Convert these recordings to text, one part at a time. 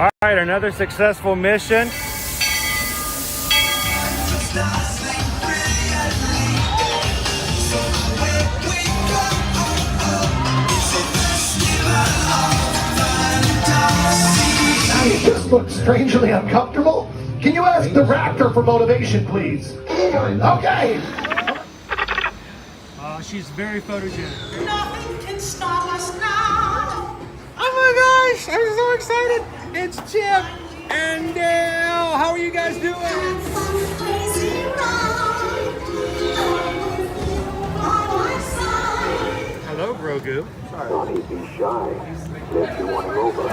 All right, another successful mission. You just look strangely uncomfortable. Can you ask the Raptor for motivation, please? Okay. She's very photogenic. Nothing can stop us now. Oh my gosh, I'm so excited. It's Chip and Dale. How are you guys doing? Crazy ride. On my side. Hello, Grogu. Don't be shy. Let you want over.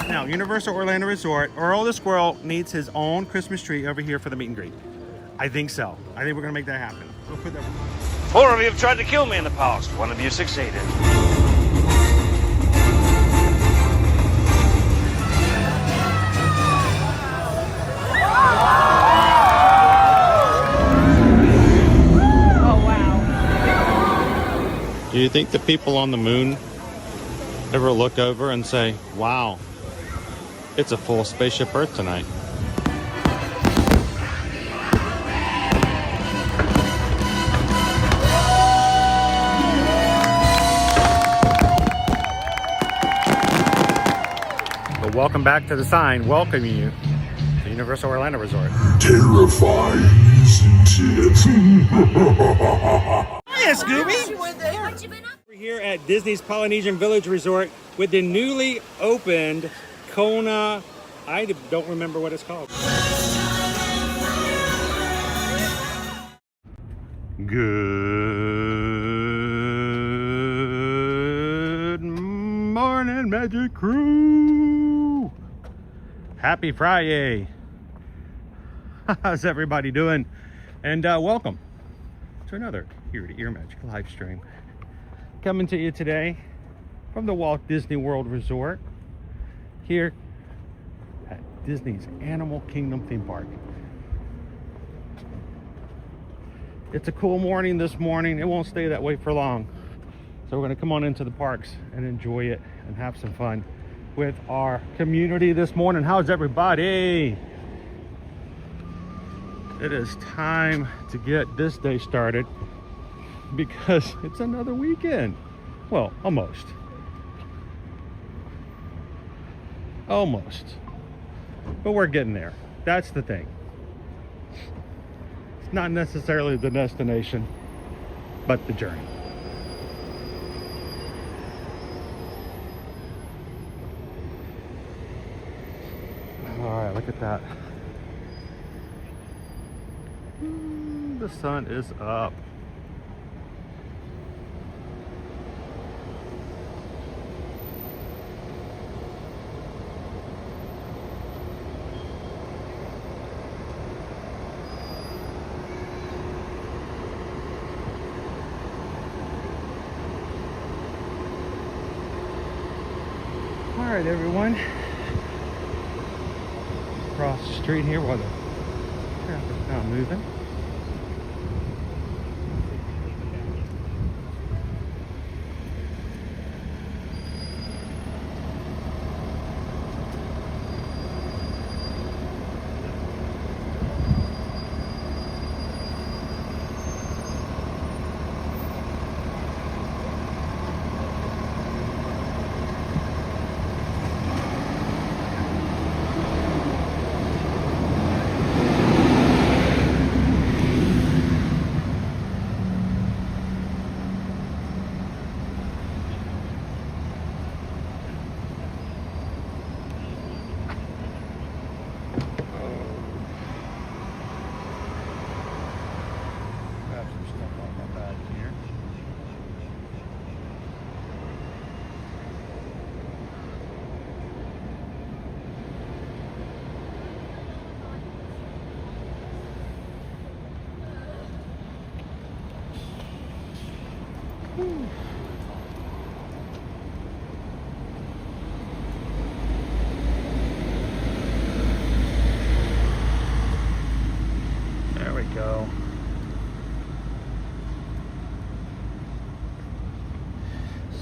Now, Universal Orlando Resort, Earl the Squirrel needs his own Christmas tree over here for the meet and greet. I think so. I think we're gonna make that happen. We'll put that. 4 of you have tried to kill me in the past. 1 of you succeeded. Do you think the people on the moon ever look over and say, wow, it's a full spaceship Earth tonight? But welcome back to the sign welcoming you to Universal Orlando Resort. Terrifying, isn't it? Hiya, Scooby! We're here at Disney's Polynesian Village Resort with the newly opened Kona. I don't remember what it's called. Good morning, Magic Crew! Happy Friday! How's everybody doing? And welcome to another Ear to Ear Magic live stream. Coming to you today from the Walt Disney World Resort here at Disney's Animal Kingdom theme park. It's a cool morning this morning. It won't stay that way for long. So we're going to come on into the parks and enjoy it and have some fun with our community this morning. How's everybody? It is time to get this day started because it's another weekend. Well, almost. Almost. But we're getting there. That's the thing. It's not necessarily the destination, but the journey. All right, look at that. The sun is up. All right, everyone. Across the street here while the traffic's not moving.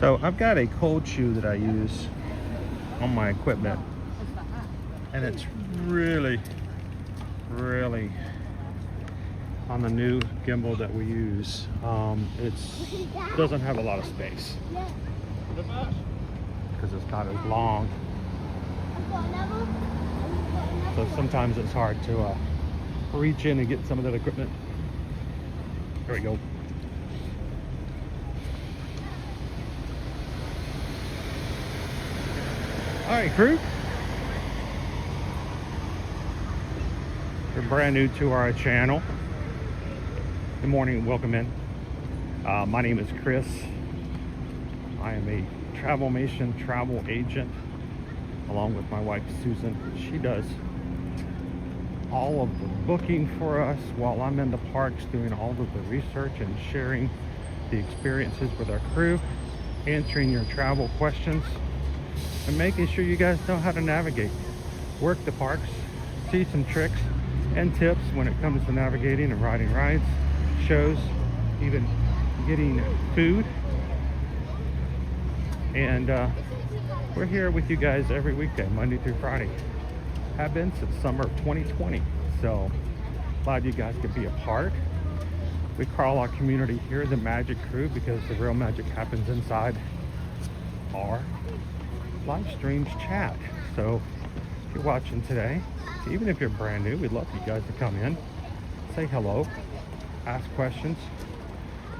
So I've got a cold shoe that I use on my equipment, and it's really on the new gimbal that we use. It doesn't have a lot of space because it's not as long. So sometimes it's hard to reach in and get some of that equipment. There we go. All right, crew. You're brand new to our channel. Good morning, welcome in. My name is Chris. I am a Travelmation travel agent along with my wife Susan. She does all of the booking for us while I'm in the parks doing all of the research and sharing the experiences with our crew, answering your travel questions, and making sure you guys know how to navigate, work the parks, see some tricks and tips when it comes to navigating and riding rides, shows, even getting food. And we're here with you guys every weekday, Monday through Friday. Have been since summer of 2020. So glad you guys could be a part. We call our community here the Magic Crew because the real magic happens inside our live streams chat. So if you're watching today, even if you're brand new, we'd love for you guys to come in, say hello, ask questions,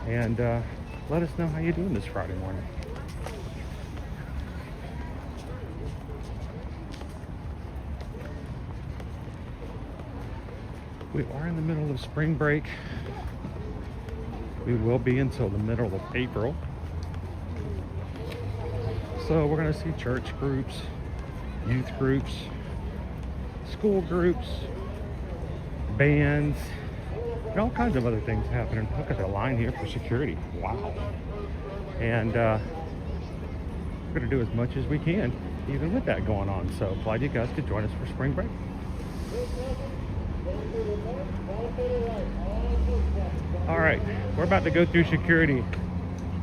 and let us know how you're doing this Friday morning. We are in the middle of spring break. We will be until the middle of April. So we're going to see church groups, youth groups, school groups, bands, and all kinds of other things happening. Look at the line here for security. Wow. And we're going to do as much as we can, even with that going on. So glad you guys could join us for spring break. All right, we're about to go through security,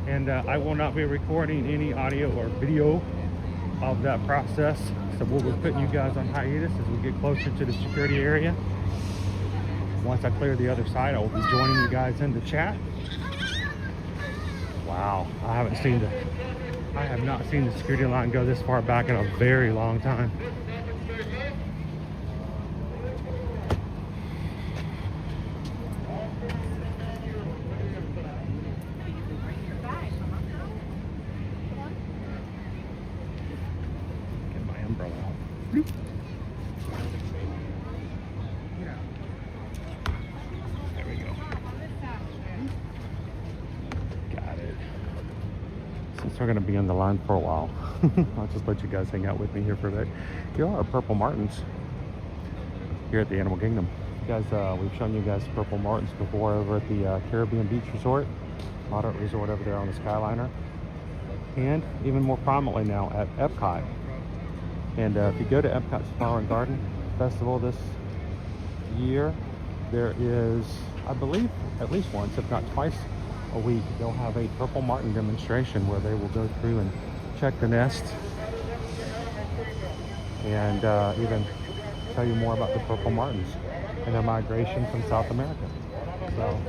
and I will not be recording any audio or video of that process. So we'll be putting you guys on hiatus as we get closer to the security area. Once I clear the other side, I will be joining you guys in the chat. Wow, I have not seen the security line go this far back in a very long time. Get my umbrella out. Bloop. There we go. Got it. Since we're going to be in the line for a while, I'll just let you guys hang out with me here for a bit. Here are our Purple Martins here at the Animal Kingdom. You guys, we've shown you guys Purple Martins before over at the Caribbean Beach Resort, Moderate Resort over there on the Skyliner, and even more prominently now at Epcot. And if you go to Epcot's Flower and Garden Festival this year, there is, I believe, at least once, if not twice a week, they'll have a Purple Martin demonstration where they will go through and check the nest and even tell you more about the Purple Martins and their migration from South America. So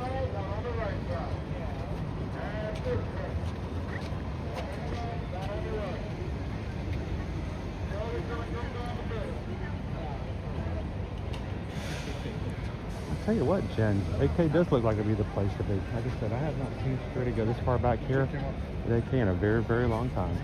I'll tell you what, Jen, AK does look like it'd be the place to be. Like I said, I have not seen security go this far back here at AK in a very, very long time.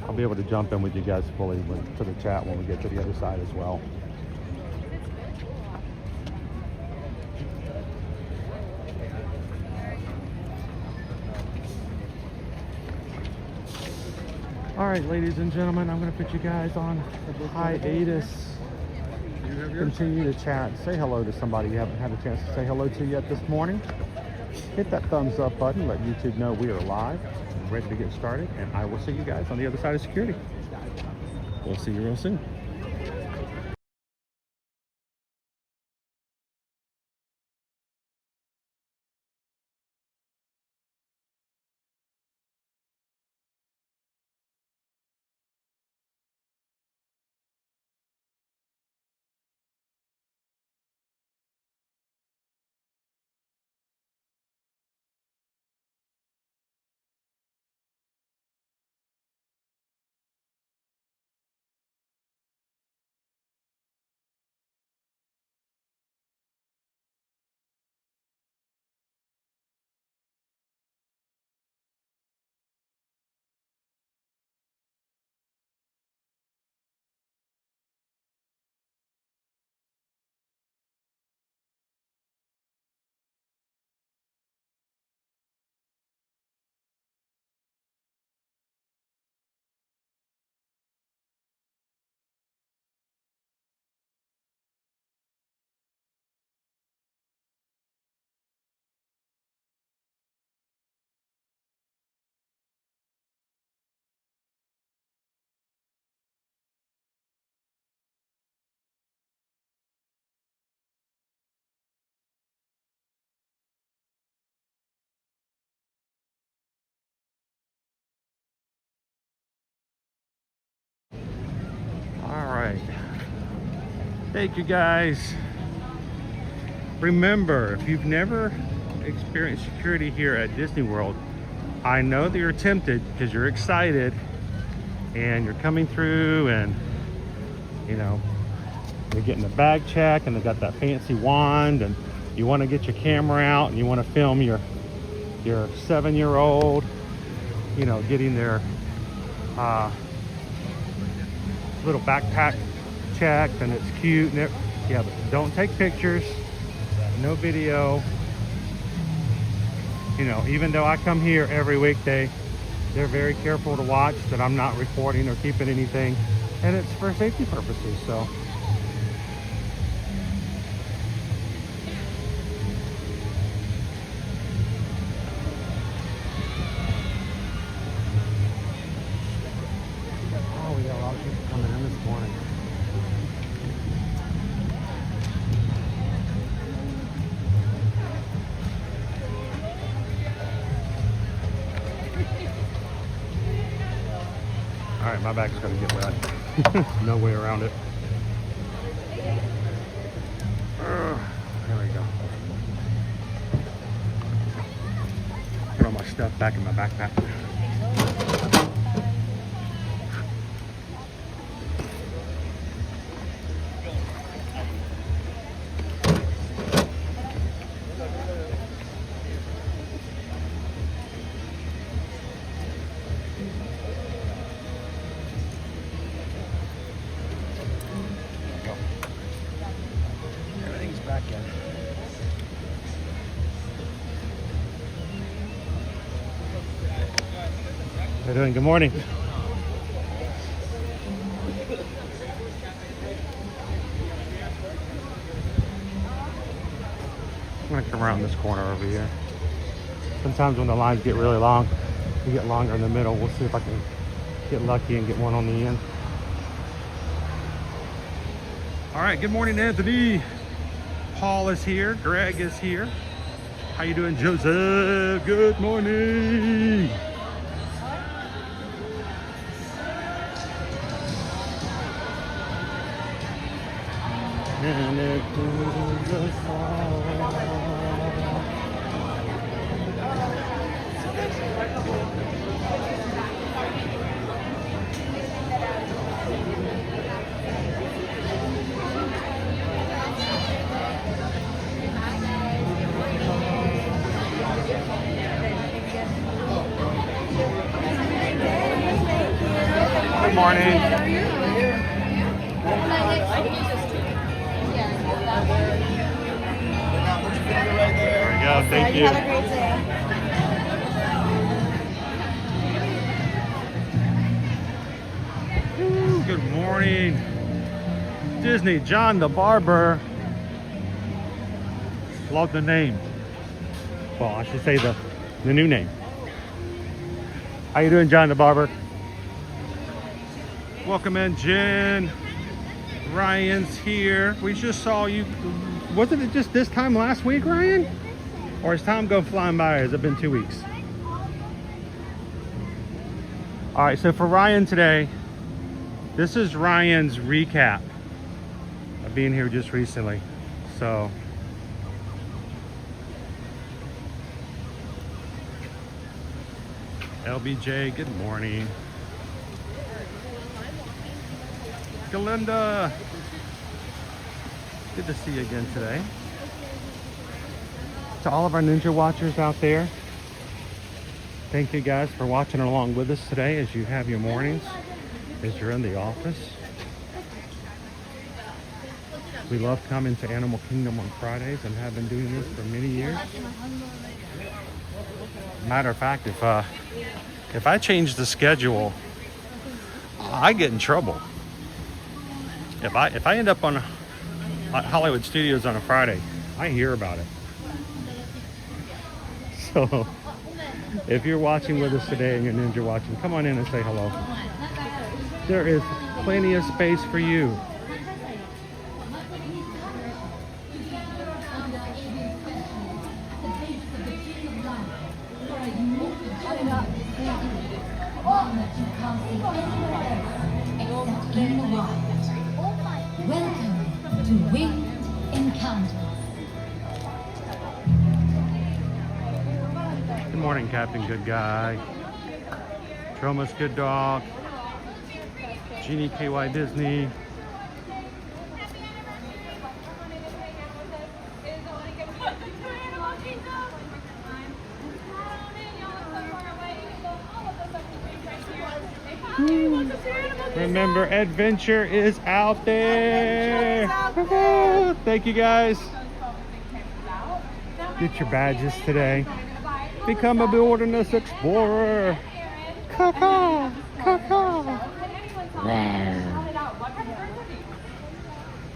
I'll be able to jump in with you guys fully to the chat when we get to the other side as well. All right, ladies and gentlemen, I'm going to put you guys on hiatus. Continue to chat. Say hello to somebody you haven't had a chance to say hello to yet this morning. Hit that thumbs up button. Let YouTube know we are live and ready to get started. And I will see you guys on the other side of security. We'll see you real soon. All right. Thank you guys. Remember, if you've never experienced security here at Disney World, I know that you're tempted because you're excited and you're coming through and, you know, you're getting a bag check and they got that fancy wand and you want to get your camera out and you want to film your 7-year-old, you know, getting their little backpack checked, and it's cute and yeah, but don't take pictures, no video. You know, even though I come here every weekday, they're very careful to watch that I'm not recording or keeping anything, and it's for safety purposes. So oh, we got a lot of people coming in this morning. All right, my back is going to get wet. No way around it. There we go. Put all my stuff back in my backpack. Everything's back in. How you doing? Good morning. I'm gonna come around this corner over here. Sometimes when the lines get really long, you get longer in the middle. We'll see if I can get lucky and get one on the end. All right, good morning, Anthony. Paul is here, Greg is here. How you doing, Joseph? Good morning. And it goes the fall. Good morning. There we go. Thank you. Have a great day. Woo, good morning. Disney John the Barber. Love the name. Well, I should say the new name. How you doing, John the Barber? Welcome in, Jen. Ryan's here. We just saw you. Wasn't it just this time last week, Ryan? Or has time go flying by? Has it been 2 weeks? All right, so for Ryan today, this is Ryan's recap of being here just recently. So LBJ, good morning. Galinda, good to see you again today. To all of our Ninja Watchers out there, thank you guys for watching along with us today as you have your mornings, as you're in the office. We love coming to Animal Kingdom on Fridays and have been doing this for many years. Matter of fact, if I change the schedule, I get in trouble. If I end up on Hollywood Studios on a Friday, I hear about it. So if you're watching with us today and you're Ninja watching, come on in and say hello. There is plenty of space for you. Welcome to Winged Encounters. Good morning, Captain Good Guy. Troma's Good Dog. Jeannie KY Disney. Remember, adventure is out there. Thank you guys. Get your badges today. Become a wilderness explorer. Caw-caw, caw-caw.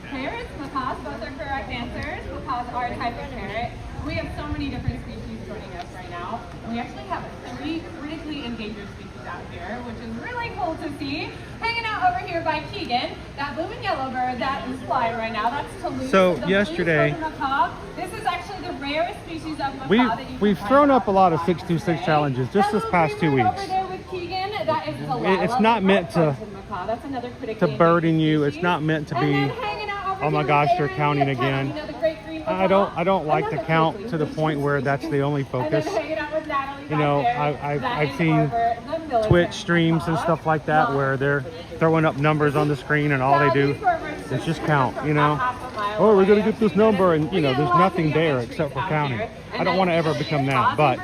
Parrots, macaws, both are correct answers. Macaws are a type of parrot. We have so many different species joining us right now. And we actually have 3 critically endangered species out here, which is really cool to see. Hanging out over here by Keegan, that blue and yellow bird that is flying right now, that's Toulouse. So the yesterday, macaw. This is actually the rarest species of macaw that you can we've find thrown up a around lot of the 626 today. challenges just this past 2 That little weeks. green bird over there with Keegan, that is Delilah, It's not the meant to red-fronted macaw. That's another critically burden endangered you. It's species. not meant to And be, then hanging out over oh my here gosh, with they're Aaron, counting the again. you know, the great green I don't like to Another count critically to the point where that's the only And focus. then hanging out with Natalie You back know, there, I've that seen is Arbor, the military Twitch streams and macaw. stuff like that where they're throwing up numbers on the screen and all they do is just count, you know. Oh, we're gonna get this number, and you know, there's nothing there except for counting. I don't want to ever become that, but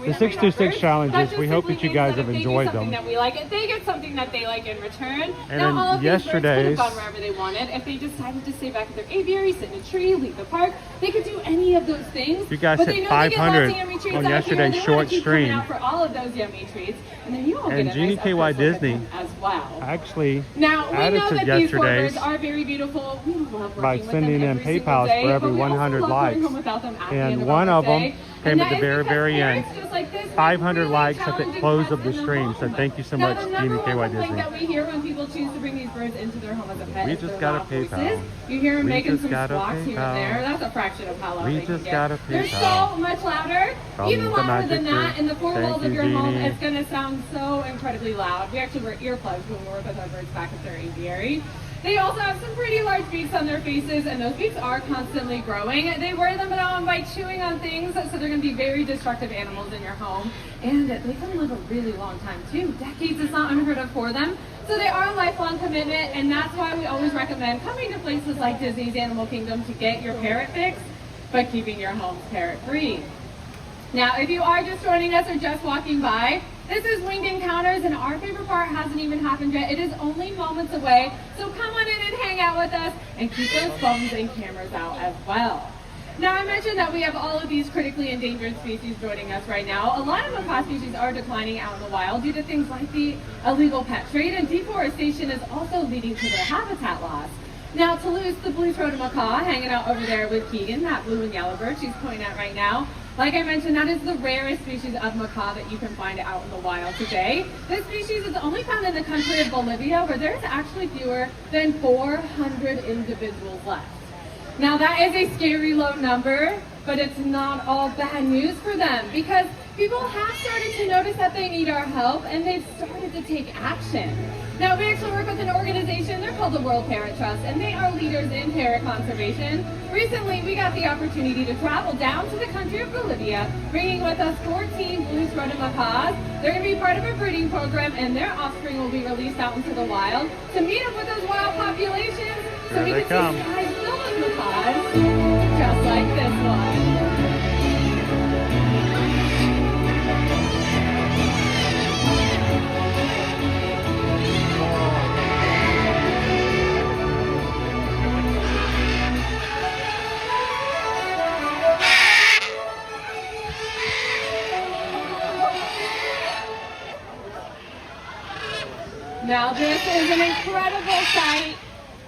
the 626 challenges, we hope that you guys have enjoyed them. That we like it. They get something that they like in return. And now, then all of these birds could yesterday's- have gone wherever they wanted. If they decided to stay back at their aviary, sit in a tree, leave the park, they could do any of those things. You guys but hit they know they get 500 lots of yummy treats on out here. yesterday's They wanna short keep coming stream. out for all of those yummy treats, and then you all And get a Jeannie nice KY up-close look at Disney them as well. actually Now, we added know to that these four yesterday's birds are very beautiful. We love working by with them sending in every single PayPals day, for every but we also 100 love likes. going home without them at the And end one our of them day. came And at the that is very, because very end. parents just like this make 500 really likes at the challenging close pets of the in their stream. So home. thank you so Now, much, the Jeannie number one KY complaint Disney. that we hear when people choose to bring these birds into their home as a pet We is just their got a loud PayPal. voices. You hear them We making just some got a squawks here PayPal. and there. That's a fraction of how loud We they can just get. got a They're PayPal so much louder. from Even the louder Magic than that, Group. in the 4 Thank walls you, of your home, Jeannie. it's going to sound so incredibly loud. We actually wear earplugs when we work with our birds back at their aviary. They also have some pretty large beaks on their faces, and those beaks are constantly growing. They wear them on by chewing on things, so they're going to be very destructive animals in your home. And they can live a really long time too. Decades is not unheard of for them. So they are a lifelong commitment, and that's why we always recommend coming to places like Disney's Animal Kingdom to get your parrot fix, but keeping your homes parrot-free. Now, if you are just joining us or just walking by, this is Winged Encounters, and our favorite part hasn't even happened yet. It is only moments away, so come on in and hang out with us, and keep those phones and cameras out as well. Now, I mentioned that we have all of these critically endangered species joining us right now. A lot of macaw species are declining out in the wild due to things like the illegal pet trade, and deforestation is also leading to their habitat loss. Now, Toulouse, the blue-throated macaw, hanging out over there with Keegan, that blue and yellow bird she's pointing at right now. Like I mentioned, that is the rarest species of macaw that you can find out in the wild today. This species is only found in the country of Bolivia, where there's actually fewer than 400 individuals left. Now that is a scary low number, but it's not all bad news for them, because people have started to notice that they need our help, and they've started to take action. Now, we actually work with an organization, they're called the World Parrot Trust, and they are leaders in parrot conservation. Recently, we got the opportunity to travel down to the country of Bolivia, bringing with us 14 blue-throated macaws. They're going to be part of a breeding program, and their offspring will be released out into the wild to meet up with those wild populations, so we can see skies filled with macaws, just like this one. Now this is an incredible sight,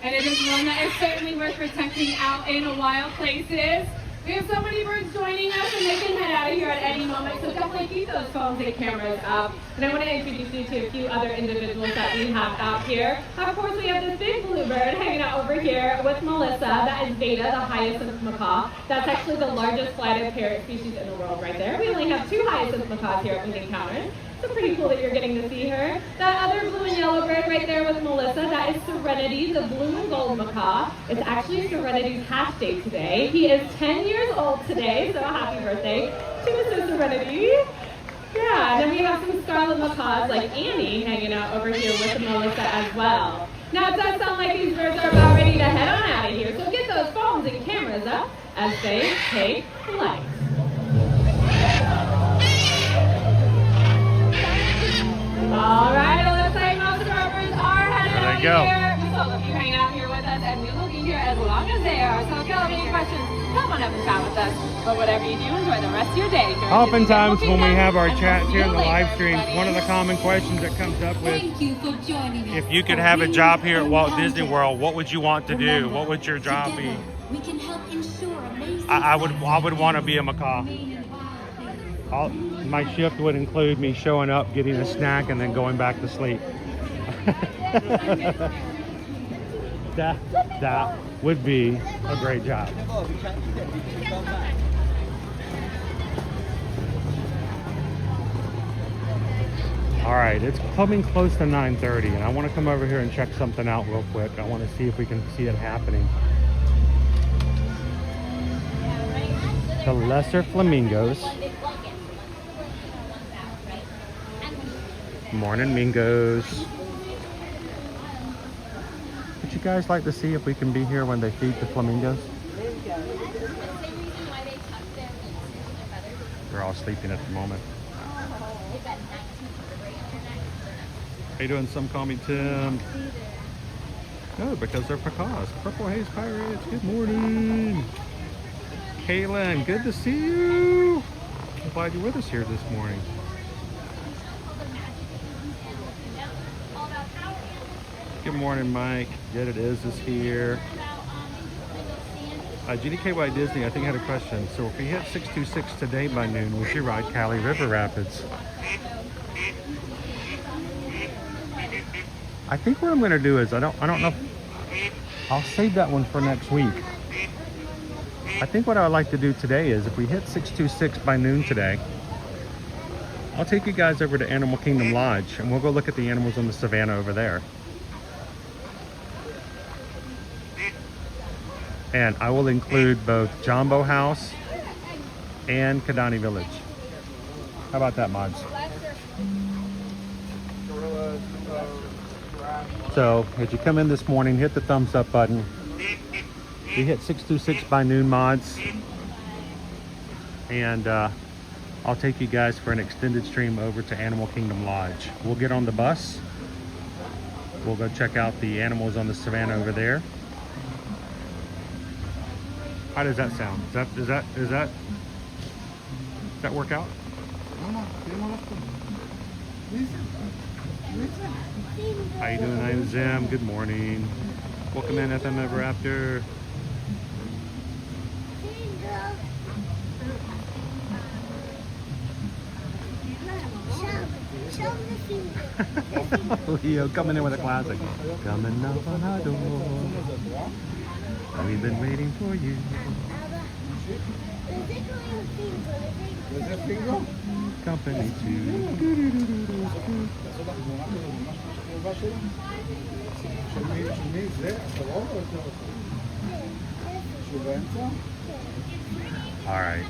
and it is one that is certainly worth protecting out in wild places. We have so many birds joining us, and they can head out of here at any moment, so definitely keep those phones and cameras up. And I want to introduce you to a few other individuals that we have out here. Of course, we have this big bluebird hanging out over here with Melissa. That is Beta, the hyacinth macaw. That's actually the largest flighted parrot species in the world right there. We only have 2 hyacinth macaws here at Wing Encounters. So pretty cool that you're getting to see her. That other blue and yellow bird right there with Melissa, that is Serenity, the blue and gold macaw. It's actually Serenity's hatch day today. He is 10 years old today, so happy birthday to Mr. Serenity. Yeah, and then we have some scarlet macaws like Annie hanging out over here with Melissa as well. Now it does sound like these birds are about ready to head on out of here, so get those phones and cameras up as they take flight. All right, it looks like most of our birds are headed out here. We still love you hanging out here with us, and we will be here as long as they are. So if you have any questions, come on up and chat with us. But whatever you do, enjoy the rest of your day. Oftentimes when we have our chats here in the live streams, one of the common questions that comes up with, if you could have a job here at Walt Disney World, what would you want to do? What would your job be? We can help ensure amazing I would want to be a macaw. My shift would include me showing up, getting a snack, and then going back to sleep. that would be a great job. All right, it's coming close to 9:30, and I want to come over here and check something out real quick. I want to see if we can see it happening. The lesser flamingos. Morning, Mingos. Would you guys like to see if we can be here when they feed the flamingos? They're all sleeping at the moment. How you doing? Some call me Tim. No, because they're macaws. Purple Haze Pirates, good morning. Kaylin, good to see you. I'm glad you're with us here this morning. Good morning, Mike. Yet it is here. GDKY Disney, I think, had a question. So if we hit 626 today by noon, we should ride Cali River Rapids. I think what I'm going to do is, I don't know. I'll save that one for next week. I think what I would like to do today is, if we hit 626 by noon today, I'll take you guys over to Animal Kingdom Lodge, and we'll go look at the animals on the savannah over there. And I will include both Jambo House and Kidani Village. How about that, mods? So as you come in this morning, hit the thumbs up button. We hit 626 by noon, mods. And I'll take you guys for an extended stream over to Animal Kingdom Lodge. We'll get on the bus. We'll go check out the animals on the savannah over there. How does that sound? Does that work out? How you doing? I'm Zim. Good morning. Welcome in, FM Ever After. Show them the finger. Leo coming in with a classic. Coming up on our door. We've been waiting for you. Company All right.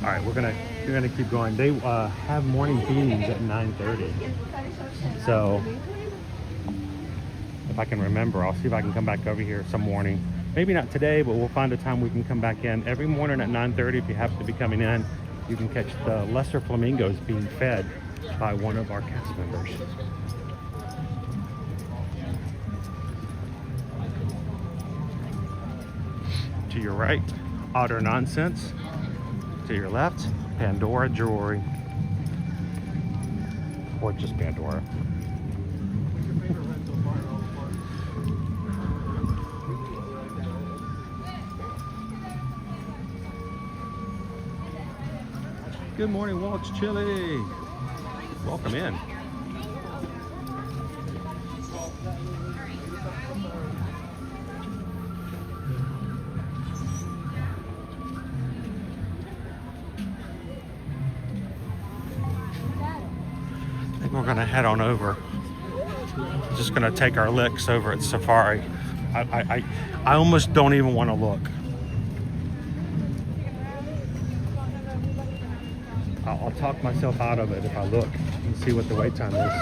All right, we're gonna keep going. They have morning feedings at 9:30. So if I can remember, I'll see if I can come back over here some morning. Maybe not today, but we'll find a time we can come back in. Every morning at 9:30, if you happen to be coming in, you can catch the lesser flamingos being fed by one of our cast members. To your right, Otter Nonsense. To your left, Pandora Jewelry. Or just Pandora. Good morning, Walt's Chili. Welcome in. I think we're gonna head on over. Just gonna take our licks over at Safari. I almost don't even want to look. I'll talk myself out of it if I look and see what the wait time is.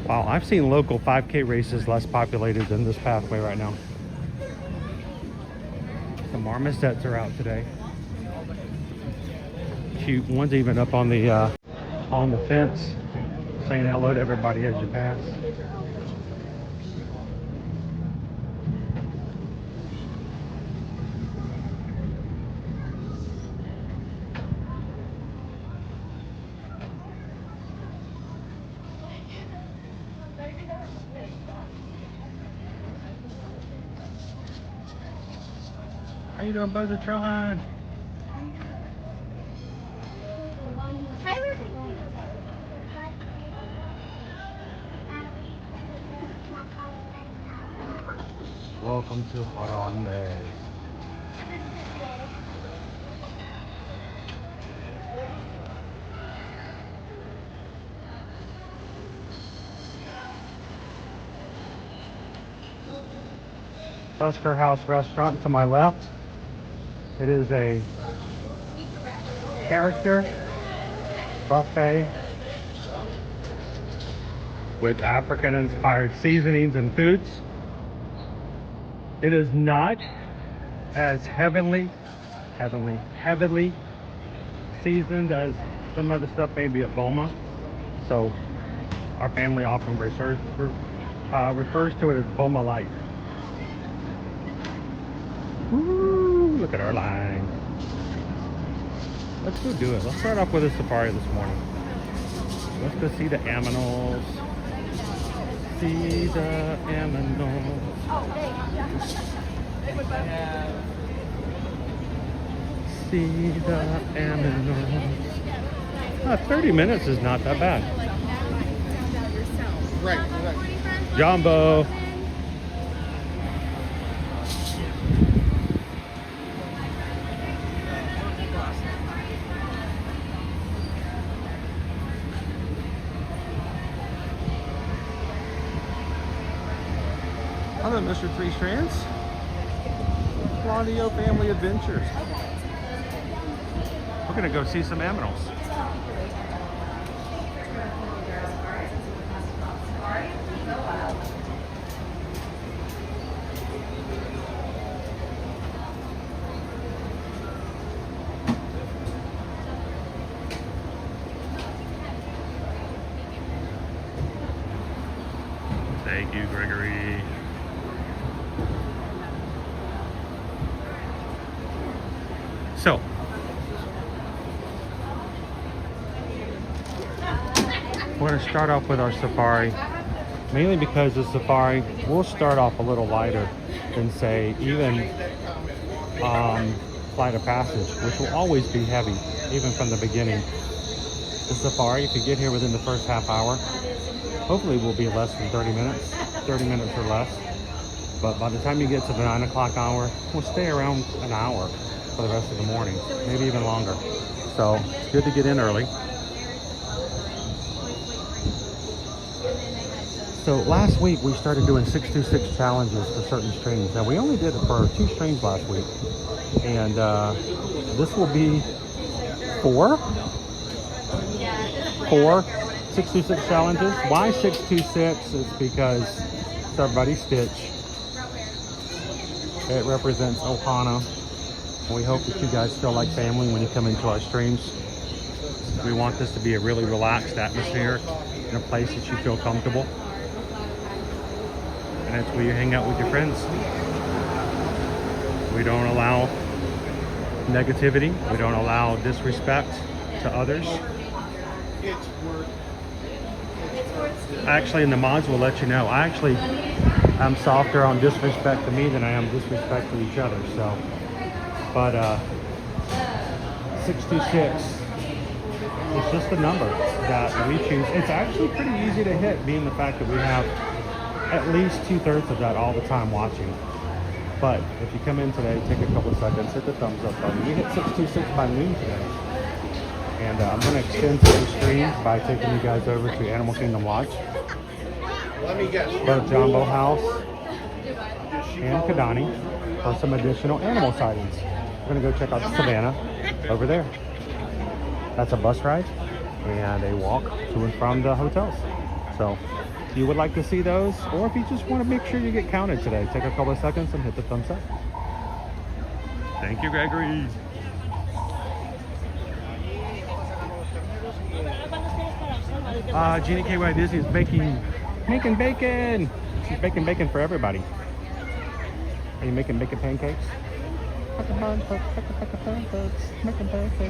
Wow, I've seen local 5K races less populated than this pathway right now. The marmosets are out today. Cute. One's even up on the fence saying hello to everybody as you pass. How you doing, Buzzatron? Welcome to Harambe. Tusker House restaurant to my left. It is a character buffet with African inspired seasonings and foods. It is not as heavily seasoned as some of the stuff maybe at Boma. So our family often refers to it as Boma Light. Woo, look at our line. Let's go do it. Let's start off with a safari this morning. Let's go see the aminals. See the aminals. See the aminals. 30 minutes is not that bad. Right. Jambo. Hello, Mr. Three Strands. Claudio Family Adventures. We're gonna go see some aminals. Thank you, Gregory. So, we're going to start off with our safari, mainly because the safari will start off a little lighter than, say, even Flight of Passage, which will always be heavy, even from the beginning. The safari, if you get here within the first half hour, hopefully will be less than 30 minutes, 30 minutes or less. But by the time you get to the 9 o'clock hour, we'll stay around an hour for the rest of the morning, maybe even longer. So it's good to get in early. So last week we started doing 626 challenges for certain streams. Now we only did it for 2 streams last week, and this will be 4 626 challenges. Why 626? It's because it's our buddy Stitch. It represents Ohana. We hope that you guys feel like family when you come into our streams. We want this to be a really relaxed atmosphere in a place that you feel comfortable. And it's where you hang out with your friends. We don't allow negativity. We don't allow disrespect to others. Actually, and the mods will let you know, I'm softer on disrespect to me than I am disrespect to each other. So, but 626 is just a number that we choose. It's actually pretty easy to hit, being the fact that we have at least 2/3 of that all the time watching. But if you come in today, take a couple of seconds, hit the thumbs up button. We hit 626 by noon today. And I'm going to extend today's stream by taking you guys over to Animal Kingdom Lodge, both Jambo House and Kadani, for some additional animal sightings. We're going to go check out the savannah over there. That's a bus ride and a walk to and from the hotels. So if you would like to see those, or if you just want to make sure you get counted today, take a couple of seconds and hit the thumbs up. Thank you, Gregory. Jeannie KY Disney is making bacon. She's making bacon for everybody. Are you making bacon pancakes? Making pancakes.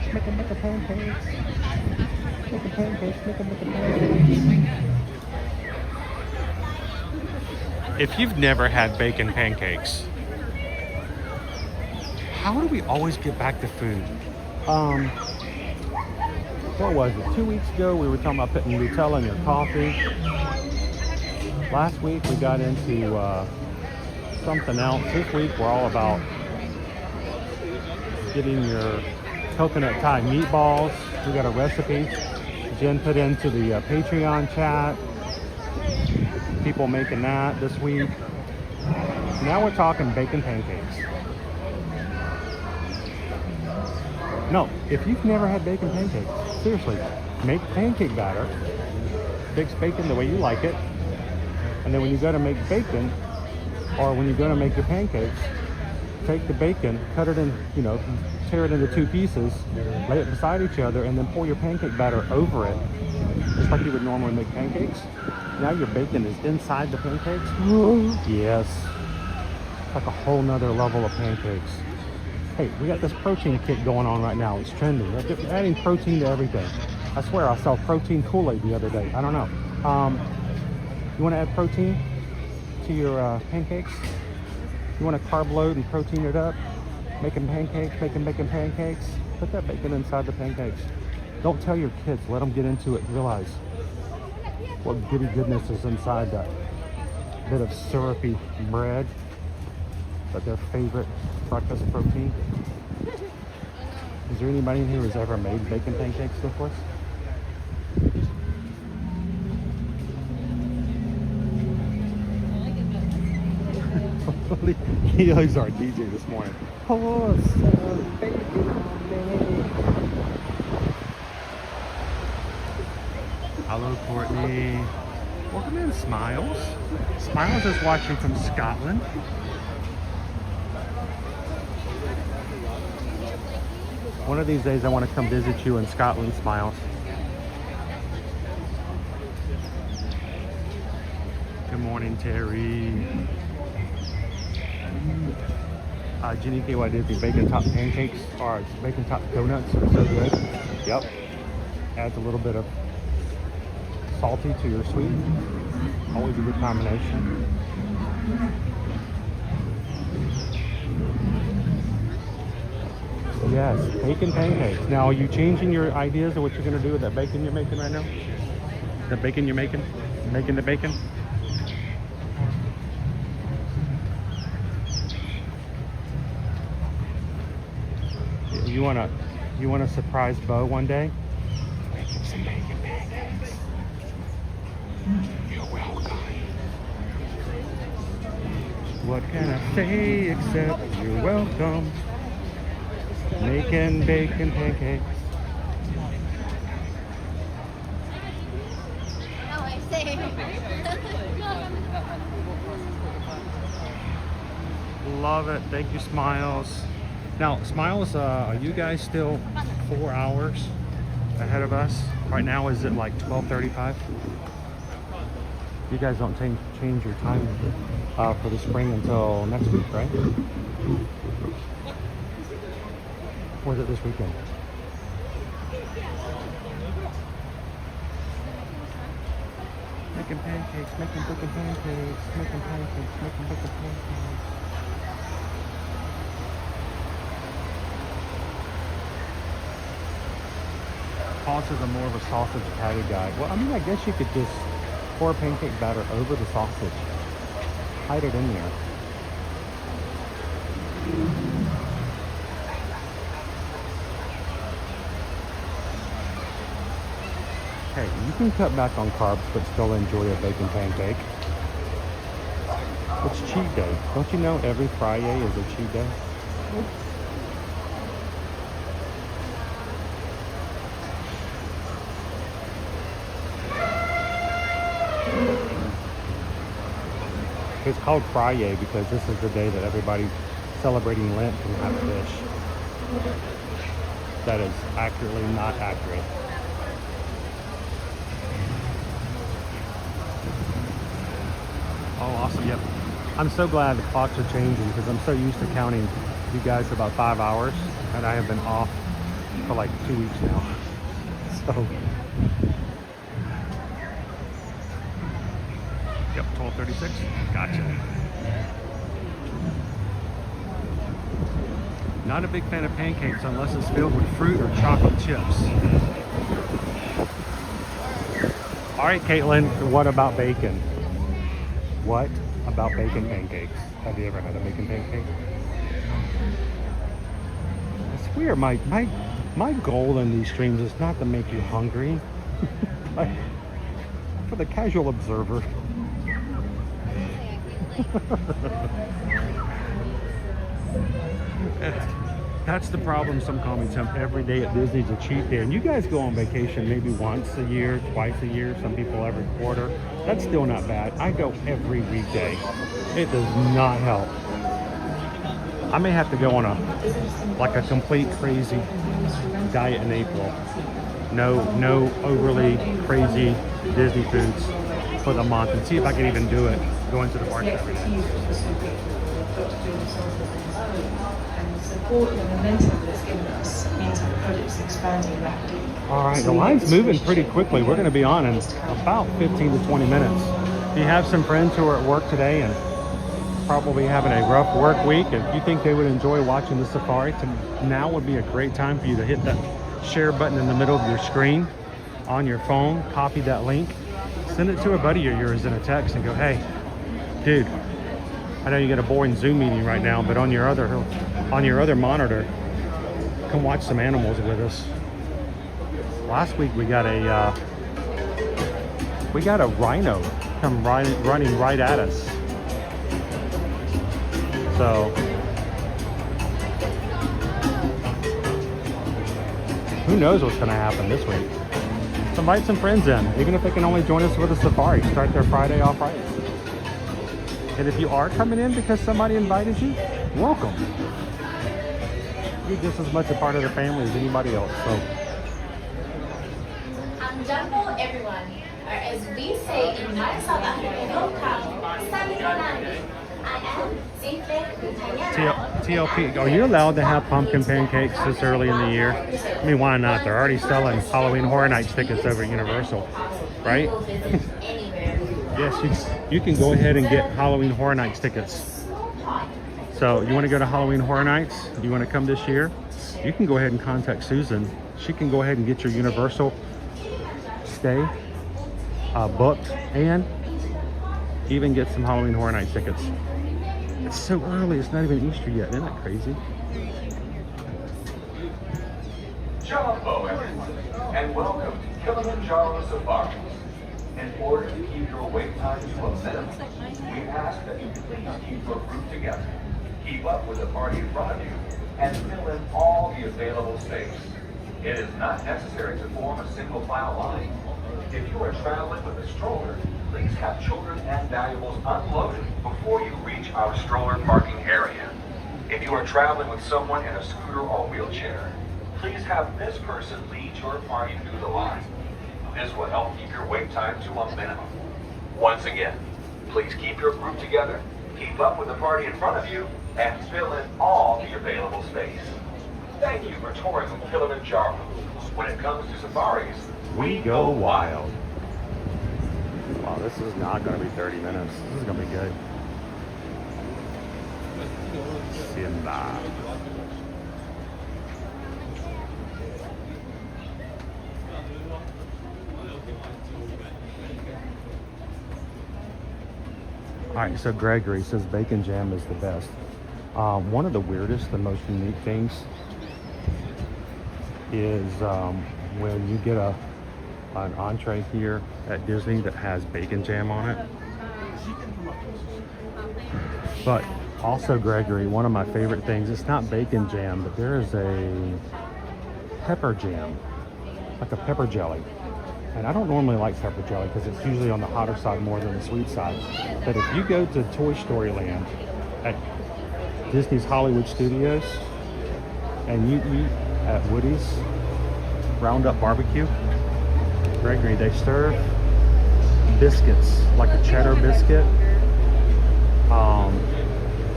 If you've never had bacon pancakes, how do we always get back to food? What was it? 2 weeks ago, we were talking about putting Nutella in your coffee. Last week, we got into something else. This week, we're all about getting your coconut Thai meatballs. We got a recipe Jen put into the Patreon chat. People making that this week. Now we're talking bacon pancakes. No, if you've never had bacon pancakes, seriously, make pancake batter, fix bacon the way you like it, and then when you go to make bacon, or when you go to make your pancakes, take the bacon, cut it in, tear it into 2 pieces, lay it beside each other, and then pour your pancake batter over it, just like you would normally make pancakes. Now your bacon is inside the pancakes. Yes, it's like a whole nother level of pancakes. Hey, we got this protein kit going on right now. It's trending. They're adding protein to everything. I swear I saw protein Kool-Aid the other day. I don't know. You want to add protein to your pancakes? You want to carb load and protein it up? Making pancakes, making bacon pancakes. Put that bacon inside the pancakes. Don't tell your kids. Let them get into it. Realize what goody goodness is inside that bit of syrupy bread. But their favorite breakfast protein. Is there anybody in here who's ever made bacon pancakes before? He's our DJ this morning. Oh, hello, Courtney. Welcome in, Smiles. Smiles is watching from Scotland. One of these days I want to come visit you in Scotland, Smiles. Good morning, Terry. Jenny KY Disney bacon top pancakes or bacon top donuts are so good. Yep. Adds a little bit of salty to your sweet. Always a good combination. Yes, bacon pancakes. Now, are you changing your ideas of what you're going to do with that bacon you're making right now? The bacon you're making? Making the bacon? You want to surprise Bo one day? Make him some bacon pancakes. You're welcome. What can I say except you're welcome? Making bacon pancakes. No, I say. Love it. Thank you, Smiles. Now, Smiles, are you guys still 4 hours ahead of us? Right now, is it like 12:35? You guys don't change your time for the spring until next week, right? Or is it this weekend? Making pancakes, making bacon pancakes, making pancakes, making bacon pancakes. Sauces are more of a sausage patty guy. Well, I mean, I guess you could just pour pancake batter over the sausage. Hide it in there. Hey, you can cut back on carbs but still enjoy a bacon pancake. It's cheat day. Don't you know every Friday is a cheat day? It's called Friday because this is the day that everybody celebrating Lent can have fish. That is accurately not accurate. Oh, awesome. Yep. I'm so glad the clocks are changing because I'm so used to counting you guys about 5 hours, and I have been off for like 2 weeks now. So, yep, 12:36. Gotcha. Not a big fan of pancakes unless it's filled with fruit or chocolate chips. All right, Caitlin, what about bacon? What about bacon pancakes? Have you ever had a bacon pancake? It's weird. My goal in these streams is not to make you hungry. Like, for the casual observer. That's the problem. Some call me Tim. Every day at Disney's a cheat day, and you guys go on vacation maybe once a year, twice a year. Some people every quarter. That's still not bad. I go every weekday. It does not help. I may have to go on a complete crazy diet in April. No overly crazy Disney foods for the month, and see if I can even do it. Going to the parks every day. Support the momentum that's given us means that the project's expanding rapidly. All right, the line's moving pretty quickly. We're going to be on in about 15 to 20 minutes. If you have some friends who are at work today and probably having a rough work week, if you think they would enjoy watching the safari, now would be a great time for you to hit that share button in the middle of your screen on your phone, copy that link, send it to a buddy of yours in a text and go, hey, dude, I know you got a boring Zoom meeting right now, but on your other monitor, come watch some animals with us. Last week we got a rhino come running right at us. So who knows what's going to happen this week? So invite some friends in, even if they can only join us for the safari. Start their Friday off right. And if you are coming in because somebody invited you, welcome. You're just as much a part of the family as anybody else. So, I'm Jambo, everyone. Or as we say in North South Africa, welcome. I am TLP, are you allowed to have pumpkin pancakes this early in the year? I mean, why not? They're already selling Halloween Horror Nights tickets over at Universal right? will visit anywhere. Yes, you can go ahead and get Halloween Horror Nights tickets. So you want to go to Halloween Horror Nights? You want to come this year? You can go ahead and contact Susan. She can go ahead and get your Universal stay booked and even get some Halloween Horror Nights tickets. It's so early, it's not even Easter yet. Isn't that crazy? Jambo, everyone, and welcome to Kilimanjaro Safaris. In order to keep your wait time to a minimum, we ask that you please keep your group together, keep up with the party in front of you, and fill in all the available space. It is not necessary to form a single file line. If you are traveling with a stroller, please have children and valuables unloaded before you reach our stroller parking area. If you are traveling with someone in a scooter or wheelchair, please have this person lead your party through the line. This will help keep your wait time to a minimum. Once again, please keep your group together, keep up with the party in front of you, and fill in all the available space. Thank you for touring with Kilimanjaro. When it comes to safaris, we go wild. Wow, this is not going to be 30 minutes. This is going to be good. Simba. Alright, so Gregory says bacon jam is the best. One of the weirdest, the most unique things is when you get an entree here at Disney that has bacon jam on it. But also, Gregory, one of my favorite things, it's not bacon jam, but there is a pepper jam, like a pepper jelly. And I don't normally like pepper jelly because it's usually on the hotter side more than the sweet side. But if you go to Toy Story Land at Disney's Hollywood Studios and you eat at Woody's Roundup Barbecue, Gregory, they serve biscuits, like a cheddar biscuit,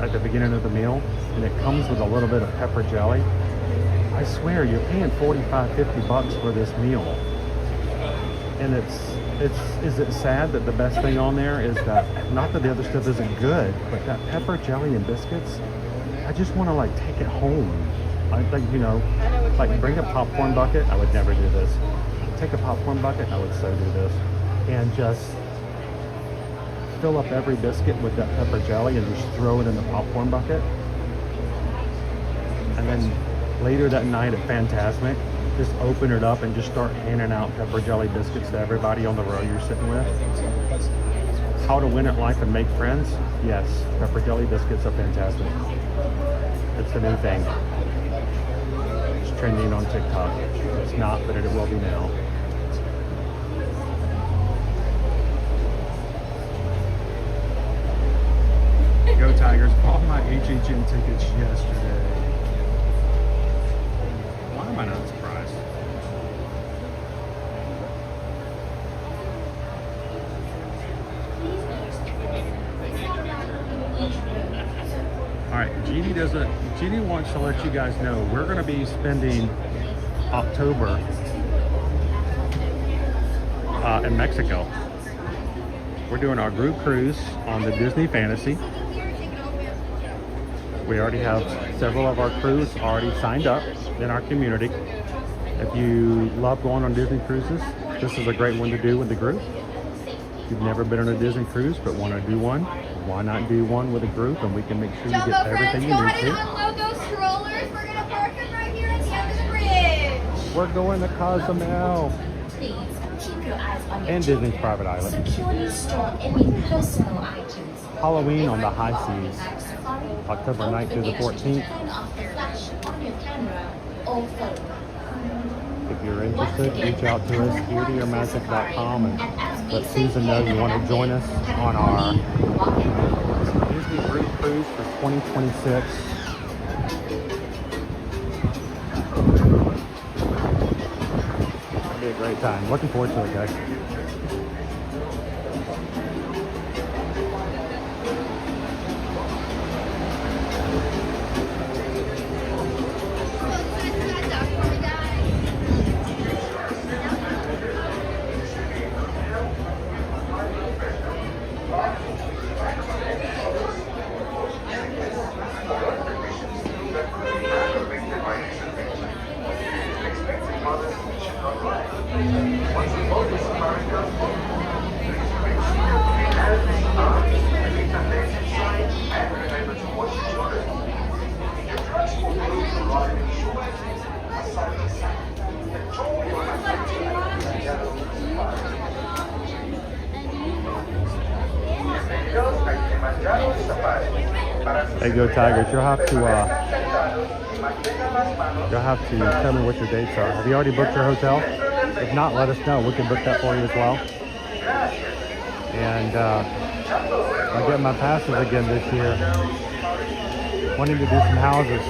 at the beginning of the meal, and it comes with a little bit of pepper jelly. I swear, you're paying $45-50 for this meal. And is it sad that the best thing on there is that, not that the other stuff isn't good, but that pepper jelly and biscuits, I just want to like take it home. I think, you know, like bring a popcorn bucket. I would never do this. Take a popcorn bucket, I would so do this, and just fill up every biscuit with that pepper jelly and just throw it in the popcorn bucket. And then later that night at Fantasmic, just open it up and just start handing out pepper jelly biscuits to everybody on the row you're sitting with. How to win at life and make friends? Yes, pepper jelly biscuits are fantastic. It's the new thing. It's trending on TikTok. It's not, but it will be now. Go Tigers. Bought my HHN tickets yesterday. Why am I not surprised? Alright, Jeannie wants to let you guys know we're going to be spending October in Mexico. We're doing our group cruise on the Disney Fantasy. We already have several of our crews already signed up in our community. If you love going on Disney cruises, this is a great one to do with the group. If you've never been on a Disney cruise but want to do one, why not do one with a group, and we can make sure you get everything you need to. Unload those strollers. We're gonna park them right here at the end of the bridge. We're going to Cozumel Please keep your eyes on your and Disney's private island. securely store any personal items. Halloween on the high seas, October 9th through the 14th. Turn off the flash on your camera or phone. If you're interested, reach out to us, eartoyourmagic.com, and let Susan know you want to join us on our Disney Group Cruise for 2026. It'll be a great time. Looking forward to it, guys. Once the boat is safari comes home, please remain seated with your hands, arms, feet and legs inside, and remember to watch your children. Your transport will arrive in short. Aside the sound, enjoy your adventure at Jambo Safari. Bienvenidos a Kilimanjaro Safari. Hey, go Tigers! You'll have to tell me what your dates are. Have you already booked your hotel? If not, let us know. We can book that for you as well. And I get my passes again this year. Wanting to do some houses.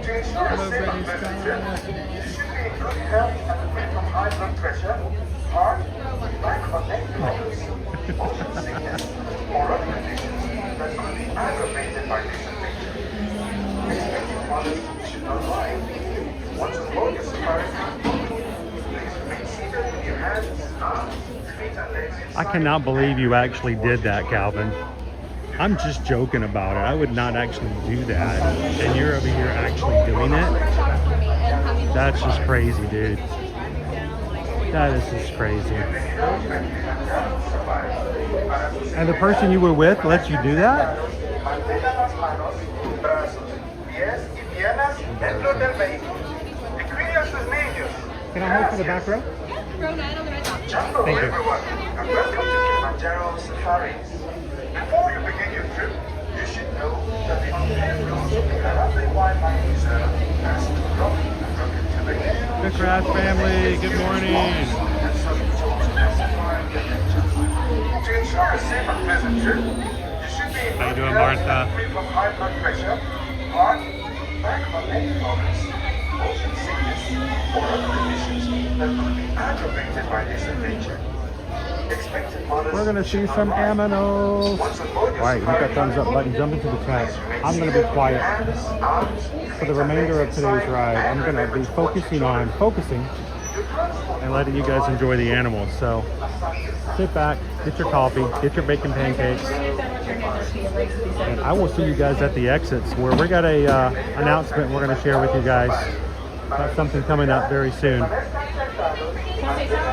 To ensure a safe and pleasant trip, you should be in good health and free from high blood pressure, heart, back or neck problems, motion sickness, or other conditions that could be aggravated by this adventure. Expecting mothers should not lie. Once aboard your safari, please remain seated with your hands, arms, feet and legs inside. I cannot believe you actually did that, Calvin. I'm just joking about it. I would not actually do that. And you're over here actually doing it? That's just crazy, dude. That is just crazy. And the person you were with lets you do that? Can I hold for the back row? Row 9 on the right top. Jambo, Thank you. everyone, and welcome to Kilimanjaro Safaris. Before you begin your trip, you should know that the unpaved roads of the Arabian Wildlife Reserve has rough and rugged terrain. The Crash family, good morning. And subject to safari adventure. To ensure a safe and pleasant trip, you should be in How you good doing, health Martha? and free from high blood pressure, heart, back or neck problems, motion sickness, or other conditions that could be aggravated by this adventure. Expected mothers We're gonna see should some not lie. aminos. Once aboard your Alright, hit that safari, thumbs up button, jump into the chat. I'm gonna be quiet. For the remainder of today's ride, I'm gonna be focusing and letting you guys enjoy the animals. So sit back, get your coffee, get your bacon pancakes, and I will see you guys at the exits where we got a announcement we're gonna share with you guys about something coming up very soon.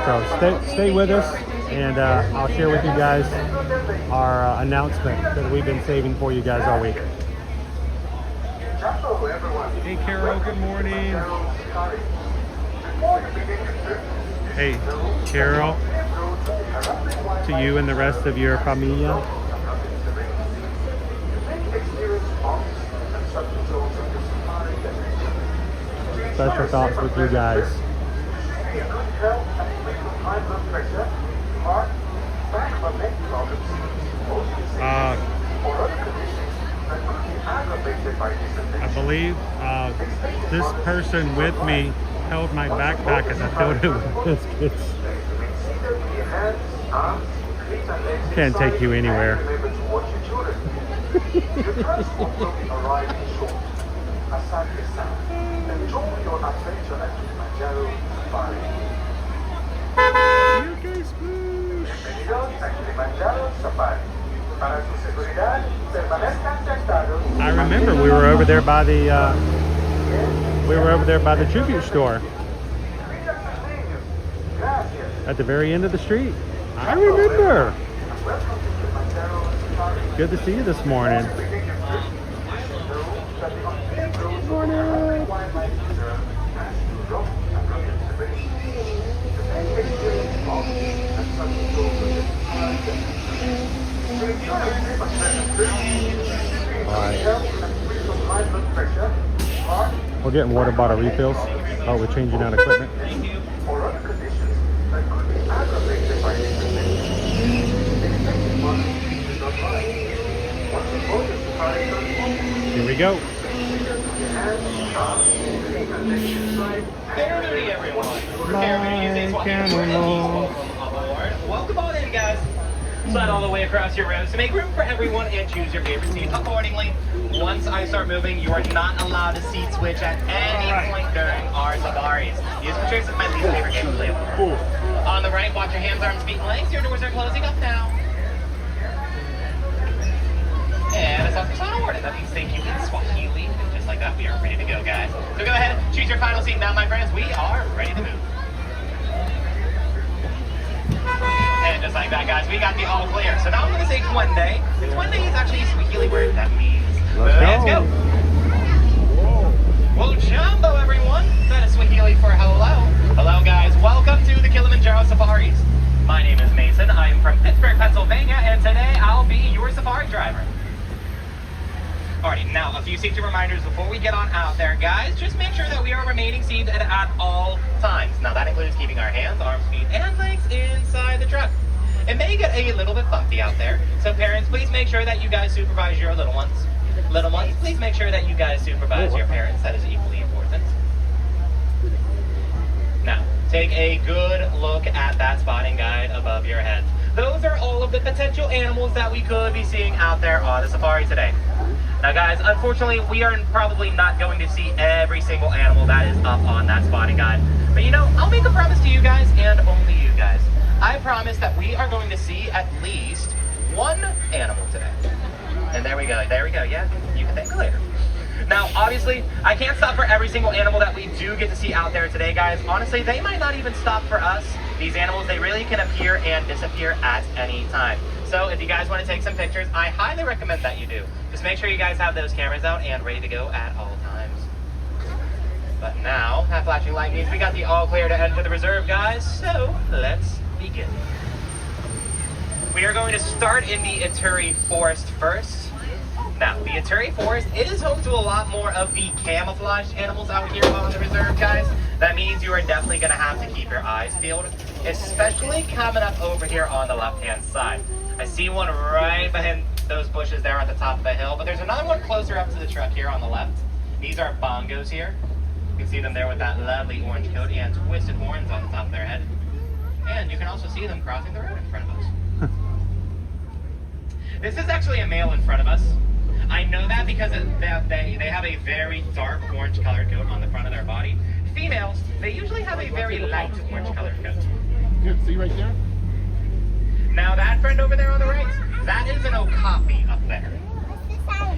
So stay with us, and I'll share with you guys our announcement that we've been saving for you guys all week. Hey Carol, good morning. Hey Carol, to you and the rest of your familia. Special thoughts with you guys. I believe this person with me held my backpack as I filled it with biscuits. Can't take you anywhere. Enjoy your adventure at Kilimanjaro Safari. Bienvenidos a Kilimanjaro Safari. Para su seguridad, permanezcan sentados. I remember we were over there by the tribute store at the very end of the street. I remember. Good to see you this morning. Good morning. Alright. We're getting water bottle refills. Oh, we're changing out equipment. Here we go. Like animals. Welcome on in, guys. Slide all the way across your rows to make room for everyone and choose your favorite seat accordingly. Once I start moving, you are not allowed to seat switch at any point during our safaris. Musical chairs is my least favorite game to play with. On the right, watch your hands, arms, feet, and legs. Your doors are closing up now. tough tower, and that means thank you in Swahili. And just like that, we are ready to go, guys. So go ahead, choose your final seat now, my friends. We are ready to move. And just like that, guys, we got the all clear. So now I'm going to say Twende. And Twende is actually a Swahili word. That means let's go. Well, Jambo, everyone. That is Swahili for hello. Hello, guys. Welcome to the Kilimanjaro Safaris. My name is Mason. I am from Pittsburgh, Pennsylvania, and today I'll be your safari driver. Alrighty, now a few safety reminders before we get on out there, guys. Just make sure that we are remaining seated at all times. Now that includes keeping our hands, arms, feet, and legs inside the truck. It may get a little bit funky out there, so parents, please make sure that you guys supervise your little ones. Little ones, please make sure that you guys supervise your parents. That is equally important. Now, take a good look at that spotting guide above your head. Those are all of the potential animals that we could be seeing out there on the safari today. Now guys, unfortunately, we are probably not going to see every single animal that is up on that spotting guide. But you know, I'll make a promise to you guys, and only you guys. I promise that we are going to see at least one animal today. And there we go, yeah, you can thank me later. Now, obviously, I can't stop for every single animal that we do get to see out there today, guys. Honestly, they might not even stop for us. These animals, they really can appear and disappear at any time. So if you guys want to take some pictures, I highly recommend that you do. Just make sure you guys have those cameras out and ready to go at all times. But now, that flashing light means we got the all clear to enter the reserve, guys. So let's begin. We are going to start in the Ituri Forest first. Now, the Ituri Forest, it is home to a lot more of the camouflaged animals out here on the reserve, guys. That means you are definitely going to have to keep your eyes peeled, especially coming up over here on the left-hand side. I see one right behind those bushes there at the top of the hill, but there's another one closer up to the truck here on the left. These are bongos here. You can see them there with that lovely orange coat and twisted horns on the top of their head. And you can also see them crossing the road in front of us. This is actually a male in front of us. I know that because they have a very dark orange colored coat on the front of their body. Females, they usually have a very light orange colored coat. Here, see right there? Now that friend over there on the right, that is an okapi up there.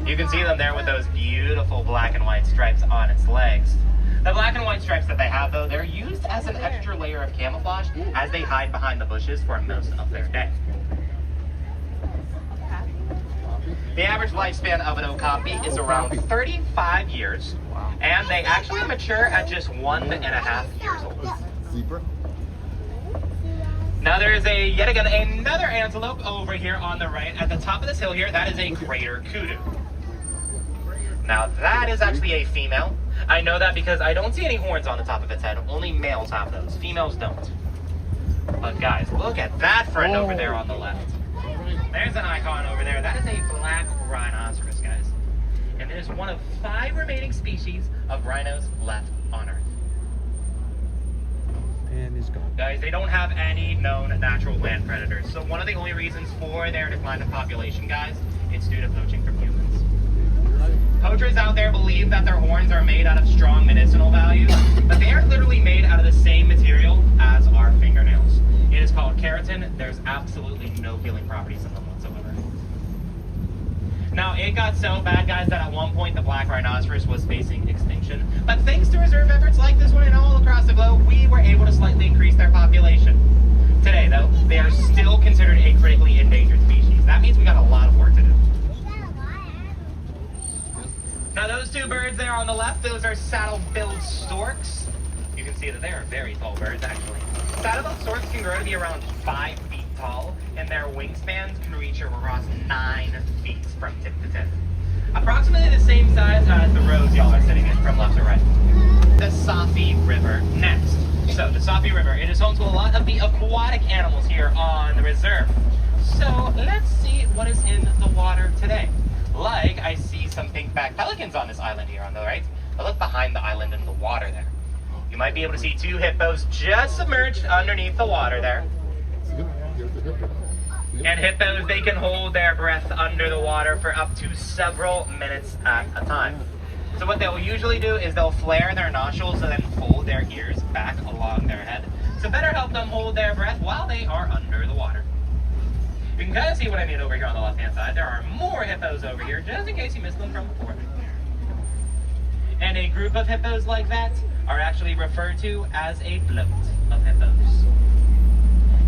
You can see them there with those beautiful black and white stripes on its legs. The black and white stripes that they have, though, they're used as an extra layer of camouflage as they hide behind the bushes for most of their day. The average lifespan of an okapi is around 35 years, and they actually mature at just 1.5 years old. Zebra. Now there's yet again another antelope over here on the right at the top of this hill here. That is a greater kudu. Now that is actually a female. I know that because I don't see any horns on the top of its head. Only males have those. Females don't. But guys, look at that friend over there on the left. There's an icon over there. That is a black rhinoceros, guys. And it is one of 5 remaining species of rhinos left on Earth. And he's gone. Guys, they don't have any known natural land predators. So one of the only reasons for their decline in population, guys, it's due to poaching from humans. Poachers out there believe that their horns are made out of strong medicinal value, but they are literally made out of the same material as our fingernails. It is called keratin. There's absolutely no healing properties in them whatsoever. Now, it got so bad, guys, that at one point the black rhinoceros was facing extinction. But thanks to reserve efforts like this one and all across the globe, we were able to slightly increase their population. Today, though, they are still considered a critically endangered species. That means we got a lot of work to do. Now, those 2 birds there on the left, those are saddle-billed storks. You can see that they are very tall birds, actually. Saddle-billed storks can grow to be around 5 feet tall, and their wingspans can reach across 9 feet from tip to tip. Approximately the same size as the roads y'all are sitting in from left to right. The Safi River next. So, the Safi River, it is home to a lot of the aquatic animals here on the reserve. So, let's see what is in the water today. Like, I see some pink-backed pelicans on this island here on the right. But look behind the island in the water there. You might be able to see 2 hippos just submerged underneath the water there. And hippos, they can hold their breath under the water for up to several minutes at a time. So what they'll usually do is they'll flare their nostrils and then fold their ears back along their head to better help them hold their breath while they are under the water. You can kind of see what I mean over here on the left-hand side. There are more hippos over here, just in case you missed them from before. And a group of hippos like that are actually referred to as a float of hippos.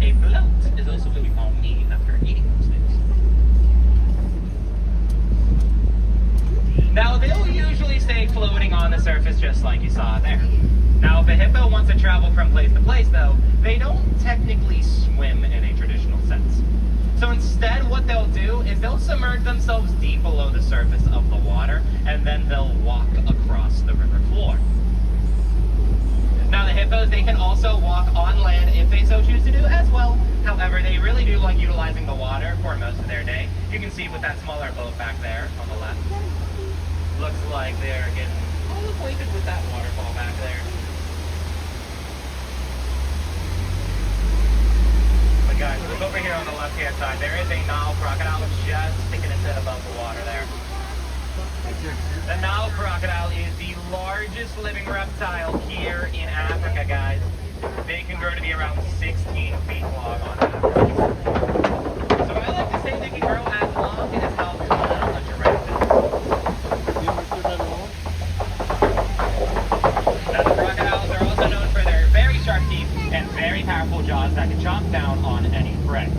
A float is also what you call me after eating those things. Now, they'll usually stay floating on the surface just like you saw there. Now, if a hippo wants to travel from place to place, though, they don't technically swim in a traditional sense. So instead, what they'll do is they'll submerge themselves deep below the surface of the water, and then they'll walk across the river floor. Now, the hippos, they can also walk on land if they so choose to do as well. However, they really do like utilizing the water for most of their day. You can see with that smaller boat back there on the left. Looks like they're getting all acquainted with that waterfall back there. But guys, look over here on the left-hand side. There is a Nile crocodile just sticking its head above the water there. The Nile crocodile is the largest living reptile here in Africa, guys. They can grow to be around 16 feet long on average. So I like to say they can grow as long as how tall a giraffe is. Now, the crocodiles are also known for their very sharp teeth and very powerful jaws that can chomp down on any prey.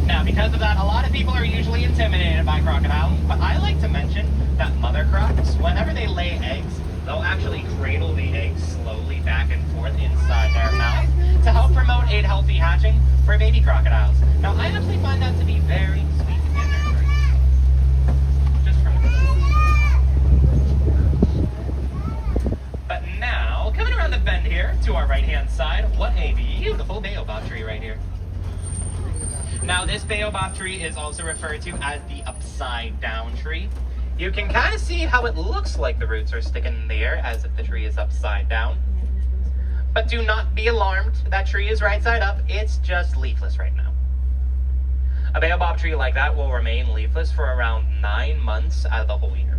Now, because of that, a lot of people are usually intimidated by crocodiles, but I like to mention that mother crocs, whenever they lay eggs, they'll actually cradle the eggs slowly back and forth inside their mouth to help promote a healthy hatching for baby crocodiles. Now, I actually find that to be very sweet and nurturing. Just from But now, coming around the bend here to our right-hand side, what a beautiful baobab tree right here. Now, this baobab tree is also referred to as the upside-down tree. You can kind of see how it looks like the roots are sticking in the air as if the tree is upside down. But do not be alarmed. That tree is right side up. It's just leafless right now. A baobab tree like that will remain leafless for around 9 months out of the whole year.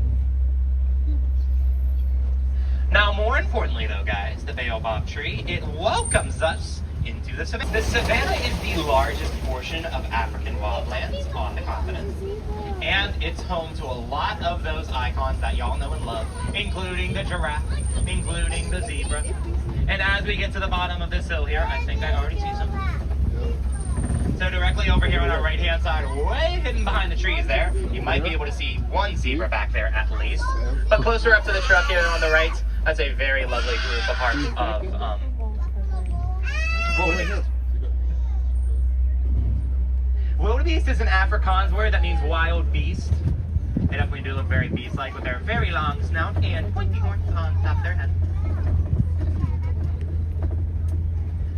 Now, more importantly though, guys, the baobab tree, it welcomes us into the savanna. The savanna is the largest portion of African wildlands on the continent. And it's home to a lot of those icons that y'all know and love, including the giraffe, including the zebra. And as we get to the bottom of this hill here, I think I already see some. So directly over here on our right-hand side, way hidden behind the trees there, you might be able to see one zebra back there at least. But closer up to the truck here on the right, that's a very lovely group of hearts of wildebeest. Wildebeest is an Afrikaans word that means wild beast. They definitely do look very beast-like with their very long snout and pointy horns on top of their head.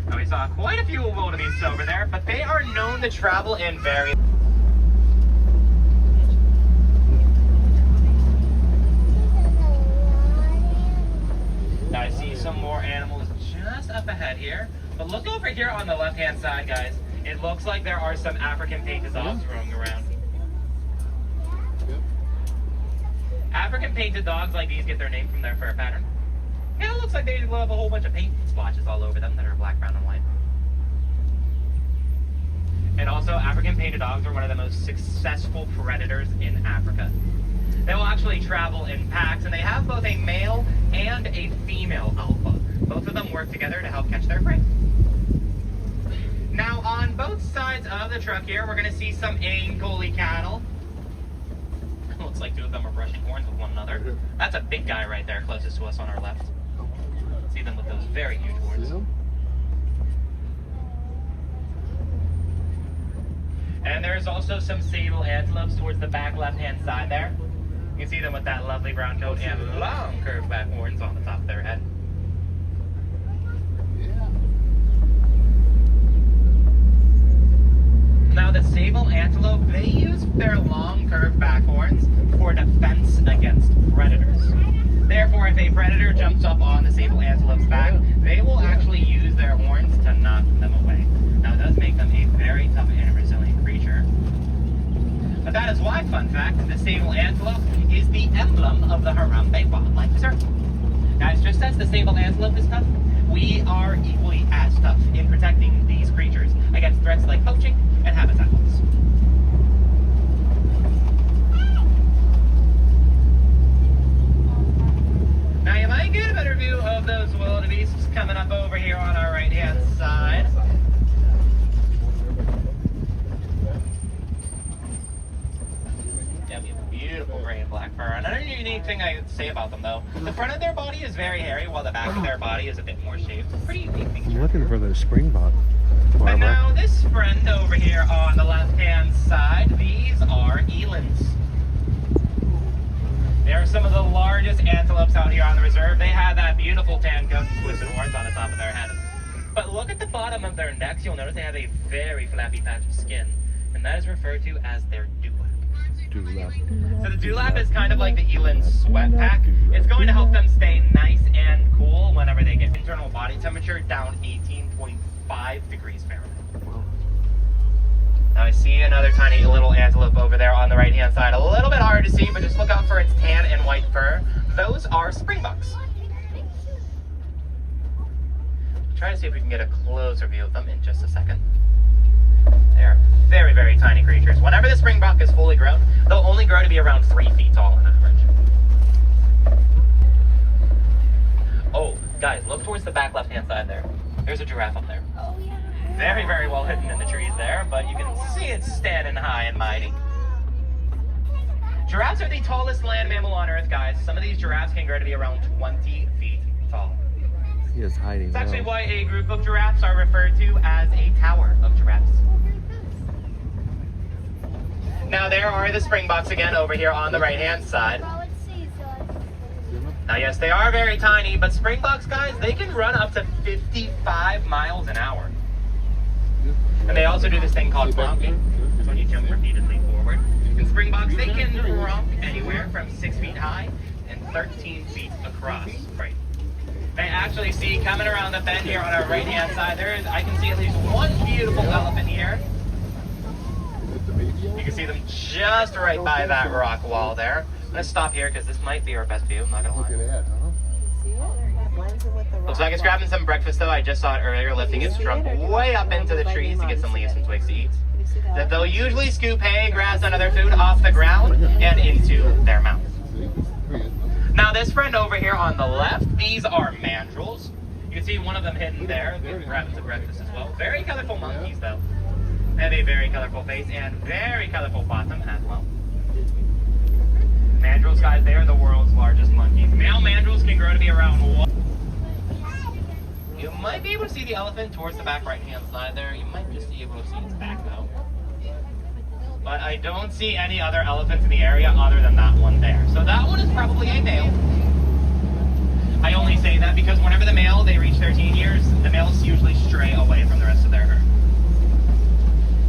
Now, we saw quite a few wildebeests over there, but they are known to travel in very... Now, I see some more animals just up ahead here, but look over here on the left-hand side, guys. It looks like there are some African painted dogs roaming around. African painted dogs like these get their name from their fur pattern. Yeah, it looks like they have a whole bunch of paint splotches all over them that are black, brown, and white. And also, African painted dogs are one of the most successful predators in Africa. They will actually travel in packs, and they have both a male and a female alpha. Both of them work together to help catch their prey. Now, on both sides of the truck here, we're going to see some Angoli cattle. Looks like two of them are brushing horns with one another. That's a big guy right there, closest to us on our left. See them with those very huge horns. And there's also some sable antelopes towards the back left-hand side there. You can see them with that lovely brown coat and long curved back horns on the top of their head. Now, the sable antelope, they use their long curved back horns for defense against predators. Therefore, if a predator jumps up on the sable antelope's back, they will actually use their horns to knock them away. Now, it does make them a very tough and resilient creature. But that is why, fun fact, the sable antelope is the emblem of the Harambe Wildlife Reserve. Guys, just as the sable antelope is tough, we are equally as tough in protecting these creatures against threats like poaching and habitat loss. thing I would say about them though. The front of their body is very hairy, while the back of their body is a bit more shaved. Pretty unique feature. I'm looking for the springbok. But now this friend over here on the left-hand side, these are elands. They're some of the largest antelopes out here on the reserve. They have that beautiful tan coat and twisted horns on the top of their head. But look at the bottom of their necks. You'll notice they have a very flappy patch of skin, and that is referred to as their dewlap. So the dewlap is kind of like the eland sweat pack. It's going to help them stay nice and cool whenever they get internal body temperature down 18.5 degrees Fahrenheit. Now I see another tiny little antelope over there on the right hand side. A little bit hard to see, but just look out for its tan and white fur. Those are springboks. Try to see if we can get a closer view of them in just a second. They're very, very tiny creatures. Whenever the springbok is fully grown, they'll only grow to be around 3 feet tall on average. Oh, guys, look towards the back left-hand side there. There's a giraffe up there. Oh, yeah. Very, very well hidden in the trees there, but you can see it standing high and mighty. Giraffes are the tallest land mammal on Earth, guys. Some of these giraffes can grow to be around 20 feet tall. He is hiding. It's actually why a group of giraffes are referred to as a tower of giraffes. Now there are the springboks again over here on the right-hand side. Now yes, they are very tiny, but springboks, guys, they can run up to 55 miles an hour. And they also do this thing called plonking. It's when you jump repeatedly forward. And springboks, they can plonk anywhere from 6 feet high and 13 feet across. Right. I actually see coming around the bend here on our right-hand side, I can see at least one beautiful elephant here. You can see them just right by that rock wall there. I'm going to stop here because this might be our best view, I'm not going to lie. Looks like it's grabbing some breakfast though. I just saw it earlier lifting its trunk way up into the trees to get some leaves and twigs to eat. That they'll usually scoop hay, grass, and other food off the ground and into their mouth. Now this friend over here on the left, these are mandrills. You can see one of them hidden there, grabbing some breakfast as well. Very colorful monkeys though. They have a very colorful face and very colorful bottom as well. Mandrills, guys, they are the world's largest monkeys. Male mandrills can grow to be around 1. You might be able to see the elephant towards the back right-hand side there. You might just be able to see its back though. But I don't see any other elephants in the area other than that one there. So that one is probably a male. I only say that because whenever they reach their teen years, the males usually stray away from the rest of their herd.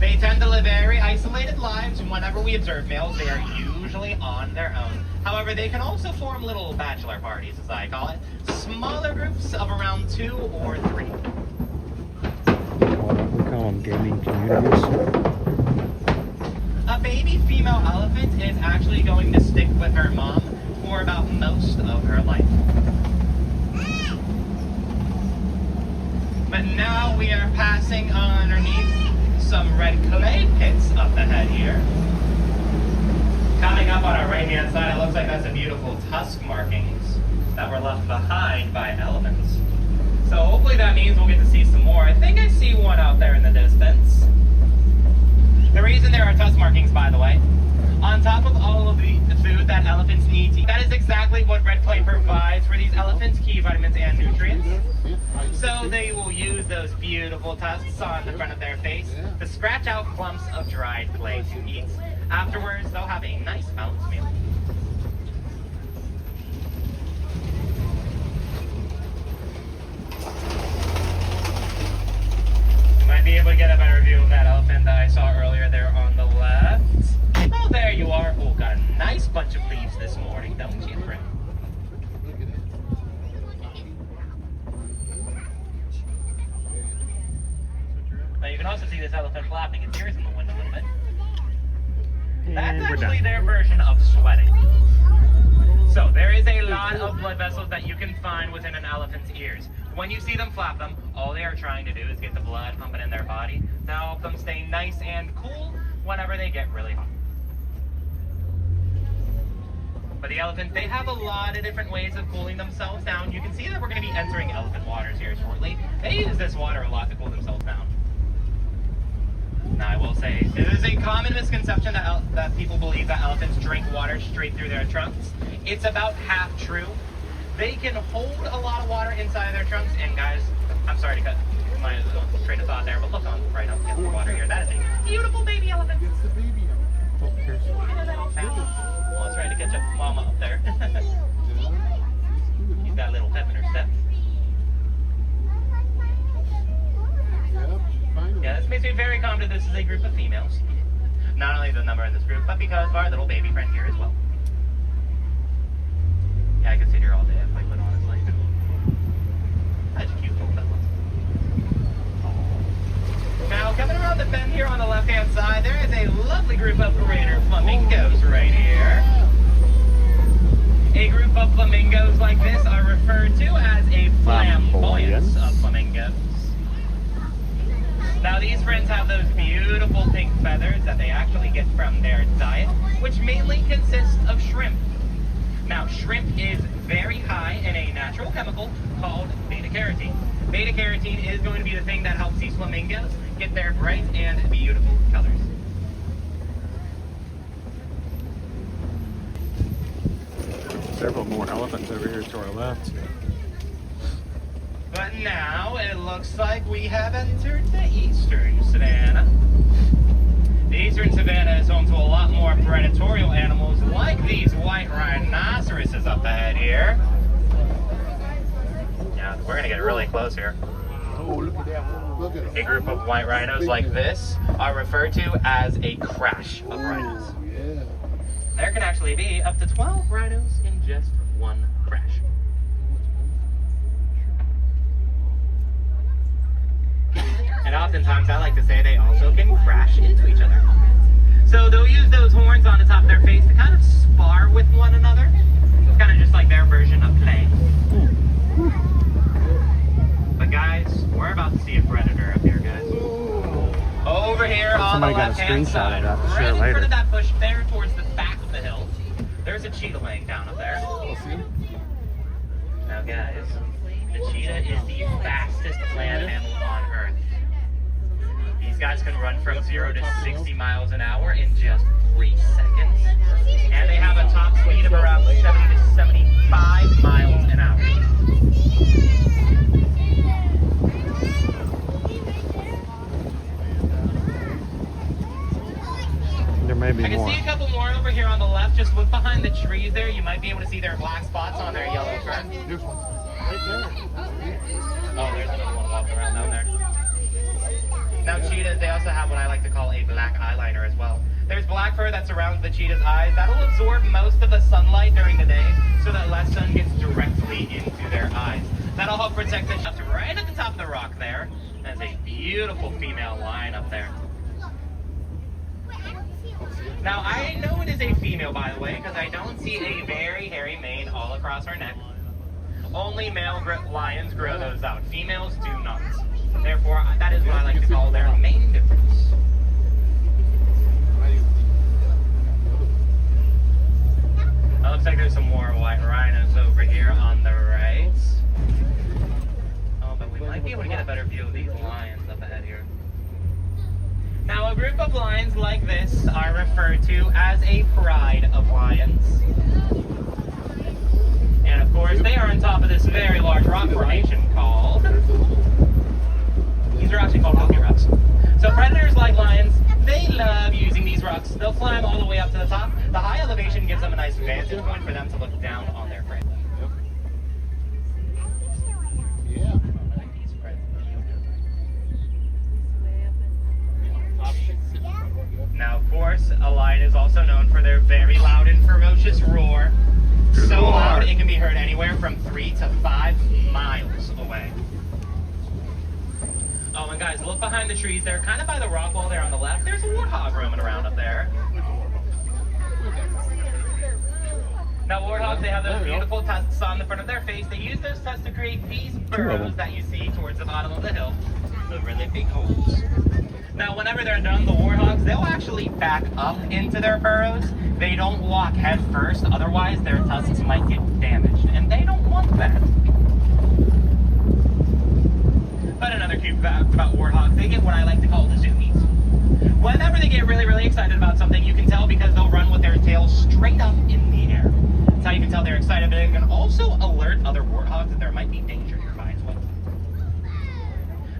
They tend to live very isolated lives. Whenever we observe males, they are usually on their own. However, they can also form little bachelor parties, as I call it. Smaller groups of around 2 or 3. We call them gaming communities. A baby female elephant is actually going to stick with her mom for about most of her life. But now we are passing underneath some red clay pits up ahead here. Coming up on our right hand side, it looks like that's a beautiful tusk markings that were left behind by elephants. So hopefully that means we'll get to see some more. I think I see one out there in the distance. The reason there are tusk markings, by the way, on top of all of the food that elephants need to eat, that is exactly what red clay provides for these elephants, key vitamins and nutrients. So they will use those beautiful tusks on the front of their face to scratch out clumps of dried clay to eat. Afterwards, they'll have a nice balanced meal. You might be able to get a better view of that elephant that I saw earlier there on the left. Oh, there you are. Oh, got a nice bunch of leaves this morning, don't you, friend? Now you can also see this elephant flapping its ears in the wind a little bit. That's actually their version of sweating. So there is a lot of blood vessels that you can find within an elephant's ears. When you see them flap them, all they are trying to do is get the blood pumping in their body to help them stay nice and cool whenever they get really hot. But the elephants, they have a lot of different ways of cooling themselves down. You can see that we're going to be entering elephant waters here shortly. They use this water a lot to cool themselves down. Now I will say. It is a common misconception that people believe that elephants drink water straight through their trunks. It's about half true. They can hold a lot of water inside their trunks, and guys, I'm sorry to cut my train of thought there, but look on right up against the water here. That is a beautiful baby elephant. It's the baby elephant. Well, let's try to catch up mama up there. He's got a little pep in her step. Yeah, this makes me very confident this is a group of females. Not only the number in this group, but because of our little baby friend here as well. Yeah, I could sit here all day if I could, honestly. That's a cute little fella. Now, coming around the bend here on the left-hand side, there is a lovely group of greater flamingos right here. A group of flamingos like this are referred to as a flamboyance of flamingos. Now, these friends have those beautiful pink feathers that they actually get from their diet, which mainly consists of shrimp. Now, shrimp is very high in a natural chemical called beta-carotene. Beta-carotene is going to be the thing that helps these flamingos get their bright and beautiful colors. Several more elephants over here to our left. But now, it looks like we have entered the eastern savanna. The eastern savanna is home to a lot more predatory animals like these white rhinoceroses up ahead here. Yeah, we're gonna get really close here. Oh, look at that one. Look at A group of white rhinos like this are referred to as a crash of rhinos. Yeah. There can actually be up to 12 rhinos in just one crash. And oftentimes, I like to say they also can crash into each other. So they'll use those horns on the top of their face to kind of spar with one another. It's kind of just like their version of play. But guys, we're about to see a predator up here, guys. Over here on the left-hand side, right in front of that bush there towards the back of the hill, there's a cheetah laying down up there. Now guys, the cheetah is the fastest land mammal on Earth. These guys can run from 0 to 60 miles an hour in just 3 seconds. And they have a top speed of around 70 to 75 miles an hour. There may be I can more. see a couple more over here on the left. Just look behind the trees there. You might be able to see their black spots on their yellow fur. There's one right there. Oh, there's another one walking around down there. Now cheetahs, they also have what I like to call a black eyeliner as well. There's black fur that surrounds the cheetah's eyes. That'll absorb most of the sunlight during the day so that less sun gets directly into their eyes. That'll help protect the shots right at the top of the rock there. That's a beautiful female lion up there. Now, I know it is a female, by the way, because I don't see a very hairy mane all across her neck. Only male lions grow those out. Females do not. Therefore, that is what I like to call their main difference. It looks like there's some more white rhinos over here on the right. Oh, but we might be able to get a better view of these lions up ahead here. Now, a group of lions like this are referred to as a pride of lions. And of course, they are on top of this very large rock formation called... These are actually called Hopi rocks. So predators like lions, they love using these rocks. They'll climb all the way up to the top. The high elevation gives them a nice vantage point for them to look down on their prey. Yeah. Now, of course, a lion is also known for their very loud and ferocious roar. So loud it can be heard anywhere from 3 to 5 miles away. Oh, and guys, look behind the trees there, kind of by the rock wall there on the left. There's a warthog roaming around up there. Now, warthogs, they have those beautiful tusks on the front of their face. They use those tusks to create these burrows that you see towards the bottom of the hill. The really big holes. Now, whenever they're done, the warthogs, they'll actually back up into their burrows. They don't walk head first, otherwise their tusks might get damaged, and they don't want that. But another cute fact about warthogs, they get what I like to call the zoomies. When excited about something, you can tell because they'll run with their tails straight up in the air. That's how you can tell they're excited, but it can also alert other warthogs that there might be danger nearby as well.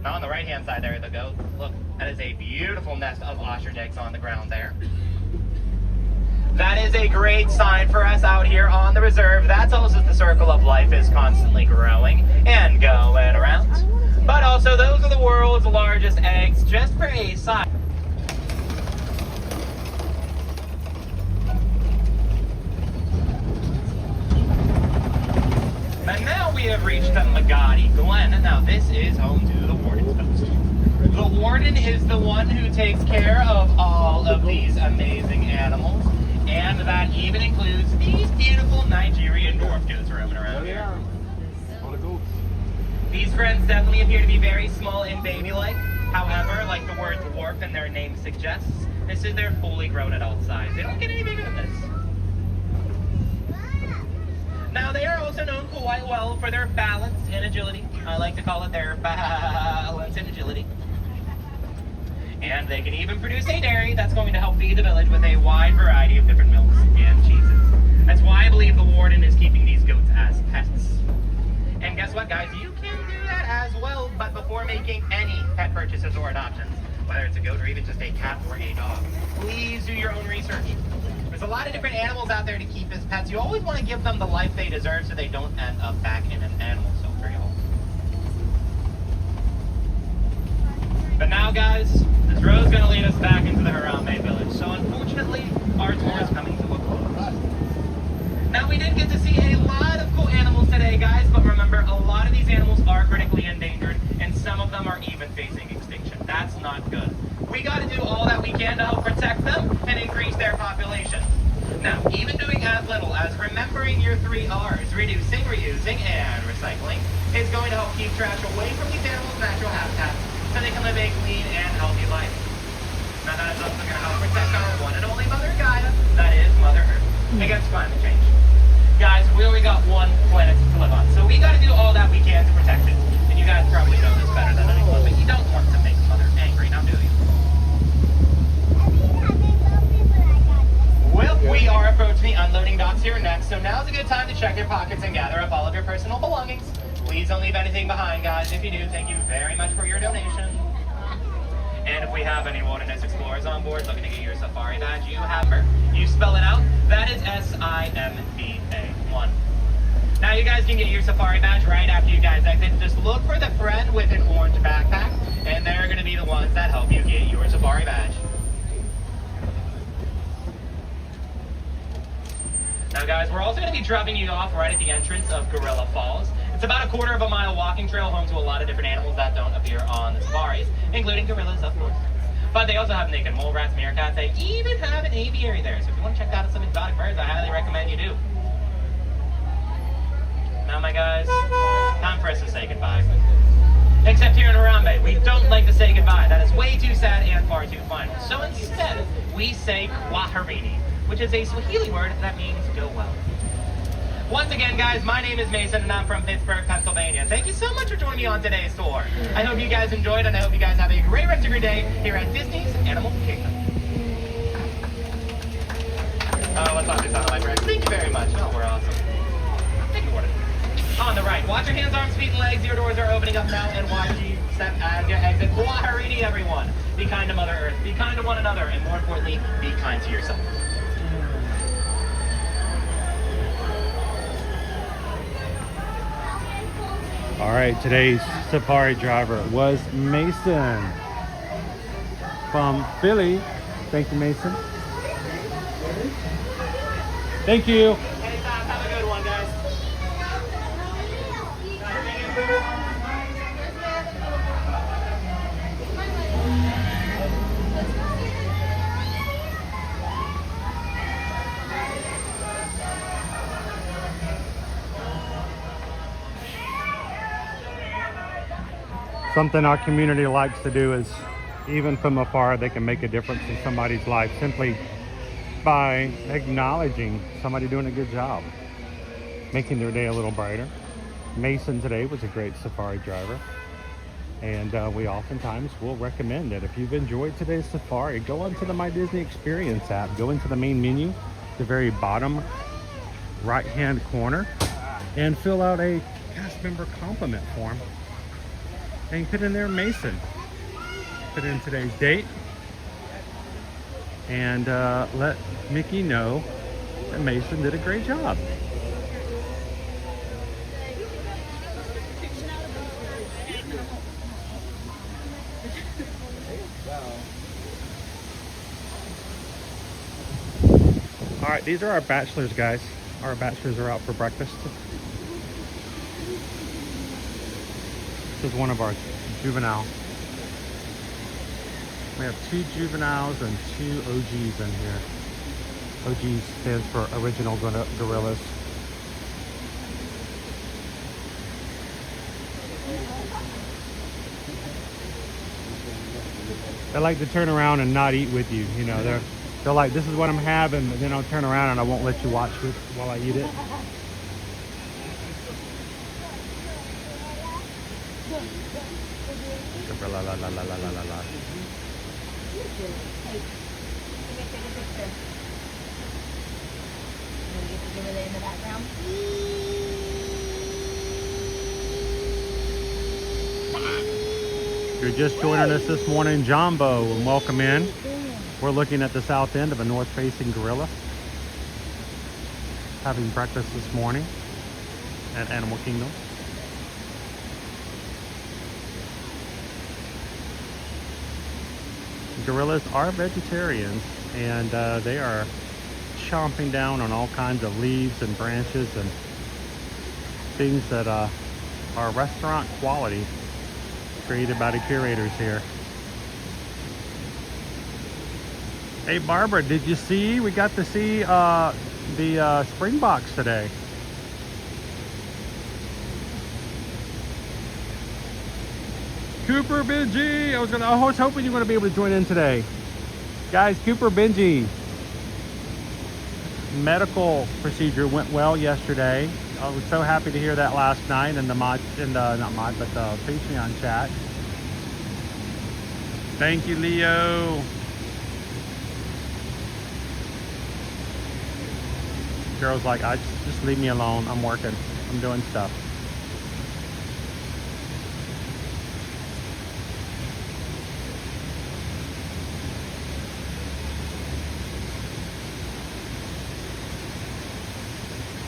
Now on the right-hand side there, the goat, look, that is a beautiful nest of ostrich eggs on the ground there. That is a great sign for us out here on the reserve. That tells us the circle of life is constantly growing and going around. But also, those are the world's largest eggs, just for a size. And now we have reached the Magadi Glen. And now this is home to the Warden's Post. The Warden is the one who takes care of all of these amazing animals. And that even includes these beautiful Nigerian dwarf goats roaming around here. All the goats. These friends definitely appear to be very small and baby-like. However, like the word dwarf in their name suggests, this is their fully grown adult size. They don't get any bigger than this. Now, they are also known quite well for their balance and agility. I like to call it their balance and agility. And they can even produce a dairy that's going to help feed the village with a wide variety of different milks and cheeses. That's why I believe the Warden is keeping these goats as pets. And guess what, guys? You can do that as well, but before making any pet purchases or adoptions, whether it's a goat or even just a cat or a dog, please do your own research. There's a lot of different animals out there to keep as pets. You always want to give them the life they deserve so they don't end up back in an animal shelter, y'all. But now, guys, this road is going to lead us back into the Harambe village. So unfortunately, our tour is coming to a close. Now, we did get to see a lot of cool animals today, guys, but remember, a lot of these animals are critically endangered, and some of them are even facing extinction. That's not good. We got to do all that we can to help protect them and increase their population. Now, even doing as little as remembering your 3 R's, reducing, reusing, and recycling, is going to help keep trash away from these animals' natural habitats, so they can live a clean and healthy life. Now that is also going to help protect our one and only Mother Gaia, that is Mother Earth, against climate change. Guys, we only got one planet to live on, so we got to do all that we can to protect it. And you guys probably know this better than anyone, but you don't want to make Mother angry, now do you? Well, we are approaching the unloading docks here next, so now's a good time to check your pockets and gather up all of your personal belongings. Please don't leave anything behind, guys. If you do, thank you very much for your donation. And if we have any Wilderness Explorers on board looking to get your safari badge, you have her. You spell it out. That is SIMBA1. Now you guys can get your safari badge right after you guys exit. Just look for the friend with an orange backpack, and they're going to be the ones that help you get your safari badge. Now guys, we're also going to be dropping you off right at the entrance of Gorilla Falls. It's about a 1/4 mile walking trail home to a lot of different animals that don't appear on the safaris, including gorillas, of course. But they also have naked mole rats, meerkats. They even have an aviary there. So if you want to check out some exotic birds, I highly recommend you do. Now, my guys, time for us to say goodbye. Except here in Harambe, we don't like to say goodbye. That is way too sad and far too final. So instead, we say kwaherini, which is a Swahili word that means go well. Once again, guys, my name is Mason, and I'm from Pittsburgh, Pennsylvania. Thank you so much for joining me on today's tour. I hope you guys enjoyed, and I hope you guys have a great rest of your day here at Disney's Animal Kingdom. Let's not do sound like friends. Thank you very much. Oh, we're awesome. Thank you, Warden. On the right, watch your hands, arms, feet, and legs. Your doors are opening up now, and watch you step as you exit. Kwaherini, everyone. Be kind to Mother Earth. Be kind to one another, and more importantly, be kind to yourself. All right, today's safari driver was Mason from Philly. Thank you, Mason. Thank you. Anytime. Have a good one, guys. Something our community likes to do is, even from afar, they can make a difference in somebody's life simply by acknowledging somebody doing a good job, making their day a little brighter. Mason today was a great safari driver. And we oftentimes will recommend that if you've enjoyed today's safari, go onto the My Disney Experience app, go into the main menu, the very bottom right-hand corner, and fill out a cast member compliment form. And you put in there Mason. Put in today's date, and let Mickey know that Mason did a great job. All right, these are our bachelors, guys. Our bachelors are out for breakfast. This is one of our juvenile. We have 2 juveniles and 2 OGs in here. OG stands for Original Gorillas. They like to turn around and not eat with you. You know, they're like, this is what I'm having, but then I'll turn around and I won't let you watch it while I eat it. La, la, la, la, la, la, la, la. If you're just joining us this morning, Jambo, and welcome in. We're looking at the south end of a north-facing gorilla, having breakfast this morning at Animal Kingdom. Gorillas are vegetarians, and they are chomping down on all kinds of leaves and branches and things that are restaurant quality, created by the curators here. Hey Barbara, did you see? We got to see the Springboks today. Cooper Benji, I was hoping you were going to be able to join in today. Guys, Cooper Benji, medical procedure went well yesterday. I was so happy to hear that last night in the Patreon chat. Thank you, Leo. Girl's like, just leave me alone. I'm working. I'm doing stuff.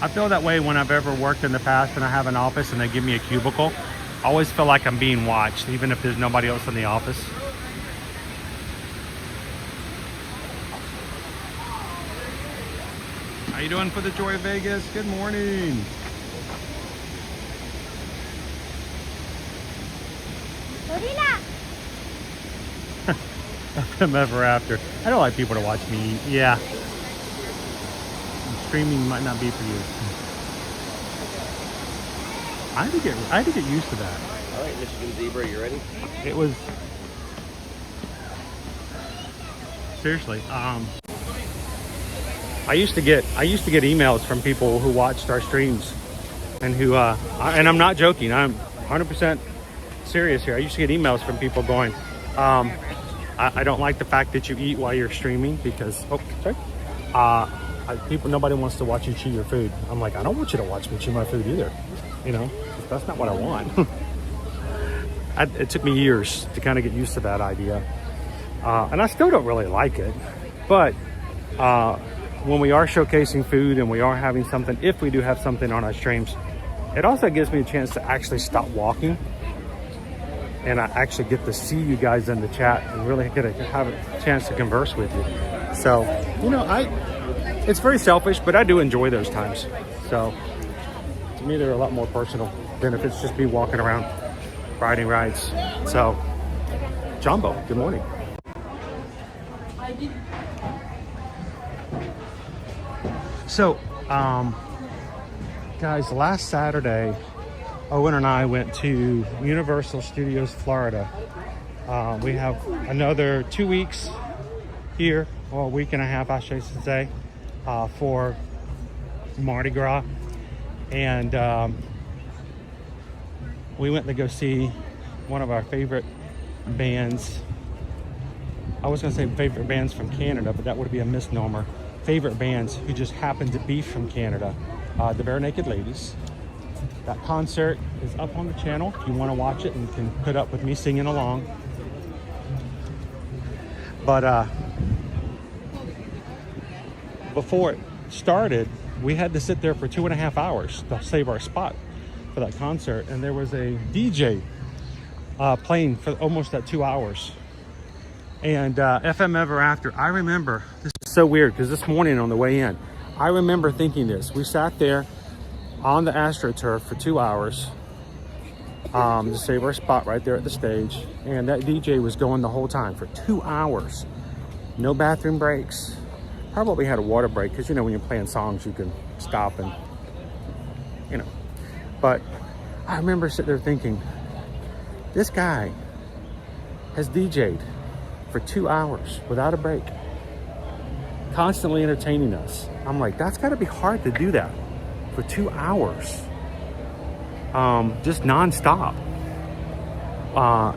I feel that way when I've ever worked in the past and I have an office and they give me a cubicle. I always feel like I'm being watched, even if there's nobody else in the office. How you doing for the Joy of Vegas? Good morning. Them ever after. I don't like people to watch me eat. Yeah. Streaming might not be for you. I had to get used to that. All right, Michigan Zebra, you ready? It was seriously. I used to get emails from people who watched our streams and who and I'm not joking. I'm 100% serious here. I used to get emails from people going, I don't like the fact that you eat while you're streaming because nobody wants to watch you chew your food. I'm like, I don't want you to watch me chew my food either. You know, that's not what I want. It took me years to kind of get used to that idea. And I still don't really like it. But when we are showcasing food and we are having something, if we do have something on our streams, it also gives me a chance to actually stop walking. And I actually get to see you guys in the chat and really have a chance to converse with you. So, you know, it's very selfish, but I do enjoy those times. So to me, they're a lot more personal than if it's just me walking around riding rides. So, Jambo, good morning. So, guys, last Saturday, Owen and I went to Universal Studios, Florida. We have another 2 weeks here, or a week and a half, I should say, for Mardi Gras. And we went to go see one of our favorite bands. I was going to say favorite bands from Canada, but that would be a misnomer. Favorite bands who just happen to be from Canada. The Bare Naked Ladies. That concert is up on the channel if you want to watch it and can put up with me singing along. But before it started, we had to sit there for 2.5 hours to save our spot for that concert. And there was a DJ playing for almost that 2 hours. And FM Ever After, I remember, this is so weird because this morning on the way in, I remember thinking this. We sat there on the AstroTurf for 2 hours to save our spot right there at the stage. And that DJ was going the whole time for 2 hours. No bathroom breaks. Probably had a water break because, you know, when you're playing songs, you can stop and, you know. But I remember sitting there thinking, this guy has DJ'd for 2 hours without a break, constantly entertaining us. I'm like, that's got to be hard to do that for 2 hours, just nonstop. I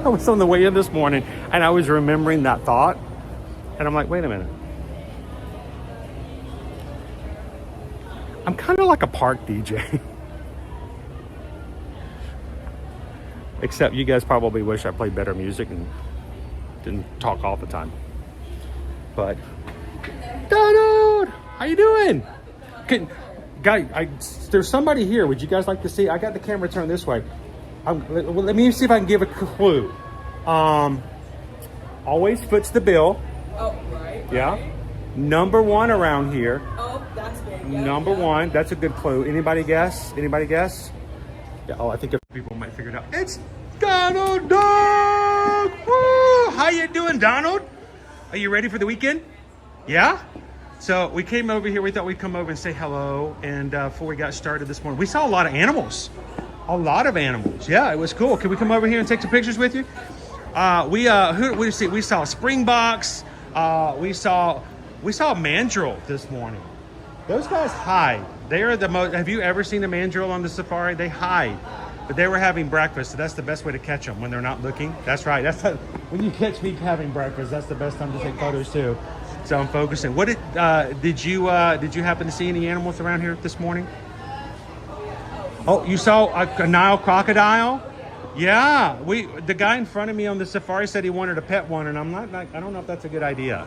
was on the way in this morning and I was remembering that thought, and I'm like, wait a minute. I'm kind of like a park DJ. Except you guys probably wish I played better music and didn't talk all the time. But Donald, how you doing? There's somebody here. Would you guys like to see? I got the camera turned this way. Let me see if I can give a clue. Always foots the bill. Oh, right. Yeah. Right. Number one around here. Oh, that's big. Yeah, Number one. That's a good clue. Anybody guess? Anybody guess? Yeah. Oh, I think people might figure it out. It's Donald Duck. Woo! How you doing, Donald? Are you ready for the weekend? Yeah? So we came over here. We thought we'd come over and say hello. And before we got started this morning, we saw a lot of animals. A lot of animals. Yeah, it was cool. Can we come over here and take some pictures with you? We saw springboks. We saw a mandrill this morning. Those guys hide. They are the most. Have you ever seen a mandrill on the safari? They hide. But they were having breakfast, so that's the best way to catch them when they're not looking. That's right. When you catch me having breakfast, that's the best time to take photos too. So I'm focusing. What did you happen to see any animals around here this morning? Oh, you saw a Nile crocodile? Yeah. The guy in front of me on the safari said he wanted a pet one, and I don't know if that's a good idea.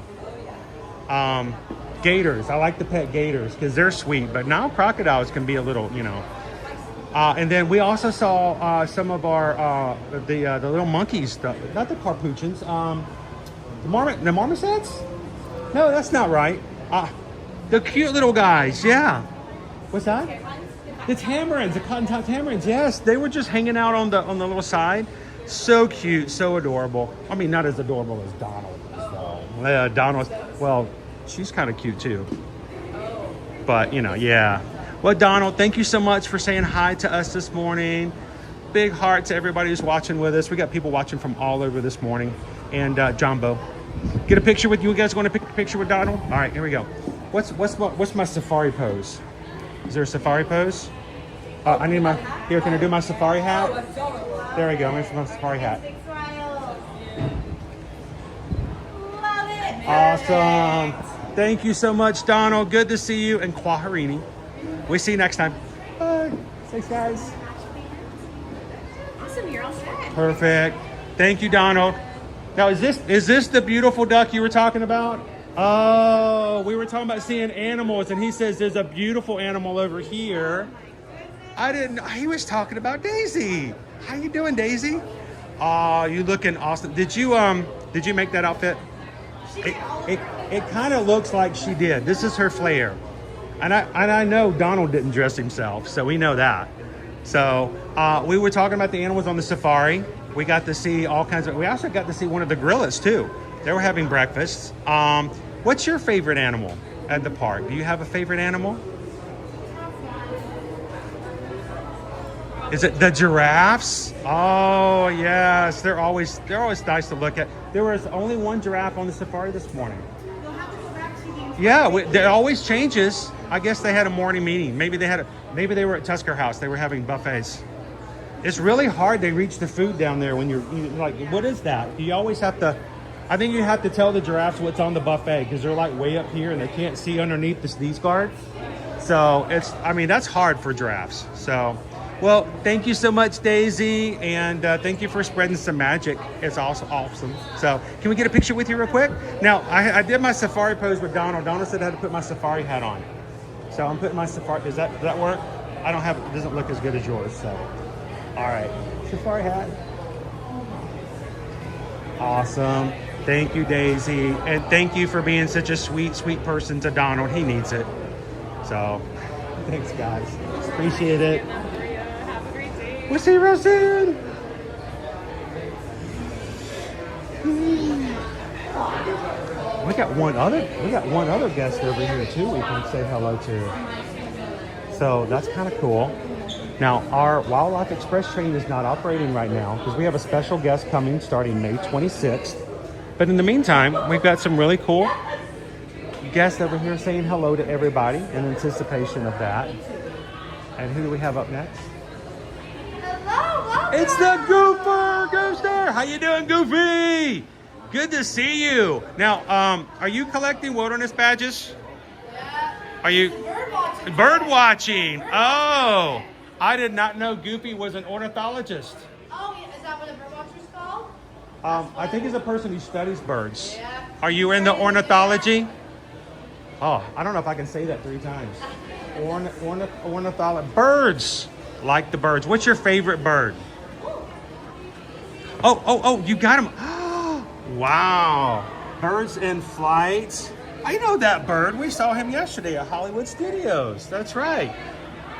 Gators. I like the pet gators because they're sweet, but Nile crocodiles can be a little, you know. And then we also saw some of our the little monkeys, not the capuchins, the marmosets? No, that's not right. The cute little guys, yeah. What's that? The tamarins, the cotton-top tamarins. Yes, they were just hanging out on the little side. So cute, so adorable. I mean, not as adorable as Donald. So, Donald's, well, she's kind of cute too. But, you know, yeah. Well, Donald, thank you so much for saying hi to us this morning. Big heart to everybody who's watching with us. We got people watching from all over this morning. And Jambo, get a picture with you. You guys want to pick a picture with Donald? All right, here we go. What's my safari pose? Is there a safari pose? I need my, here, can I do my safari hat? There we go, here's my safari hat. Love it. Awesome. Thank you so much, Donald. Good to see you. And Kwaharini. We'll see you next time. Bye. Thanks, guys. Awesome, you're all set. Perfect. Thank you, Donald. Now, is this the beautiful duck you were talking about? Oh, we were talking about seeing animals, and he says there's a beautiful animal over here. I didn't. He was talking about Daisy. How you doing, Daisy? Oh, you looking awesome. Did you make that outfit? It kind of looks like she did. This is her flair. And I know Donald didn't dress himself, so we know that. So we were talking about the animals on the safari. We got to see all kinds of. We also got to see one of the gorillas too. They were having breakfast. What's your favorite animal at the park? Do you have a favorite animal? Is it the giraffes? Oh yes, they're always nice to look at. There was only one giraffe on the safari this morning. You'll have to go back to the Yeah, it always changes. I guess they had a morning meeting. Maybe they were at Tusker House. They were having buffets. It's really hard to reach the food down there when you're like, what is that? You always have to, I think you have to tell the giraffes what's on the buffet because they're like way up here and they can't see underneath these guards. So that's hard for giraffes. So, well, thank you so much, Daisy. And thank you for spreading some magic. It's also awesome. So can we get a picture with you real quick? Now, I did my safari pose with Donald. Donald said I had to put my safari hat on. So I'm putting my safari, does that work? I don't have, it doesn't look as good as yours, so. All right, safari hat. Awesome. Thank you, Daisy. And thank you for being such a sweet, sweet person to Donald. He needs it. So, thanks, guys. Appreciate it. Have a great day. We'll see you real soon. We got one other guest over here too we can say hello to. So that's kind of cool. Now our Wildlife Express train is not operating right now because we have a special guest coming starting May 26th. But in the meantime, we've got some really cool guests over here saying hello to everybody in anticipation of that. And who do we have up next? Hello, It's the Goofer! Gooster! How you doing, Goofy? Good to see you. Now, are you collecting wilderness badges? Yeah. Are you? Bird watching. Oh, I did not know Goofy was an ornithologist. Oh, yeah. Is that what a bird watcher's called? I think he's a person who studies birds. Yeah. Are you in the ornithology? Oh, I don't know if I can say that 3 times. Ornithology. Birds. Like the birds. What's your favorite bird? Oh, you got him. Wow. Birds in flight. I know that bird. We saw him yesterday at Hollywood Studios. That's right.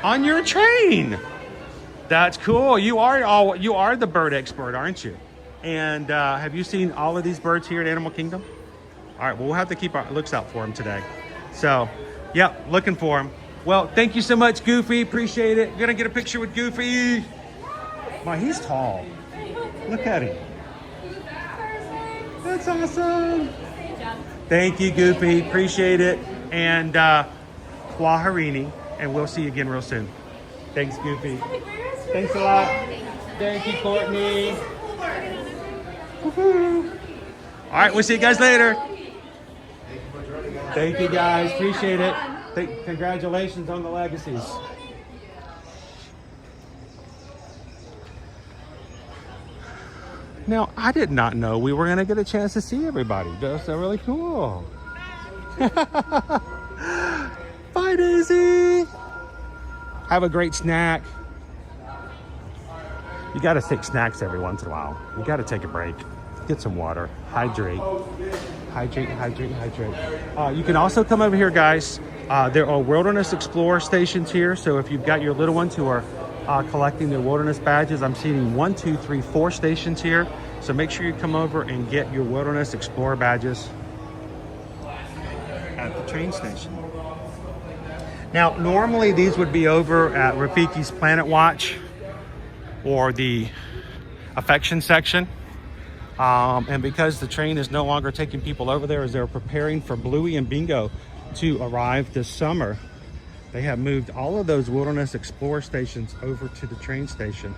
On your train. That's cool. You are the bird expert, aren't you? And have you seen all of these birds here at Animal Kingdom? All right, well, we'll have to keep our looks out for them today. So, yeah, looking for them. Well, thank you so much, Goofy. Appreciate it. Gonna get a picture with Goofy. Wow, he's tall. Look at him. That's awesome. Thank you, Goofy. Appreciate it. And Kwaharini. And we'll see you again real soon. Thanks, Goofy. Thanks a lot. Thank you, Courtney. Woo-hoo. All right, we'll see you guys later. Thank you, guys. Appreciate it. Congratulations on the legacies. Now, I did not know we were going to get a chance to see everybody. That's really cool. Bye, Daisy. Have a great snack. You got to take snacks every once in a while. You got to take a break. Get some water. Hydrate. Hydrate. You can also come over here, guys. There are Wilderness Explorer stations here. So if you've got your little ones who are collecting their wilderness badges, I'm seeing 1, 2, 3, 4 stations here. So make sure you come over and get your Wilderness Explorer badges at the train station. Now, normally these would be over at Rafiki's Planet Watch or the Affection section. And because the train is no longer taking people over there as they're preparing for Bluey and Bingo to arrive this summer, they have moved all of those Wilderness Explorer stations over to the train station.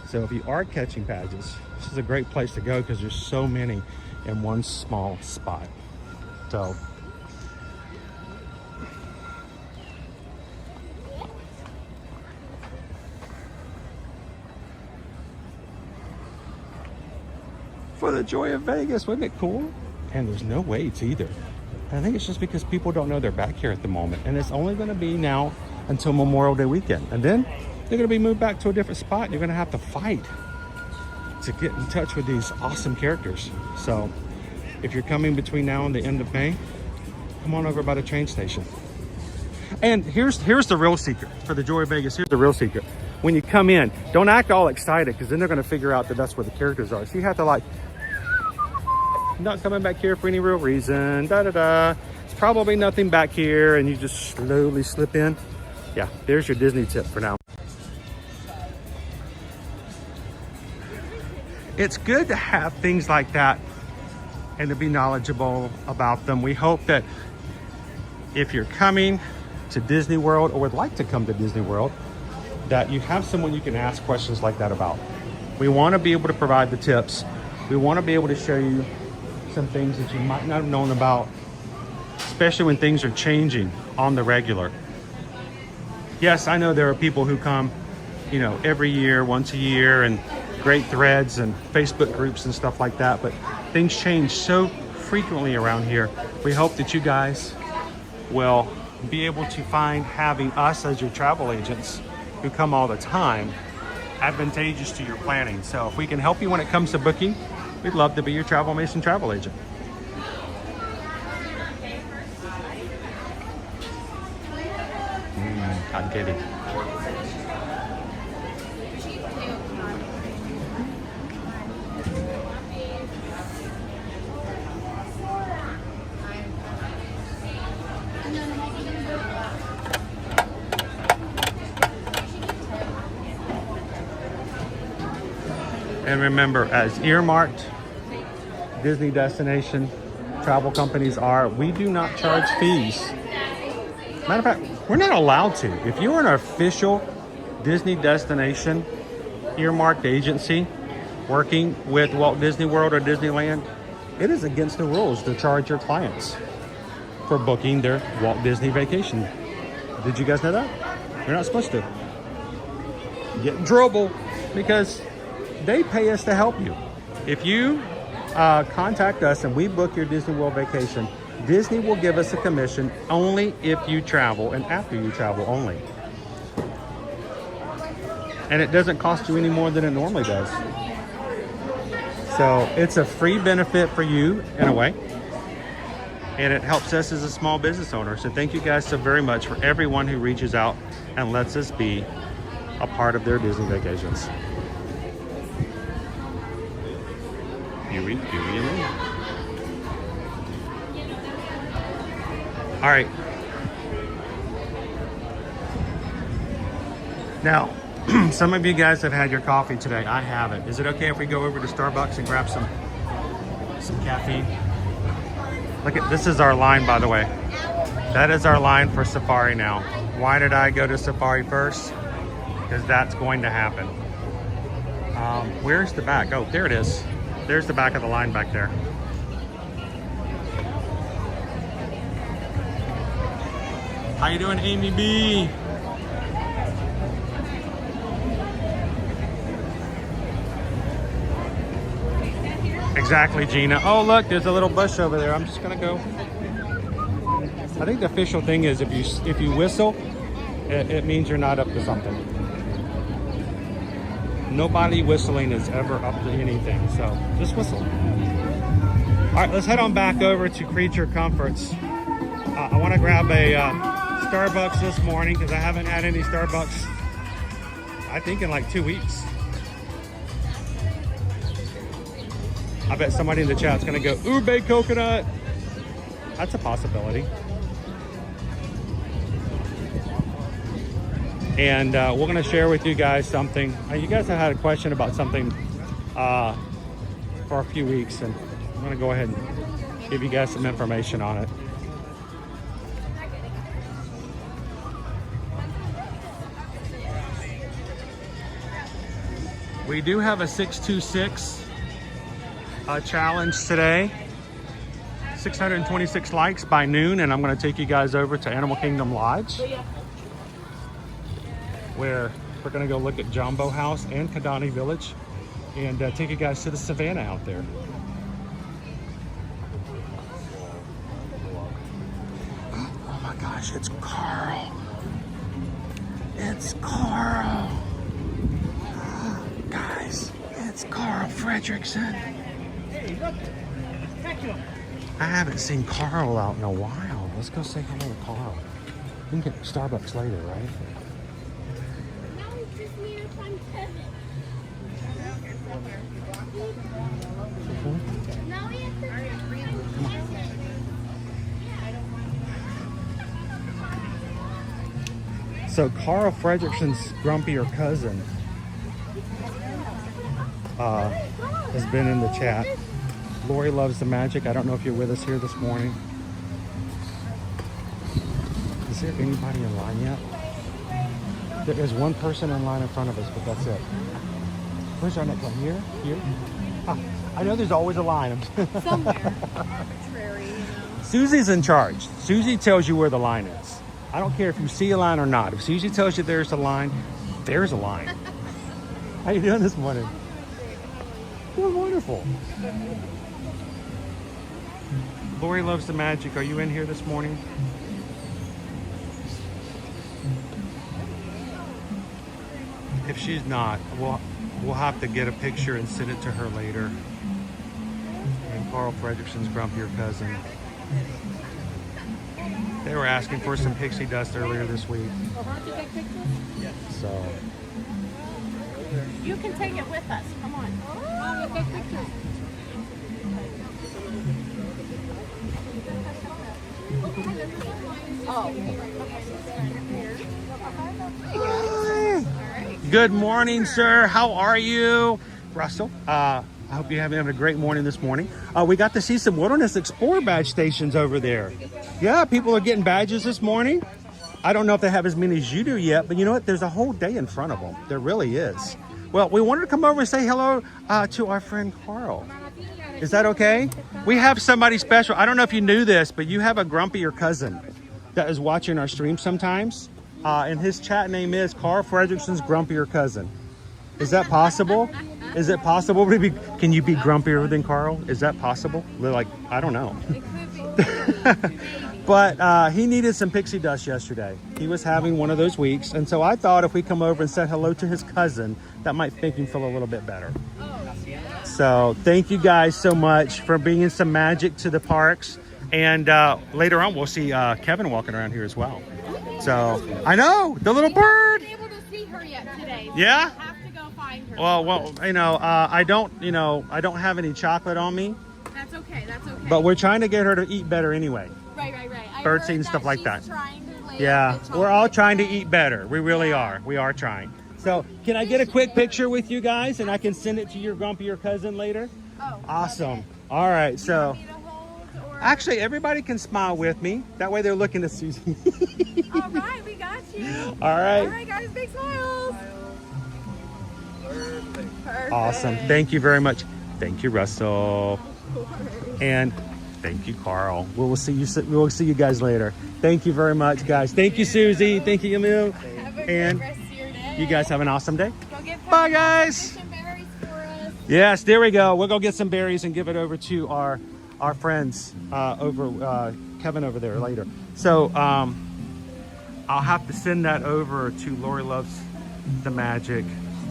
So if you are catching badges, this is a great place to go because there's so many in one small spot. So for the joy of Vegas, wasn't it cool? And there's no waits either. And I think it's just because people don't know they're back here at the moment. And it's only going to be now until Memorial Day weekend. And then they're going to be moved back to a different spot. You're going to have to fight to get in touch with these awesome characters. So if you're coming between now and the end of May, come on over by the train station. And here's the real secret for the Joy of Vegas. Here's the real secret. When you come in, don't act all excited because then they're going to figure out that that's where the characters are. So you have to like, not coming back here for any real reason, It's probably nothing back here, and you just slowly slip in. Yeah, there's your Disney tip for now. It's good to have things like that and to be knowledgeable about them. We hope that if you're coming to Disney World or would like to come to Disney World, that you have someone you can ask questions like that about. We want to be able to provide the tips. We want to be able to show you some things that you might not have known about, especially when things are changing on the regular. Yes, I know there are people who come, you know, every year, once a year, and great threads and Facebook groups and stuff like that, but things change so frequently around here. We hope that you guys will be able to find having us as your travel agents who come all the time advantageous to your planning. So if we can help you when it comes to booking, we'd love to be your Travel Mason travel agent. Cotton candy. And remember, as earmarked Disney destination travel companies are, we do not charge fees. Matter of fact, we're not allowed to. If you're an official Disney destination earmarked agency working with Walt Disney World or Disneyland, it is against the rules to charge your clients for booking their Walt Disney vacation. Did you guys know that? You're not supposed to. Get in trouble because they pay us to help you. If you contact us and we book your Disney World vacation, Disney will give us a commission only if you travel and after you travel only. And it doesn't cost you any more than it normally does. So it's a free benefit for you in a way. And it helps us as a small business owner. So thank you guys so very much for everyone who reaches out and lets us be a part of their Disney vacations. All right. Now, some of you guys have had your coffee today. I haven't. Is it okay if we go over to Starbucks and grab some caffeine? Look at this is our line, by the way. That is our line for Safari now. Why did I go to Safari first? Because that's going to happen. Where's the back? Oh, there it is. There's the back of the line back there. How you doing, Amy B? Exactly, Gina. Oh, look, there's a little bush over there. I'm just gonna go. I think the official thing is if you whistle, it means you're not up to something. Nobody whistling is ever up to anything, so just whistle. All right, let's head on back over to Creature Comforts. I want to grab a Starbucks this morning because I haven't had any Starbucks, I think, in like 2 weeks. I bet somebody in the chat's gonna go, ube coconut. That's a possibility. And we're gonna share with you guys something. You guys have had a question about something for a few weeks, and I'm gonna go ahead and give you guys some information on it. We do have a 626 challenge today. 626 likes by noon, and I'm gonna take you guys over to Animal Kingdom Lodge, where we're gonna go look at Jambo House and Kidani Village and take you guys to the savannah out there. Oh my gosh, it's Carl. It's Carl. Guys, it's Carl Fredrickson. Hey, look. I haven't seen Carl out in a while. Let's go say hello to Carl. We can get Starbucks later, right? So Carl Fredrickson's grumpier cousin has been in the chat. Lori loves the magic. I don't know if you're with us here this morning. Is there anybody in line yet? There is one person in line in front of us, but that's it. Where's our next one? Here? Here? Ah, I know there's always a line. Somewhere. Arbitrary, you know. Susie's in charge. Susie tells you where the line is. I don't care if you see a line or not. If Susie tells you there's a line, there's a line. How you doing this morning? Doing wonderful. Lori loves the magic. Are you in here this morning? If she's not, we'll have to get a picture and send it to her later. And Carl Fredrickson's grumpier cousin. They were asking for some pixie dust earlier this week. So You can take it with us. Come on. Oh, we'll take pictures. good morning, sir. How are you? Russell, I hope you're having a great morning this morning. We got to see some Wilderness Explorer badge stations over there. Yeah, people are getting badges this morning. I don't know if they have as many as you do yet, but you know what? There's a whole day in front of them. There really is. Well, we wanted to come over and say hello to our friend Carl. Is that okay? We have somebody special. I don't know if you knew this, but you have a grumpier cousin that is watching our stream sometimes. And his chat name is Carl Fredrickson's grumpier cousin. Is that possible? Is it possible to be? Can you be grumpier than Carl? Is that possible? Like, I don't know. But he needed some pixie dust yesterday. He was having one of those weeks. And so I thought if we come over and said hello to his cousin, that might make him feel a little bit better. So thank you guys so much for bringing some magic to the parks. And later on, we'll see Kevin walking around here as well. So I know the little bird. I haven't been able to see her yet today. So Yeah. I have to go find her. Well, I don't have any chocolate on me. That's okay. That's okay. But we're trying to get her to eat better anyway. Right. I Birdseed heard and stuff like she's that. trying to lay Yeah, off the we're all chocolate. trying to eat better. We really are. We are trying. So can I get a quick picture with you guys and I can send it to your grumpier cousin later? Oh, Awesome. okay. All right. So You want me to hold, or- actually, everybody can smile with me. That way they're looking at Susie. All right, we got you. All right. All right, guys, big smiles. Perfect. Awesome. Thank you very much. Thank you, Russell. And thank you, Carl. We'll see you guys later. Thank you very much, guys. Thank you, Susie. Thank you, Emil. Have a And good rest of your day. you guys have an awesome day. Go get Bye, guys. some berries for us. Yes, there we go. We'll go get some berries and give it over to our friends over Kevin over there later. So I'll have to send that over to Lori Loves the Magic.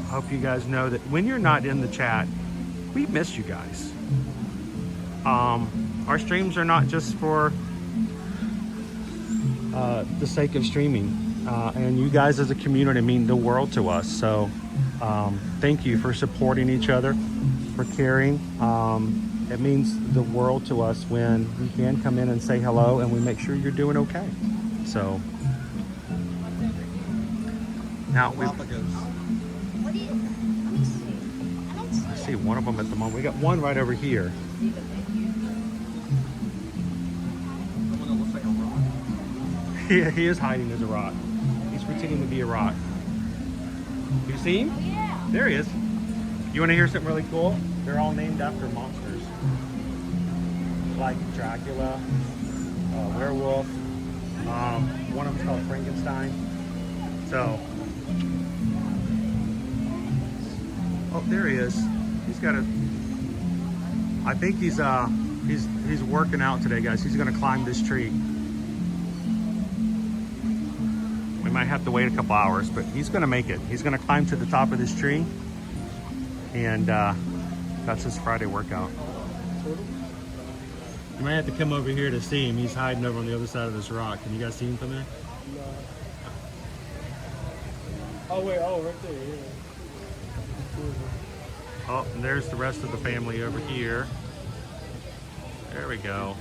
I hope you guys know that when you're not in the chat, we miss you guys. Our streams are not just for the sake of streaming. And you guys as a community mean the world to us. So thank you for supporting each other, for caring. It means the world to us when we can come in and say hello and we make sure you're doing okay. So now I see one of them at the moment. We got one right over here. He is hiding as a rock. He's pretending to be a rock. You see him? Yeah. There he is. You want to hear something really cool? They're all named after monsters. Like Dracula, werewolf. One of them's called Frankenstein. So, oh, there he is. He's got a. I think he's working out today, guys. He's gonna climb this tree. We might have to wait a couple hours, but he's gonna make it. He's gonna climb to the top of this tree, and that's his Friday workout. You might have to come over here to see him. He's hiding over on the other side of this rock. Can you guys see him from there? Oh, wait. Oh, right there. Yeah. Oh, and there's the rest of the family over here. There we go.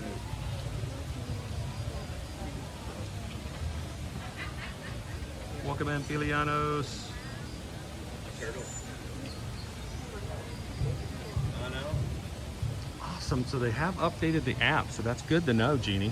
Welcome in, Filianos. Awesome. So they have updated the app, so that's good to know, Jeannie.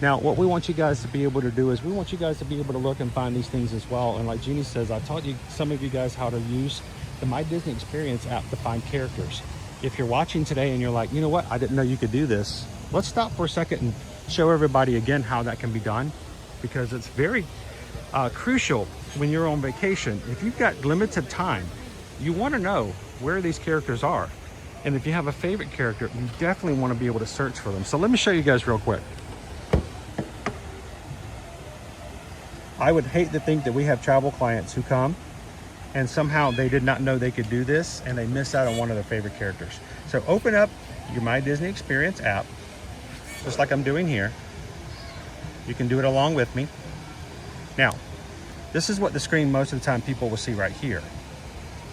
Now, what we want you guys to be able to do is we want you guys to be able to look and find these things as well. And like Jeannie says, I taught you, some of you guys, how to use the My Disney Experience app to find characters. If you're watching today and you're like, you know what, I didn't know you could do this. Let's stop for a second and show everybody again how that can be done, because it's very crucial when you're on vacation. If you've got limited time, you want to know where these characters are. And if you have a favorite character, you definitely want to be able to search for them. So let me show you guys real quick. I would hate to think that we have travel clients who come and somehow they did not know they could do this and they miss out on one of their favorite characters. So open up your My Disney Experience app, just like I'm doing here. You can do it along with me. Now, this is what the screen most of the time people will see right here.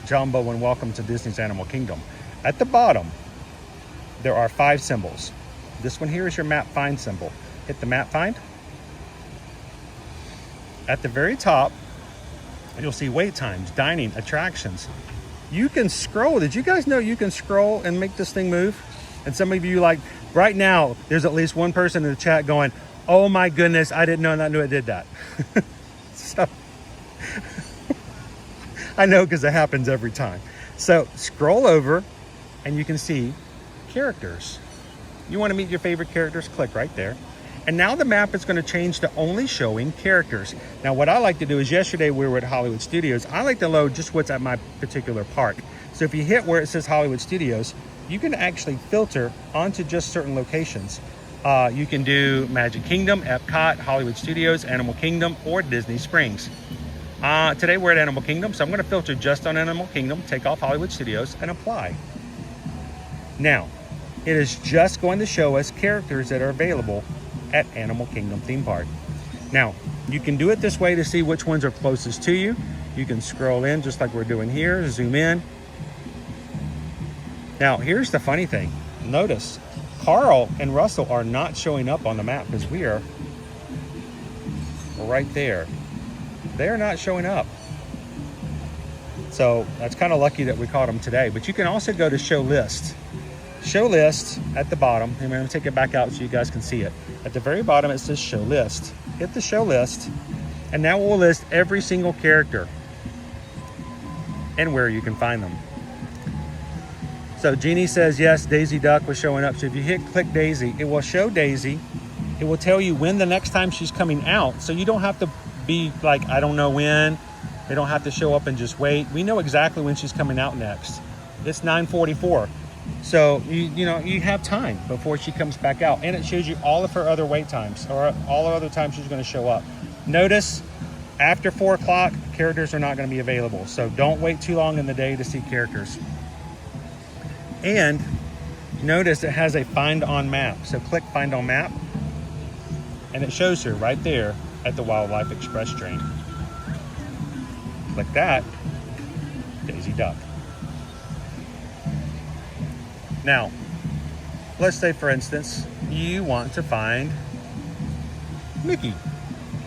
Jambo and Welcome to Disney's Animal Kingdom. At the bottom, there are 5 symbols. This one here is your map find symbol. Hit the map find. At the very top, you'll see wait times, dining, attractions. You can scroll. Did you guys know you can scroll and make this thing move? And some of you, like right now, there's at least one person in the chat going, oh my goodness, I didn't know and I knew it did that. So I know, because it happens every time. So scroll over and you can see characters. You want to meet your favorite characters, click right there. And now the map is going to change to only showing characters. Now what I like to do is, yesterday we were at Hollywood Studios. I like to load just what's at my particular park. So if you hit where it says Hollywood Studios, you can actually filter onto just certain locations. You can do Magic Kingdom, Epcot, Hollywood Studios, Animal Kingdom, or Disney Springs. Today we're at Animal Kingdom, so I'm going to filter just on Animal Kingdom, take off Hollywood Studios, and apply. Now, it is just going to show us characters that are available at Animal Kingdom theme park. Now, you can do it this way to see which ones are closest to you. You can scroll in just like we're doing here, zoom in. Now, here's the funny thing. Notice, Carl and Russell are not showing up on the map because we are right there. They're not showing up. So that's kind of lucky that we caught them today. But you can also go to show list. Show list at the bottom. I'm going to take it back out so you guys can see it. At the very bottom, it says show list. Hit the show list. And now we'll list every single character and where you can find them. So Jeannie says, yes, Daisy Duck was showing up. So if you click Daisy, it will show Daisy. It will tell you when the next time she's coming out. So you don't have to be like, I don't know when. They don't have to show up and just wait. We know exactly when she's coming out next. It's 9:44. So you know you have time before she comes back out, and it shows you all of her other wait times, or all the other times she's going to show up. Notice after 4 o'clock, characters are not going to be available. So don't wait too long in the day to see characters. And notice it has a find on map. So click find on map, and it shows her right there at the Wildlife Express train. Click that, Daisy Duck. Now, let's say, for instance, you want to find Mickey.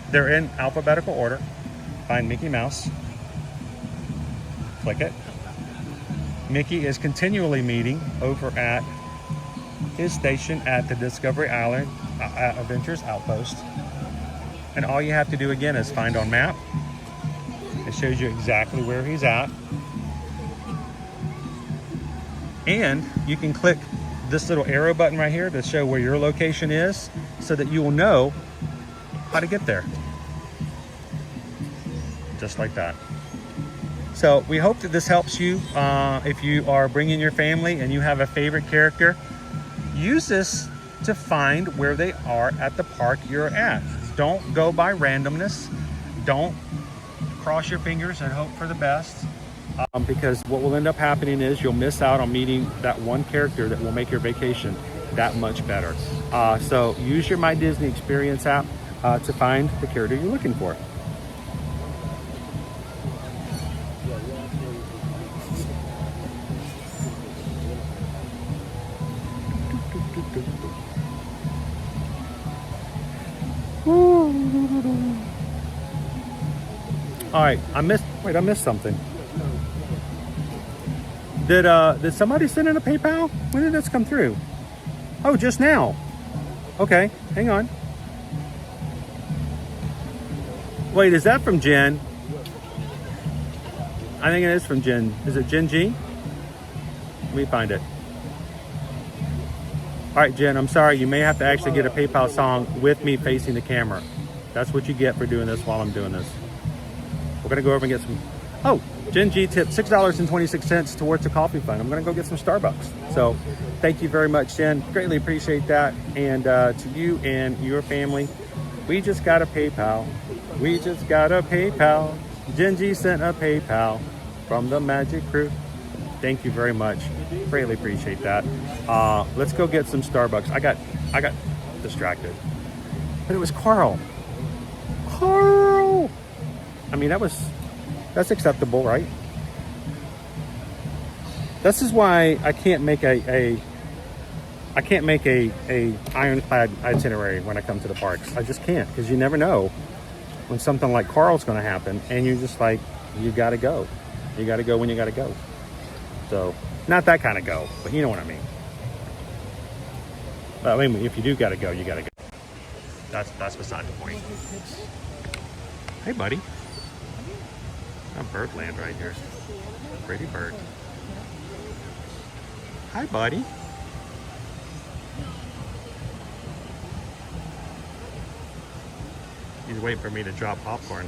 They're in alphabetical order. Find Mickey Mouse. Click it. Mickey is continually meeting over at his station at the Discovery Island Adventures Outpost. And all you have to do again is find on map. It shows you exactly where he's at. And you can click this little arrow button right here to show where your location is, so that you will know how to get there. Just like that. So we hope that this helps you. If you are bringing your family and you have a favorite character, use this to find where they are at the park you're at. Don't go by randomness. Don't cross your fingers and hope for the best. Because what will end up happening is you'll miss out on meeting that one character that will make your vacation that much better. So use your My Disney Experience app to find the character you're looking for. All right, I missed something. Did somebody send in a PayPal? When did this come through? Oh, just now. Okay, hang on. Wait, is that from Jen? I think it is from Jen. Is it Jen G? Let me find it. All right, Jen, I'm sorry. You may have to actually get a PayPal song with me facing the camera. That's what you get for doing this while I'm doing this. We're going to go over and get some... Oh, Jen G tipped $6.26 towards the coffee fund. I'm going to go get some Starbucks. So thank you very much, Jen. Greatly appreciate that. And to you and your family, we just got a PayPal. We just got a PayPal. Jen G sent a PayPal from the Magic Crew. Thank you very much. Greatly appreciate that. Let's go get some Starbucks. I got distracted. But it was Carl. Carl! I mean, that's acceptable, right? This is why I can't make a ironclad itinerary when I come to the parks. I just can't, because you never know when something like Carl's going to happen, and you're just like, you got to go. You got to go when you got to go. So, not that kind of go, but you know what I mean. I mean, if you do got to go, you got to go. That's beside the point. Hey, buddy. Got birdland right here. Pretty bird. Hi, buddy. He's waiting for me to drop popcorn.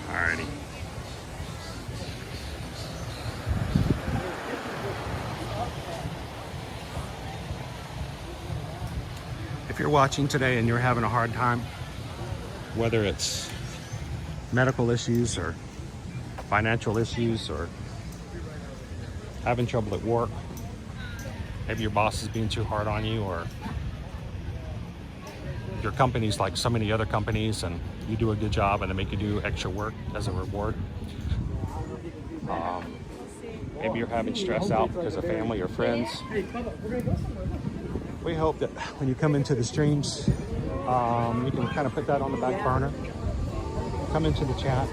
Alrighty. If you're watching today and you're having a hard time, whether it's medical issues or financial issues or having trouble at work, maybe your boss is being too hard on you, or your company's like so many other companies and you do a good job and they make you do extra work as a reward. Maybe you're having stress out because of family or friends. We hope that when you come into the streams, you can kind of put that on the back burner. Come into the chat.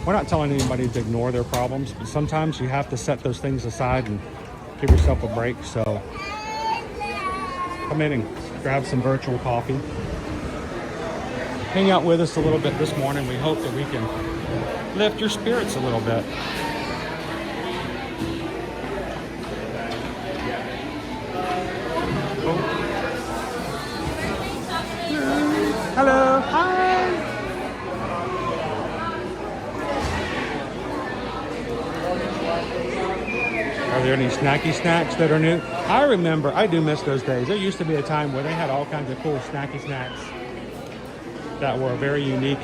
We're not telling anybody to ignore their problems, but sometimes you have to set those things aside and give yourself a break. So come in and grab some virtual coffee. Hang out with us a little bit this morning. We hope that we can lift your spirits a little bit. Hello. Hi. Are there any snacky snacks that are new? I remember, I do miss those days. There used to be a time where they had all kinds of cool snacky snacks that were very unique.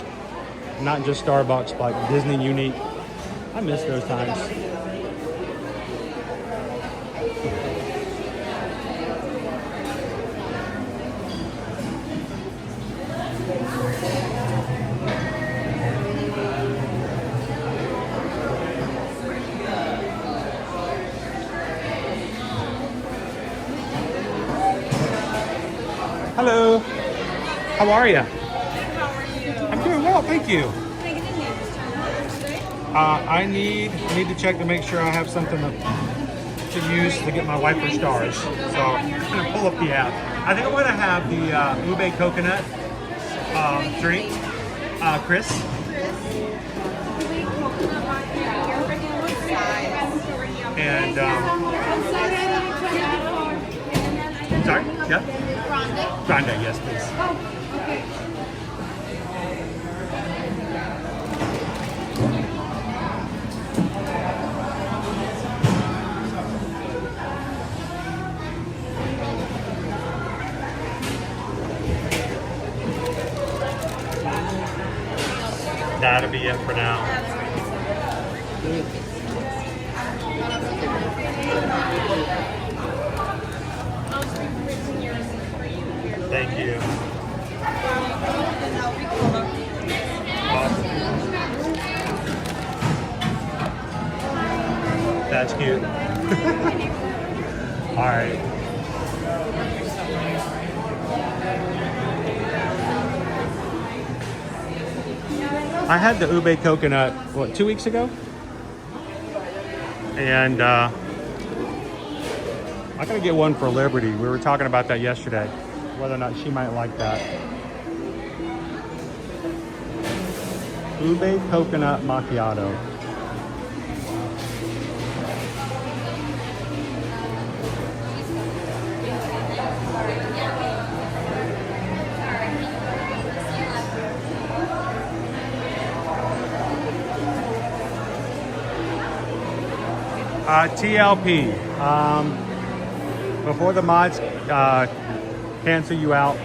Not just Starbucks, but like Disney unique. I miss those times. Hello. How are you? I'm doing well, thank you. I need to check to make sure I have something to use to get my wiper stars. So I'm gonna pull up the app. I think I want to have the ube coconut drink. Chris. And sorry, yeah. Grande, yes, please. That'll be it for now. Thank you. Awesome. That's cute. All right. I had the ube coconut, what, 2 weeks ago? And I gotta get one for Liberty. We were talking about that yesterday. whether or not she might like that. Ube coconut macchiato. TLP. Before the mods cancel you out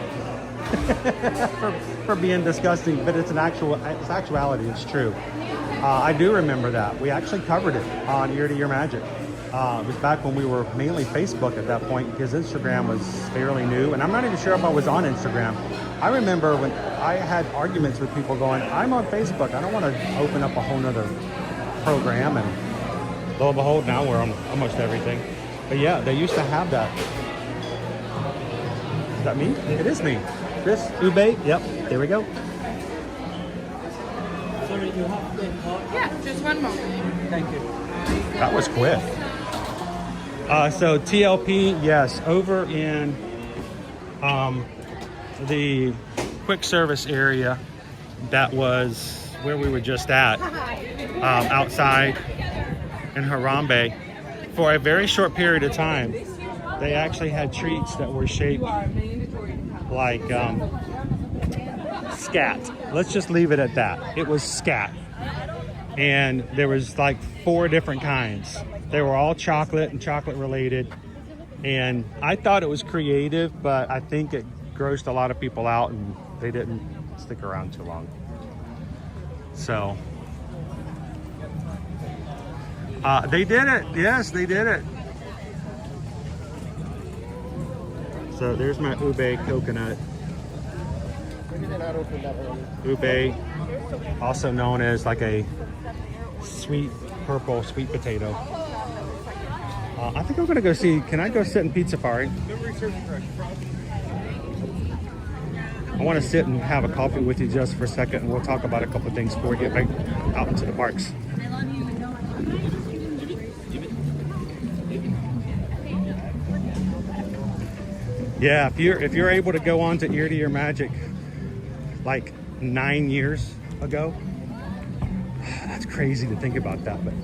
for being disgusting, but it's actuality. It's true. I do remember that. We actually covered it on Ear to Ear Magic. It was back when we were mainly Facebook at that point, because Instagram was fairly new, and I'm not even sure if I was on Instagram. I remember when I had arguments with people going, I'm on Facebook, I don't want to open up a whole nother program, and lo and behold, now we're on almost everything. But yeah, they used to have that. Is that me? It is me. Chris, Ube, yep, there we go. Sorry, you have the card? Yeah, just one moment. Thank you. That was quick. So TLP, yes, over in the quick service area, that was where we were just at, outside in Harambe. For a very short period of time, they actually had treats that were shaped like scat. Let's just leave it at that. It was scat. And there was like 4 different kinds. They were all chocolate and chocolate related. And I thought it was creative, but I think it grossed a lot of people out and they didn't stick around too long. So they did it. Yes, they did it. So there's my ube coconut. Ube, also known as like a sweet purple sweet potato. I think I'm gonna go see, can I go sit in Pizza Safari? I want to sit and have a coffee with you just for a second, and we'll talk about a couple of things before we get back out into the parks. Yeah, if you're able to go on to Ear to Ear Magic like 9 years ago, that's crazy to think about that, but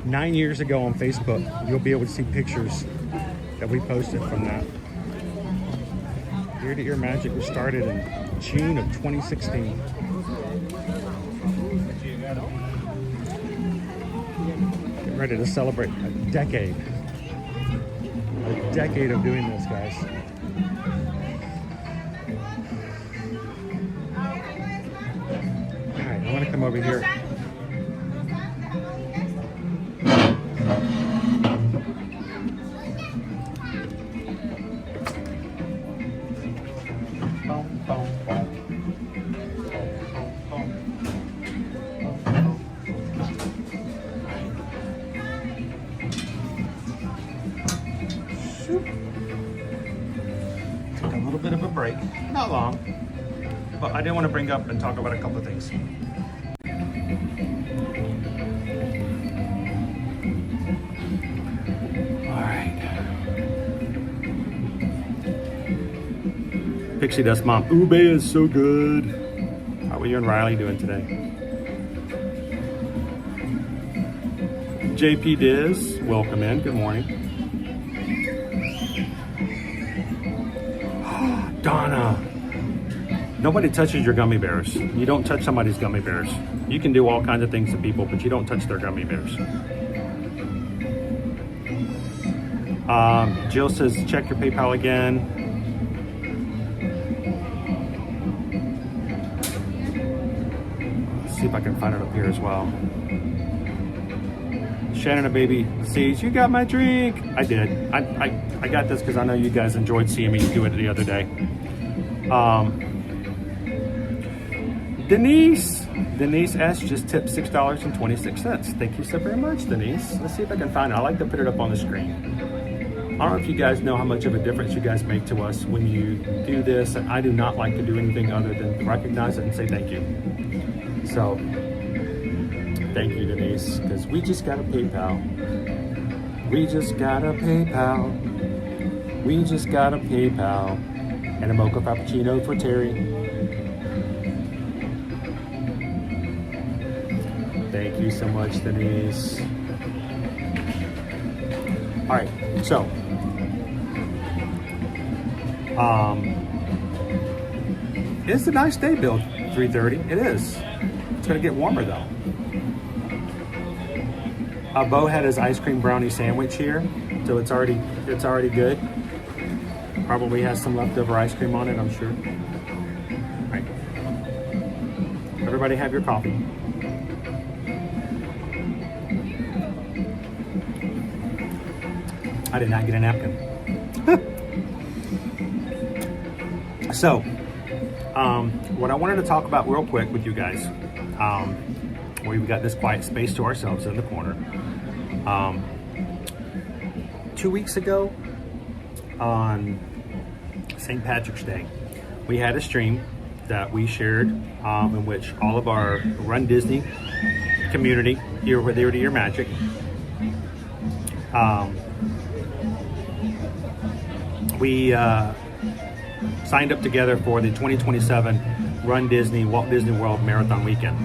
9 years ago on Facebook, you'll be able to see pictures that we posted from that. Ear to Ear Magic was started in June of 2016. Getting ready to celebrate a decade of doing this, guys. All right, I want to come over here. Took a little bit of a break, not long, but I did want to bring up and talk about a couple of things. All right. Pixie Dust Mom, Ube is so good. How are you and Riley doing today? JP Diz, welcome in, good morning. Donna, nobody touches your gummy bears. You don't touch somebody's gummy bears. You can do all kinds of things to people, but you don't touch their gummy bears. Jill says, check your PayPal again. Let's see if I can find it up here as well. Shannon, a baby, sees, you got my drink. I did. I got this because I know you guys enjoyed seeing me do it the other day. Denise S just tipped $6.26. Thank you so very much, Denise. Let's see if I can find it. I like to put it up on the screen. I don't know if you guys know how much of a difference you guys make to us when you do this, and I do not like to do anything other than recognize it and say thank you. So, thank you, Denise, because we just got a PayPal. We just got a PayPal. We just got a PayPal. And a mocha frappuccino for Terry. Thank you so much, Denise. All right, so it's a nice day, Bill. 3:30. It is. It's gonna get warmer though. Bo had his ice cream brownie sandwich here, so it's already good. Probably has some leftover ice cream on it, I'm sure. All right. Everybody have your coffee. I did not get a napkin. So, what I wanted to talk about real quick with you guys, we've got this quiet space to ourselves in the corner. 2 weeks ago, on St. Patrick's Day, we had a stream that we shared in which all of our Run Disney community, here with Ear to Ear Magic, we signed up together for the 2027 Run Disney Walt Disney World Marathon Weekend.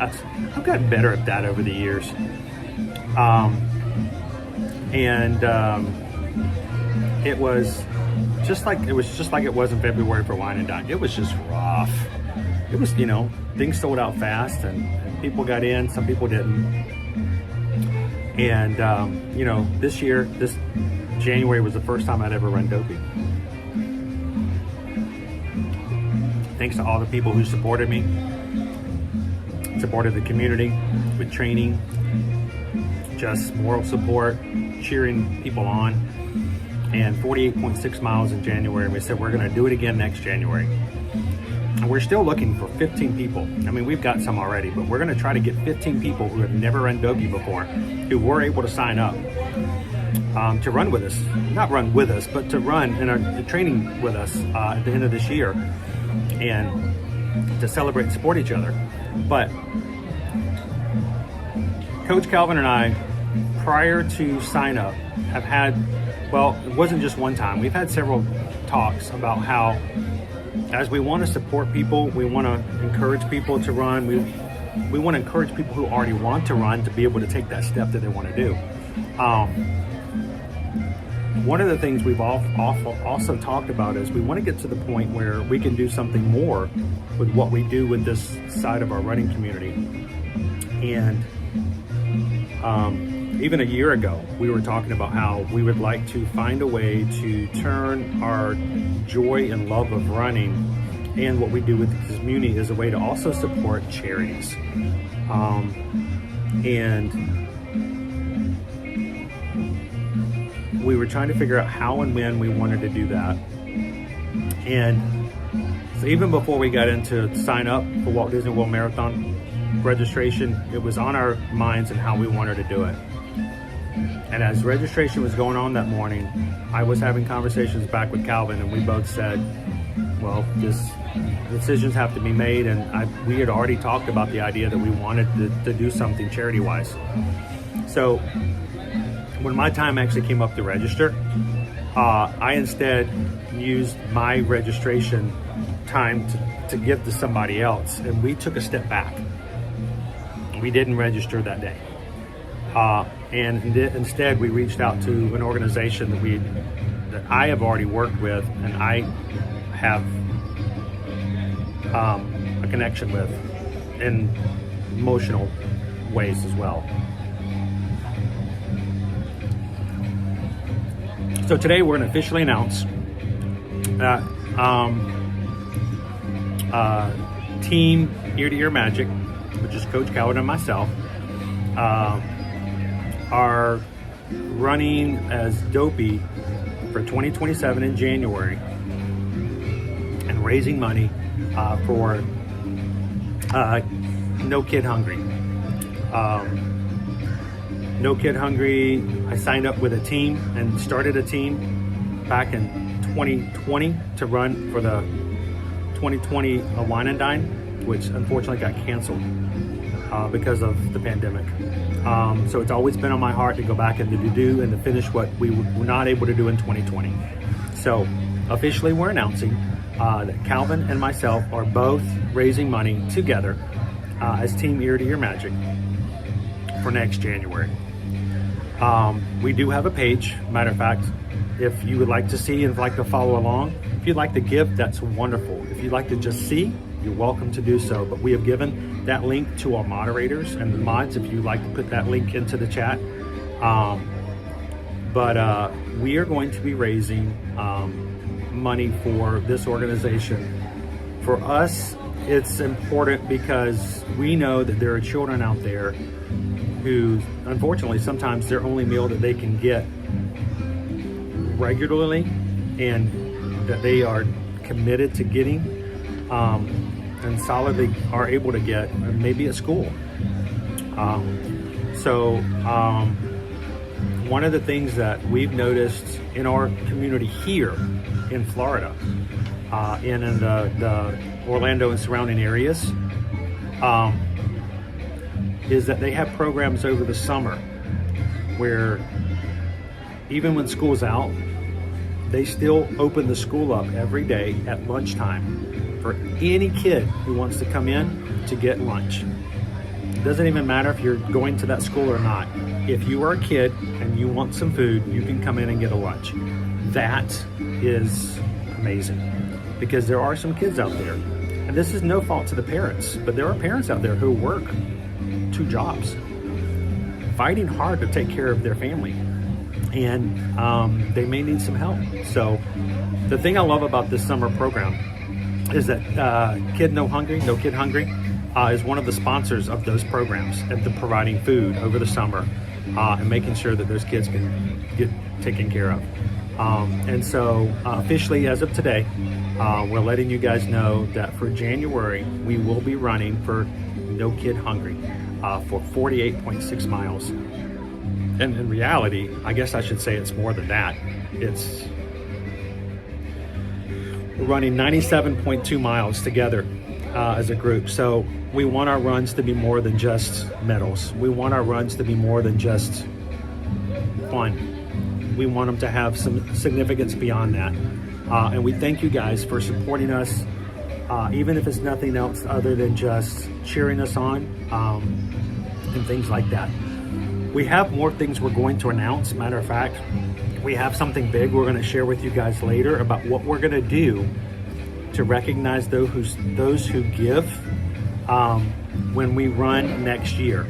I've gotten better at that over the years. It was just like it was in February for Wine and Dine. It was just rough. It was, things sold out fast and people got in, some people didn't. And this January was the first time I'd ever run Dopey. Thanks to all the people who supported me, supported the community with training, just moral support, cheering people on, and 48.6 miles in January. And we said we're going to do it again next January. And we're still looking for 15 people. I mean, we've got some already, but we're going to try to get 15 people who have never run Dopey before, who were able to sign up to run with us. Not run with us, but to run in our training with us at the end of this year, and to celebrate and support each other. But Coach Calvin and I, prior to sign up, have had, well, it wasn't just one time. We've had several talks about how, as we want to support people, we want to encourage people to run. We want to encourage people who already want to run to be able to take that step that they want to do. One of the things we've also talked about is we want to get to the point where we can do something more with what we do with this side of our running community. And even a year ago, we were talking about how we would like to find a way to turn our joy and love of running and what we do with the community as a way to also support charities. And we were trying to figure out how and when we wanted to do that. And so even before we got into sign up for Walt Disney World Marathon registration, it was on our minds and how we wanted to do it. And as registration was going on that morning, I was having conversations back with Calvin, and we both said, well, decisions have to be made. And we had already talked about the idea that we wanted to do something charity-wise. So when my time actually came up to register, I instead used my registration time to give to somebody else, and we took a step back. We didn't register that day. And instead we reached out to an organization that I have already worked with and I have a connection with in emotional ways as well. So today we're going to officially announce that Team Ear to Ear Magic, which is Coach Calvin and myself, are running as Dopey for 2027 in January and raising money for No Kid Hungry. No Kid Hungry, I signed up with a team and started a team back in 2020 to run for the 2020 Wine and Dine, which unfortunately got canceled because of the pandemic. So it's always been on my heart to go back and to do and to finish what we were not able to do in 2020. So officially we're announcing that Calvin and myself are both raising money together as Team Ear to Ear Magic for next January. We do have a page. Matter of fact, if you would like to see and like to follow along, if you'd like to give, that's wonderful. If you'd like to just see, you're welcome to do so. But we have given that link to our moderators and the mods if you'd like to put that link into the chat. But we are going to be raising money for this organization. For us, it's important because we know that there are children out there who, unfortunately, sometimes their only meal that they can get regularly and that they are committed to getting and solidly are able to get maybe at school. One of the things that we've noticed in our community here in Florida and in the Orlando and surrounding areas is that they have programs over the summer where even when school's out, they still open the school up every day at lunchtime for any kid who wants to come in to get lunch. It doesn't even matter if you're going to that school or not. If you are a kid and you want some food, you can come in and get a lunch. That is amazing because there are some kids out there, and this is no fault to the parents, but there are parents out there who work 2 jobs, fighting hard to take care of their family, and they may need some help. So the thing I love about this summer program is that Kid Hungry is one of the sponsors of those programs and the providing food over the summer and making sure that those kids can get taken care of. And so officially as of today, we're letting you guys know that for January, we will be running for No Kid Hungry for 48.6 miles. And in reality, I guess I should say it's more than that. We're running 97.2 miles together as a group. So we want our runs to be more than just medals. We want our runs to be more than just fun. We want them to have some significance beyond that. And we thank you guys for supporting us, even if it's nothing else other than just cheering us on and things like that. We have more things we're going to announce. Matter of fact, we have something big we're going to share with you guys later about what we're going to do to recognize those who give when we run next year.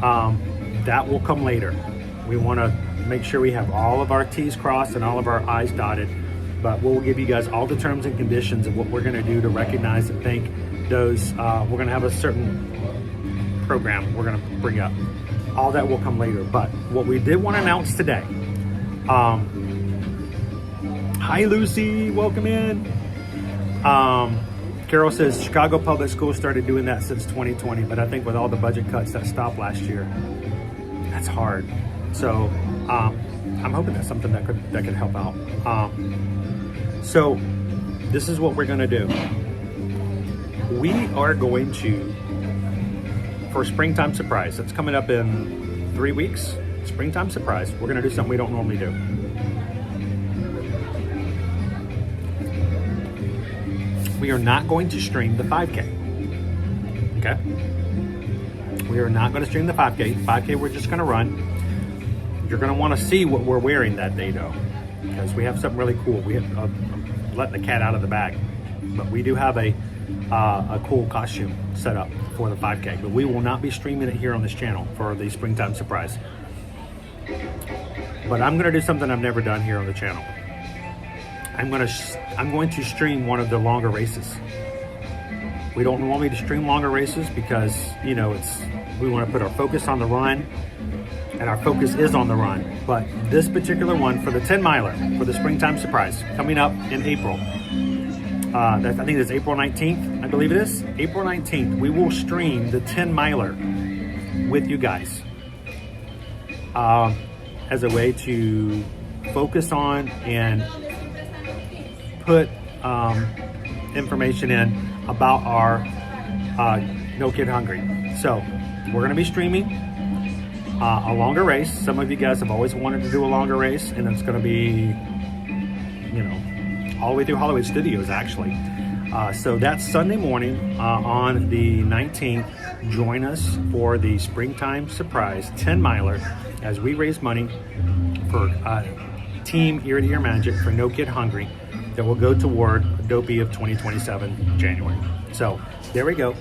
That will come later. We want to make sure we have all of our T's crossed and all of our I's dotted, but we'll give you guys all the terms and conditions of what we're going to do to recognize and thank those. We're going to have a certain program we're going to bring up. All that will come later, but what we did want to announce today. Hi Lucy, welcome in. Carol says Chicago Public Schools started doing that since 2020, but I think with all the budget cuts that stopped last year, that's hard. So I'm hoping that's something that could help out. So this is what we're going to do. We are going to, for Springtime Surprise, that's coming up in 3 weeks. Springtime Surprise, we're going to do something we don't normally do. We are not going to stream the 5K. Okay? We are not going to stream the 5K. 5K we're just going to run. You're going to want to see what we're wearing that day though, because we have something really cool. We have letting the cat out of the bag, but we do have a cool costume set up for the 5K, but we will not be streaming it here on this channel for the Springtime Surprise. But I'm going to do something I've never done here on the channel. I'm going to stream one of the longer races. We don't normally stream longer races because, you know, we want to put our focus on the run, and our focus is on the run. But this particular one for the 10 miler for the Springtime Surprise coming up in April. I think it's April 19th, I believe it is. April 19th, we will stream the 10 miler with you guys as a way to focus on and put information in about our No Kid Hungry. So we're going to be streaming a longer race. Some of you guys have always wanted to do a longer race, and it's going to be, you know, all the way through Hollywood Studios, actually. So that's Sunday morning on the 19th. Join us for the Springtime Surprise 10 miler as we raise money for Team Ear to Ear Magic for No Kid Hungry that will go toward Dopey of 2027 January. So there we go.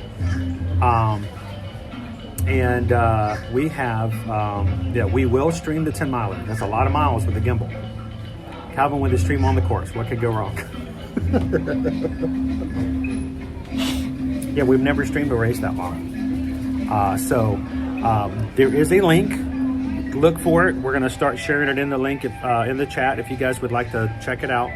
We have, we will stream the 10 miler. That's a lot of miles with the gimbal. Calvin with the stream on the course. What could go wrong? Yeah, we've never streamed a race that long. There is a link. Look for it. We're going to start sharing it in the link in the chat if you guys would like to check it out.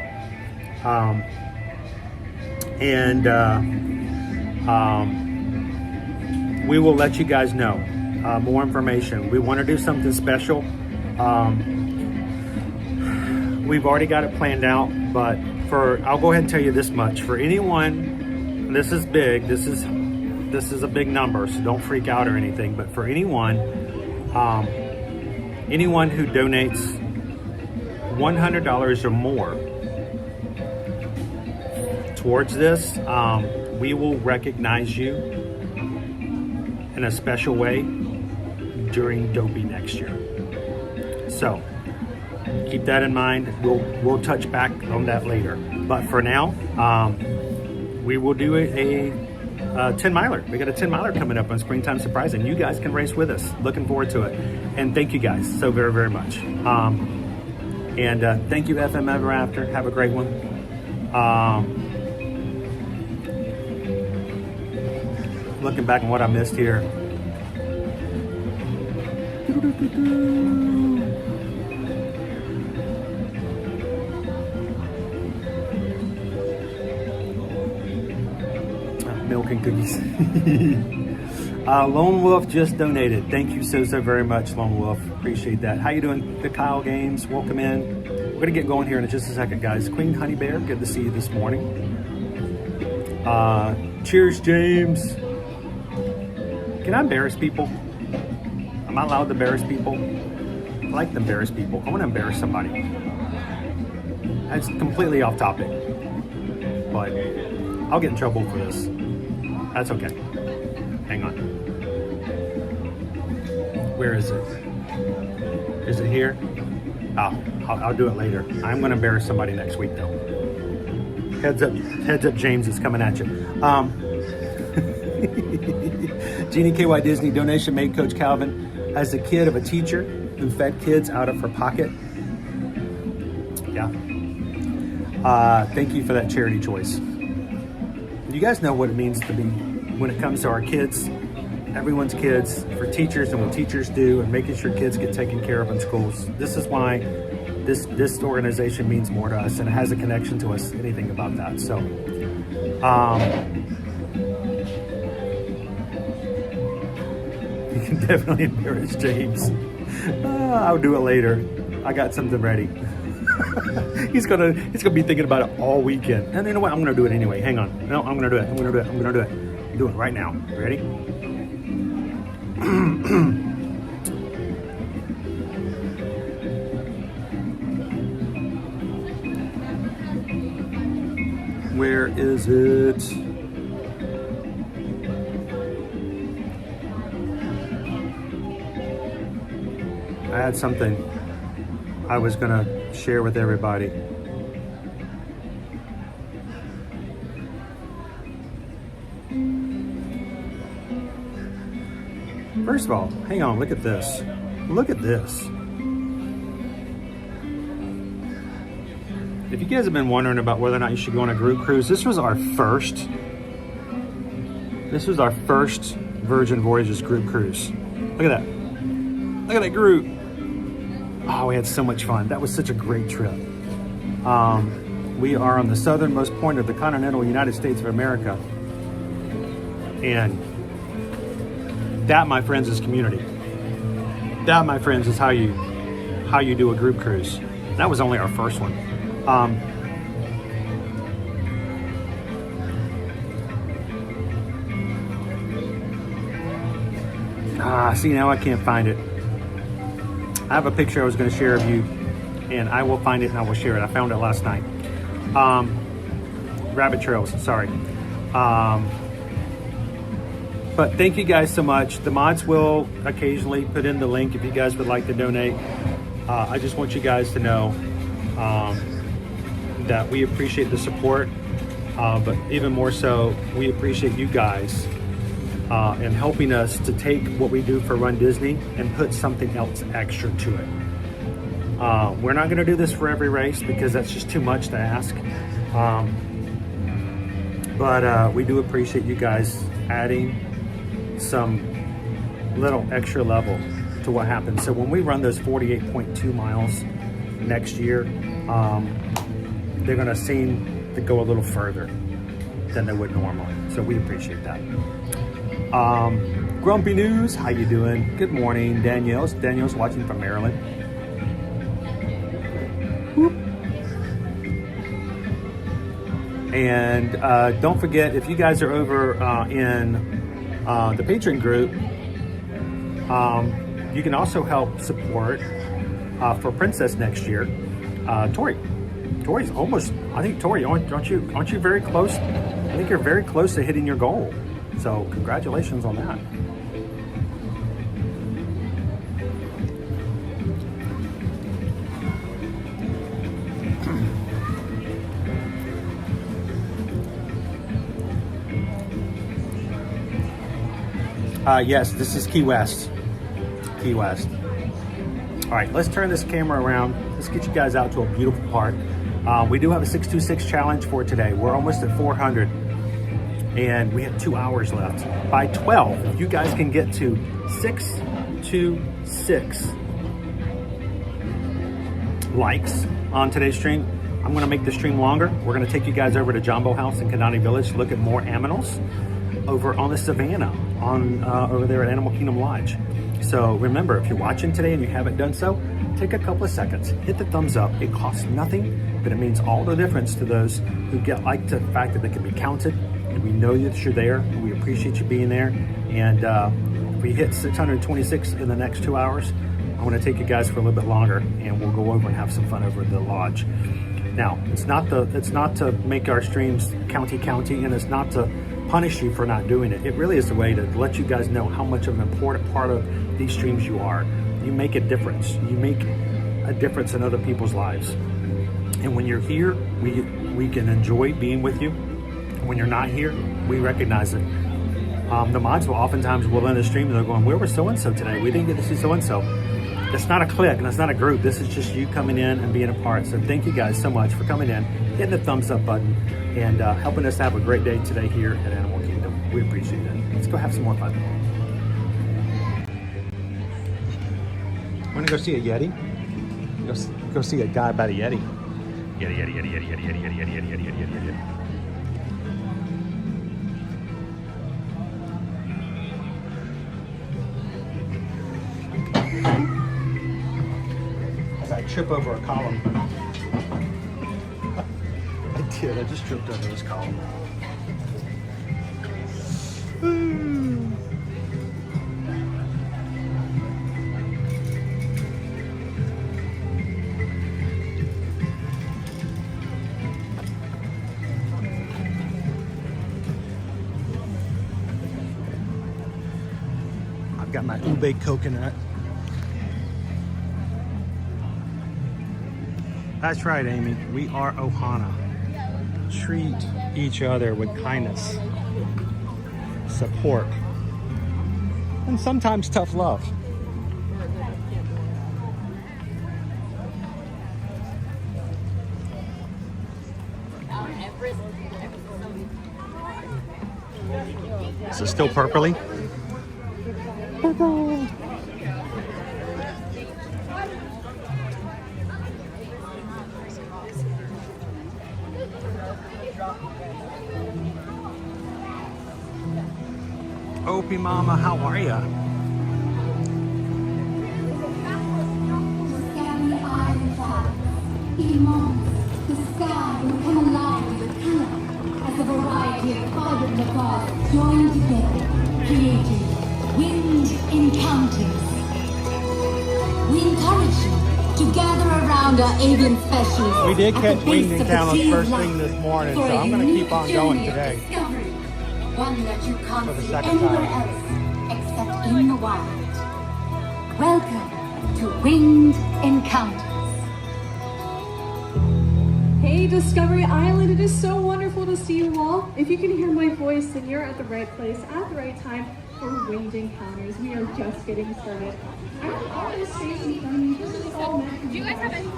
We will let you guys know more information. We want to do something special. We've already got it planned out, but I'll go ahead and tell you this much. For anyone, this is big. This is a big number, so don't freak out or anything. But for anyone who donates $100 or more towards this, we will recognize you in a special way during Dopey next year. So keep that in mind. We'll touch back on that later. But for now, we will do a 10 miler. We got a 10 miler coming up on Springtime Surprise, and you guys can race with us. Looking forward to it. And thank you guys so very, very much. Thank you, FM Ever After. Have a great one. Looking back on what I missed here. Milk and cookies. Lone Wolf just donated. Thank you so very much, Lone Wolf. Appreciate that. How you doing, the Kyle Games? Welcome in. We're gonna get going here in just a second, guys. Queen Honey Bear, good to see you this morning. Cheers, James. Can I embarrass people? Am I allowed to embarrass people? I like to embarrass people. I want to embarrass somebody. That's completely off topic, but I'll get in trouble for this. That's okay. Hang on. Where is it? Is it here? Oh, I'll do it later. I'm going to embarrass somebody next week, though. Heads up, James is coming at you. Jeannie KY Disney donation made Coach Calvin as a kid of a teacher who fed kids out of her pocket. Yeah. Thank you for that charity choice. You guys know what it means to be, when it comes to our kids, everyone's kids, for teachers and what teachers do, and making sure kids get taken care of in schools. This is why this organization means more to us, and it has a connection to us, anything about that. So, you can definitely embarrass James. I'll do it later. I got something ready. He's gonna be thinking about it all weekend. And you know what? I'm gonna do it anyway. Hang on. No, I'm gonna do it. I'm gonna do it. Do it right now. Ready? Where is it? I had something I was gonna share with everybody. First of all, hang on, look at this. Look at this. If you guys have been wondering about whether or not you should go on a group cruise, this was our first Virgin Voyages group cruise. Look at that. Look at that group. Oh, we had so much fun. That was such a great trip. We are on the southernmost point of the continental United States of America. And that, my friends, is community. That, my friends, is how you do a group cruise. That was only our first one. See, now I can't find it. I have a picture I was going to share of you, and I will find it and I will share it. I found it last night. Rabbit trails, sorry. But thank you guys so much. The mods will occasionally put in the link if you guys would like to donate. I just want you guys to know that we appreciate the support, but even more so, we appreciate you guys in helping us to take what we do for Run Disney and put something else extra to it. We're not going to do this for every race because that's just too much to ask. But we do appreciate you guys adding some little extra level to what happens. So when we run those 48.2 miles next year, they're going to seem to go a little further than they would normally. So we appreciate that. Grumpy News, how you doing? Good morning, Danielle's watching from Maryland. Whoop. And don't forget, if you guys are over in the Patreon group, you can also help support for Princess next year. Tori's almost, I think, Tori, aren't you very close? I think you're very close to hitting your goal. So congratulations on that. Yes, this is Key West. Key West. All right, let's turn this camera around. Let's get you guys out to a beautiful park. We do have a 626 challenge for today. We're almost at 400 and we have 2 hours left. By 12, if you guys can get to 626 likes on today's stream, I'm gonna make the stream longer. We're gonna take you guys over to Jambo House in Kanani Village to look at more aminals over on the savannah, over there at Animal Kingdom Lodge. So remember, if you're watching today and you haven't done so, take a couple of seconds, hit the thumbs up. It costs nothing, but it means all the difference to those who like the fact that they can be counted. We know that you're there. We appreciate you being there. And if we hit 626 in the next 2 hours, I'm gonna take you guys for a little bit longer and we'll go over and have some fun over at the lodge. Now, it's not to make our streams county, and it's not to punish you for not doing it. It really is a way to let you guys know how much of an important part of these streams you are. You make a difference. You make a difference in other people's lives. And when you're here, we can enjoy being with you. When you're not here, we recognize it. The mods will oftentimes end the stream and they're going, where was so-and-so today? We didn't get to see so-and-so. It's not a clique and it's not a group. This is just you coming in and being a part. So thank you guys so much for coming in, hitting the thumbs up button, and helping us have a great day today here at Animal Kingdom. We appreciate it. Let's go have some more fun. I'm gonna go see a Yeti. Go see a guy about a Yeti. Yeti. As I trip over a column. I did, I just tripped over this column. I've got my ube coconut. That's right, Amy. We are Ohana. Treat each other with kindness, support, and sometimes tough love. Is it still purpley? Purple. Opie Mama, how are ya? The sky will come alive with color as a variety of vibrant stars join together, creating wind encounters. We encourage you to gather around found our avian specialist. We did at catch the winged base of the encounters tree of first life thing this morning, for so a I'm going to unique keep on going journey of today. discovery, one that you can't For the see second anywhere time. else except in the wild. Welcome to Winged Encounters. Hey, Discovery Island, it is so wonderful to see you all. If you can hear my voice, then you're at the right place at the right time for Winged Encounters. We are just getting started. I have all this space in front of me. This is all meant for you. Do you guys have any?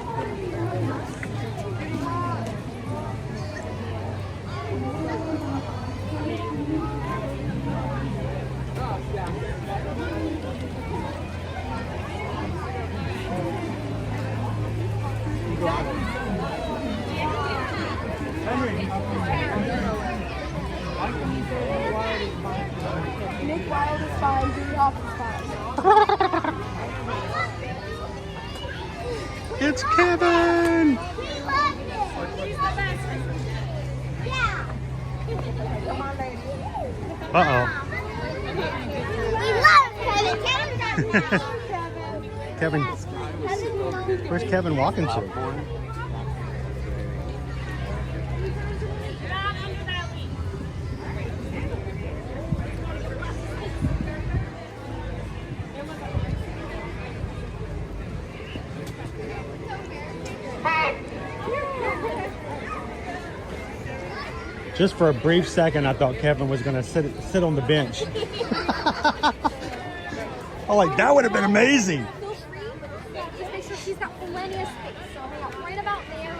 Nick Wild is fine, Judy Hopps is fine. It's Kevin! Uh-oh. We love Kevin. Kevin. Where's Kevin walking to? Just for a brief second, I thought Kevin was going to sit on the bench. Oh, like that would have been amazing. Just make sure she's got plenty of space. So right about there.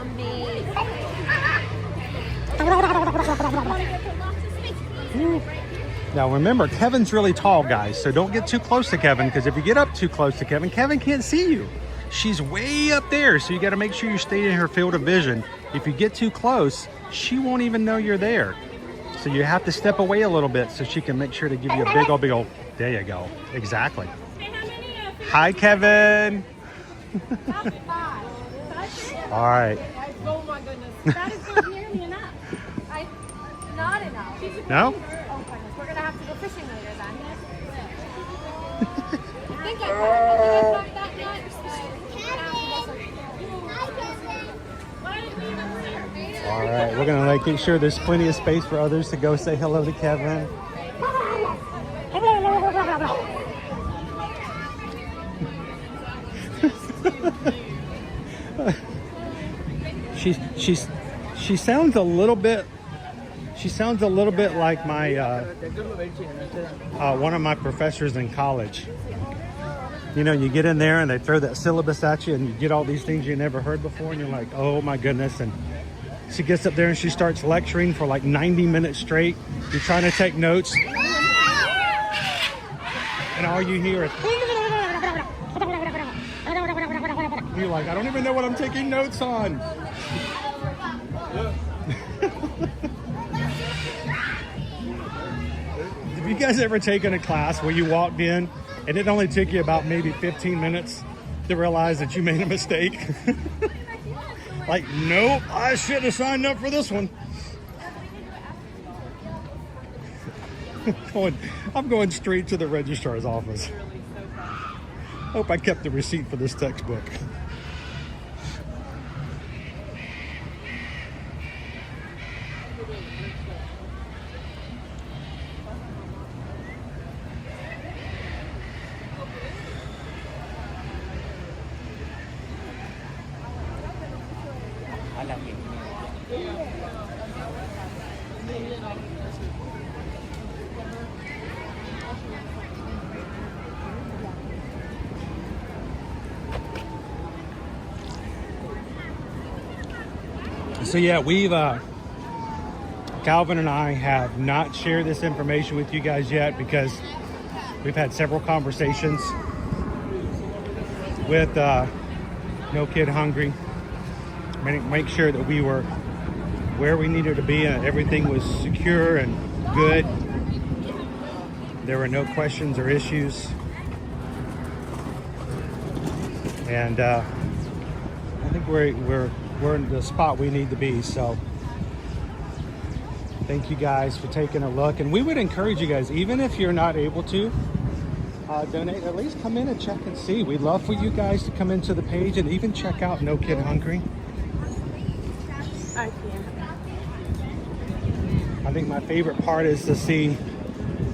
Amazing. Now remember, Kevin's really tall, guys, so don't get too close to Kevin, because if you get up too close to Kevin, Kevin can't see you. She's way up there, so you got to make sure you stay in her field of vision. If you get too close, she won't even know you're there. So you have to step away a little bit so she can make sure to give you a big old, there you go. Exactly. Hi, Kevin. All right. Oh my goodness. That is not nearly enough. Not enough. No? Oh goodness. We're going to have to go fishing later then. I think I caught that much. All right, we're gonna make sure there's plenty of space for others to go say hello to Kevin. She sounds a little bit. She sounds a little bit like my one of my professors in college. You know, you get in there and they throw that syllabus at you and you get all these things you never heard before and you're like, oh my goodness. And she gets up there and she starts lecturing for like 90 minutes straight. You're trying to take notes. And all you hear is... You're like, I don't even know what I'm taking notes on. Have you guys ever taken a class where you walked in and it only took you about maybe 15 minutes to realize that you made a mistake? Like, nope, I should have signed up for this one. I'm going straight to the registrar's office. Hope I kept the receipt for this textbook. So yeah, we've Calvin and I have not shared this information with you guys yet because we've had several conversations with No Kid Hungry. Make sure that we were where we needed to be and everything was secure and good. There were no questions or issues. And I think we're in the spot we need to be. So thank you guys for taking a look. And we would encourage you guys, even if you're not able to, donate, at least come in and check and see. We'd love for you guys to come into the page and even check out No Kid Hungry. I can't. I think my favorite part is to see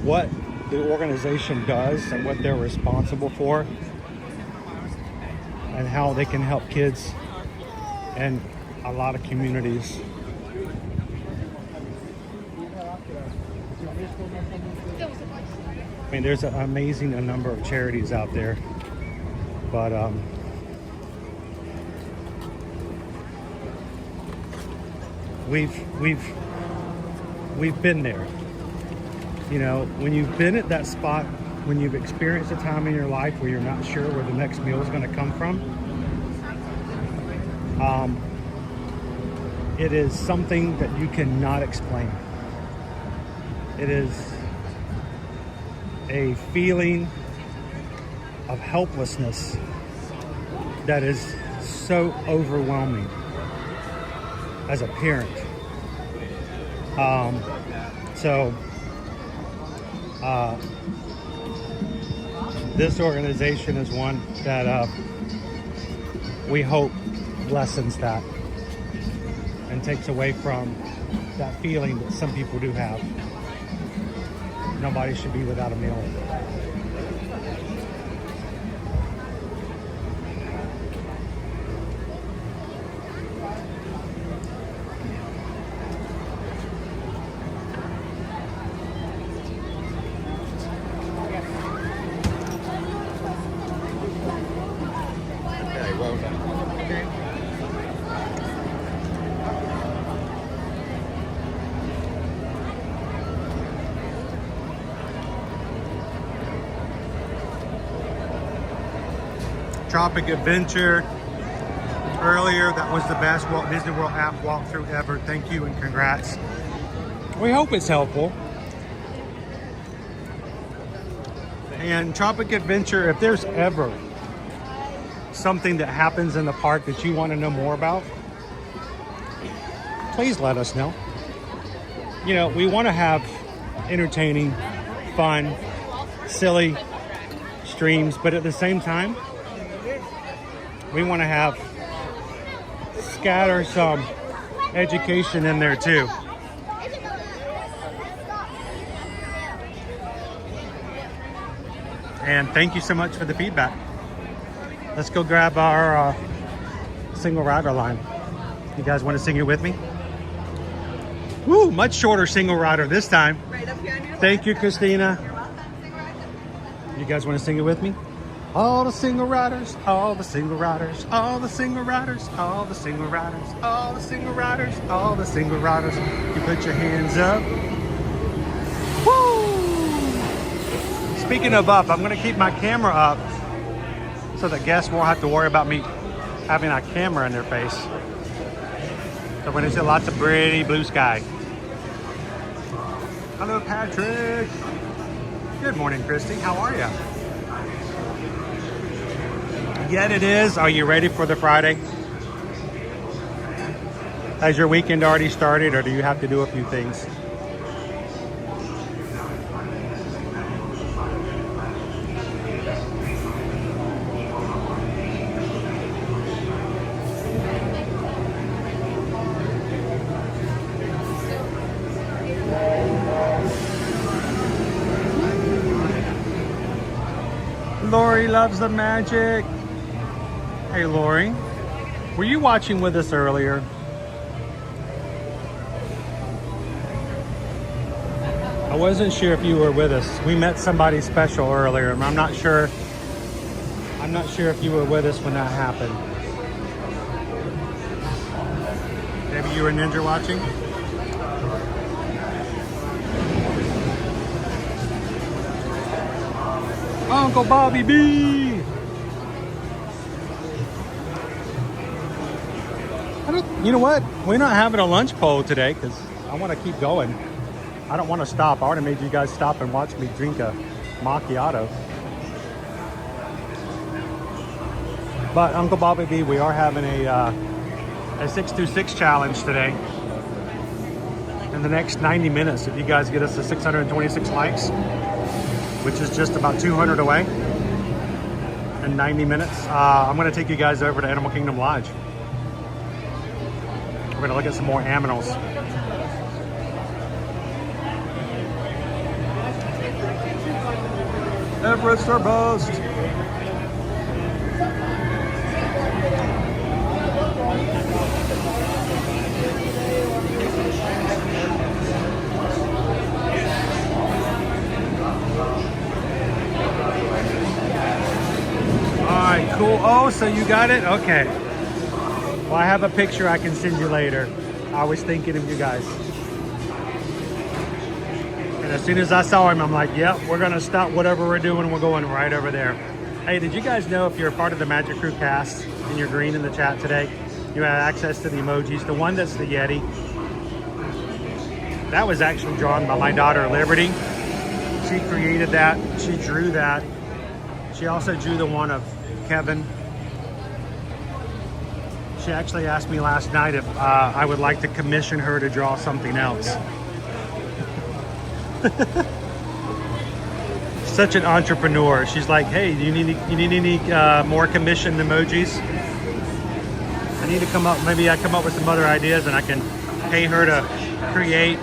what the organization does and what they're responsible for and how they can help kids in a lot of communities. I mean, there's an amazing number of charities out there, but we've been there. You know, when you've been at that spot, when you've experienced a time in your life where you're not sure where the next meal is going to come from, it is something that you cannot explain. It is a feeling of helplessness that is so overwhelming as a parent. This organization is one that we hope lessens that and takes away from that feeling that some people do have. Nobody should be without a meal. Tropic Adventure earlier, that was the best Walt Disney World app walkthrough ever. Thank you and congrats. We hope it's helpful. And Tropic Adventure, if there's ever something that happens in the park that you want to know more about, please let us know. You know, we want to have entertaining, fun, silly streams, but at the same time, we want to have scatter some education in there too. And thank you so much for the feedback. Let's go grab our single rider line. You guys want to sing it with me? Woo, much shorter single rider this time. Thank you, Christina. You guys want to sing it with me? All the single riders, all the single riders, all the single riders, all the single riders, all the single riders, all the single riders. You put your hands up. Woo! Speaking of up, I'm going to keep my camera up so that guests won't have to worry about me having a camera in their face. So when they see lots of pretty blue sky. Hello, Patrick. Good morning, Christy. How are you? Yet it is. Are you ready for the Friday? Has your weekend already started, or do you have to do a few things? Lori loves the magic. Hey Lori, were you watching with us earlier? I wasn't sure if you were with us. We met somebody special earlier, and I'm not sure if you were with us when that happened. Maybe you were Ninja watching? Uncle Bobby B! You know what? We're not having a lunch poll today because I want to keep going. I don't want to stop. I would have made you guys stop and watch me drink a macchiato. But Uncle Bobby B, we are having a 626 challenge today. In the next 90 minutes, if you guys get us to 626 likes, which is just about 200 away in 90 minutes. I'm going to take you guys over to Animal Kingdom Lodge. We're going to look at some more aminals. Everett Starburst. Alright, cool. Oh, so you got it? Okay. Well, I have a picture I can send you later. I was thinking of you guys. And as soon as I saw him, I'm like, yep, we're going to stop whatever we're doing. We're going right over there. Hey, did you guys know if you're a part of the Magic Crew cast and you're green in the chat today, you have access to the emojis? The one that's the Yeti, that was actually drawn by my daughter, Liberty. She created that. She drew that. She also drew the one of Kevin. She actually asked me last night if I would like to commission her to draw something else. Such an entrepreneur. She's like, hey, you need any more commissioned emojis? I need to come up, maybe I come up with some other ideas and I can pay her to create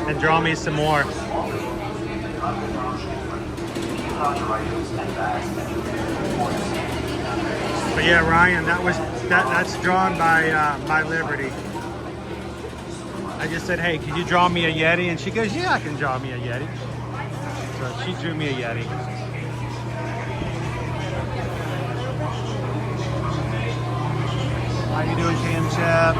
and draw me some more. But yeah, Ryan, that's drawn by Liberty. I just said, hey, can you draw me a Yeti? And she goes, yeah, I can draw me a Yeti. So she drew me a Yeti. How you doing, Cam Chap?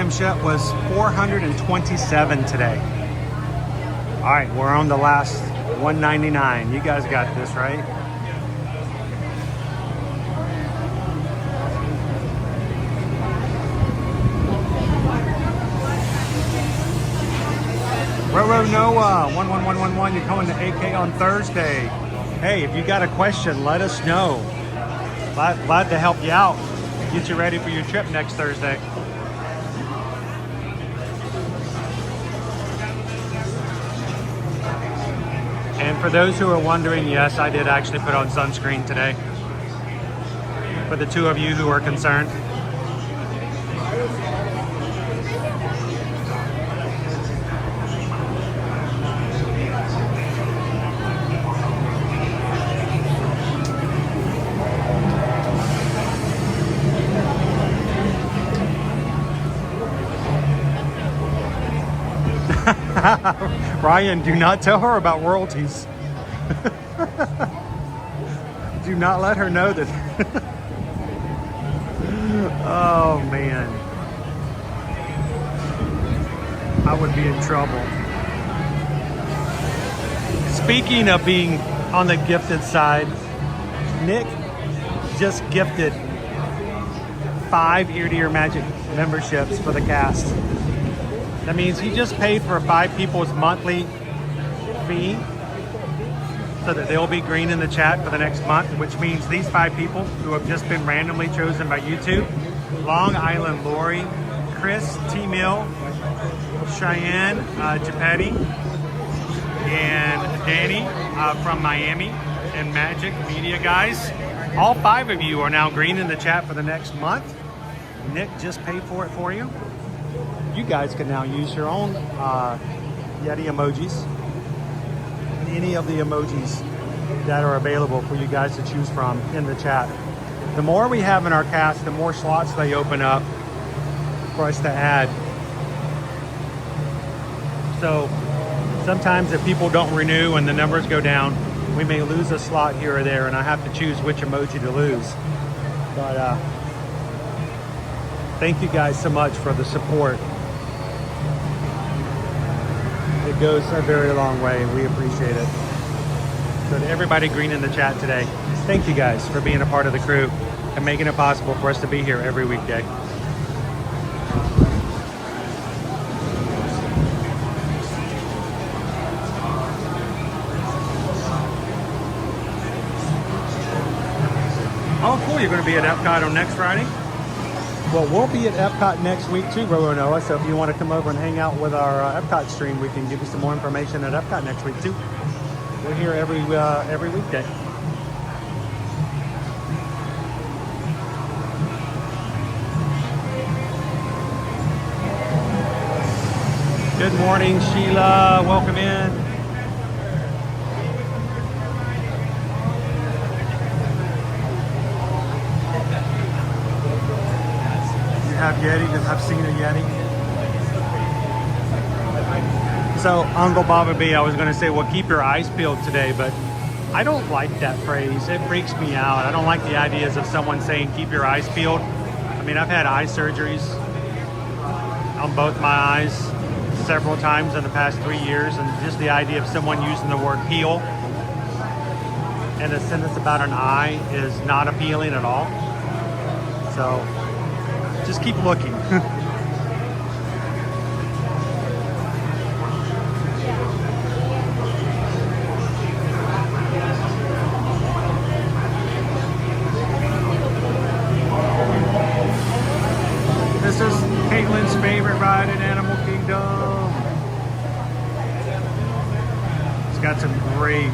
Shep was 427 today. All right, we're on the last 199. You guys got this, right? Roro Noah 11111. You're coming to AK on Thursday. Hey, if you got a question, let us know. Glad to help you out. Get you ready for your trip next Thursday. And for those who are wondering, yes, I did actually put on sunscreen today. For the two of you who are concerned. Ryan, do not tell her about royalties. Do not let her know that. Oh man, I would be in trouble. Speaking of being on the gifted side, Nick just gifted 5 Ear to Ear Magic memberships for the cast. That means he just paid for 5 people's monthly fee so that they'll be green in the chat for the next month, which means these 5 people who have just been randomly chosen by YouTube: Long Island Lori, Chris T. Mill, Cheyenne Gepetti, and Danny from Miami, and Magic Media guys. All 5 of you are now green in the chat for the next month. Nick just paid for it for you. You guys can now use your own Yeti emojis. Any of the emojis that are available for you guys to choose from in the chat. The more we have in our cast, the more slots they open up for us to add. So sometimes if people don't renew and the numbers go down, we may lose a slot here or there, and I have to choose which emoji to lose. But thank you guys so much for the support. It goes a very long way. We appreciate it. So to everybody green in the chat today, thank you guys for being a part of the crew and making it possible for us to be here every weekday. cool. You're going to be at Epcot on next Friday? Well, we'll be at Epcot next week too, Noah. So if you want to come over and hang out with our Epcot stream, we can give you some more information at Epcot next week too. We're here every weekday. Good morning, Sheila. Welcome in. You have Yeti. You have seen a Yeti. So, Uncle Baba B, I was going to say, well, keep your eyes peeled today, but I don't like that phrase. It freaks me out. I don't like the ideas of someone saying, keep your eyes peeled. I mean, I've had eye surgeries on both my eyes several times in the past 3 years, and just the idea of someone using the word peel in a sentence about an eye is not appealing at all. So just keep looking. This is Caitlin's favorite ride in Animal Kingdom. It's got some great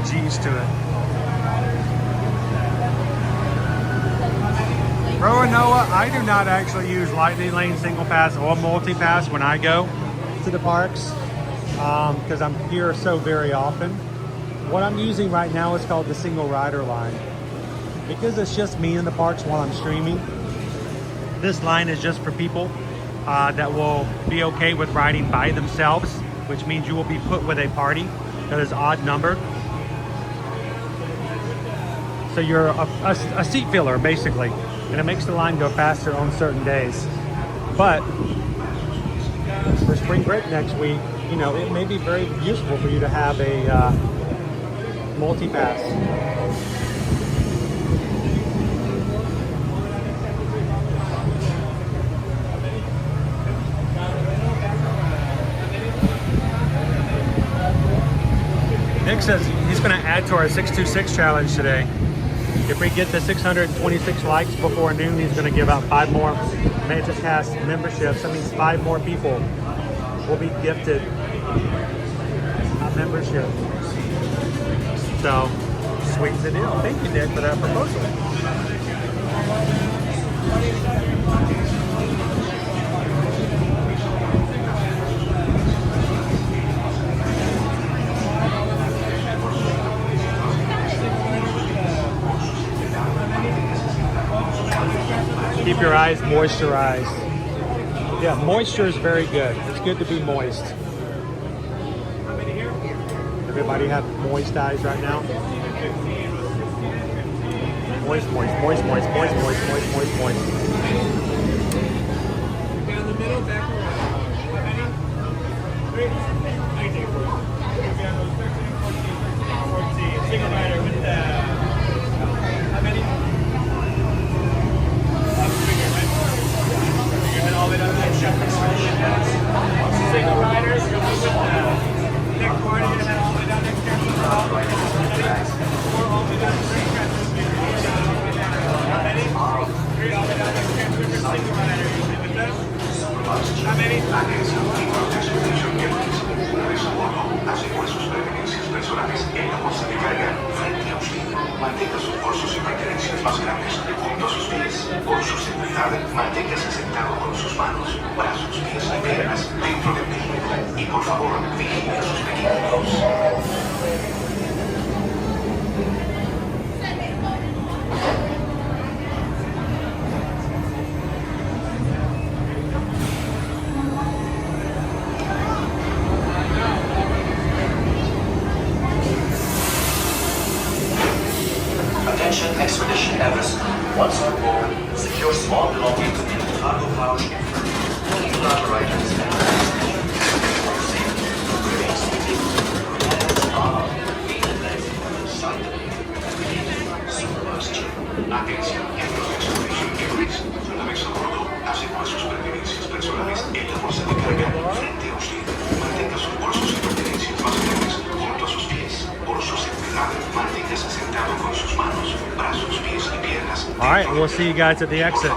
G's to it. Noah, I do not actually use Lightning Lane Single Pass or Multi Pass when I go to the parks because I'm here so very often. What I'm using right now is called the Single Rider line. Because it's just me in the parks while I'm streaming, this line is just for people that will be okay with riding by themselves, which means you will be put with a party that is odd numbered. So you're a seat filler, basically, and it makes the line go faster on certain days. But for spring break next week, you know, it may be very useful for you to have a multi-pass. Nick says he's going to add to our 626 challenge today. If we get to 626 likes before noon, he's going to give out 5 more Magic Pass memberships. That means 5 more people will be gifted a membership. So, sweet the deal. Thank you, Nick, for that proposal. Keep your eyes moisturized. Yeah, moisture is very good. It's good to be moist. Everybody have moist eyes right now? Moist, moist, moist, moist, moist, moist, moist, moist, moist. Down the middle, back Single rider with how many? All the way down that single riders, you're with Nick Cordy, and then all the way down next year. Or all the way down to St. Francis. How many? 3 all the way down next year. Single rider, usually with them. How many? Asegure sus pertenencias personales en la bolsa de carga frente a usted. Mantenga sus bolsos y pertenencias más grandes junto a sus pies. Por su seguridad, manténgase sentado con sus manos, brazos, pies y piernas dentro del vehículo. Y por favor, vigile a sus pequeños. Expedition Everest. Once on board, secure small belongings in the cargo pouch in front. Keep larger items and for safety. Remain seated. Hands, arms, feet and legs inside the vehicle. Supervised check. Atención, miembros de Expedition Everest. Una vez a bordo, asegure sus pertenencias personales en la bolsa de carga frente a usted. Mantenga sus bolsos y pertenencias más grandes junto a sus pies. Por su seguridad, manténgase sentado con sus manos, right, we'll see you guys at the exit.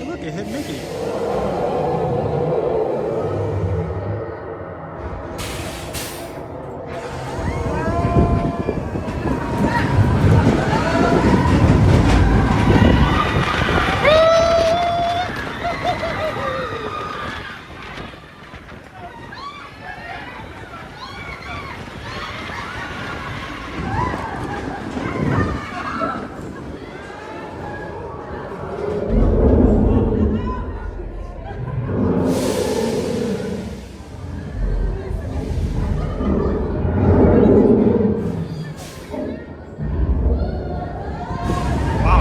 Look, it hit Mickey.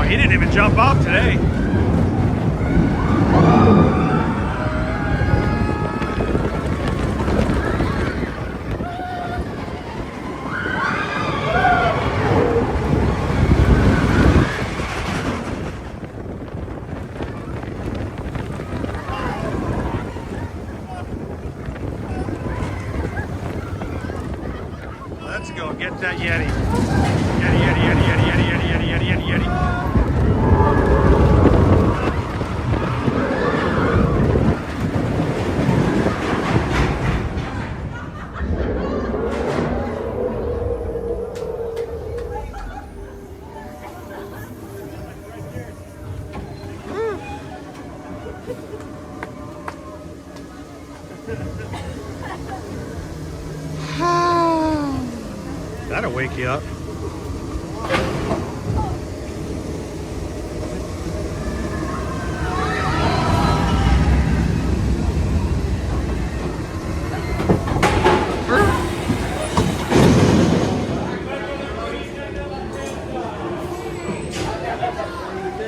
He didn't even jump off today. Let's go get that Yeti. Yeti, Yeti, Yeti, Yeti, Yeti, Yeti, Yeti, Yeti, Yeti, Yeti. That'll wake you up.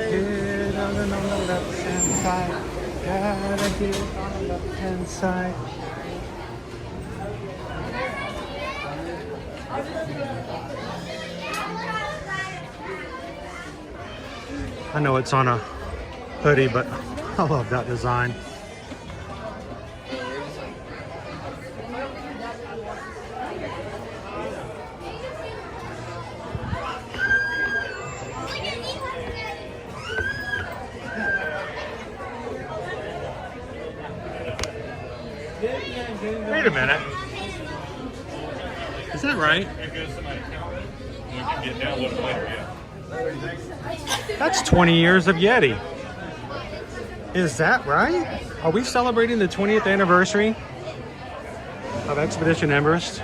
Get on the left-hand side. Gotta get on the left-hand side. I know it's on a hoodie, but I love that design. Wait a minute. Is that right? That's 20 years of Yeti. Is that right? Are we celebrating the 20th anniversary of Expedition Everest?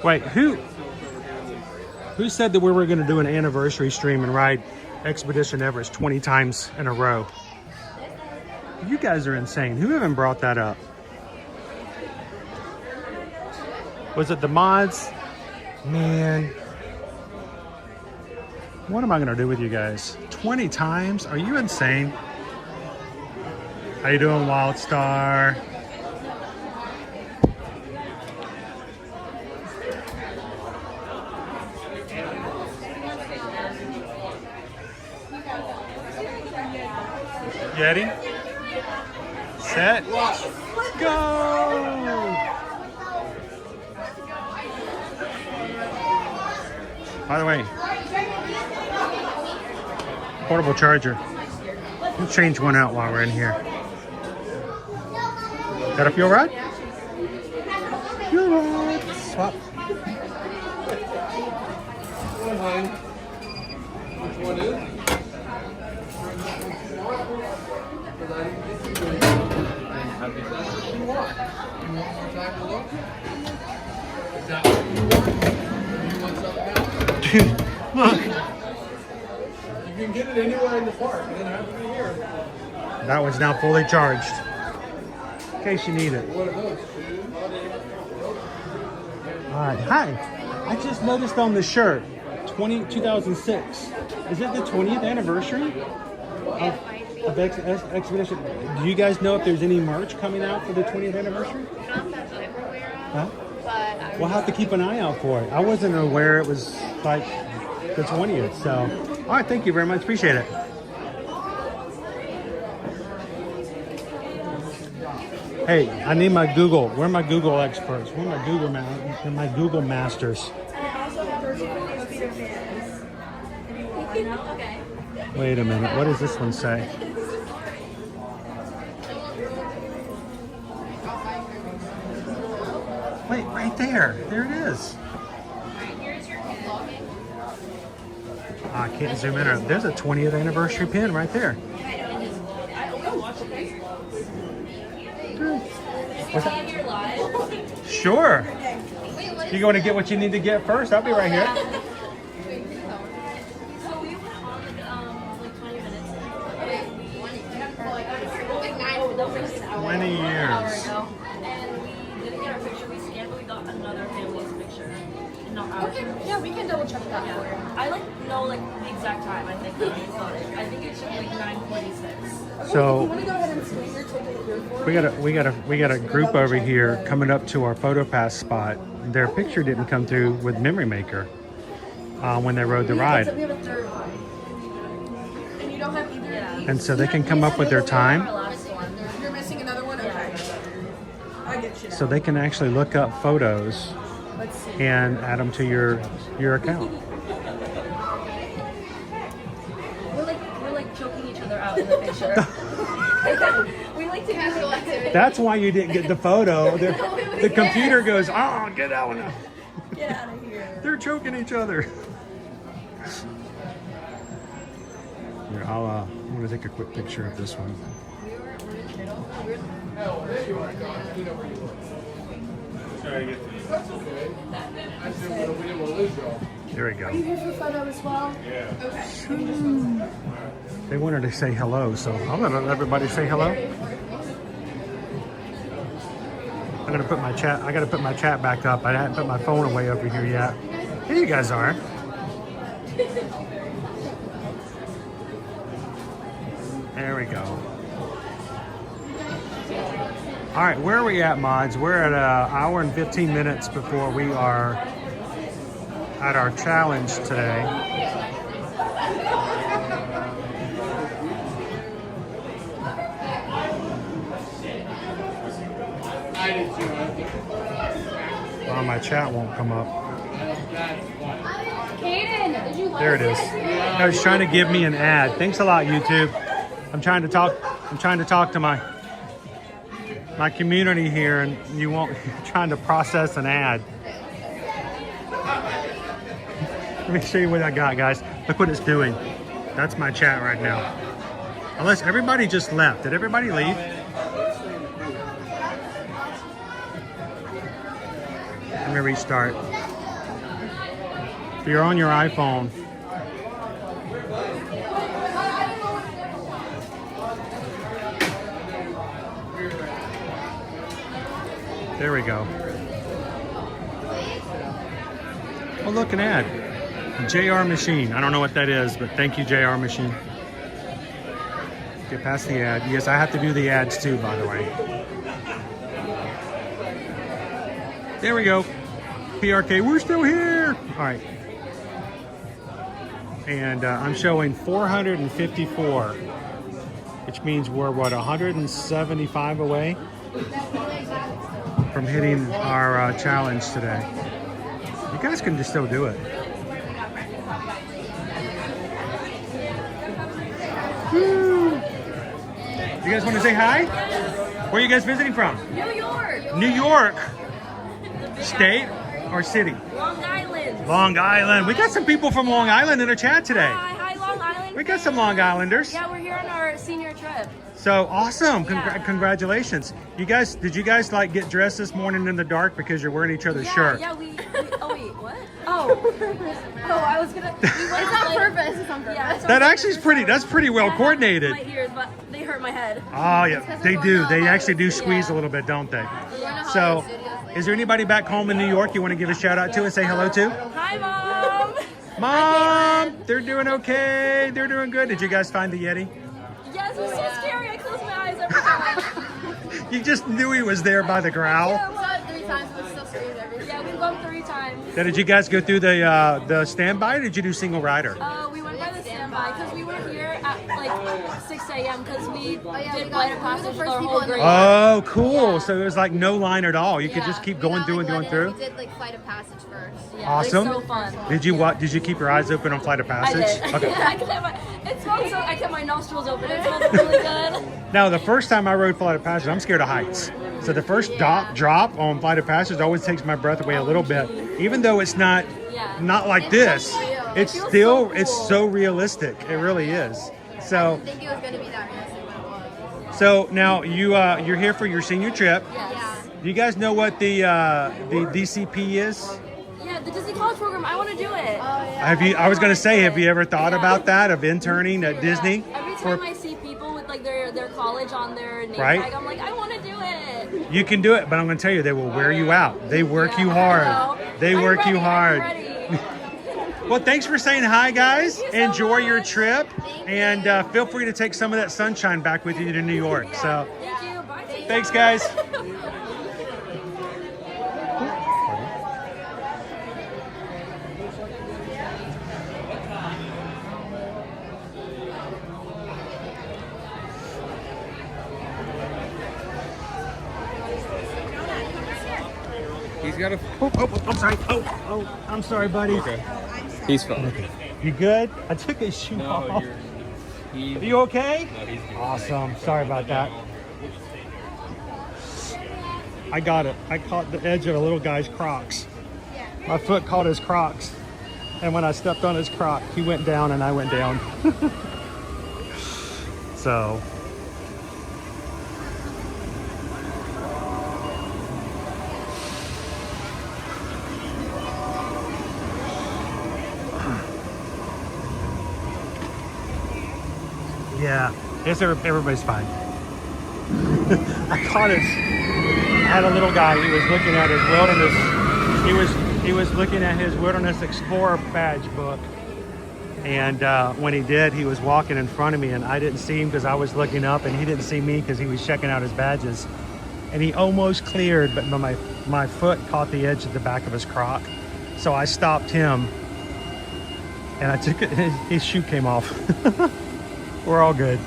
Wait, who said that we were going to do an anniversary stream and ride Expedition Everest 20 times in a row? You guys are insane. Who even brought that up? Was it the mods? Man, what am I gonna do with you guys? 20 times? Are you insane? How you doing, Wild Star? Yeti? Set? Go! By the way, portable charger. We'll change one out while we're in here. Got a fuel rod? Fuel rod. Swap. Which one is? Dude, look. You can get it anywhere in the park. It doesn't have to be here. That one's now fully charged. In case you need it. What are those? Alright, hi. I just noticed on the shirt, 2006. Is it the 20th anniversary of Expedition? Do you guys know if there's any merch coming out for the 20th anniversary? Not that I'm aware of, Huh? but We'll have to keep an eye out for it. I wasn't aware it was like the 20th, so. Alright, thank you very much. Appreciate it. Hey, I need my Google. Where are my Google experts? Where are my Google masters? and I also have those Peter fans. Okay. Wait a minute. What does this one say? Wait, right there. There it is. I can't zoom in. There's a 20th anniversary pin right there. What's that? Sure. You going to get what you need to get first? I'll be right here. 20 years. Yeah, we can double check that. I know the exact time. I think that we got it. I think it's like 9:46. So You want to go ahead and scan your ticket here for we got a group over here coming up to our PhotoPass spot. Their picture didn't come through with Memory Maker when they rode the ride, We have a third one. And you don't have either of these? and so they can come up with their time, You're missing another one? Okay. I get you now. so they can actually look up photos Let's see. and add them to your account. We're like choking each other out in the picture. We like to casual activity. That's why you didn't get the photo. The computer goes, oh, get out of here. Get out of here. They're choking each other. Here, I'm going to take a quick picture of this one. There we Are you go. here for photo as well? Yeah. Okay. They wanted to say hello, so I'm going to let everybody say hello. I'm going to put my chat. I got to put my chat back up. I haven't put my phone away over here yet. Here you guys are. There we go. All right, where are we at, mods? We're at an hour and 15 minutes before we are at our challenge today. Oh, my chat won't come up. Kaden, did you There it is. No, it's trying to give me an ad. Thanks a lot, YouTube. I'm trying to talk to my community here, and you won't. You're trying to process an ad. Let me show you what I got, guys. Look what it's doing. That's my chat right now. Unless everybody just left. Did everybody leave? Let me restart. If you're on your iPhone, there we go. Oh, look, an ad. JR Machine. I don't know what that is, but thank you, JR Machine. Get past the ad. Yes, I have to do the ads too, by the way. There we go. PRK, we're still here. All right. And I'm showing 454, which means we're, what, 175 away from hitting our challenge today. You guys can just still do it. You guys want to say hi? Where are you guys visiting from? New York. New York. State or city? Long Island. Long Island. We got some people from Long Island in our chat today. Hi, Long Island. We got some Long Islanders. Yeah, we're here on our senior trip. So awesome. Congratulations. Did you guys like get dressed this morning in the dark because you're wearing each other's shirt? Yeah, oh wait, what? Oh, I was gonna. It's on purpose. It's on purpose. Yeah, it's That actually is pretty well coordinated. My ears, but they hurt my head. Oh yeah, they do. They actually do squeeze a little bit, don't they? So, is there anybody back home in New York you want to give a shout out to and say hello to? Hi, Mom. Mom, they're doing okay. They're doing good. Did you guys find the Yeti? Yes, it was so scary. I closed my eyes every time. You just knew he was there by the growl. We saw it 3 times, but still screamed every time. Yeah, we bumped 3 times. Now, did you guys go through the standby or did you do single rider? We went by the standby because we were here at like 6 a.m. because we did flight of passage for our whole grade. Oh, cool. So it was like no line at all. You could just keep going through and going through. We did like flight of passage first. Yeah, Awesome. It was so fun. Did you keep your eyes open on flight of passage? I did. Okay. Yeah, I kept my nostrils open. It smelled really good. Now, the first time I rode flight of passage, I'm scared of heights. So the first drop on flight of passage always takes my breath away a little bit, even though it's not like this. It's so realistic. It really is. So. I didn't think it was going to be that realistic, but it was. So now you're here for your senior trip. Yes. Do you guys know what the DCP is? Yeah, the Disney College Program. I want to do it. I was going to say, have you ever thought about that, of interning at Disney? Every time I see people with like their college on their name Right. tag, I'm like, I want to do it. You can do it, but I'm going to tell you, they will wear you out. They work you hard. They work you hard. Well, thanks for saying hi, guys. Enjoy your trip, and feel free to take some of that sunshine back with you to New York. So, Thank you. Bye. thanks, guys. He's got a. I'm sorry. I'm sorry, buddy. Okay. He's fine. Okay. You good? I took his shoe off. Are you okay? No, he's good. Awesome. Sorry about that. I got it. I caught the edge of a little guy's Crocs. My foot caught his Crocs. And when I stepped on his Croc, he went down and I went down. So. Yeah, everybody's fine. I had a little guy. He was looking at his wilderness. He was looking at his Wilderness Explorer badge book, and when he did, he was walking in front of me, and I didn't see him because I was looking up, and he didn't see me because he was checking out his badges. And he almost cleared, but my foot caught the edge of the back of his Croc, so I stopped him, and I took it. His shoe came off. We're all good.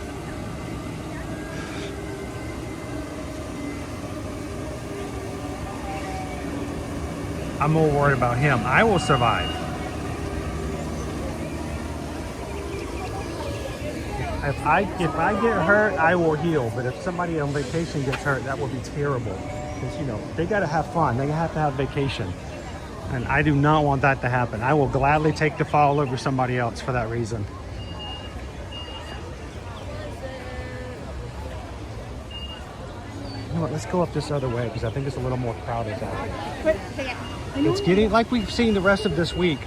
I'm more worried about him. I will survive. If I get hurt, I will heal. But if somebody on vacation gets hurt, that will be terrible. Because, they got to have fun. They have to have vacation. And I do not want that to happen. I will gladly take the fall over somebody else for that reason. You know what, let's go up this other way because I think it's a little more crowded out here. It's getting, like we've seen the rest of this week,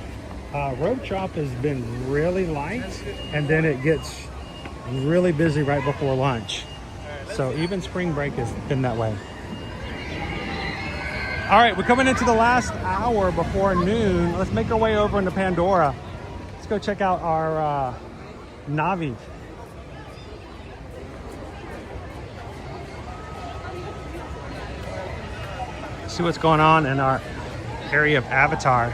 road chop has been really light, and then it gets really busy right before lunch. So even spring break has been that way. All right, we're coming into the last hour before noon. Let's make our way over into Pandora. Let's go check out our Navi. See what's going on in our area of Avatar.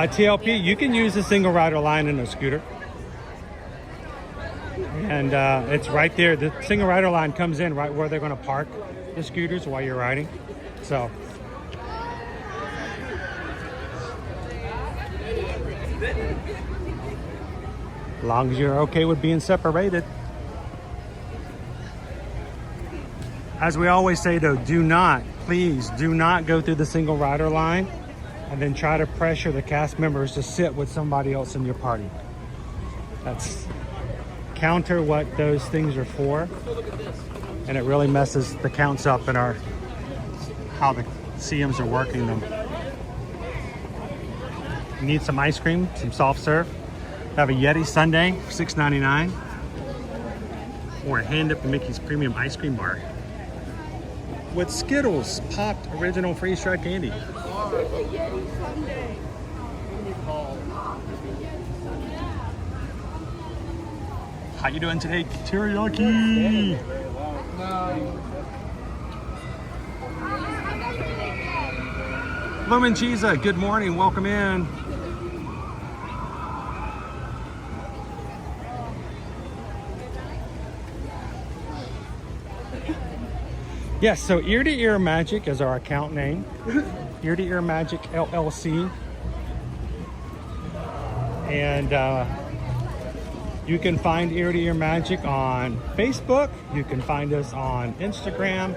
TLP, you can use the single rider line in a scooter. And it's right there. The single rider line comes in right where they're going to park the scooters while you're riding. So. As long as you're okay with being separated. As we always say though, please do not go through the single rider line and then try to pressure the cast members to sit with somebody else in your party. That's counter what those things are for. And it really messes the counts up in how the CMs are working them. You need some ice cream, some soft serve. Have a Yeti sundae for $6.99. Or a Hand Up Mickey's Premium Ice Cream Bar. With Skittles popped original freeze-dried candy. How you doing today, teriyaki? Lemon Cheese, good morning, welcome in. Yes, so Ear to Ear Magic is our account name. Ear to Ear Magic LLC. And you can find Ear to Ear Magic on Facebook. You can find us on Instagram,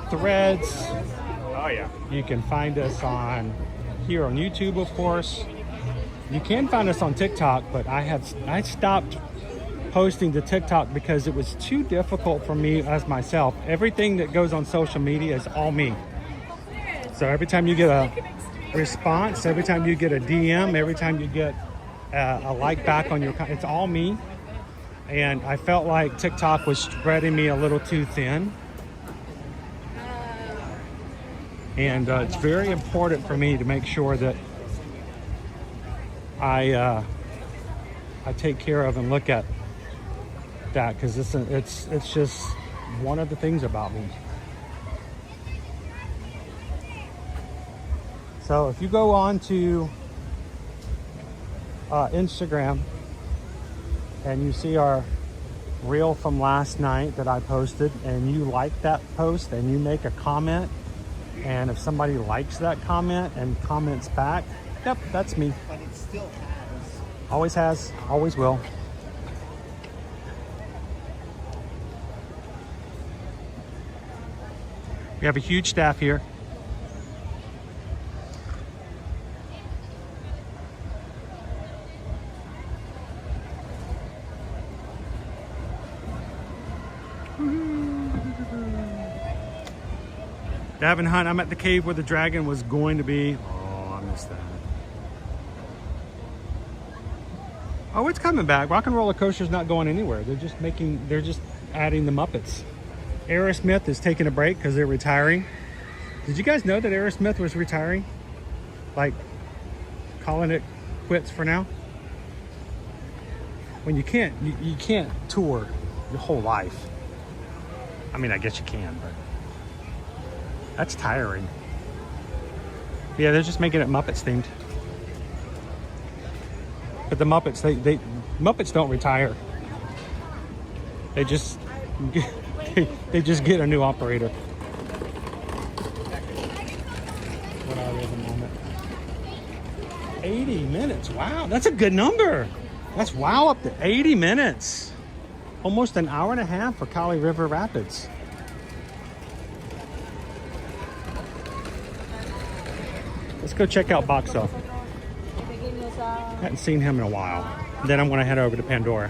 Threads. Oh yeah. You can find us here on YouTube, of course. You can find us on TikTok, but I stopped posting to TikTok because it was too difficult for me as myself. Everything that goes on social media is all me. So every time you get a response, every time you get a DM, every time you get a like back on it's all me. And I felt like TikTok was spreading me a little too thin. And it's very important for me to make sure that I take care of and look at that, because it's just one of the things about me. So if you go on to Instagram and you see our reel from last night that I posted, and you like that post and you make a comment, and if somebody likes that comment and comments back, yep, that's me. But it still has, always will. We have a huge staff here. Davin Hunt, I'm at the cave where the dragon was going to be. Oh, I missed that. Oh, it's coming back. Rock and Roller Coaster's not going anywhere. They're just adding the Muppets. Aerosmith is taking a break because they're retiring. Did you guys know that Aerosmith was retiring? Like, calling it quits for now? When you can't tour your whole life. I mean, I guess you can, but that's tiring. Yeah, they're just making it Muppets themed. But the Muppets, Muppets don't retire. They just they just get a new operator. What are we at the moment? 80 minutes. Wow, that's a good number. That's wow, up to 80 minutes. Almost an hour and a half for Kali River Rapids. Let's go check out Boxo. Hadn't seen him in a while. Then I'm going to head over to Pandora.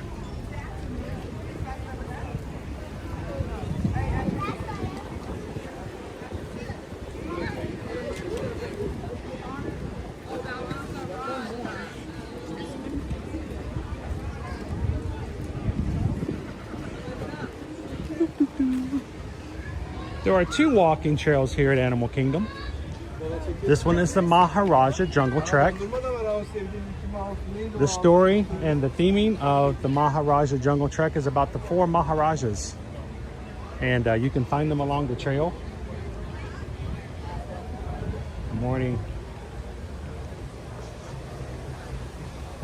There are two walking trails here at Animal Kingdom. This one is the Maharaja Jungle Trek. The story and the theming of the Maharaja Jungle Trek is about the 4 Maharajas. And you can find them along the trail. Morning.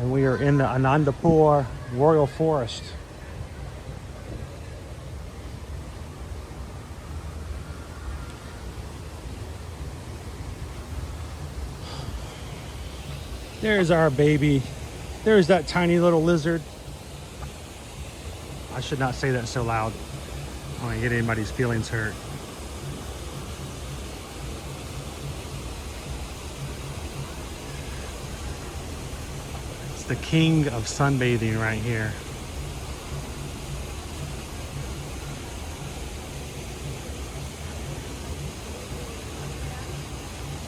And we are in the Anandapur Royal Forest. There's our baby. There's that tiny little lizard. I should not say that so loud. I don't want to get anybody's feelings hurt. It's the king of sunbathing right here.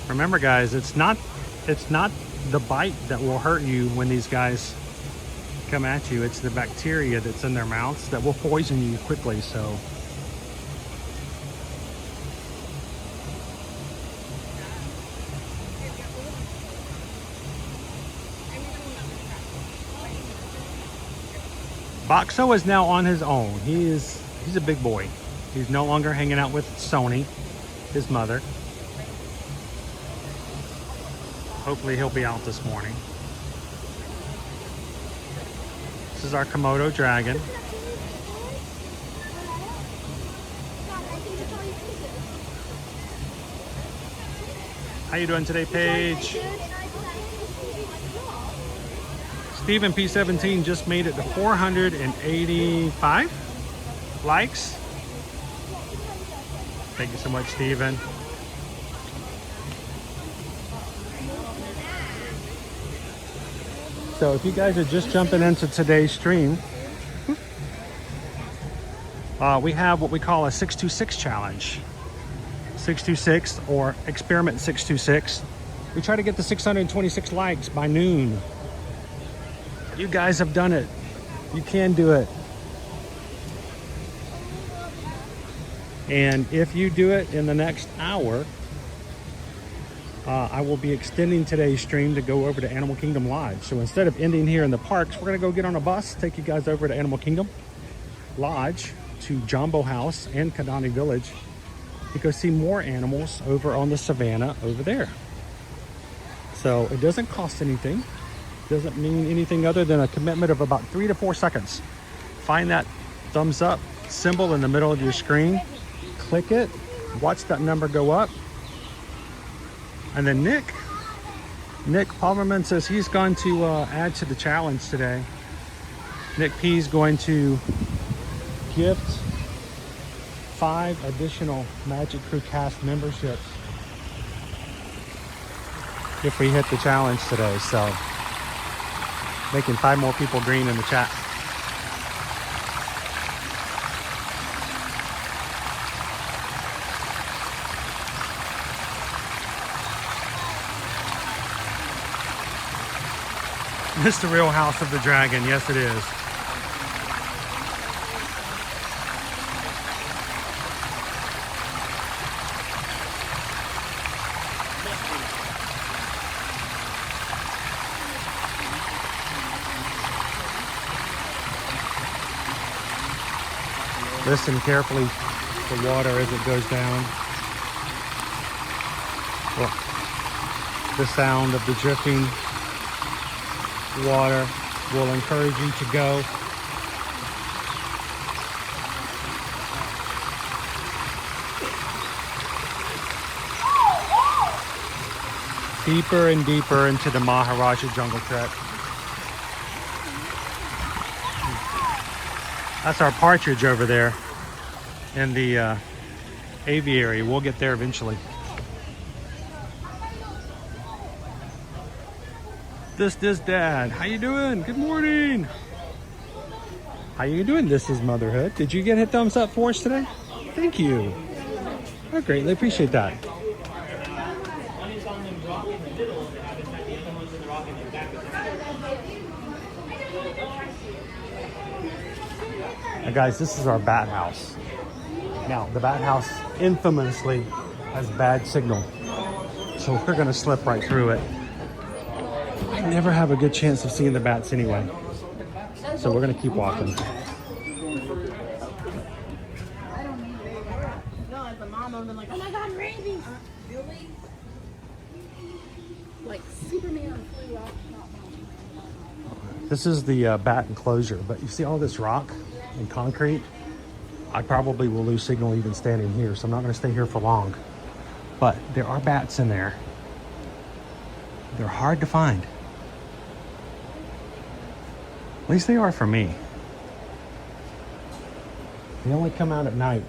Remember guys, it's not the bite that will hurt you when these guys come at you. It's the bacteria that's in their mouths that will poison you quickly. So Boxo is now on his own. He's a big boy. He's no longer hanging out with Sony, his mother. Hopefully he'll be out this morning. This is our Komodo dragon. How you doing today, Paige? Stephen P17 just made it to 485 likes. Thank you so much, Stephen. So if you guys are just jumping into today's stream, we have what we call a 626 challenge. 626 or experiment 626. We try to get to 626 likes by noon. You guys have done it. You can do it. And if you do it in the next hour, I will be extending today's stream to go over to Animal Kingdom Live. So instead of ending here in the parks, we're gonna go get on a bus, take you guys over to Animal Kingdom Lodge, to Jambo House and Kadani Village, to go see more animals over on the savannah over there. So it doesn't cost anything. Doesn't mean anything other than a commitment of about 3 to 4 seconds. Find that thumbs up symbol in the middle of your screen, click it, watch that number go up. And then Nick Palmerman says he's going to add to the challenge today. Nick P is going to gift 5 additional Magic Crew cast memberships if we hit the challenge today. So making 5 more people green in the chat. It's the real House of the Dragon. Yes, it is. Listen carefully to the water as it goes down. Well, the sound of the drifting water will encourage you to go. Deeper and deeper into the Maharaja Jungle Trek. That's our partridge over there in the aviary. We'll get there eventually. This is Dad. How you doing? Good morning. How you doing? This is Motherhood. Did you get a thumbs up for us today? Thank you. I greatly appreciate that. Now guys, this is our bat house. Now, the bat house infamously has bad signal. So we're gonna slip right through it. I never have a good chance of seeing the bats anyway. So we're gonna keep walking. No, as a mom, I've been like, oh my God, rabies. Really? Like Superman flew off. This is the bat enclosure, but you see all this rock and concrete? I probably will lose signal even standing here, so I'm not going to stay here for long. But there are bats in there. They're hard to find. At least they are for me. They only come out at night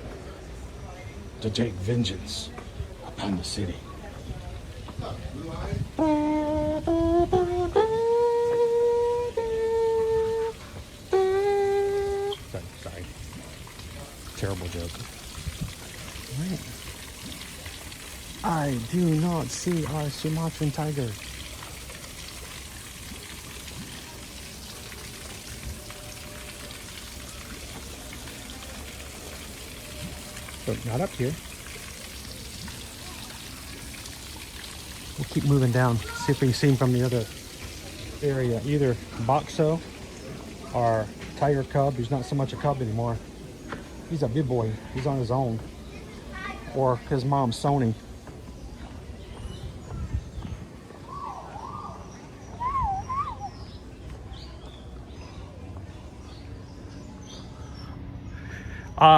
to take vengeance upon the city. Sorry. Terrible joke. Right. I do not see our Sumatran tiger. But not up here. We'll keep moving down, see if we can see him from the other area. Either Boxo or tiger cub. He's not so much a cub anymore. He's a big boy. He's on his own. Or his mom, Sony.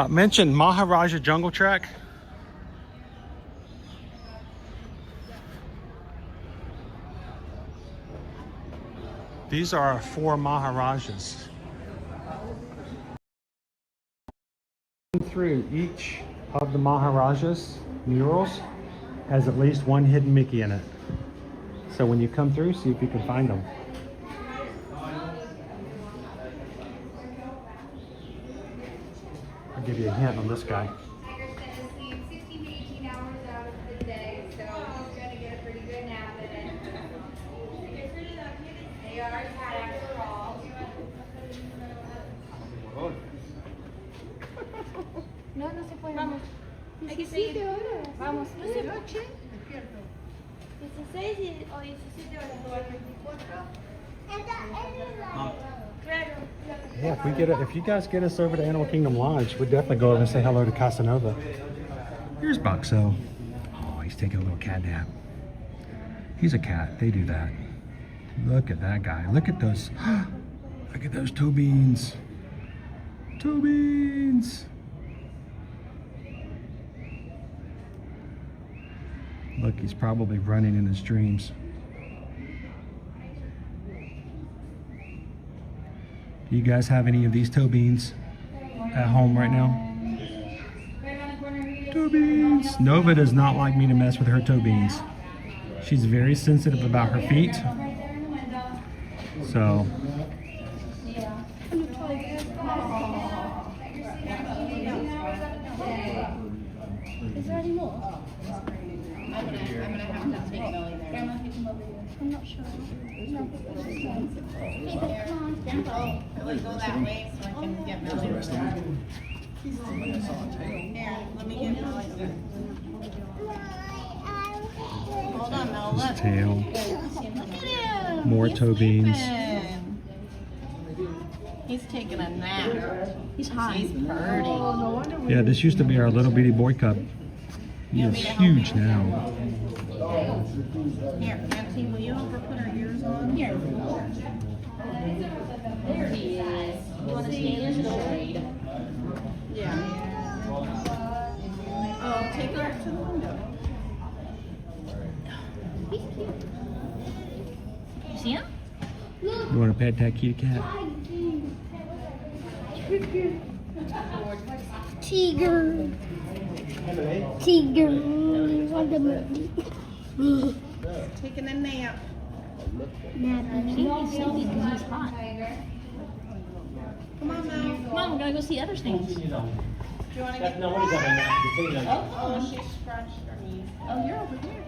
Mentioned Maharaja Jungle Track. These are 4 Maharajas. Through each of the Maharajas murals has at least one hidden Mickey in it. So when you come through, see if you can find them. I'll give you a hint on this guy. Tigers tend to sleep 16 to 18 hours out of the day, so he's going to get a pretty good nap in it. They are a cat after all. No, no se puede. Vamos. Hay que seguir. Vamos. No se noche. 16 o 17 horas. 24. Yeah, if you guys get us over to Animal Kingdom Lodge, we'd definitely go over and say hello to Casanova. Here's Boxo. Oh, he's taking a little cat nap. He's a cat. They do that. Look at that guy. Look at those. Look at those toe beans. Toe beans. Look, he's probably running in his dreams. Do you guys have any of these toe beans at home right now? Toe beans. Nova does not like me to mess with her toe beans. She's very sensitive about her feet. So. Is there any more? I'm gonna have to take Melly there. I'm not sure. No. Jambo, go that way so I can get Melly. Here, let me get Melly. Hold on, Mel. Look. His tail. Look at him. More toe beans. He's taking a nap. He's hot. He's purdy. Yeah, this used to be our little bitty boy cub. He is huge now. Here, Auntie, will you help her put her ears on? Here. There he is. You want to stand in the shade? Yeah. Oh, take her to the window. You see him? You want to pet that kitty cat? Tiger. Taking a nap. He's sleepy because he's hot. Come on, Mel. Come on, we're going to go see other things. Do you want to get Oh, she scratched her knee. Oh, you're over here.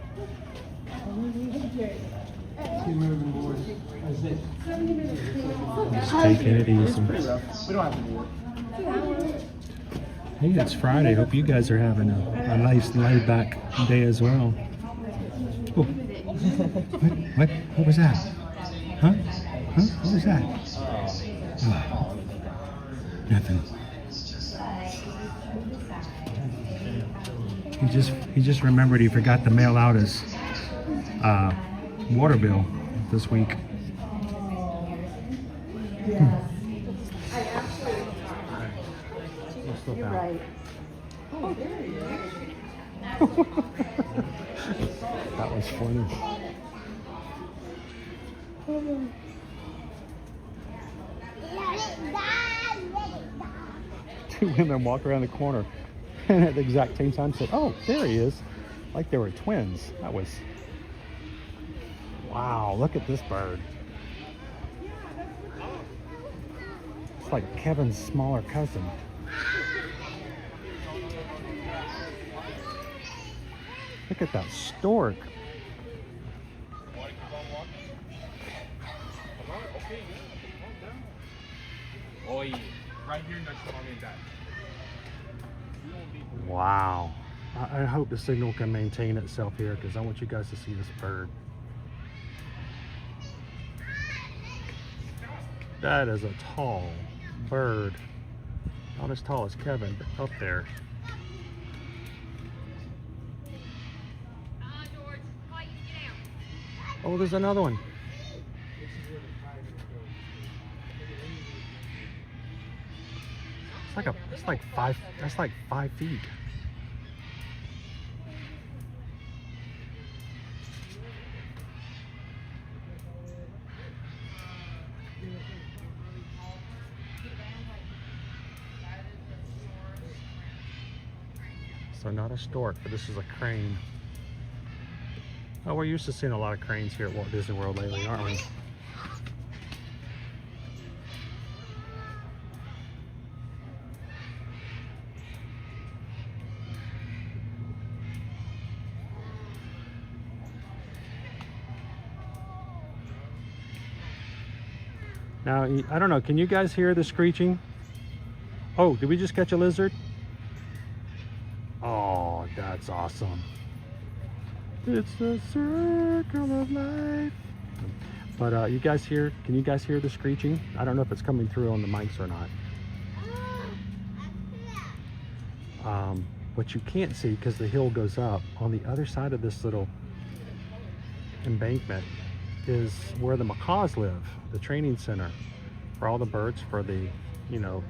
Just taking it easy. We don't have to do it. Hey, it's Friday. Hope you guys are having a nice laid back day as well. Oh. What was that? Huh? What was that? Oh. Nothing. He just remembered he forgot to mail out his water bill this week. You're right. Oh, there you go. That was funny. Two women walk around the corner and at the exact same time said, "Oh, there he is." Like they were twins. That was, wow, look at this bird. It's like Kevin's smaller cousin. Look at that stork. Right here next to mommy and dad. Wow. I hope the signal can maintain itself here because I want you guys to see this bird. That is a tall bird. Not as tall as Kevin, but up there. Oh, there's another one. That's like 5 feet. So not a stork, but this is a crane. Oh, we're used to seeing a lot of cranes here at Walt Disney World lately, aren't we? Now, I don't know, can you guys hear the screeching? Oh, did we just catch a lizard? Oh, that's awesome. It's the circle of life. But you guys hear, can you guys hear the screeching? I don't know if it's coming through on the mics or not. What you can't see, because the hill goes up, on the other side of this little embankment is where the macaws live, the training center for all the birds for the, you know,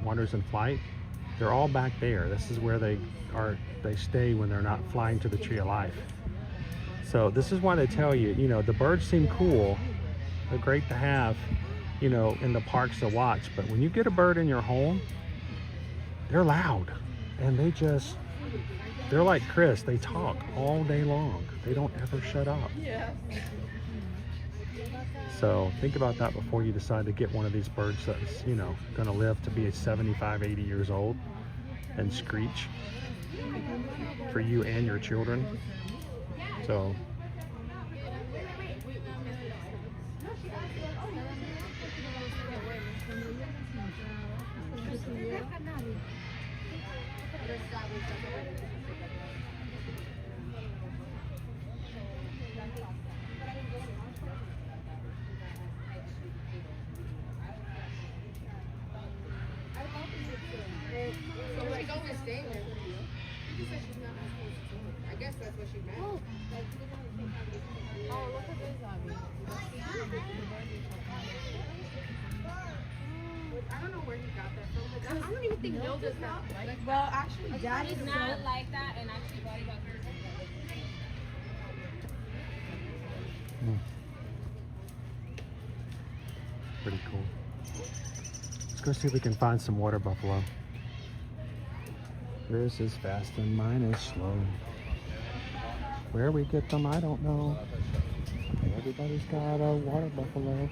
Wonders in Flight. They're all back there. This is where they stay when they're not flying to the Tree of Life. So this is why they tell you, you know, the birds seem cool. They're great to have, you know, in the parks to watch. But when you get a bird in your home, they're loud. And they're like Chris. They talk all day long. They don't ever shut up. Yeah. So think about that before you decide to get one of these birds that's, you know, going to live to be 75, 80 years old and screech for you and your children. So she's always staying there with you. She said she's not supposed to. I guess that's what she meant. Oh, look at this, Abby. I don't know where he got that from, but I don't even think Bill does that. Well, actually, Dad It's is not like that, and actually, Buddy got hers. pretty cool. Let's go see if we can find some water buffalo. Yours is fast and mine is slow. Where we get them, I don't know. Everybody's got a water buffalo.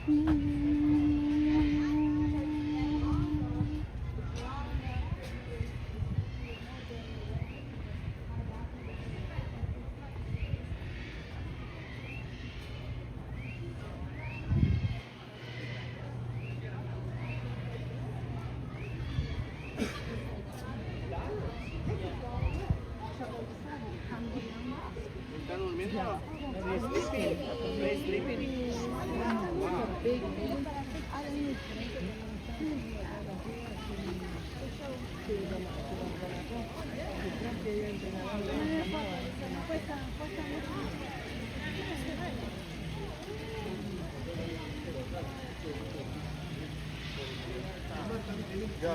We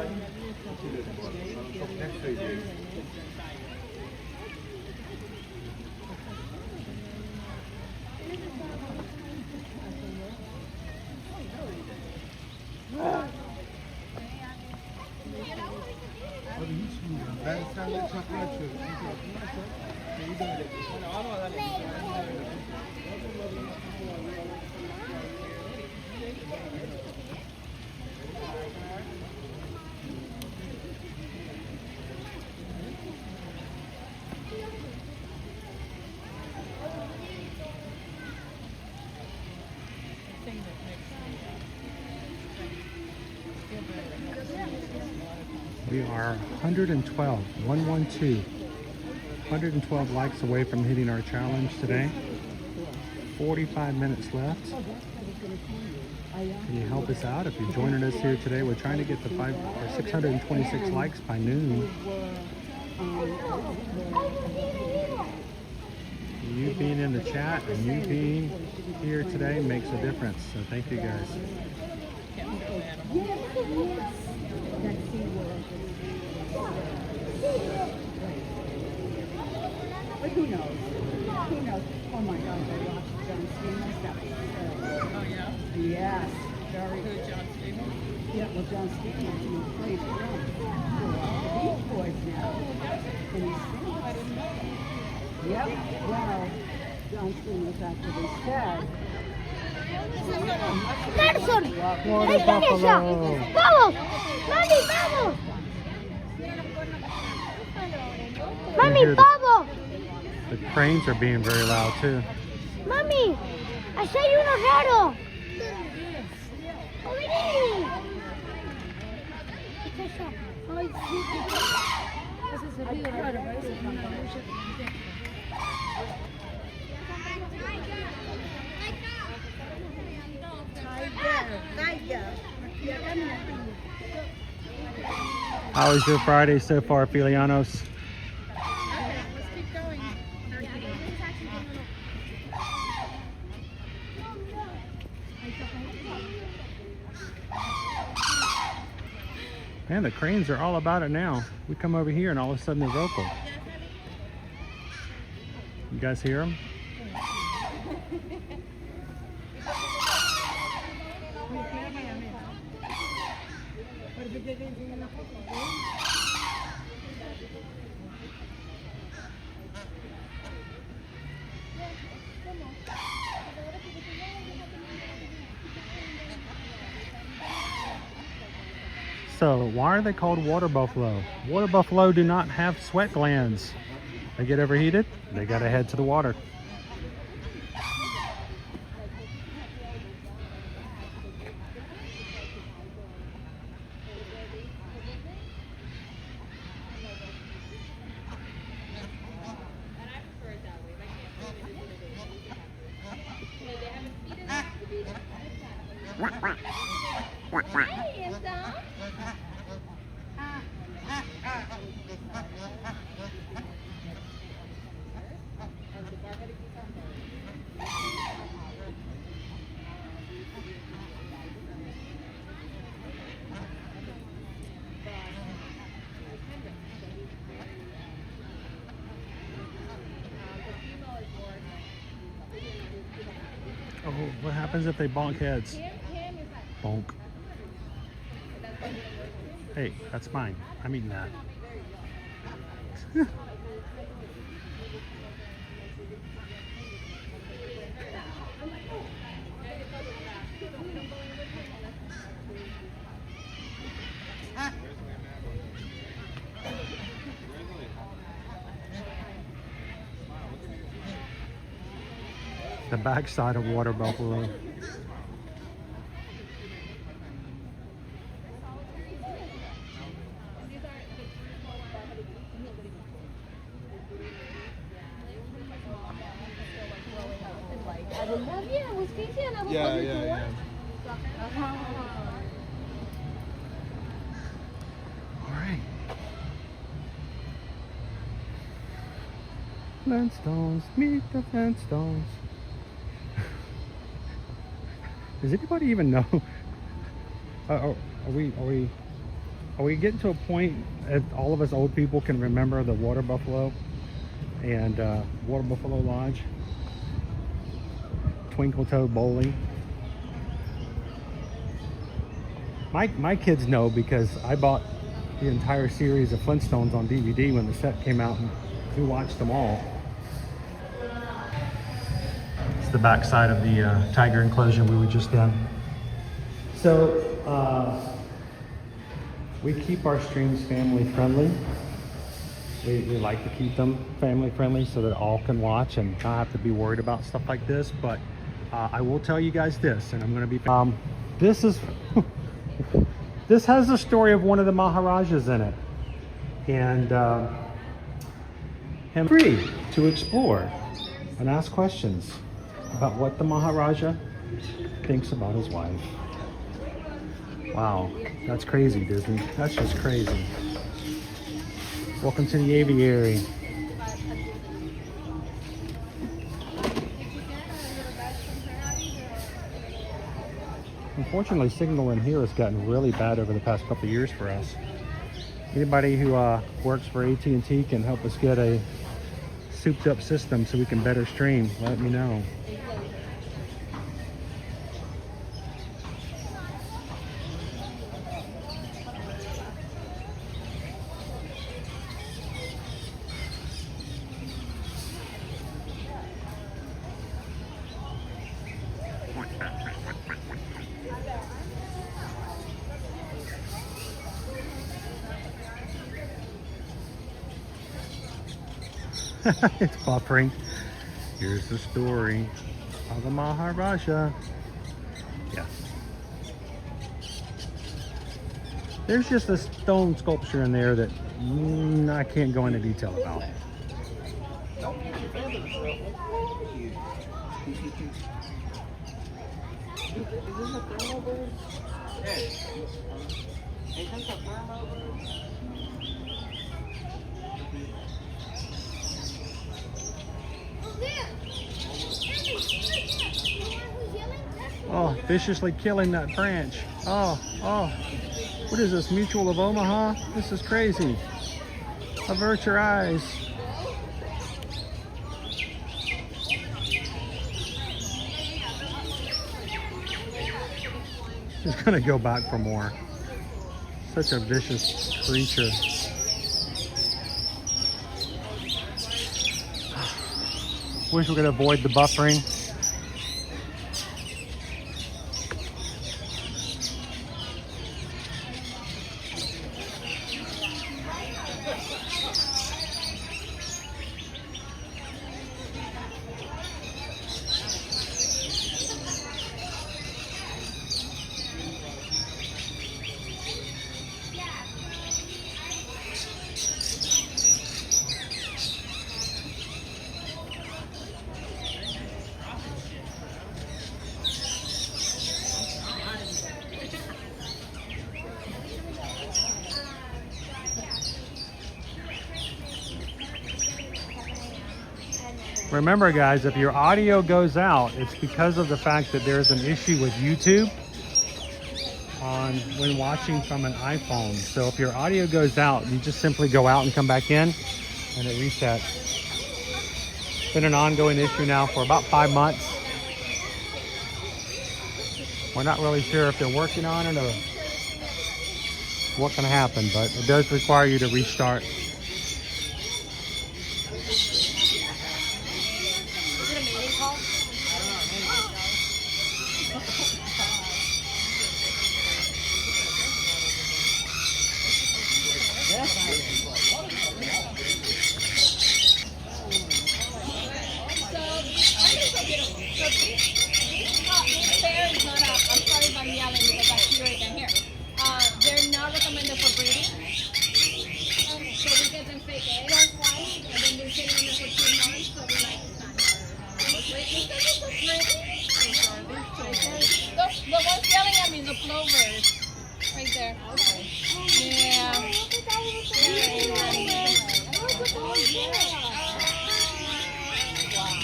are 112 likes away from hitting our challenge today. 45 minutes left. Can you help us out if you're joining us here today? We're trying to get to 626 likes by noon. You being in the chat and you being here today makes a difference. So thank you guys. But who knows? Who knows? Oh my God, I watched John Stamos. That was terrible. Oh yeah? Yes. Very good, John Stamos. Yeah, well, John Stamos, he plays drums for the Beach Boys now. And he sings. I didn't know. Yep. Well, John Stamos actually said. Carson, Water buffalo. Vamos, mami, vamos. Mami, vamos. The cranes are being very loud too. Mami, allá hay uno raro. Ay, sí. Ese es el río raro, parece como una lucha. How was your Friday so far, Filianos? Man, the cranes are all about it now. We come over here and all of a sudden they're vocal. You guys hear them? So why are they called water buffalo? Water buffalo do not have sweat glands. They get overheated, they gotta head to the water. Oh, what happens if they bonk heads? Bonk. Hey, that's mine. I'm eating that. The backside of water buffalo. Yeah. All right. Flintstones, meet the Flintstones. Does anybody even know? Are we are we getting to a point that all of us old people can remember the water buffalo and Water Buffalo Lodge, Twinkle Toe Bowling? My kids know because I bought the entire series of Flintstones on DVD when the set came out, and we watched them all. It's the back side of the tiger enclosure we were just in. So we keep our streams family friendly. We like to keep them family friendly so that all can watch and not have to be worried about stuff like this. But I will tell you guys this, and I'm going to be this is this has the story of one of the Maharajas in it, and him free to explore and ask questions about what the Maharaja thinks about his wife. Wow, that's crazy, Disney. That's just crazy. Welcome to the aviary. Unfortunately, signal in here has gotten really bad over the past couple of years for us. Anybody who works for AT&T can help us get a souped up system so we can better stream, let me know. It's buffering. Here's the story of the Maharaja. Yeah. There's just a stone sculpture in there that I can't go into detail about. Oh, viciously killing that branch. Oh, what is this, Mutual of Omaha? This is crazy. Avert your eyes. She's gonna go back for more. Such a vicious creature. Wish we could avoid the buffering. Remember guys, if your audio goes out, it's because of the fact that there's an issue with YouTube when watching from an iPhone. So if your audio goes out, you just simply go out and come back in and it resets. It's been an ongoing issue now for about 5 months. We're not really sure if they're working on it or what can happen, but it does require you to restart.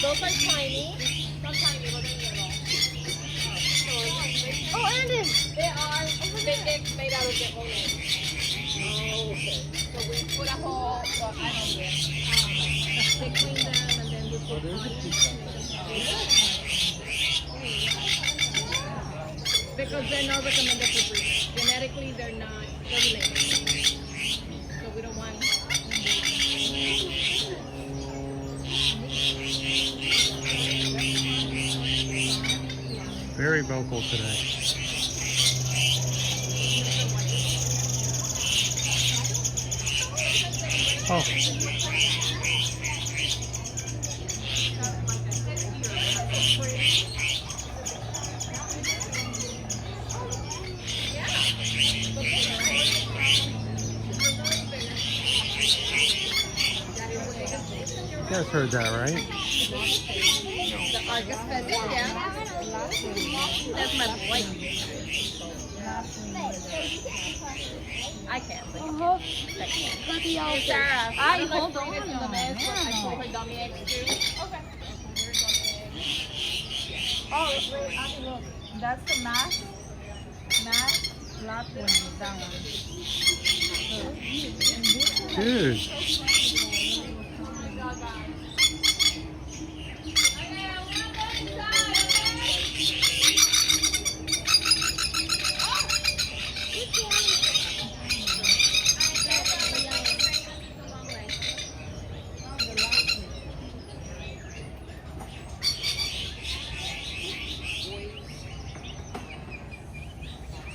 Those are tiny. Not tiny, but they're little. Oh, and they are made out of the oil. So we put a hole, well, I don't know, they clean them and then we put because they're not recommended for breeding. Genetically, they're not regulated. So we don't want. Very vocal today. Oh. You guys heard that, right? The Argus pheasant, yeah. That's my boy. I can't. Hey, Sarah. I hold on. I pull her dummy eggs too. Okay. Oh, wait, Abby, look. That's the mask. Mask, Lapwing, that one. Dude.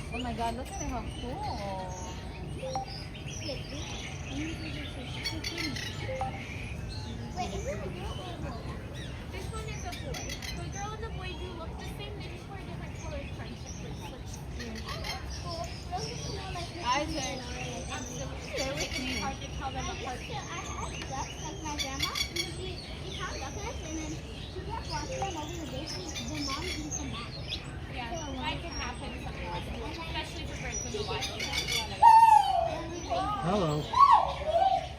Oh my god, look at how cool. Wait, is it a girl or a boy? This one is a boy. The girl and the boy do look the same, they just wear different colored stripes. Isaac. They're really hard to tell them apart. I had ducks, like my grandma. We found duck nests and then she kept watching them over the day. The mom didn't come back. Yeah, that can happen sometimes, especially for birds in the wild. Hello.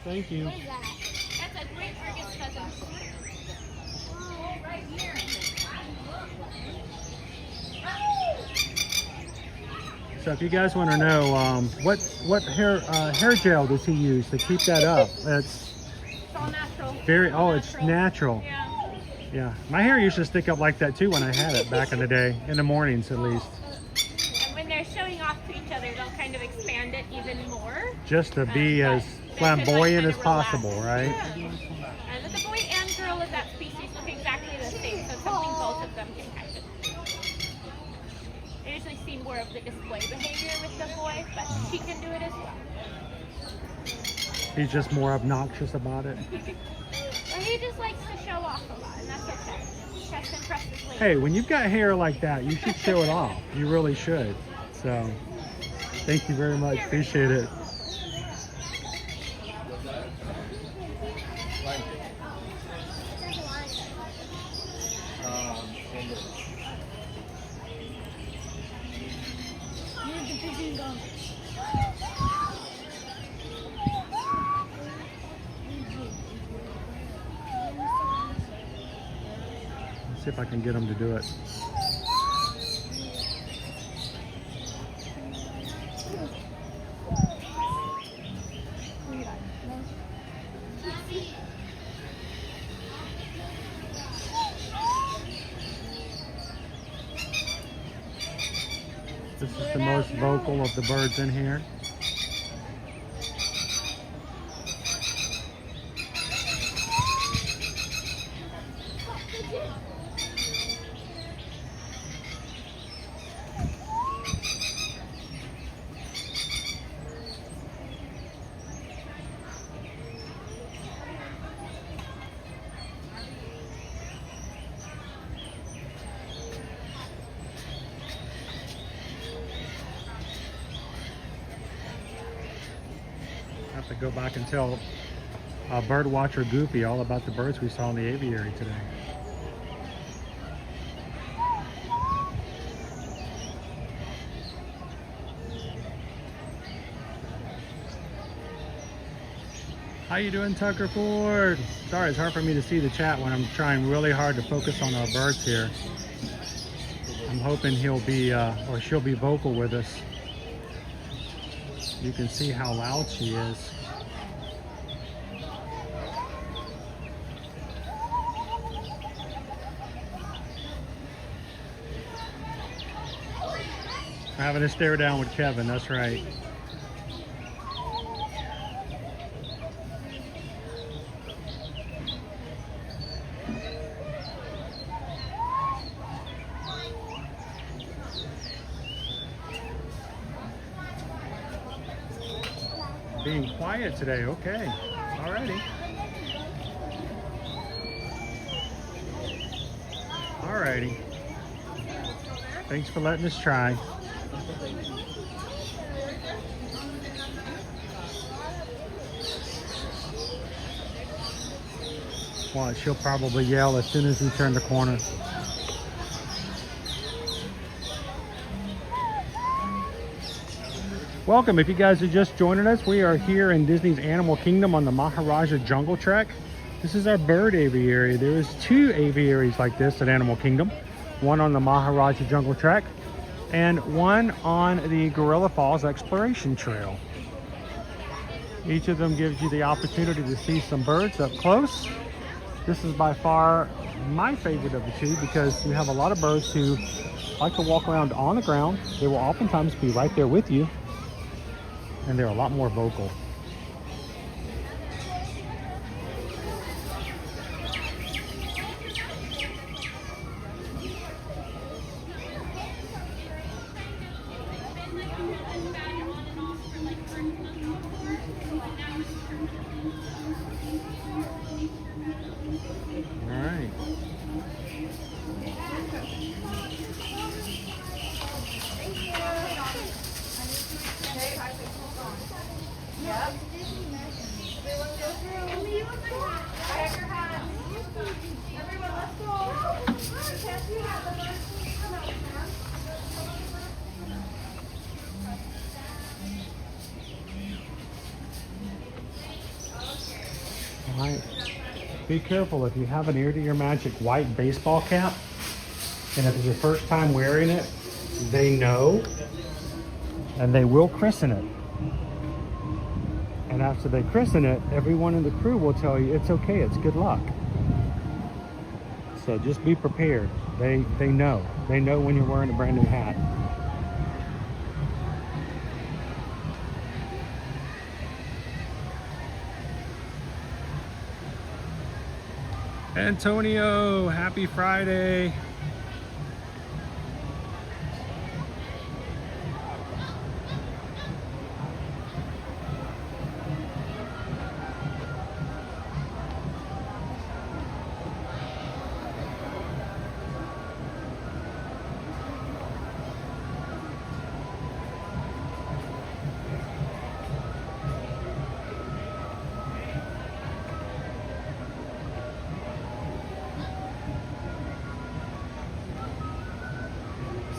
Thank you. What is that? That's a great Argus pheasant. Oh, right here. So if you guys want to know what hair gel does he use to keep that up? It's all natural. very it's natural. Yeah. Yeah, my hair used to stick up like that too when I had it back in the day, in the mornings at least. And when they're showing off to each other, they'll kind of expand it even more. Just to be as flamboyant as possible, right? Yeah. And the boy and girl of that species look exactly the same, so something both of them can kind of. I usually see more of the display behavior with the boy, but she can do it as well. He's just more obnoxious about it. Well, he just likes to show off a lot, and that's okay. Just impress his lady. Hey, when you've got hair like that, you should show it off. You really should. So, thank you very much. Appreciate it. Let's see if I can get him to do it. This is the most vocal of the birds in here. I have to go back and tell bird watcher Goofy all about the birds we saw in the aviary today. How you doing, Tucker Ford? Sorry, it's hard for me to see the chat when I'm trying really hard to focus on our birds here. I'm hoping he'll be, or she'll be vocal with us. You can see how loud she is. Having to stare down with Kevin, that's right. Being quiet today, okay. Alrighty. Alrighty. Thanks for letting us try. Well, she'll probably yell as soon as we turn the corner. Welcome, if you guys are just joining us, we are here in Disney's Animal Kingdom on the Maharaja Jungle Trek. This is our bird aviary. There is 2 aviaries like this at Animal Kingdom. One on the Maharaja Jungle Trek and one on the Gorilla Falls Exploration Trail. Each of them gives you the opportunity to see some birds up close. This is by far my favorite of the 2 because you have a lot of birds who like to walk around on the ground. They will oftentimes be right there with you, and they're a lot more vocal. All right. All right. Be careful if you have an Ear to Your Magic white baseball cap, and if it's your first time wearing it, they know, and they will christen it. And after they christen it, everyone in the crew will tell you it's okay, it's good luck. So just be prepared. They know. They know when you're wearing a brand new hat. Antonio, happy Friday.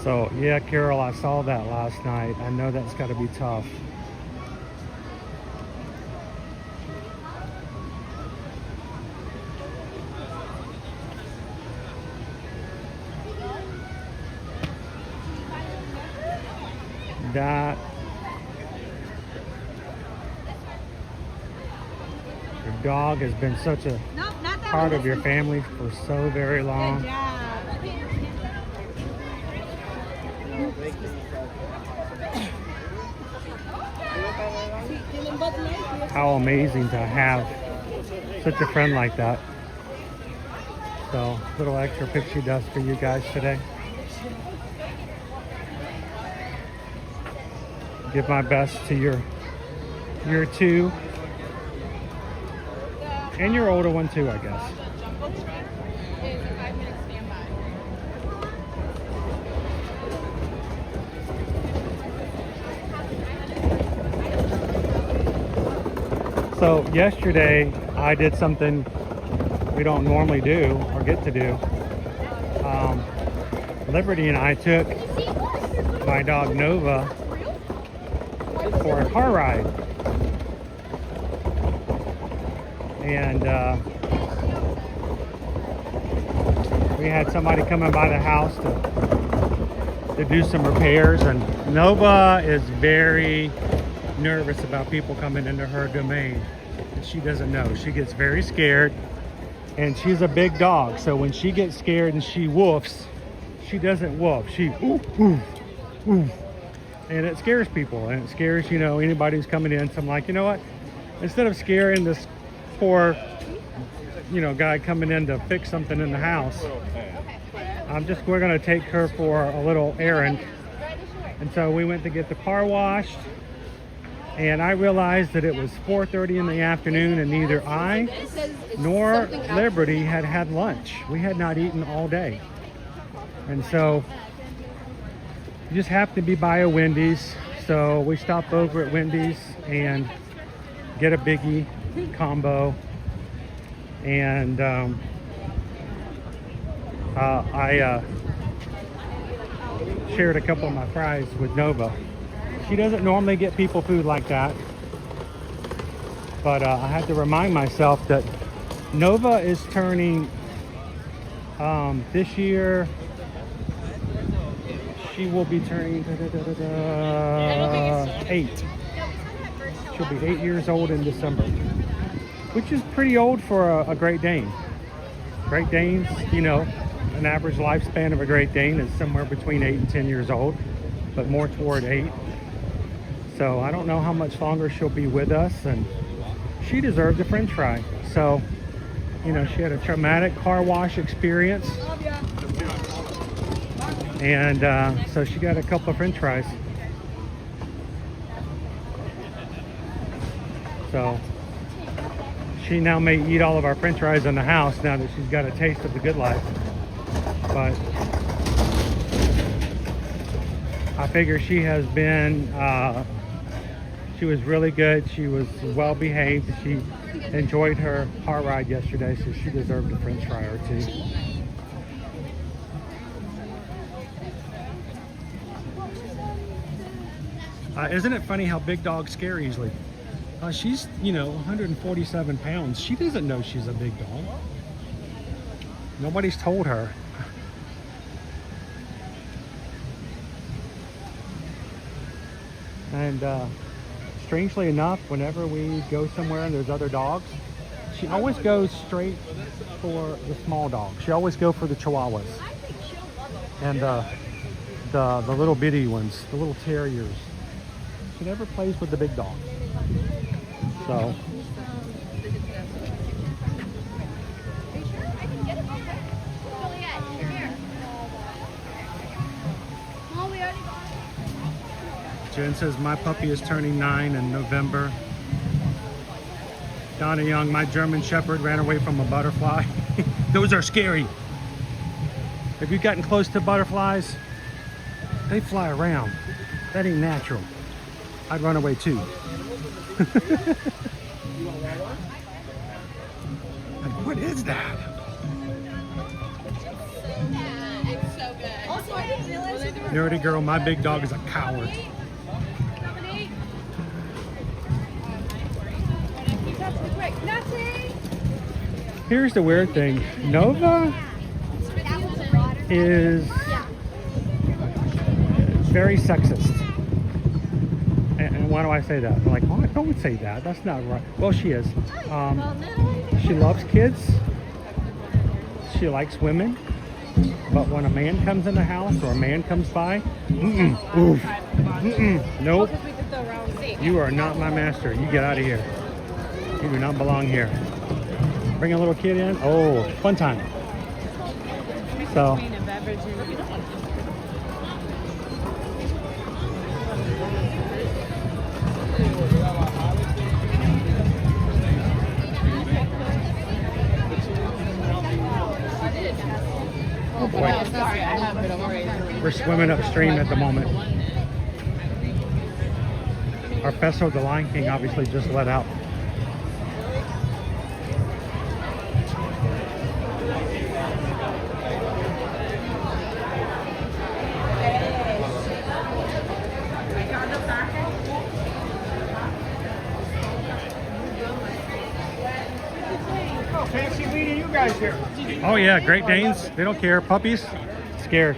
So yeah, Carol, I saw that last night. I know that's got to be tough. That your dog has been such a part of your family for so very long. How amazing to have such a friend like that. So, little extra pixie dust for you guys today. Give my best to your 2 and your older one too, I guess. So yesterday I did something we don't normally do or get to do. Liberty and I took my dog Nova for a car ride. And we had somebody coming by the house to do some repairs, and Nova is very nervous about people coming into her domain. And she doesn't know. She gets very scared. And she's a big dog. So when she gets scared and she woofs, she doesn't woof. She oof, oof, oof. And it scares people. And it scares, you know, anybody who's coming in. So I'm like, you know what? Instead of scaring this poor, you know, guy coming in to fix something in the house, we're gonna take her for a little errand. And so we went to get the car washed, and I realized that it was 4:30 in the afternoon, and neither I nor Liberty had had lunch. We had not eaten all day. And so we just happened to be by a Wendy's. So we stopped over at Wendy's and get a biggie combo. And I shared a couple of my fries with Nova. She doesn't normally get people food like that, but I had to remind myself that Nova is turning this year. She will be turning 8. She'll be 8 years old in December, which is pretty old for a Great Dane. Great Danes, you know, an average lifespan of a Great Dane is somewhere between 8 and 10 years old, but more toward 8. So I don't know how much longer she'll be with us, and she deserved a French fry. So, you know, she had a traumatic car wash experience, and so she got a couple of French fries. So she now may eat all of our French fries in the house now that she's got a taste of the good life. But I figure she has been, she was really good. She was well behaved. She enjoyed her car ride yesterday, so she deserved a French fry or two. Isn't it funny how big dogs scare easily? She's, you know, 147 pounds. She doesn't know she's a big dog. Nobody's told her. And strangely enough, whenever we go somewhere and there's other dogs, she always goes straight for the small dogs. She always goes for the Chihuahuas and the little bitty ones, the little terriers. She never plays with the big dog. So Jen says my puppy is turning 9 in November. Donna Young, my German Shepherd ran away from a butterfly. Those are scary. Have you gotten close to butterflies? They fly around. That ain't natural. I'd run away too. Like, what is that? It's so good. Also, I didn't realize Nerdy girl, my big dog is a coward. Here's the weird thing. Nova is very sexist. And why do I say that? I'm like, oh, don't say that. That's not right. Well, she is. She loves kids. She likes women. But when a man comes in the house or a man comes by, nope. You are not my master. You get out of here. You do not belong here. Bring a little kid in. Oh, fun time. So. Oh boy. We're swimming upstream at the moment. Our Peso, the Lion King, obviously just let out. Fancy meeting you guys here. Oh yeah, Great Danes. They don't care. Puppies, scared.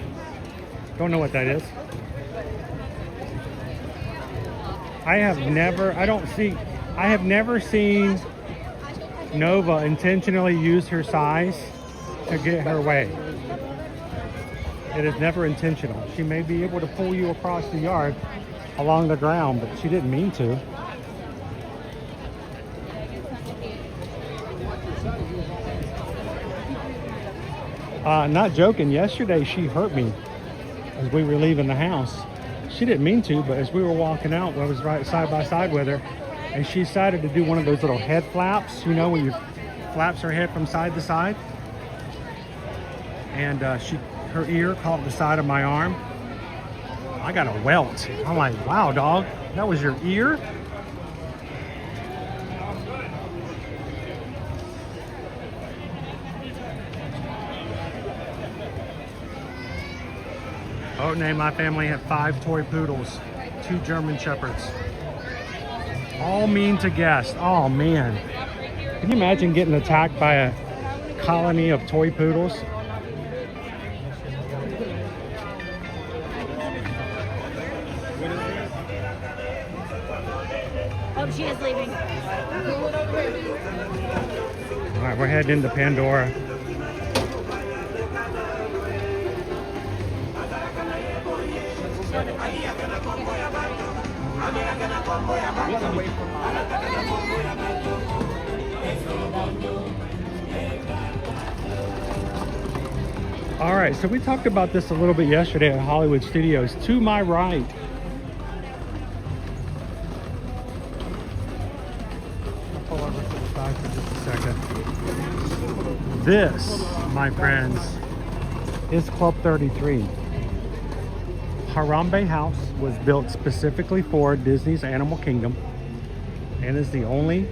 Don't know what that is. I have never seen Nova intentionally use her size to get her way. It is never intentional. She may be able to pull you across the yard along the ground, but she didn't mean to. Not joking, yesterday she hurt me as we were leaving the house. She didn't mean to, but as we were walking out, I was right side by side with her, and she decided to do one of those little head flaps, you know, where you flaps her head from side to side. And her ear caught the side of my arm. I got a welt. I'm like, wow, dog, that was your ear? Oh, name my family had 5 toy poodles, 2 German shepherds. All mean to guests. Oh man. Can you imagine getting attacked by a colony of toy poodles? Oh, she is leaving. All right, we're heading into Pandora. All right, so we talked about this a little bit yesterday at Hollywood Studios. To my right, I'll pull over to the side for just a second. This, my friends, is Club 33. Harambe House was built specifically for Disney's Animal Kingdom and is the only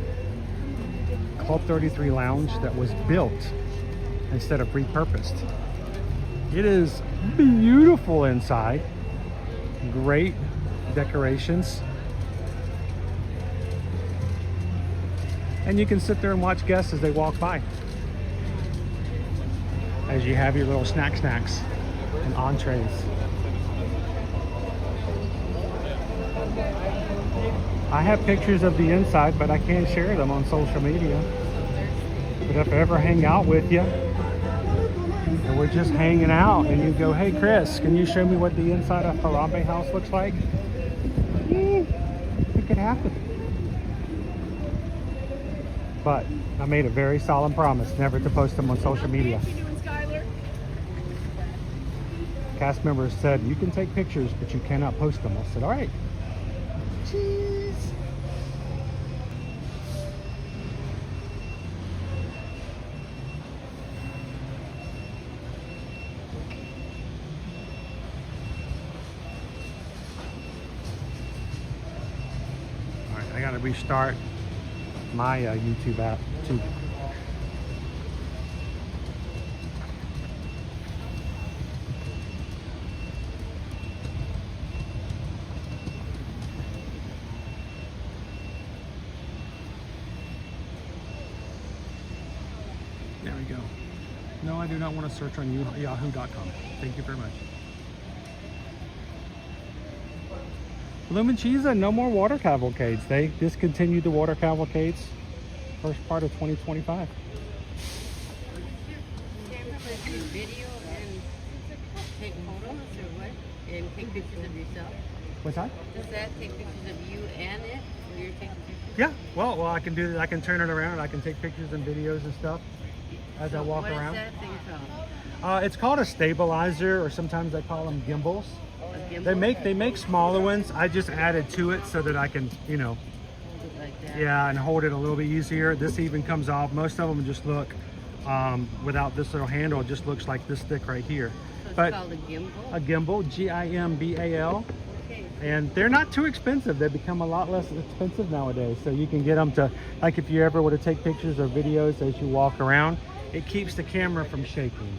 Club 33 lounge that was built instead of repurposed. It is beautiful inside, great decorations, and you can sit there and watch guests as they walk by, as you have your little snacks and entrees. I have pictures of the inside, but I can't share them on social media. But if I ever hang out with you, and we're just hanging out, and you go, hey Chris, can you show me what the inside of Harambe House looks like? It could happen. But I made a very solemn promise never to post them on social media. Cast members said, you can take pictures, but you cannot post them. I said, all right. Cheese. All right, I gotta restart my YouTube app too. There we go. No, I do not want to search on yahoo.com. Thank you very much. Lumenchiza, no more water cavalcades. They discontinued the water cavalcades first part of 2025. Video and take photos or what? And take pictures of yourself? What's that? Does that take pictures of you and it? Or you're taking pictures? Yeah, well, I can do that. I can turn it around. I can take pictures and videos and stuff as I walk around. What is that thing called? It's called a stabilizer, or sometimes they call them gimbals. They make smaller ones. I just added to it so that I can, you know, yeah, and hold it a little bit easier. This even comes off. Most of them just look without this little handle. It just looks like this thick right here. So it's called a gimbal? A gimbal, G-I-M-B-A-L. Okay. And they're not too expensive. They become a lot less expensive nowadays. So you can get them to, like if you ever were to take pictures or videos as you walk around, it keeps the camera from shaking.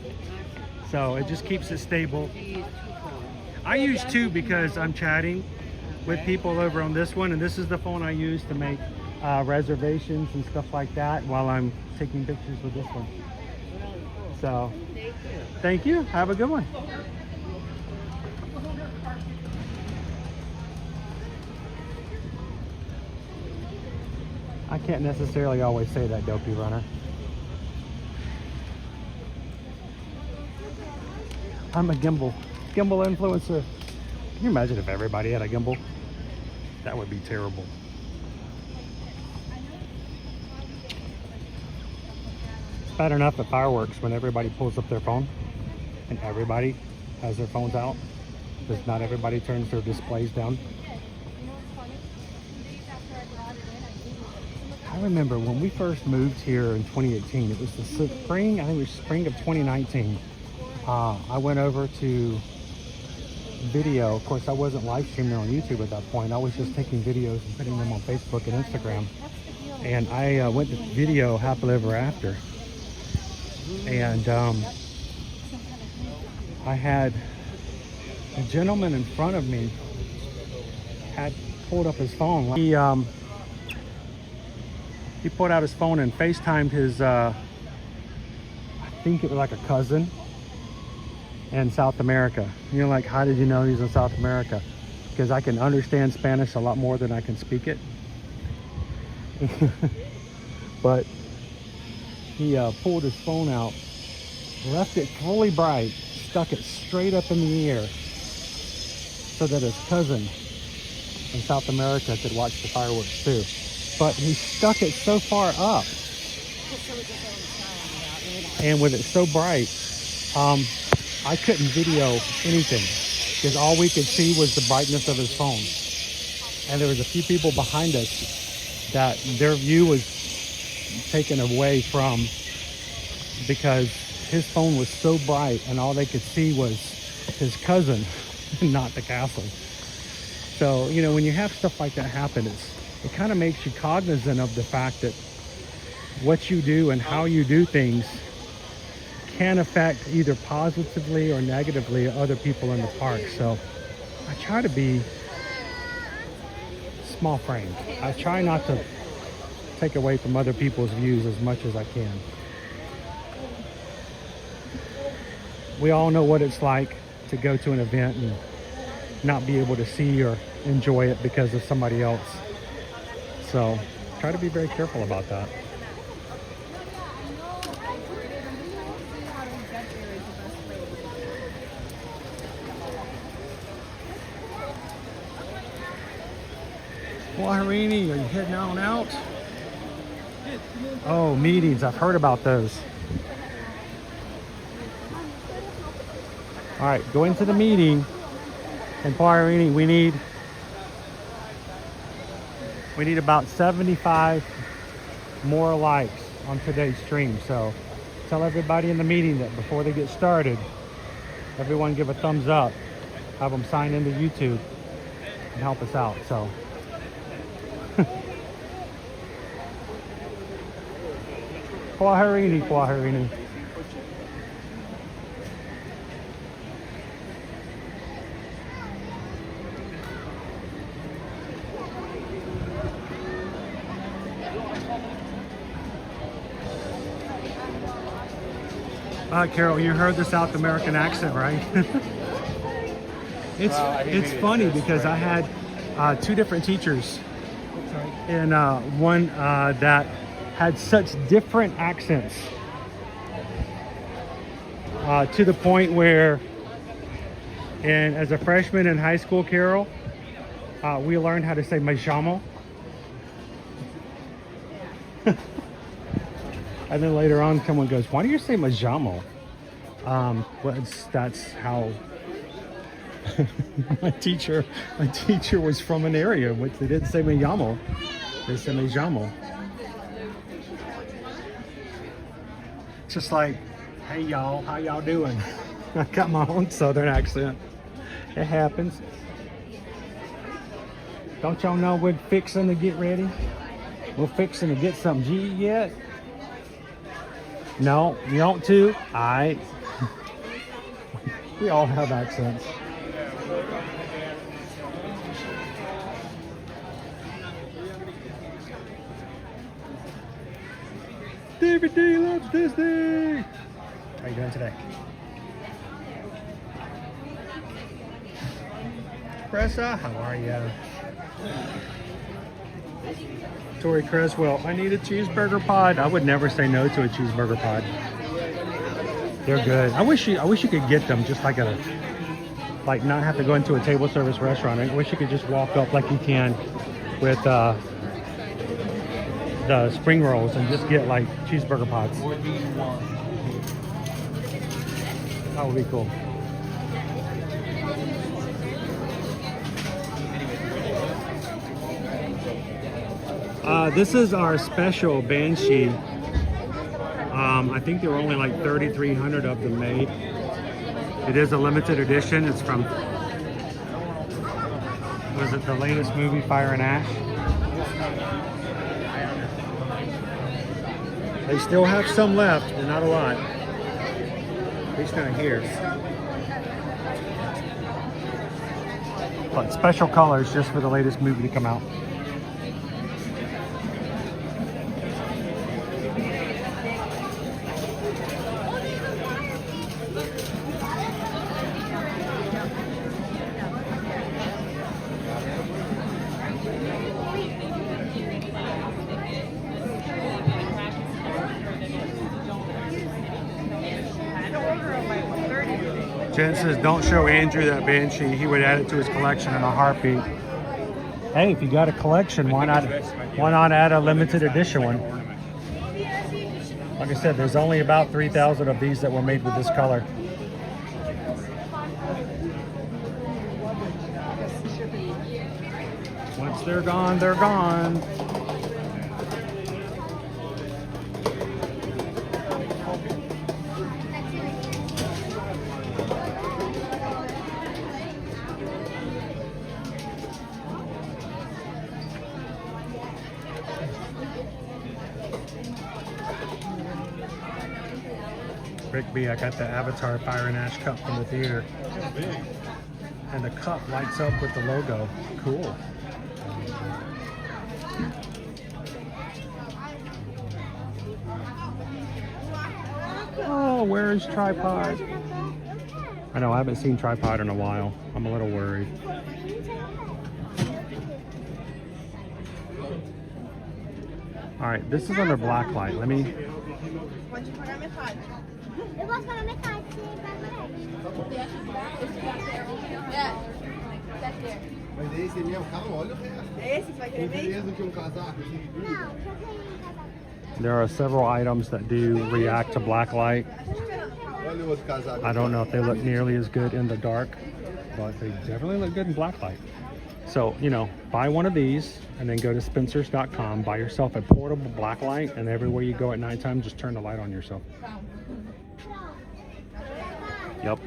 So it just keeps it stable. I use 2 because I'm chatting with people over on this one, and this is the phone I use to make reservations and stuff like that while I'm taking pictures with this one. So, thank you. Have a good one. I can't necessarily always say that, Dopey Runner. I'm a gimbal influencer. Can you imagine if everybody had a gimbal? That would be terrible. It's bad enough at fireworks when everybody pulls up their phone and everybody has their phones out, because not everybody turns their displays down. I remember when we first moved here in 2018, it was the spring, I think it was spring of 2019. I went over to video. Of course, I wasn't live streaming on YouTube at that point. I was just taking videos and putting them on Facebook and Instagram. And I went to video happily ever after. And I had a gentleman in front of me had pulled up his phone. He pulled out his phone and FaceTimed his, I think it was like a cousin in South America. You're like, how did you know he's in South America? Because I can understand Spanish a lot more than I can speak it. But he pulled his phone out, left it fully bright, stuck it straight up in the air so that his cousin in South America could watch the fireworks too. But he stuck it so far up, and with it so bright, I couldn't video anything because all we could see was the brightness of his phone. And there was a few people behind us that their view was taken away from because his phone was so bright and all they could see was his cousin, not the castle. So, you know, when you have stuff like that happen, it kind of makes you cognizant of the fact that what you do and how you do things can affect either positively or negatively other people in the park. So I try to be small framed. I try not to take away from other people's views as much as I can. We all know what it's like to go to an event and not be able to see or enjoy it because of somebody else. So try to be very careful about that. Well, Harini, are you heading on out? Oh, meetings. I've heard about those. All right, go into the meeting. And Harini, we need about 75 more likes on today's stream. So tell everybody in the meeting that before they get started, everyone give a thumbs up. Have them sign into YouTube and help us out. So. Kwaherini. Carol, you heard the South American accent, right? It's funny because I had two different teachers, and one that had such different accents to the point where, and as a freshman in high school, Carol, we learned how to say "me llamo," and then later on, someone goes, "Why do you say "me llamo"?" Well, that's how my teacher was from an area in which they didn't say "me llamo," they said "me llamo." Just like, hey y'all, how y'all doing? I got my own southern accent. It happens. Don't y'all know we're fixing to get ready? We're fixing to get something to eat yet? No, you don't too? Alright. We all have accents. David D loves Disney! How are you doing today? Pressa, how are you? Tori Creswell, I need a cheeseburger pod. I would never say no to a cheeseburger pod. They're good. I wish you could get them just like not have to go into a table service restaurant. I wish you could just walk up like you can with the spring rolls and just get like cheeseburger pods. That would be cool. This is our special Banshee. I think there were only like 3,300 of them made. It is a limited edition. It's from, was it the latest movie, Fire and Ash? They still have some left, but not a lot. At least not here. But special colors just for the latest movie to come out. Jen says, don't show Andrew that Banshee. He would add it to his collection in a heartbeat. Hey, if you got a collection, why not add a limited edition one? Like I said, there's only about 3,000 of these that were made with this color. Once they're gone, they're gone. Rick B, I got the Avatar Fire and Ash cup from the theater. And the cup lights up with the logo. Cool. Oh, where is Tripod? I know, I haven't seen Tripod in a while. I'm a little worried. All right, this is under black light. Let me... There are several items that do react to black light. I don't know if they look nearly as good in the dark, but they definitely look good in black light. So, you know, buy one of these and then go to Spencers.com, buy yourself a portable black light, and everywhere you go at nighttime, just turn the light on yourself. Yep.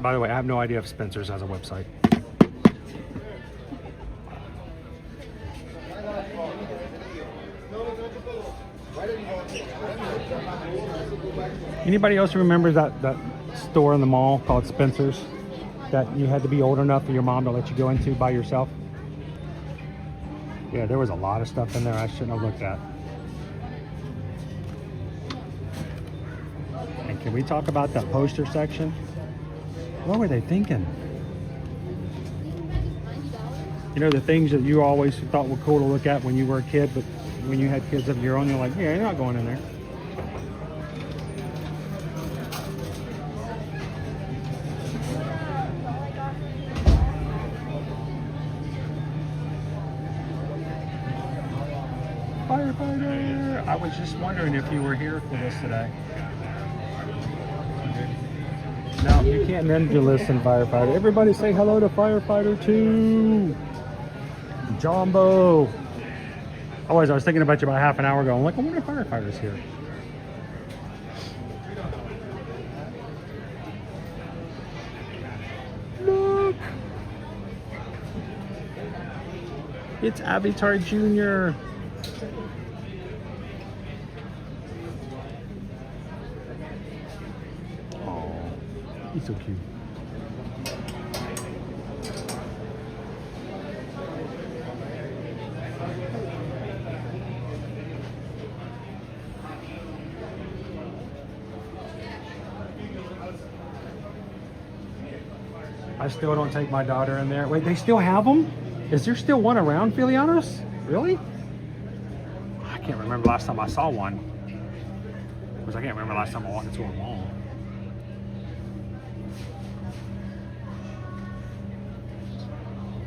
By the way, I have no idea if Spencers has a website. Anybody else remembers that store in the mall called Spencers that you had to be old enough for your mom to let you go into by yourself? Yeah, there was a lot of stuff in there I shouldn't have looked at. And can we talk about that poster section? What were they thinking? You know, the things that you always thought were cool to look at when you were a kid, but when you had kids of your own, you're like, yeah, you're not going in there. Firefighter! I was just wondering if you were here for this today. No, you can't end your listen, Firefighter. Everybody say hello to Firefighter 2! Jambo! I was thinking about you about half an hour ago. I'm like, I wonder if Firefighter's here. Look! It's Avatar Jr. Oh, he's so cute. I still don't take my daughter in there. Wait, they still have them? Is there still one around, Filianos? Really? I can't remember last time I saw one. Because I can't remember last time I walked into a mall.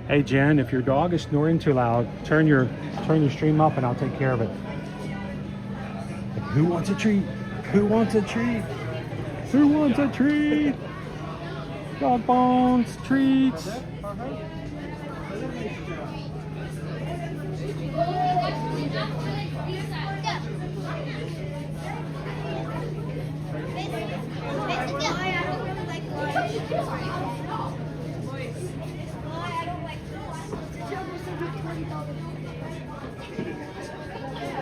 Hey Jen, if your dog is snoring too loud, turn your stream up and I'll take care of it. Who wants a treat? Who wants a treat? Who wants a treat? Dog bones, treats.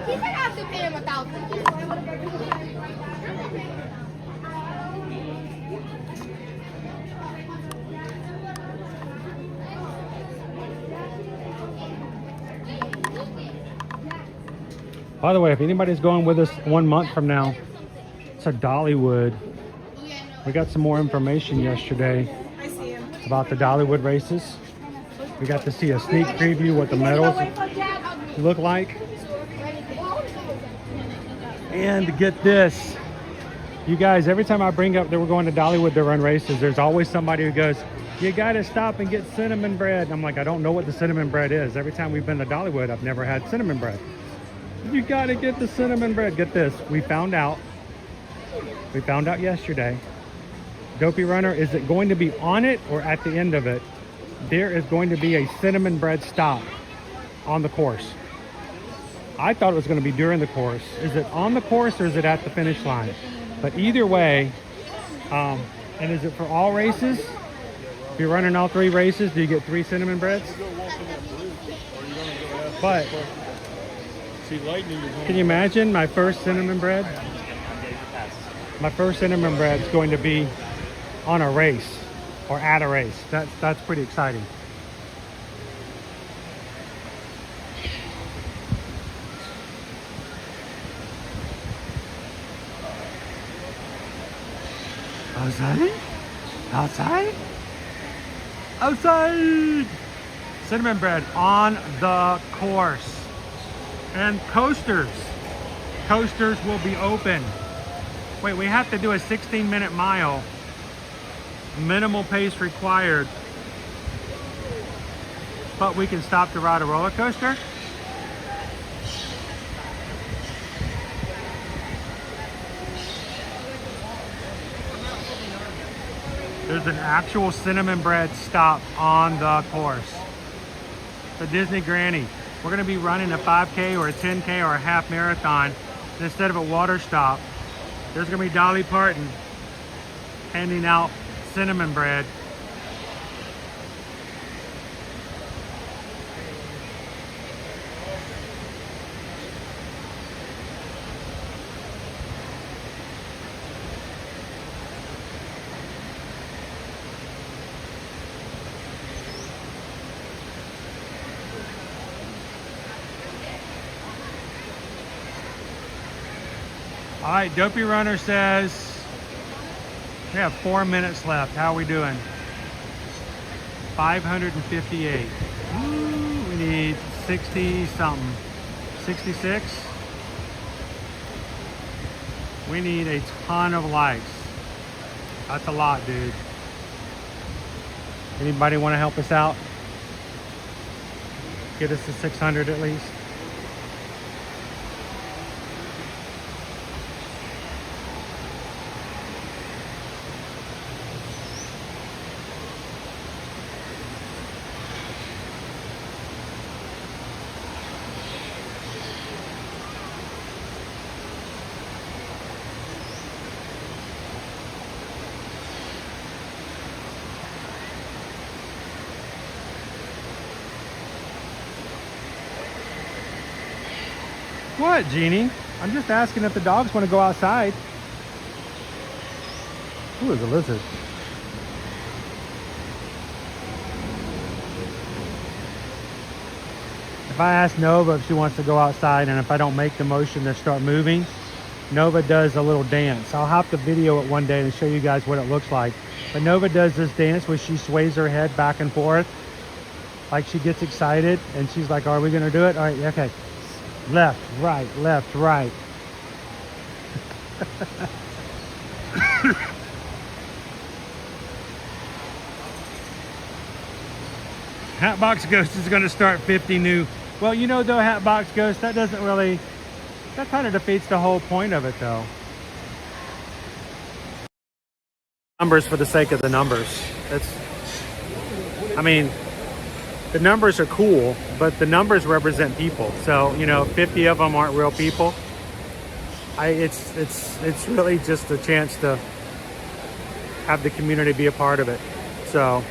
He said I have to pay him $1,000. By the way, if anybody's going with us 1 month from now, it's a Dollywood. We got some more information yesterday about the Dollywood races. We got to see a sneak preview what the medals look like. And get this, you guys, every time I bring up that we're going to Dollywood to run races, there's always somebody who goes, you gotta stop and get cinnamon bread. And I'm like, I don't know what the cinnamon bread is. Every time we've been to Dollywood, I've never had cinnamon bread. You gotta get the cinnamon bread. Get this, we found out yesterday, Dopey Runner, is it going to be on it or at the end of it? There is going to be a cinnamon bread stop on the course. I thought it was going to be during the course. Is it on the course or is it at the finish line? But either way, and is it for all races? If you're running all 3 races, do you get 3 cinnamon breads? But can you imagine my first cinnamon bread? My first cinnamon bread is going to be on a race or at a race. That's pretty exciting. Outside? Outside? Outside! Cinnamon bread on the course. And coasters. Coasters will be open. Wait, we have to do a 16-minute mile. Minimal pace required. But we can stop to ride a roller coaster. There's an actual cinnamon bread stop on the course. The Disney Granny. We're gonna be running a 5K or a 10K or a half marathon. And instead of a water stop, there's gonna be Dolly Parton handing out cinnamon bread. All right, Dopey Runner says we have 4 minutes left. How are we doing? 558. Ooh, we need 60 something. 66. We need a ton of likes. That's a lot, dude. Anybody want to help us out? Get us to 600 at least. What, Jeannie? I'm just asking if the dogs want to go outside. Ooh, there's a lizard. If I ask Nova if she wants to go outside and if I don't make the motion to start moving, Nova does a little dance. I'll have to video it one day and show you guys what it looks like. But Nova does this dance where she sways her head back and forth. Like she gets excited and she's like, are we gonna do it? All right, okay. Left, right, left, right. Hatbox Ghost is gonna start 50 new. Well, you know though, Hatbox Ghost, that doesn't really, that kind of defeats the whole point of it though. Numbers for the sake of the numbers. I mean, the numbers are cool, but the numbers represent people. So, you know, 50 of them aren't real people. It's really just a chance to have the community be a part of it. So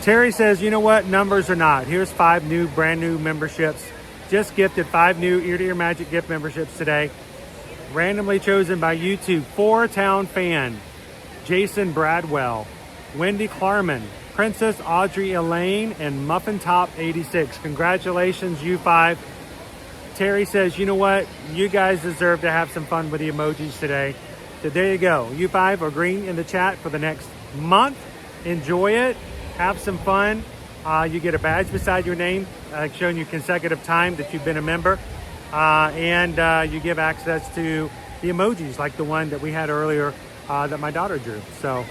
Terry says, you know what? Numbers are not. Here's 5 brand new memberships. Just gifted 5 new Ear to Ear Magic gift memberships today. Randomly chosen by YouTube. 4-Town Fan, Jason Bradwell, Wendy Klarman, Princess Audrey Elaine, and Muffin Top 86. Congratulations, you 5. Terry says, you know what? You guys deserve to have some fun with the emojis today. So there you go. You 5 are green in the chat for the next month. Enjoy it. Have some fun. You get a badge beside your name showing you consecutive time that you've been a member. And you give access to the emojis like the one that we had earlier that my daughter drew. So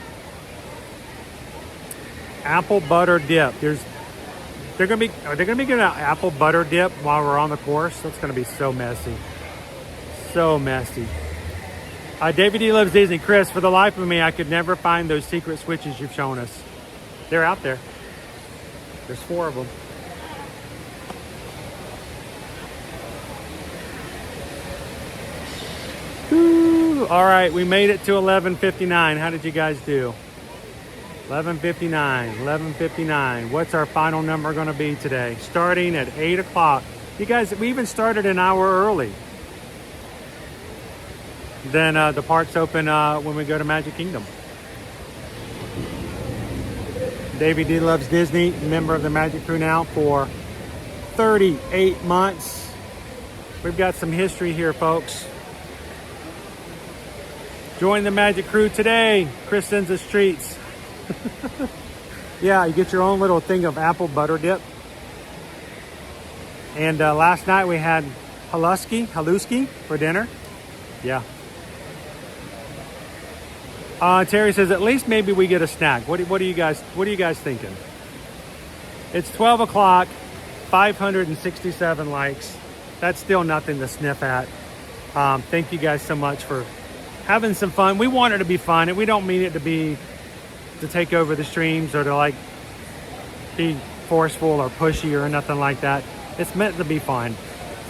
apple butter dip. Are they gonna be giving out apple butter dip while we're on the course? That's gonna be so messy. So messy. David D loves Disney. Chris, for the life of me, I could never find those secret switches you've shown us. They're out there. There's 4 of them. Ooh, all right, we made it to 11:59. How did you guys do? 11:59. What's our final number going to be today? Starting at 8 o'clock. You guys, we even started an hour early. Then the parks open when we go to Magic Kingdom. Davey D loves Disney, member of the Magic Crew now for 38 months. We've got some history here, folks. Join the Magic Crew today. Chris sends us treats. Yeah, you get your own little thing of apple butter dip. And last night we had haluski for dinner. Yeah. Terry says at least maybe we get a snack. What are you guys thinking? It's 12 o'clock, 567 likes. That's still nothing to sniff at. Thank you guys so much for having some fun. We want it to be fun, and we don't mean it to take over the streams or to like be forceful or pushy or nothing like that. It's meant to be fun.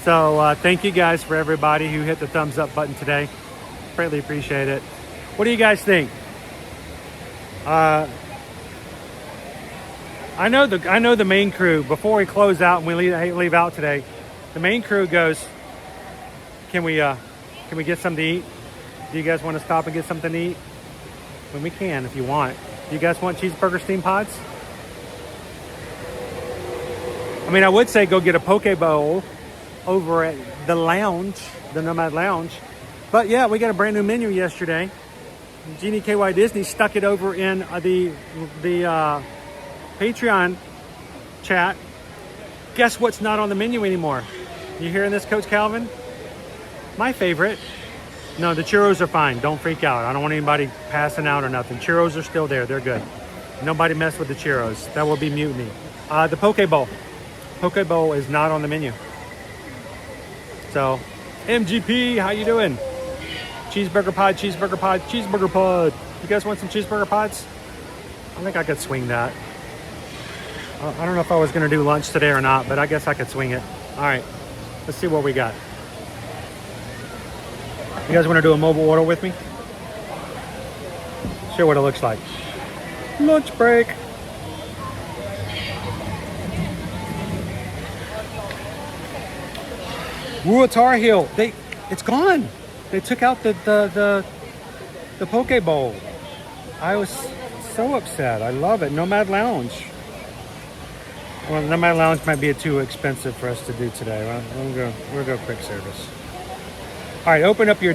So thank you guys for everybody who hit the thumbs up button today. Greatly appreciate it. What do you guys think? I know the main crew, before we close out and we leave out today, the main crew goes, can we get something to eat? Do you guys want to stop and get something to eat? Well, we can if you want. Do you guys want cheeseburger steam pods? I mean, I would say go get a poke bowl over at the lounge, the Nomad Lounge. But yeah, we got a brand new menu yesterday. Jeannie KY Disney stuck it over in the Patreon chat. Guess what's not on the menu anymore? You hearing this, Coach Calvin? My favorite. No, the churros are fine. Don't freak out. I don't want anybody passing out or nothing. Churros are still there. They're good. Nobody mess with the churros. That will be mutiny. The poke bowl. Poke bowl is not on the menu. So, MGP, how you doing? Cheeseburger pod. You guys want some cheeseburger pods? I think I could swing that. I don't know if I was going to do lunch today or not, but I guess I could swing it. All right, let's see what we got. You guys want to do a mobile order with me? Show what it looks like. Lunch break. Tar Heel. It's gone. They took out the poke bowl. I was so upset. I love it. Nomad Lounge. Well, Nomad Lounge might be too expensive for us to do today. We'll go quick service. All right, open up your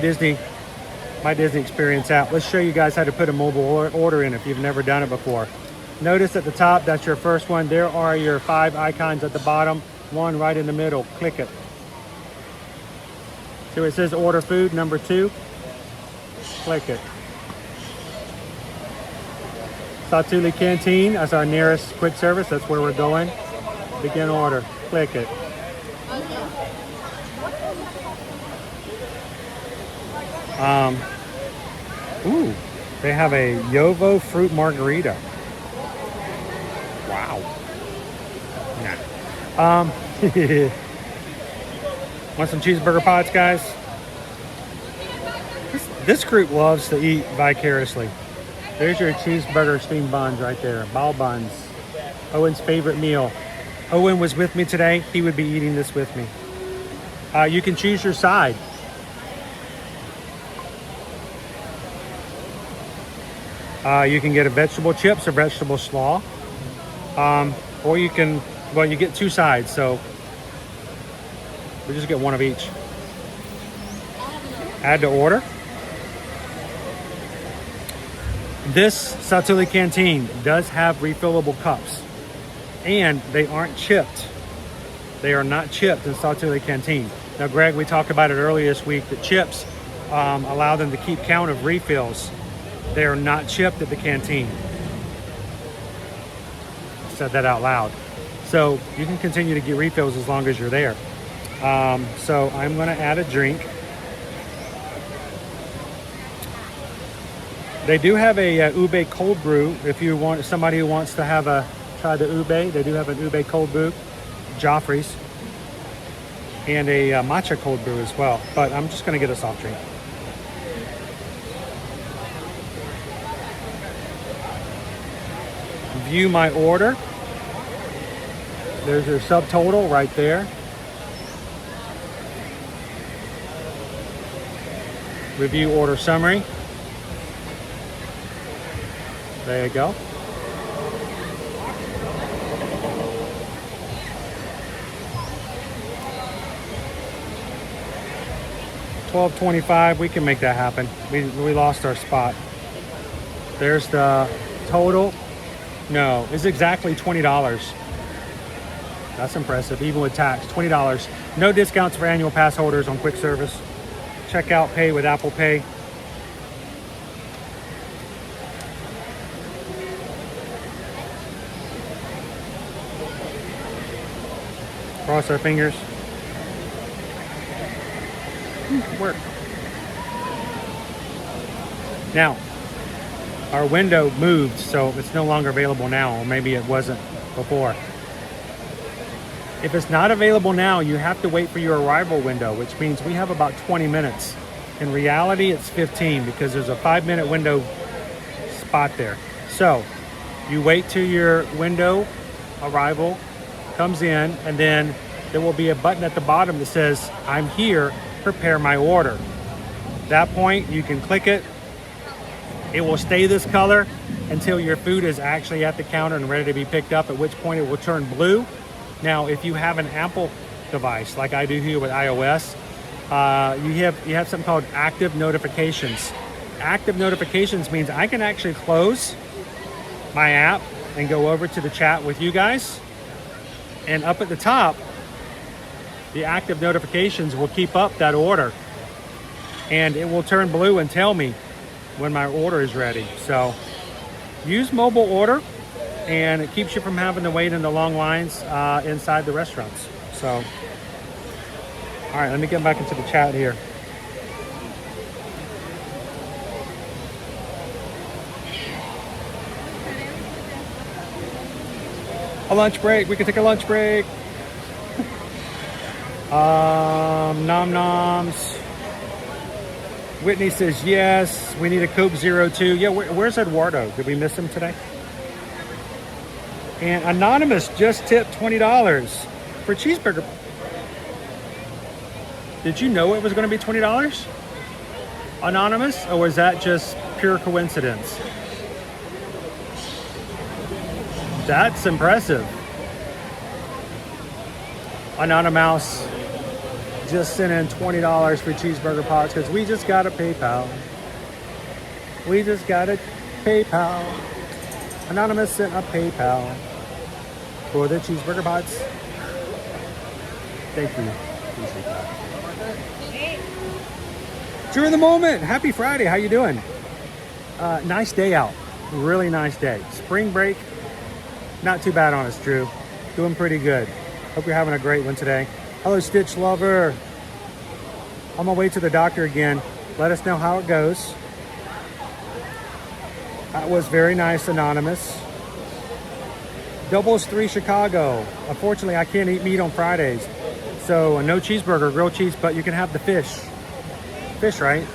My Disney Experience app. Let's show you guys how to put a mobile order in if you've never done it before. Notice at the top, that's your first one. There are your 5 icons at the bottom. One right in the middle. Click it. So it says order food, number 2. Click it. Satuli Canteen, that's our nearest quick service. That's where we're going. Begin order. Click it. Ooh, they have a Yovo fruit margarita. Wow. Nah. Want some cheeseburger pods, guys? This group loves to eat vicariously. There's your cheeseburger steamed buns right there. Bao buns. Owen's favorite meal. Owen was with me today. He would be eating this with me. You can choose your side. You can get a vegetable chips or vegetable slaw. Or you can, well, you get 2 sides, so we just get 1 of each. Add to order. This Satuli Canteen does have refillable cups, and they aren't chipped. They are not chipped in Satuli Canteen. Now, Greg, we talked about it earlier this week that chips allow them to keep count of refills. They are not chipped at the canteen. Said that out loud. So you can continue to get refills as long as you're there. So I'm going to add a drink. They do have a ube cold brew. If you want somebody who wants to have try the ube, they do have an ube cold brew, Joffrey's, and a matcha cold brew as well. But I'm just going to get a soft drink. View my order. There's your subtotal right there. Review order summary. There you go. $12.25. We can make that happen. We lost our spot. There's the total. No, it's exactly $20. That's impressive, even with tax. $20. No discounts for annual pass holders on quick service. Checkout pay with Apple Pay. Cross our fingers. Work. Now, our window moved, so it's no longer available now, or maybe it wasn't before. If it's not available now, you have to wait for your arrival window, which means we have about 20 minutes. In reality, it's 15 because there's a 5-minute window spot there. So you wait till your window arrival comes in, and then there will be a button at the bottom that says, I'm here, prepare my order. At that point, you can click it. It will stay this color until your food is actually at the counter and ready to be picked up, at which point it will turn blue. Now, if you have an Apple device, like I do here with iOS, you have something called active notifications. Active notifications means I can actually close my app and go over to the chat with you guys. And up at the top, the active notifications will keep up that order. And it will turn blue and tell me when my order is ready. So use mobile order, and it keeps you from having to wait in the long lines inside the restaurants. So, all right, let me get back into the chat here. A lunch break. We can take a lunch break. Nom noms. Whitney says yes. We need a Coke 02. Yeah, where's Eduardo? Did we miss him today? And Anonymous just tipped $20 for cheeseburger. Did you know it was going to be $20? Anonymous? Or was that just pure coincidence? That's impressive. Anonymous just sent in $20 for cheeseburger pots because we just got a PayPal. We just got a PayPal. Anonymous sent a PayPal for the cheeseburger bots. Thank you. Appreciate that. Drew in the moment. Happy Friday. How you doing? Nice day out. Really nice day. Spring break. Not too bad on us, Drew. Doing pretty good. Hope you're having a great one today. Hello, Stitch Lover. On my way to the doctor again. Let us know how it goes. That was very nice, Anonymous. Doubles 3 Chicago. Unfortunately, I can't eat meat on Fridays. So no cheeseburger, grilled cheese, but you can have the fish. Fish, right?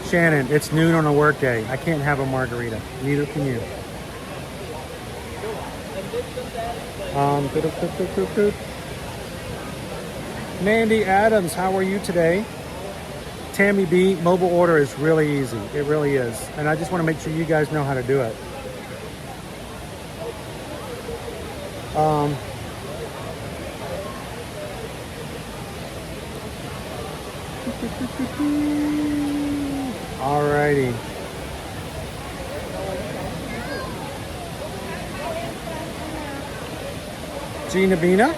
Shannon, it's noon on a work day. I can't have a margarita. Neither can you. Mandy Adams, how are you today? Tammy B, mobile order is really easy. It really is. And I just want to make sure you guys know how to do it. Alrighty. Gina Vina,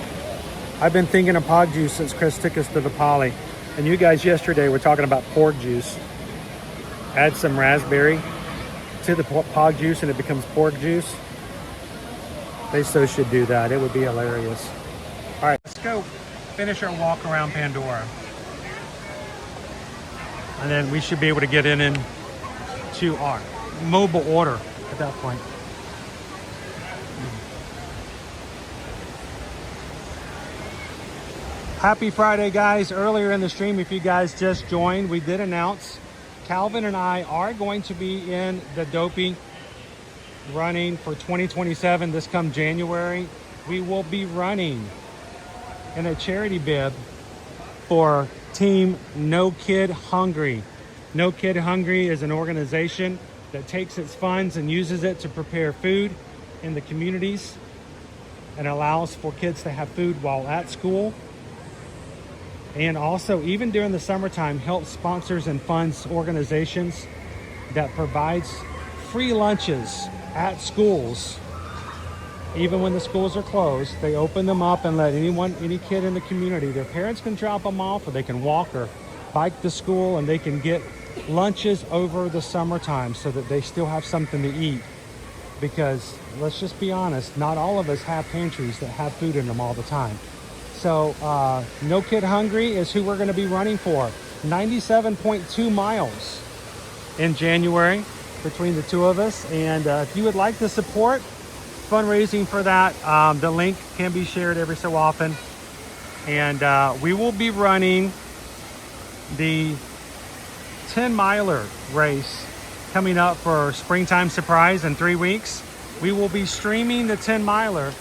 I've been thinking of pog juice since Chris took us to the Poly. And you guys yesterday were talking about pork juice. Add some raspberry to the pog juice and it becomes pork juice. They so should do that. It would be hilarious. All right, let's go finish our walk around Pandora. And then we should be able to get into our mobile order at that point. Happy Friday, guys. Earlier in the stream, if you guys just joined, we did announce Calvin and I are going to be in the Dopey running for 2027 this come January. We will be running in a charity bib for Team No Kid Hungry. No Kid Hungry is an organization that takes its funds and uses it to prepare food in the communities and allows for kids to have food while at school. And also, even during the summertime, helps sponsors and funds organizations that provides free lunches at schools. Even when the schools are closed, they open them up and let any kid in the community, their parents can drop them off, or they can walk or bike to school, and they can get lunches over the summertime so that they still have something to eat. Because let's just be honest, not all of us have pantries that have food in them all the time. So No Kid Hungry is who we're going to be running for. 97.2 miles in January between the two of us. And if you would like to support fundraising for that, the link can be shared every so often. And we will be running the 10-miler race coming up for Springtime Surprise in 3 weeks. We will be streaming the 10-miler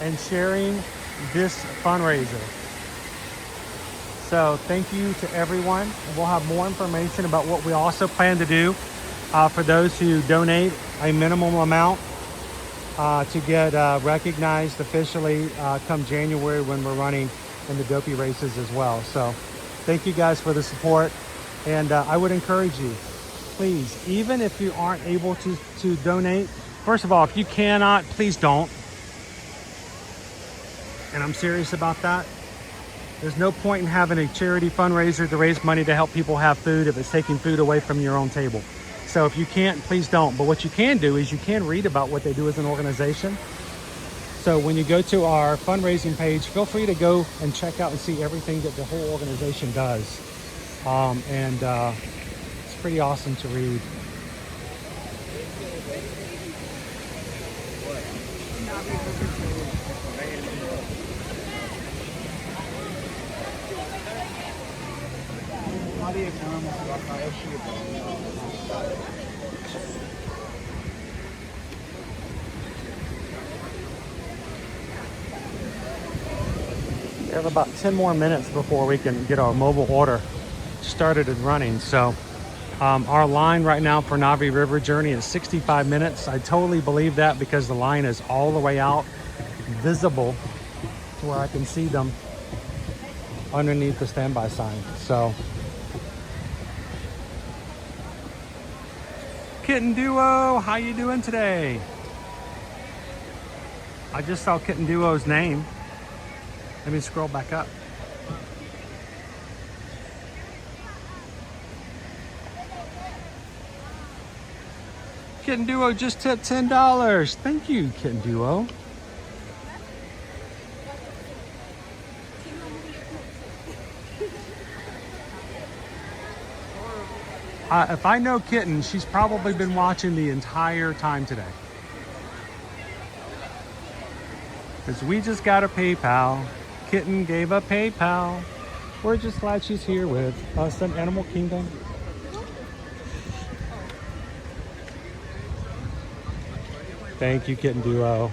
and sharing this fundraiser. So thank you to everyone. We'll have more information about what we also plan to do for those who donate a minimum amount to get recognized officially come January when we're running in the Dopey races as well. So thank you guys for the support. And I would encourage you, please, even if you aren't able to donate, first of all, if you cannot, please don't. And I'm serious about that. There's no point in having a charity fundraiser to raise money to help people have food if it's taking food away from your own table. So if you can't, please don't. But what you can do is you can read about what they do as an organization. So when you go to our fundraising page, feel free to go and check out and see everything that the whole organization does. It's pretty awesome to read. We have about 10 more minutes before we can get our mobile order started and running. So our line right now for Navi River Journey is 65 minutes. I totally believe that because the line is all the way out, visible to where I can see them. underneath the standby sign. So Kitten Duo, how you doing today? I just saw Kitten Duo's name. Let me scroll back up. Kitten Duo just tipped $10. Thank you, Kitten Duo. If I know Kitten, she's probably been watching the entire time today. Because we just got a PayPal. Kitten gave a PayPal. We're just glad she's here with us in Animal Kingdom. Thank you, Kitten Duo.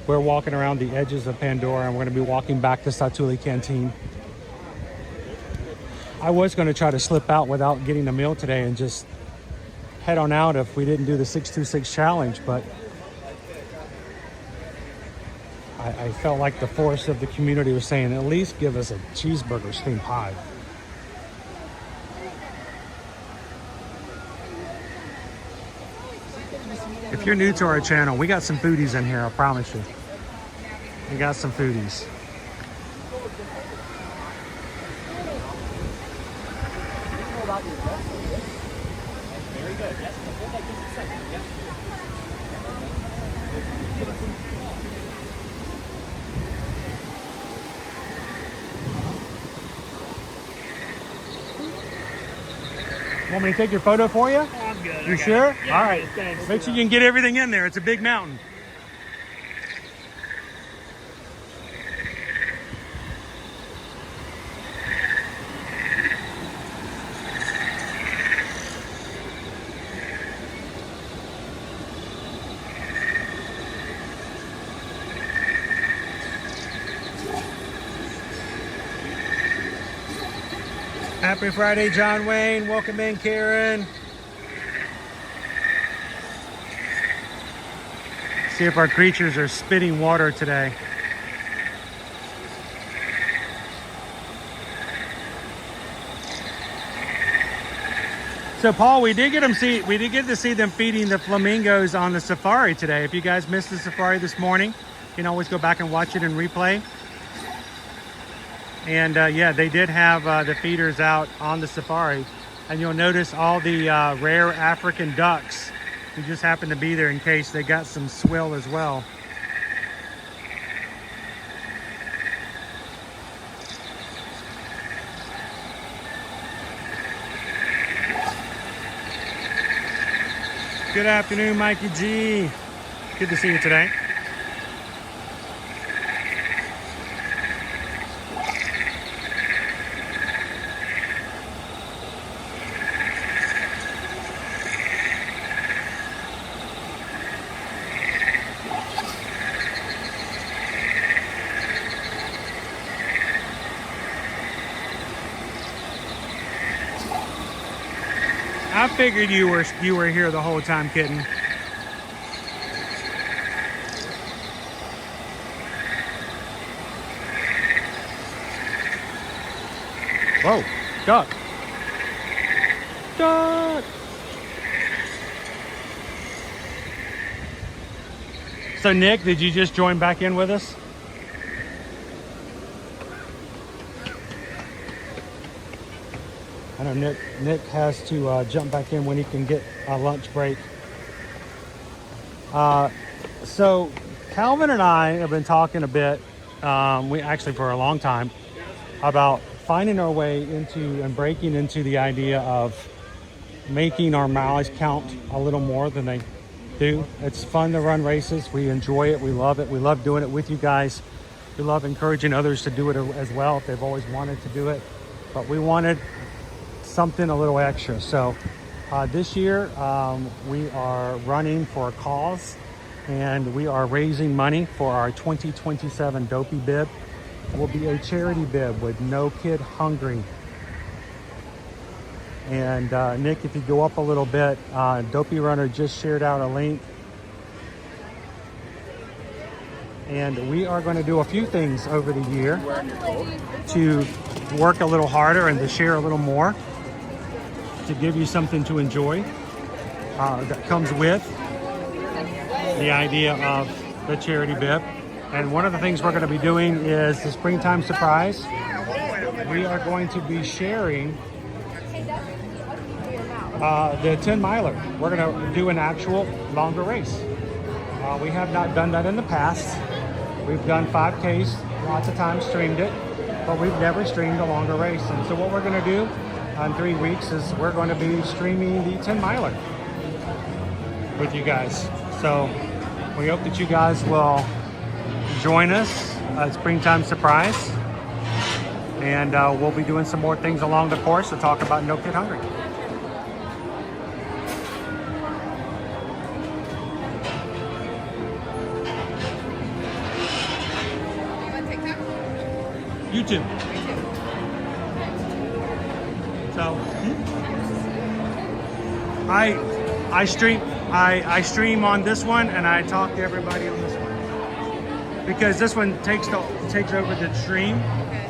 We're walking around the edges of Pandora and we're going to be walking back to Satuli Canteen. I was going to try to slip out without getting a meal today and just head on out if we didn't do the 626 challenge, but I felt like the force of the community was saying, at least give us a cheeseburger steamed pie. If you're new to our channel, we got some foodies in here, I promise you. We got some foodies. Very good. Yes, hold that just a second. Yes. Want me to take your photo for you? I'm good. You sure? Yeah, all right. thanks. Make sure you can get everything in there. It's a big mountain. Happy Friday, John Wayne. Welcome in, Karen. See if our creatures are spitting water today. So, Paul, we did get to see them feeding the flamingos on the safari today. If you guys missed the safari this morning, you can always go back and watch it in replay. And yeah, they did have the feeders out on the safari, and you'll notice all the rare African ducks who just happen to be there in case they got some swill as well. Good afternoon, Mikey G. Good to see you today. I figured you were here the whole time, Kitten. Whoa, duck. Duck. So Nick, did you just join back in with us? I know Nick has to jump back in when he can get a lunch break. So Calvin and I have been talking a bit, we actually for a long time, about finding our way into and breaking into the idea of making our mileage count a little more than they do. It's fun to run races. We enjoy it. We love it. We love doing it with you guys. We love encouraging others to do it as well if they've always wanted to do it. But we wanted something a little extra. So this year we are running for a cause, and we are raising money for our 2027 Dopey bib. It will be a charity bib with No Kid Hungry. And Nick, if you go up a little bit, Dopey Runner just shared out a link. And we are going to do a few things over the year to work a little harder and to share a little more, to give you something to enjoy that comes with the idea of the charity bib. And one of the things we're going to be doing is the springtime surprise. We are going to be sharing the 10 miler. We're going to do an actual longer race. We have not done that in the past. We've done 5Ks, lots of times streamed it, but we've never streamed a longer race. And so what we're going to do in 3 weeks is we're going to be streaming the 10 miler with you guys. So we hope that you guys will join us at Springtime Surprise. And we'll be doing some more things along the course to talk about No Kid Hungry. YouTube. So I stream on this one, and I talk to everybody on this one because this one takes over the stream.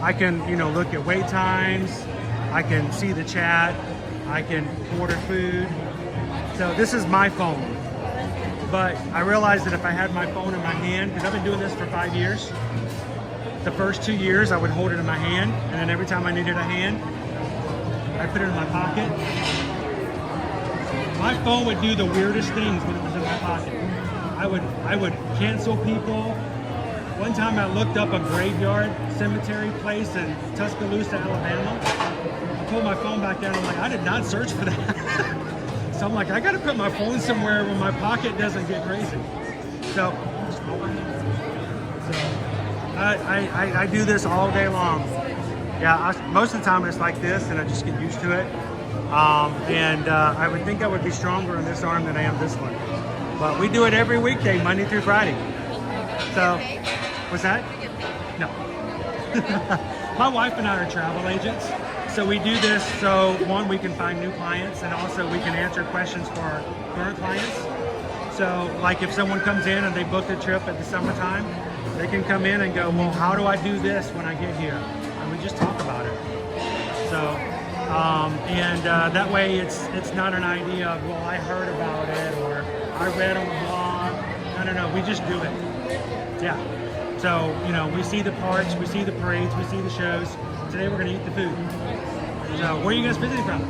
I can look at wait times, I can see the chat, I can order food. So this is my phone, but I realized that if I had my phone in my hand, because I've been doing this for 5 years. The first 2 years I would hold it in my hand, and then every time I needed a hand, I put it in my pocket. My phone would do the weirdest things when it was in my pocket. I would cancel people. One time I looked up a graveyard cemetery place in Tuscaloosa, Alabama. I pulled my phone back down. I'm like, I did not search for that. So I'm like, I got to put my phone somewhere where my pocket doesn't get crazy. So I do this all day long. Yeah, most of the time it's like this, and I just get used to it. I would think I would be stronger in this arm than I am this one. But we do it every weekday, Monday through Friday. So, what's that? No. My wife and I are travel agents. So we do this so, one, we can find new clients, and also we can answer questions for our current clients. So, like if someone comes in and they book a trip at the summertime, they can come in and go, well, how do I do this when I get here? And we just talk about it. So, that way it's not an idea of, well, I heard about it or I read on the blog. No, we just do it. Yeah. So, we see the parks, we see the parades, we see the shows. Today we're going to eat the food. So, where are you guys visiting from?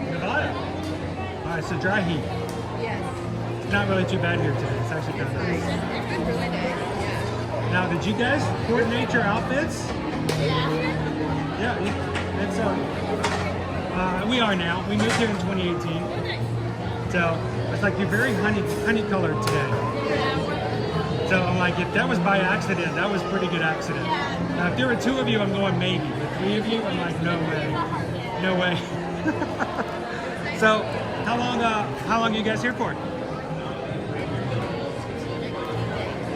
Nevada. All right, so dry heat. Yes. It's not really too bad here today. It's actually kind of nice. It's been really nice. Yeah. Now, did you guys coordinate your outfits? Yeah. It's we are now. We moved here in 2018. So it's like you're very honey colored today. So I'm like, if that was by accident, that was a pretty good accident. Now, if there were 2 of you, I'm going maybe. But 3 of you, I'm like, no way. So how long are you guys here for?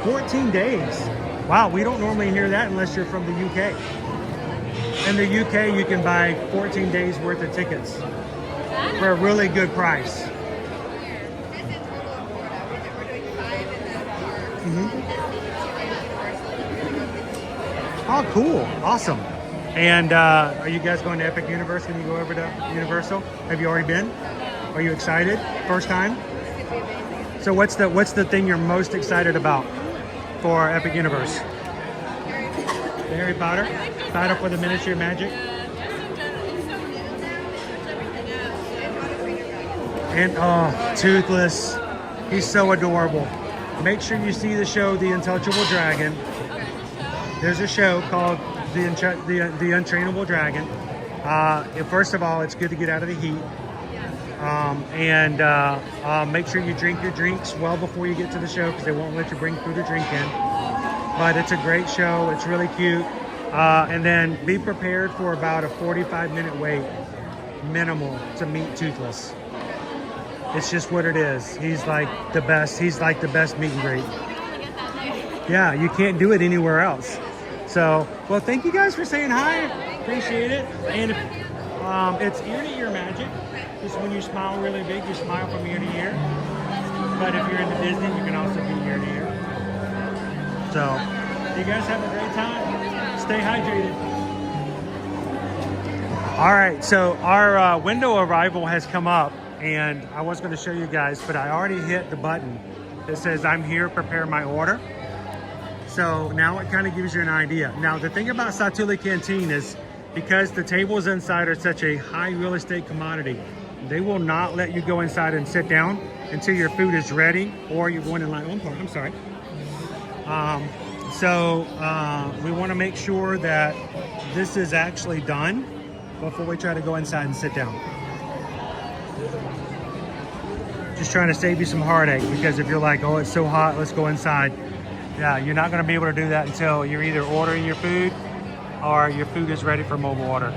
14 days. Wow, we don't normally hear that unless you're from the UK. In the UK, you can buy 14 days worth of tickets for a really good price. Oh, cool. Awesome. And are you guys going to Epic Universe when you go over to Universal? Have you already been? Are you excited? First time? So what's the thing you're most excited about for Epic Universe? Harry Potter? Battle for the Ministry of Magic? And Toothless. He's so adorable. Make sure you see the show The Untouchable Dragon. There's a show called The Untrainable Dragon. First of all, it's good to get out of the heat. Make sure you drink your drinks well before you get to the show because they won't let you bring food or drink in. But it's a great show. It's really cute. And then be prepared for about a 45-minute wait, minimal, to meet Toothless. It's just what it is. He's like the best. He's like the best meet and greet. Yeah, you can't do it anywhere else. So, well, thank you guys for saying hi. Appreciate it. And it's ear-to-ear magic. Just when you smile really big, you smile from ear to ear. But if you're into Disney, you can also be ear to ear. So, you guys have a great time. Stay hydrated. All right, so our window arrival has come up, and I was going to show you guys, but I already hit the button that says I'm here, prepare my order. So now it kind of gives you an idea. Now the thing about Satuli Canteen is because the tables inside are such a high real estate commodity, they will not let you go inside and sit down until your food is ready or you're going in line. Oh, I'm sorry. We want to make sure that this is actually done before we try to go inside and sit down. Just trying to save you some heartache, because if you're like, oh, it's so hot, let's go inside. Yeah, you're not going to be able to do that until you're either ordering your food or your food is ready for mobile order.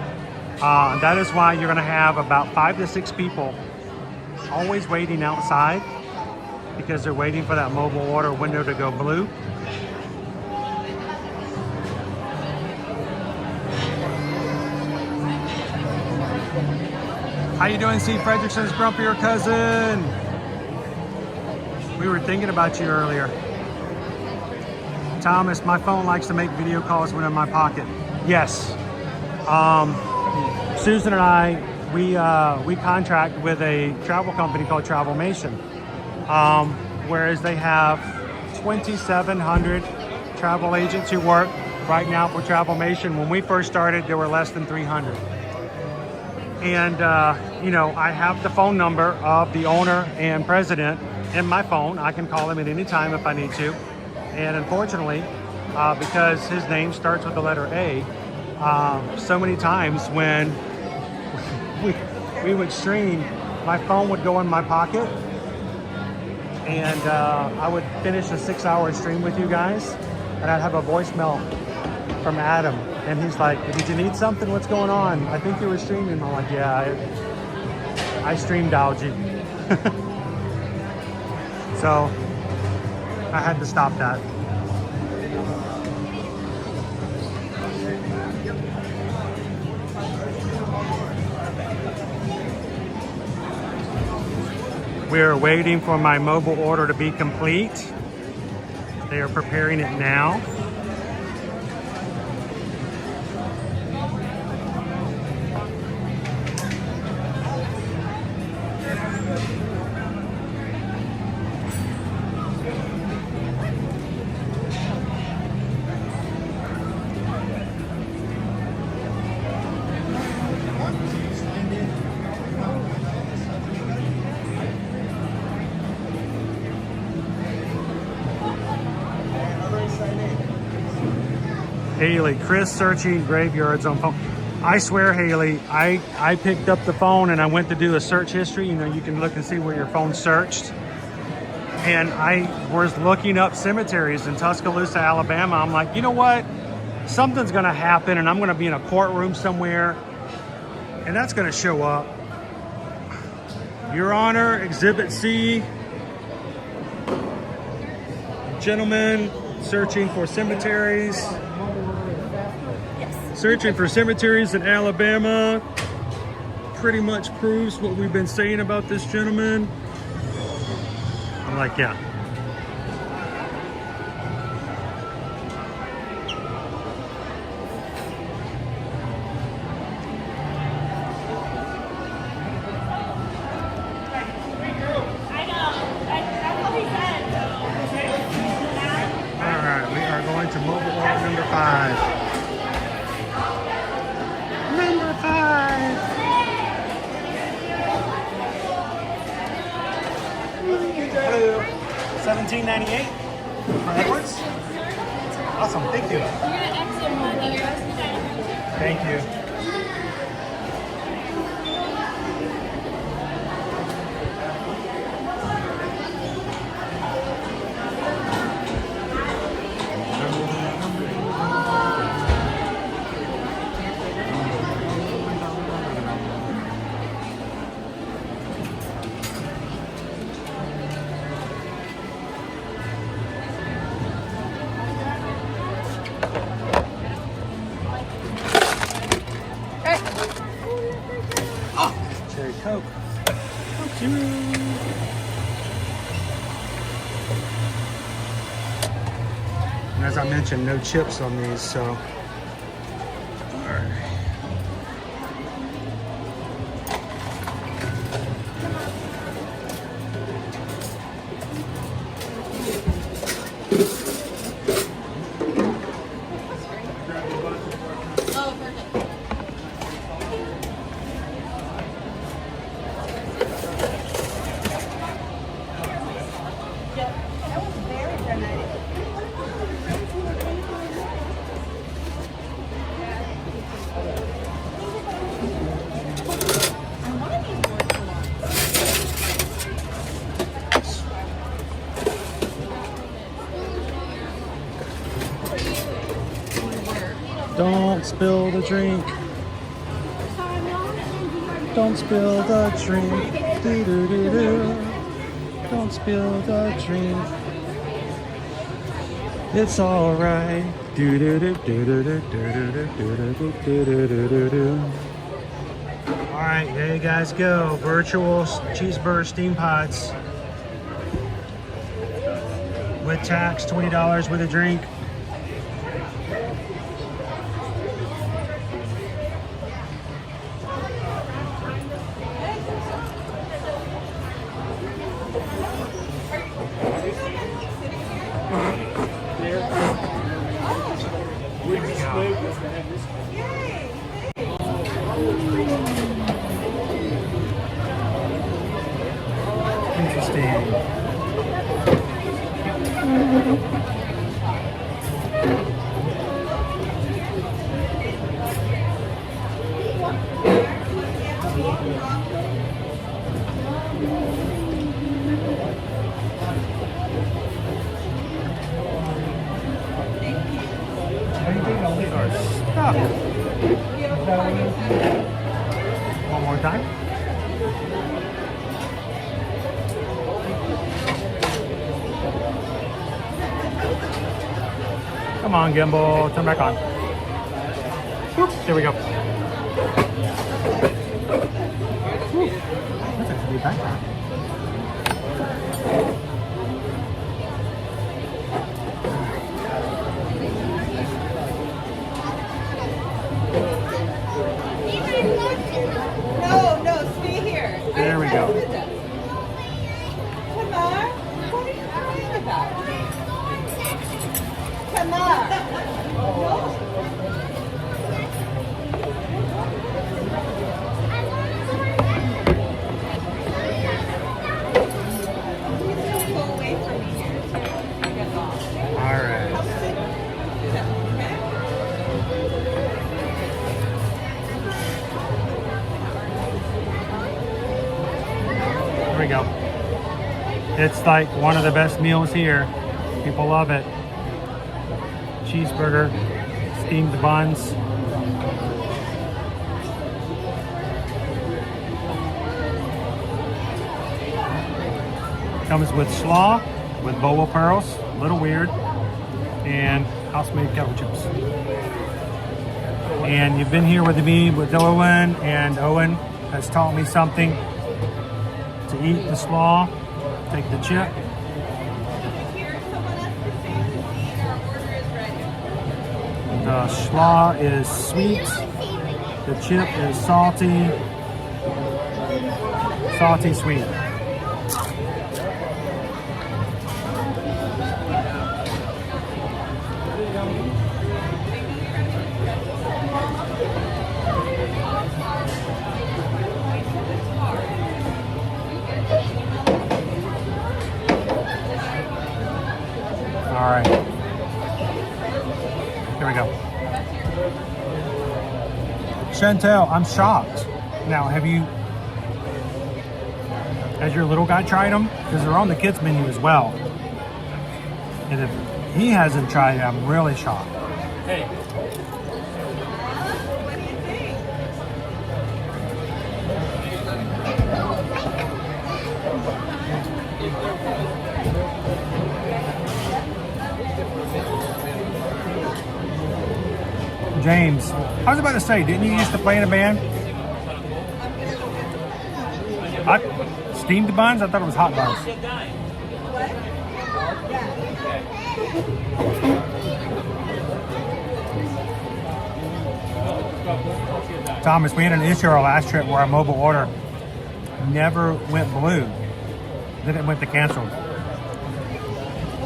That is why you're going to have about 5 to 6 people always waiting outside, because they're waiting for that mobile order window to go blue. How you doing, Steve Fredrickson's grumpier cousin? We were thinking about you earlier. Thomas, my phone likes to make video calls when in my pocket. Yes. Susan and I, we contract with a travel company called Travelmation, whereas they have 2,700 travel agents who work right now for Travelmation. When we first started, there were less than 300. And, I have the phone number of the owner and president in my phone. I can call him at any time if I need to. And unfortunately, because his name starts with the letter A, so many times when we would stream, my phone would go in my pocket, and I would finish a 6-hour stream with you guys, and I'd have a voicemail from Adam, and he's like, did you need something? What's going on? I think you were streaming. I'm like, yeah, I streamed algae. So I had to stop that. We are waiting for my mobile order to be complete. They are preparing it now. Haley, Chris searching graveyards on phone. I swear, Haley, I picked up the phone and I went to do a search history. You know, you can look and see where your phone searched. And I was looking up cemeteries in Tuscaloosa, Alabama. I'm like, you know what? Something's going to happen and I'm going to be in a courtroom somewhere. And that's going to show up. Your Honor, Exhibit C. Gentlemen searching for cemeteries. Searching for cemeteries in Alabama. Pretty much proves what we've been saying about this gentleman. I'm like, yeah. All right, we are going to mobile order number 5. Number 5. Hello. $17.98 for Edwards. Awesome. Thank you. Thank you. Cherry Coke. Thank you. And as I mentioned, no chips on these, so. All right. Don't spill the drink. Don't spill the drink. Do do do do. Don't spill the drink. It's all right. Do do do do do do do do do do do do do do. All right, there you guys go. Virtual cheeseburger steam pots with tax, $20 with a drink. One more time. Come on, Jambo, turn back on. Whoop, there we go. Whew, that's a heavy background. No, stay here. There we go. Come on. What are you doing about? Come on. All right. There we go. It's like one of the best meals here. People love it. Cheeseburger, steamed buns. Comes with slaw, with bowl of pearls, a little weird, and house-made kettle chips. And you've been here with me with Owen, and Owen has taught me something. To eat the slaw, take the chip. The slaw is sweet, the chip is salty, sweet. All right, here we go. Chantel, I'm shocked. Now, have you, has your little guy tried them? Because they're on the kids menu as well. And if he hasn't tried it, I'm really shocked. Hey. James, I was about to say, didn't you used to play in a band? Steamed buns? I thought it was hot buns. Thomas, we had an issue our last trip where our mobile order never went blue. Then it went to canceled.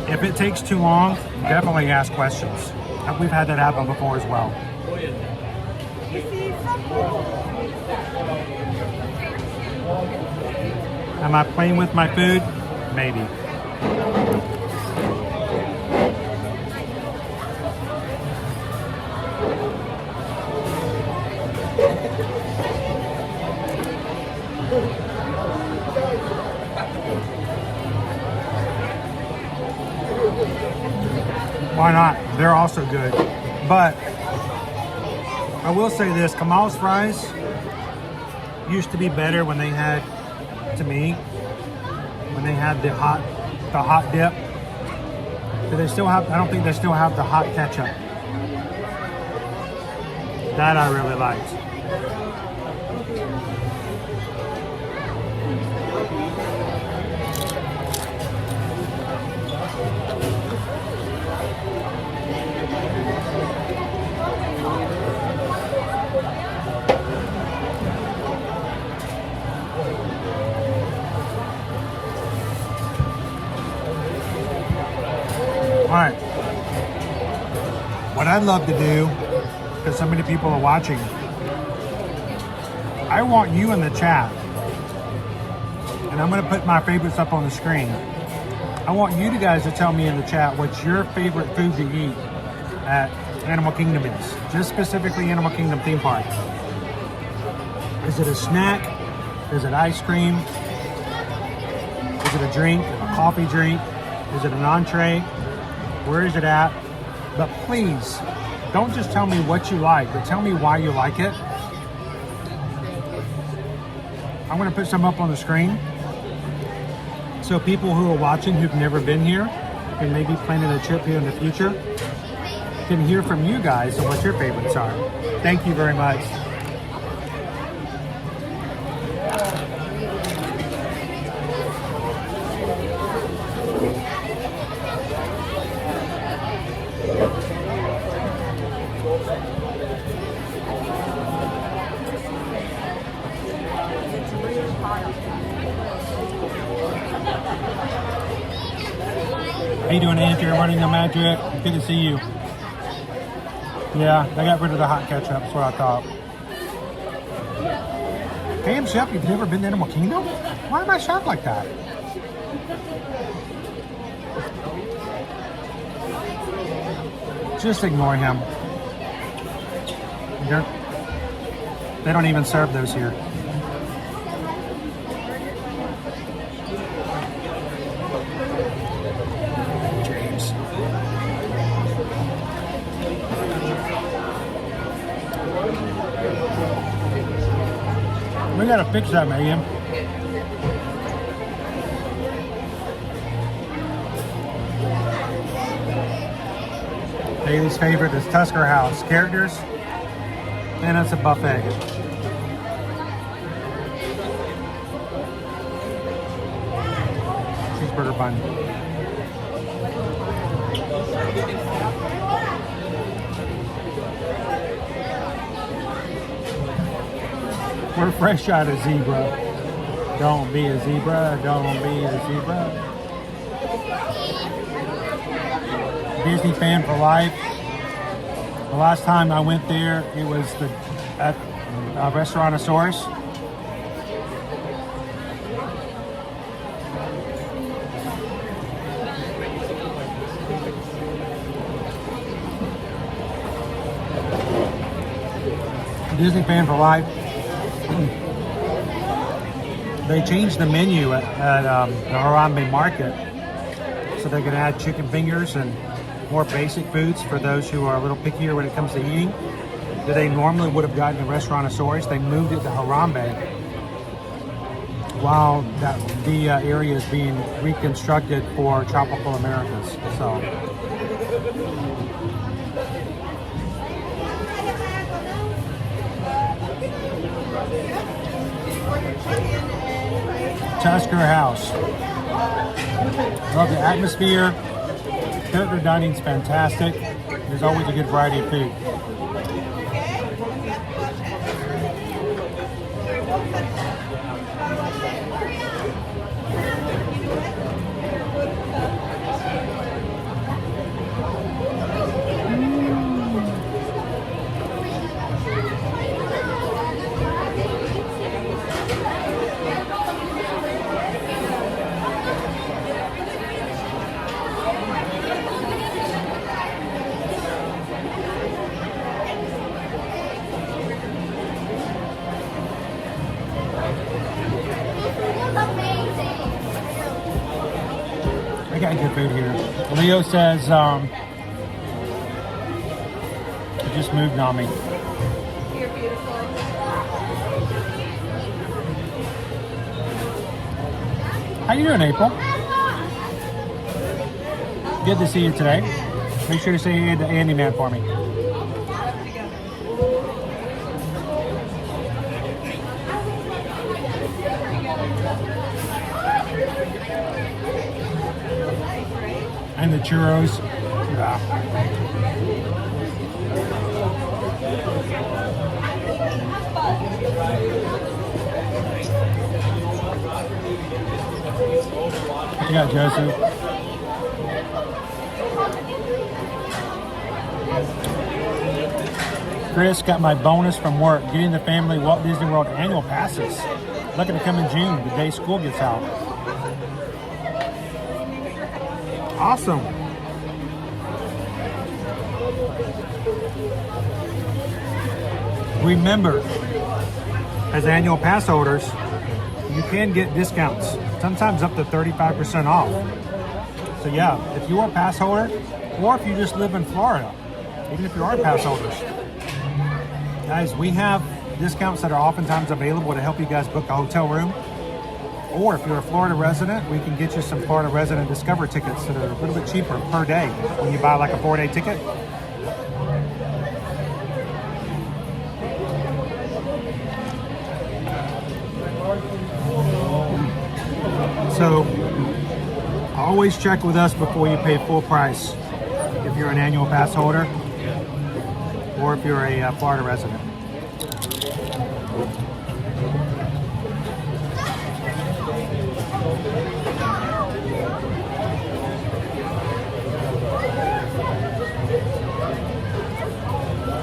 If it takes too long, definitely ask questions. We've had that happen before as well. Am I playing with my food? Maybe. Why not? They're also good. But I will say this, Kamal's fries used to be better when they had, to me, when they had the hot dip. Do they still have, I don't think they still have the hot ketchup. That I really liked. All right. What I'd love to do, because so many people are watching, I want you in the chat, and I'm going to put my favorites up on the screen. I want you guys to tell me in the chat what your favorite food to eat at Animal Kingdom is. Just specifically Animal Kingdom theme park. Is it a snack? Is it ice cream? Is it a drink? A coffee drink? Is it an entree? Where is it at? But please, don't just tell me what you like, but tell me why you like it. I'm going to put some up on the screen so people who are watching who've never been here and maybe planning a trip here in the future can hear from you guys and what your favorites are. Thank you very much. How you doing, Andrew? Running the magic. Good to see you. Yeah, they got rid of the hot ketchup. That's what I thought. Damn, Chef, you've never been to Animal Kingdom? Why am I shocked like that? Just ignore him. They don't even serve those here. James. We gotta fix that, Megan. Bailey's favorite is Tusker House. Characters, and it's a buffet. Cheeseburger bun. We're fresh out of zebra. Don't be a zebra, don't be a zebra. Disney fan for life. The last time I went there, it was at Restaurantosaurus. Disney fan for life. They changed the menu at the Harambe Market so they can add chicken fingers and more basic foods for those who are a little pickier when it comes to eating that they normally would have gotten at Restaurantosaurus. They moved it to Harambe while the area is being reconstructed for Tropical Americas. So Tusker House. Love the atmosphere. Character dining is fantastic. There's always a good variety of food. I got good food here. Leo says, he just moved on me. You're beautiful. How you doing, April? Good to see you today. Make sure to say hey to Andy Man for me. And the churros. Yeah. What you got, Joseph? Chris got my bonus from work, getting the family Walt Disney World annual passes. Looking to come in June, the day school gets out. Awesome. Remember, as annual pass holders, you can get discounts, sometimes up to 35% off. So yeah, if you are a pass holder, or if you just live in Florida, even if you are pass holders, guys, we have discounts that are oftentimes available to help you guys book a hotel room. Or if you're a Florida resident, we can get you some Florida resident Discover tickets that are a little bit cheaper per day when you buy like a 4-day ticket. So always check with us before you pay full price if you're an annual pass holder or if you're a Florida resident.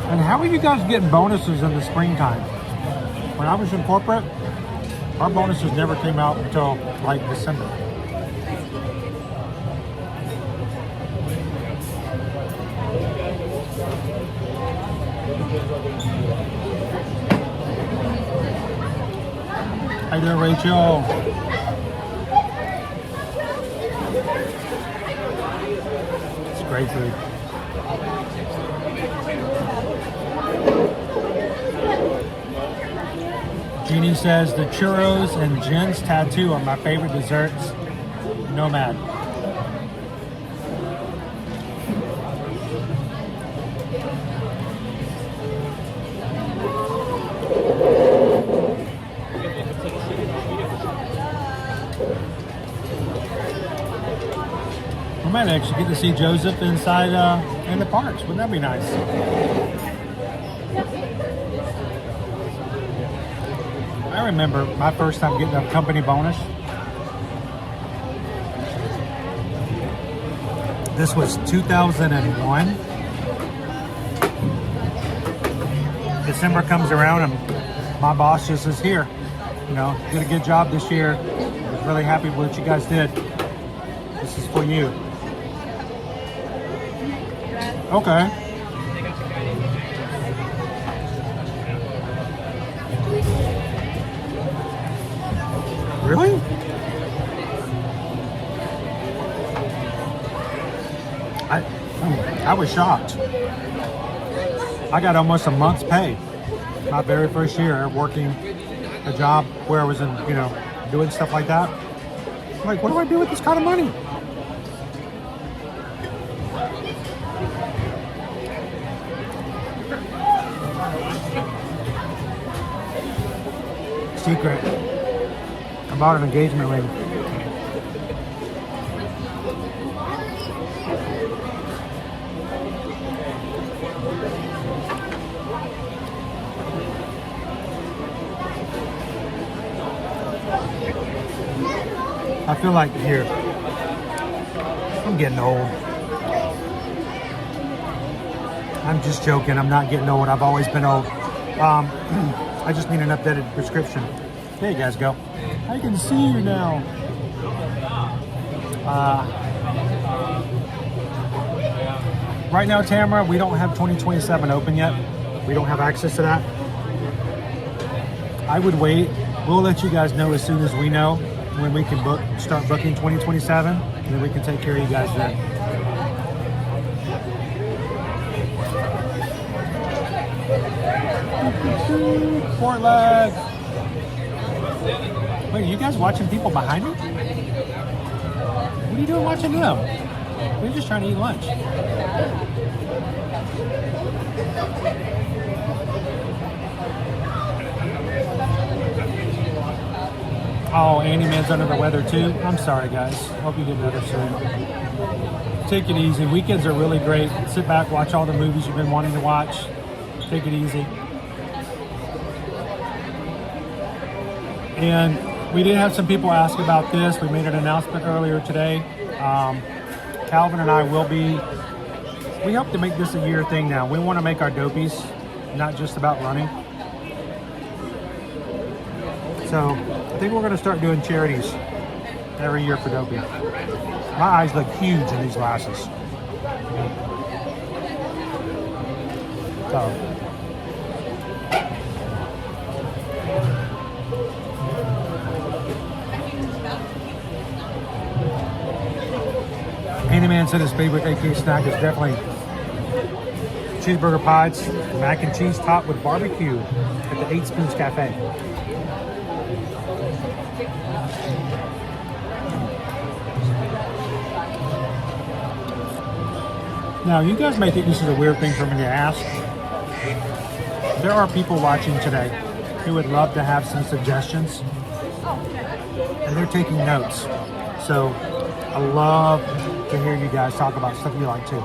And how are you guys getting bonuses in the springtime? When I was in corporate, our bonuses never came out until like December. Hi there, Rachel. It's great food. Jeannie says the churros and Jen's tattoo are my favorite desserts. Nomad. We might actually get to see Joseph inside in the parks. Wouldn't that be nice? I remember my first time getting a company bonus. This was 2001. December comes around and my boss just is here. You know, did a good job this year. Was really happy with what you guys did. This is for you. Okay. Really? I was shocked. I got almost a month's pay. My very first year working a job where I was in, you know, doing stuff like that. I'm like, what do I do with this kind of money? Secret. I bought an engagement ring. I feel like here, I'm getting old. I'm just joking. I'm not getting old. I've always been old. I just need an updated prescription. There you guys go. I can see you now. Right now, Tamara, we don't have 2027 open yet. We don't have access to that. I would wait. We'll let you guys know as soon as we know when we can start booking 2027. And then we can take care of you guys then. Port leg. Wait, are you guys watching people behind me? What are you doing watching them? We're just trying to eat lunch. Oh, Andy Man's under the weather too. I'm sorry, guys. Hope you get better soon. Take it easy. Weekends are really great. Sit back, watch all the movies you've been wanting to watch. Take it easy. And we did have some people ask about this. We made an announcement earlier today. Calvin and I will be, we hope to make this a year thing now. We want to make our dopies not just about running. So I think we're going to start doing charities every year for doping. My eyes look huge in these glasses. So. Handyman said his favorite AK snack is definitely cheeseburger pies, mac and cheese topped with barbecue at the 8 Spoons Cafe. Now, you guys may think this is a weird thing for me to ask. There are people watching today who would love to have some suggestions, and they're taking notes. So I love to hear you guys talk about stuff you like too.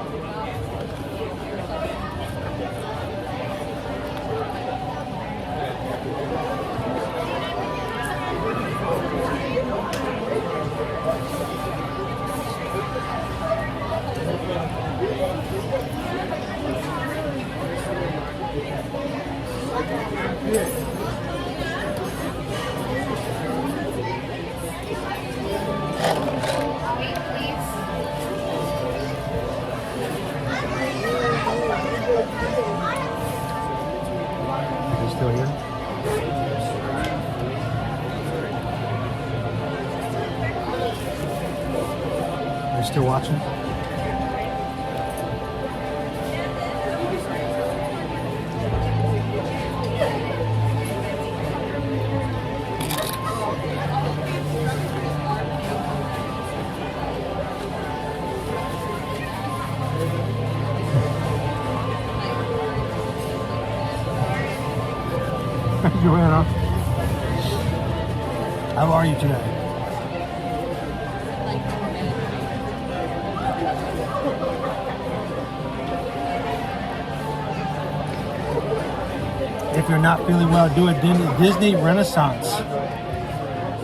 Still here? Are you still watching? Joanna, how are you today? If you're not feeling well, do a Disney Renaissance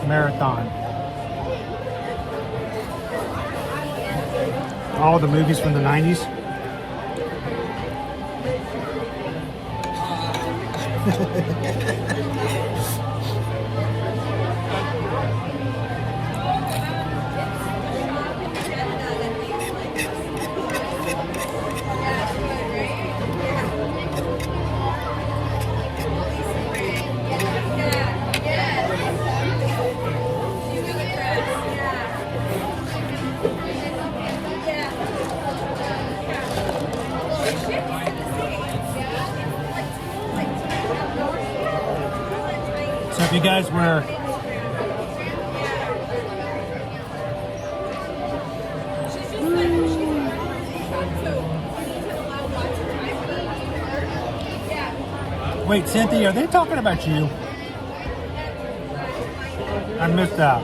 marathon. All the movies from the 90s. So if you guys were wait, Cynthia, are they talking about you? I missed out.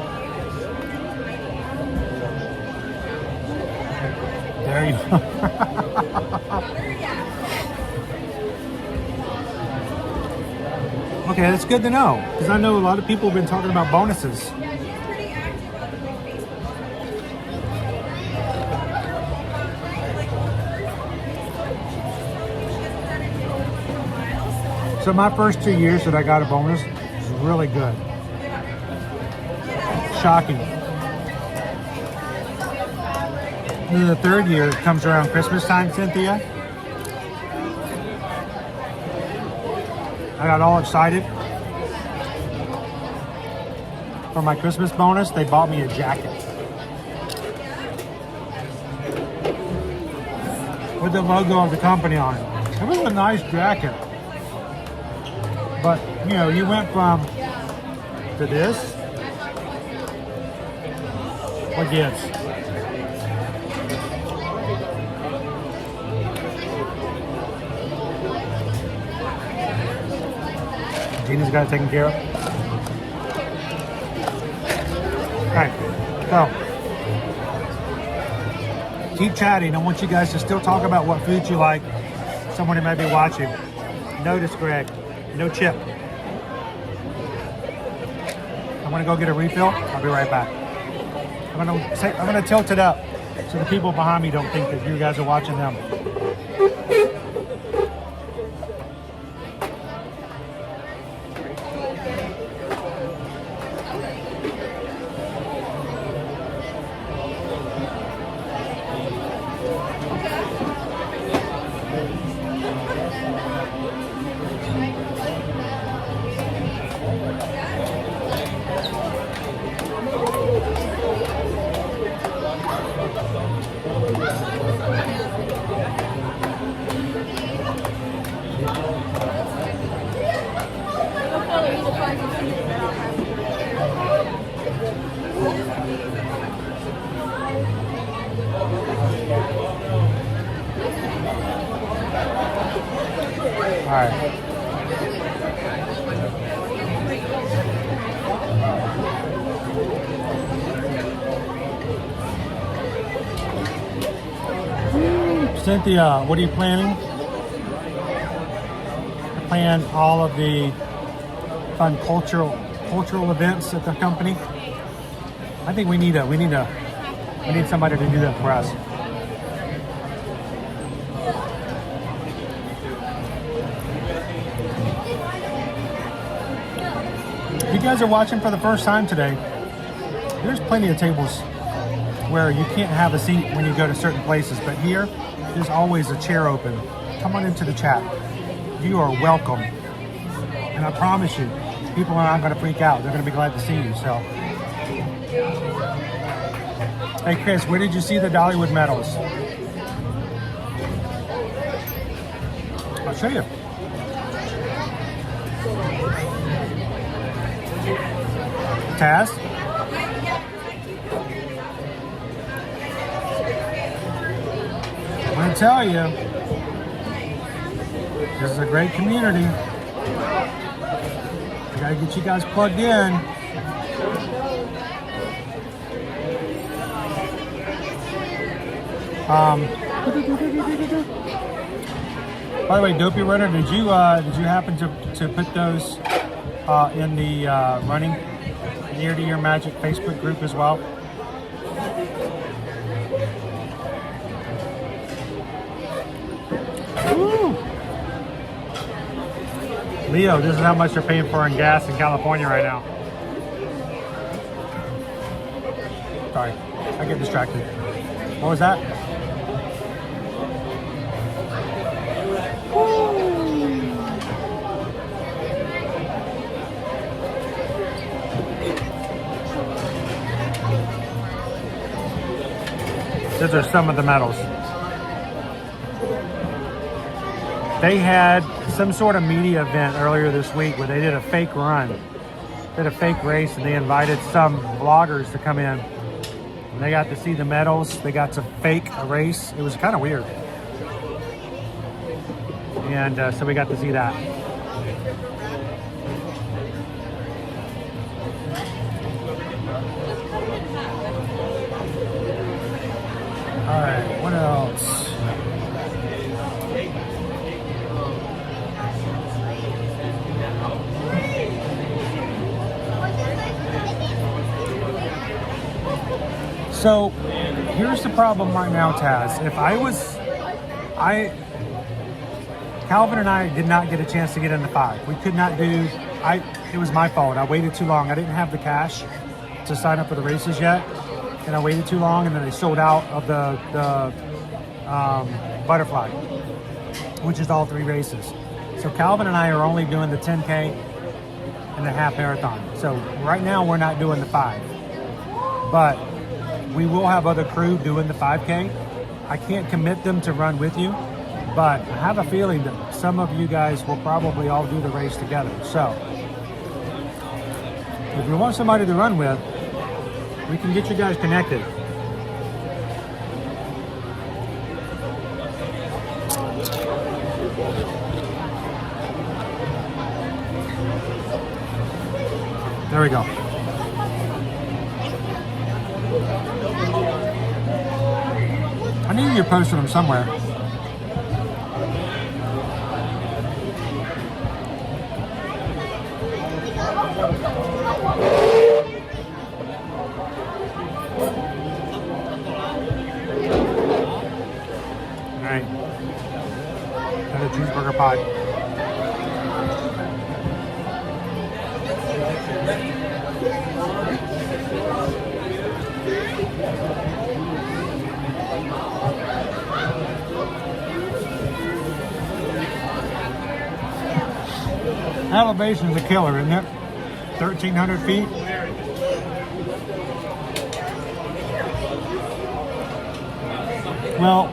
There you are. Okay, that's good to know, because I know a lot of people have been talking about bonuses. So my first 2 years that I got a bonus was really good. Shocking. And then the third year comes around Christmas time, Cynthia. I got all excited for my Christmas bonus. They bought me a jacket. with the logo of the company on it. It was a nice jacket. But, you know, you went from to this. What gives? Gina's got it taken care of. Alright, so keep chatting. I want you guys to still talk about what foods you like. Someone who may be watching. Notice, Greg. No chip. I'm gonna go get a refill. I'll be right back. I'm gonna tilt it up so the people behind me don't think that you guys are watching them. All right. Cynthia, what are you planning? I plan all of the fun cultural events at the company. I think we need somebody to do that for us. If you guys are watching for the first time today, there's plenty of tables where you can't have a seat when you go to certain places, but here, there's always a chair open. Come on into the chat. You are welcome. And I promise you, people are not going to freak out. They're going to be glad to see you. So, hey Chris, where did you see the Dollywood medals? I'll show you. Taz? I'm going to tell you, this is a great community. I got to get you guys plugged in. By the way, Dopey Runner, did you happen to put those in the running Year to Year Magic Facebook group as well? Woo. Leo, this is how much they're paying for in gas in California right now. Sorry, I get distracted. What was that? These are some of the medals. They had some sort of media event earlier this week where they did a fake run, did a fake race, and they invited some vloggers to come in. And they got to see the medals. They got to fake a race. It was kind of weird. And so we got to see that. All right, what else? So here's the problem right now, Taz. Calvin and I did not get a chance to get in the 5. We could not do, it was my fault. I waited too long. I didn't have the cash to sign up for the races yet. And I waited too long, and then they sold out of the butterfly, which is all 3 races. So Calvin and I are only doing the 10K and the half marathon. So right now we're not doing the 5, but we will have other crew doing the 5K. I can't commit them to run with you, but I have a feeling that some of you guys will probably all do the race together. So if you want somebody to run with, we can get you guys connected. There we go. I knew you posted them somewhere. All right. Got a cheeseburger pie. Elevation is a killer, isn't it? 1,300 feet. Well,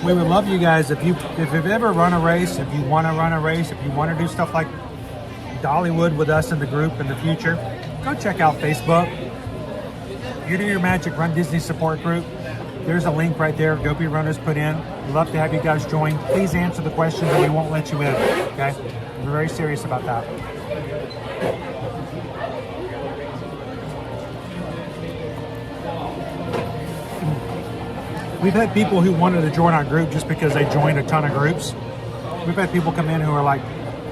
we would love you guys if you've ever run a race, if you want to run a race, if you want to do stuff like Dollywood with us in the group in the future, go check out Facebook. You Do Your Magic Run Disney support group. There's a link right there. Dopey Runners put in. We'd love to have you guys join. Please answer the questions or we won't let you in. Okay? We're very serious about that. We've had people who wanted to join our group just because they joined a ton of groups. We've had people come in who are like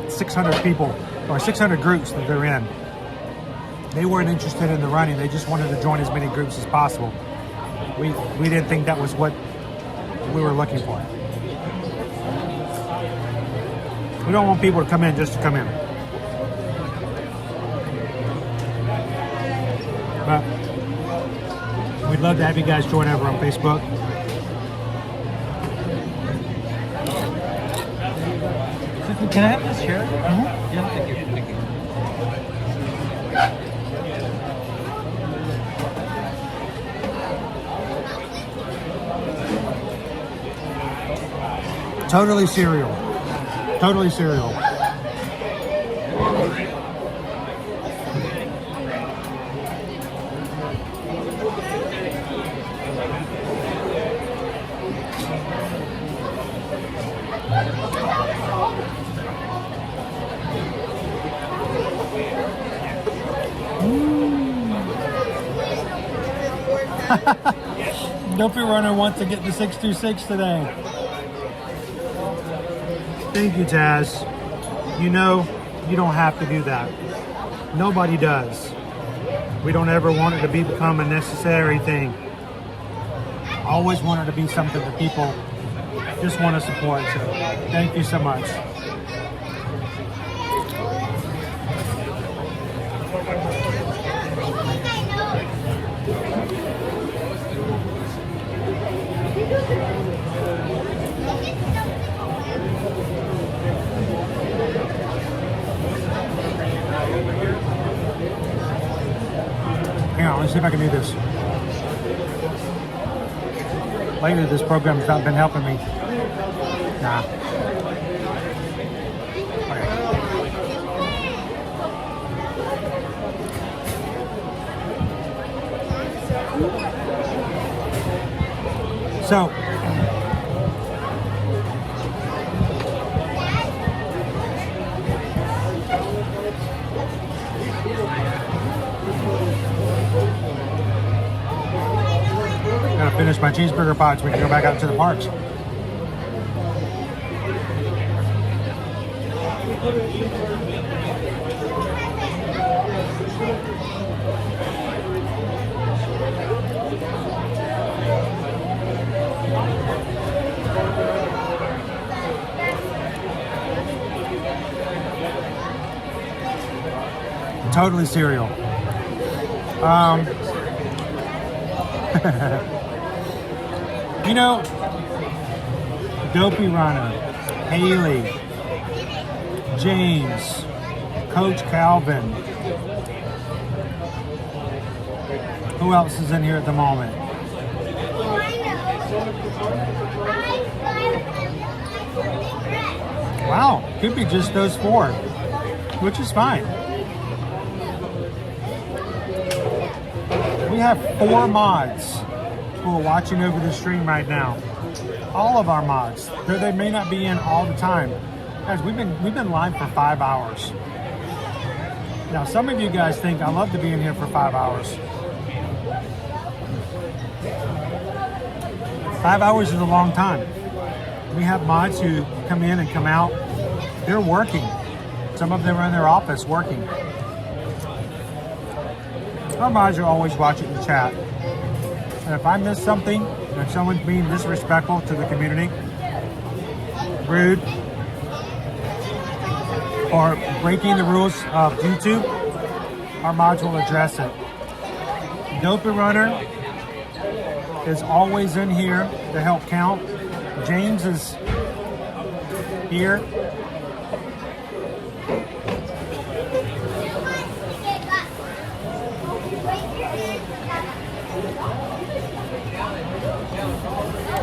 600 people or 600 groups that they're in. They weren't interested in the running. They just wanted to join as many groups as possible. We didn't think that was what we were looking for. We don't want people to come in just to come in. But we'd love to have you guys join over on Facebook. Can I have this chair? Mm-hmm. Yeah, thank you. Thank you. Totally cereal. Totally cereal. Dopey Runner wants to get the 626 today. Thank you, Taz. You know, you don't have to do that. Nobody does. We don't ever want it to become a necessary thing. Always want it to be something that people just want to support. So thank you so much. Hang on, let's see if I can do this. Lately, this program's not been helping me. Nah. So, gotta finish my cheeseburger pie so we can go back out to the parks. Totally cereal. You know, Dopey Runner, Haley, James, Coach Calvin. Who else is in here at the moment? Wow, could be just those 4, which is fine. We have 4 mods who are watching over the stream right now. All of our mods, though they may not be in all the time. Guys, we've been live for 5 hours. Now, some of you guys think I love to be in here for 5 hours. 5 hours is a long time. We have mods who come in and come out. They're working. Some of them are in their office working. Our mods are always watching the chat. And if I miss something, if someone's being disrespectful to the community, rude, or breaking the rules of YouTube, our mods will address it. Dopey Runner is always in here to help count. James is here.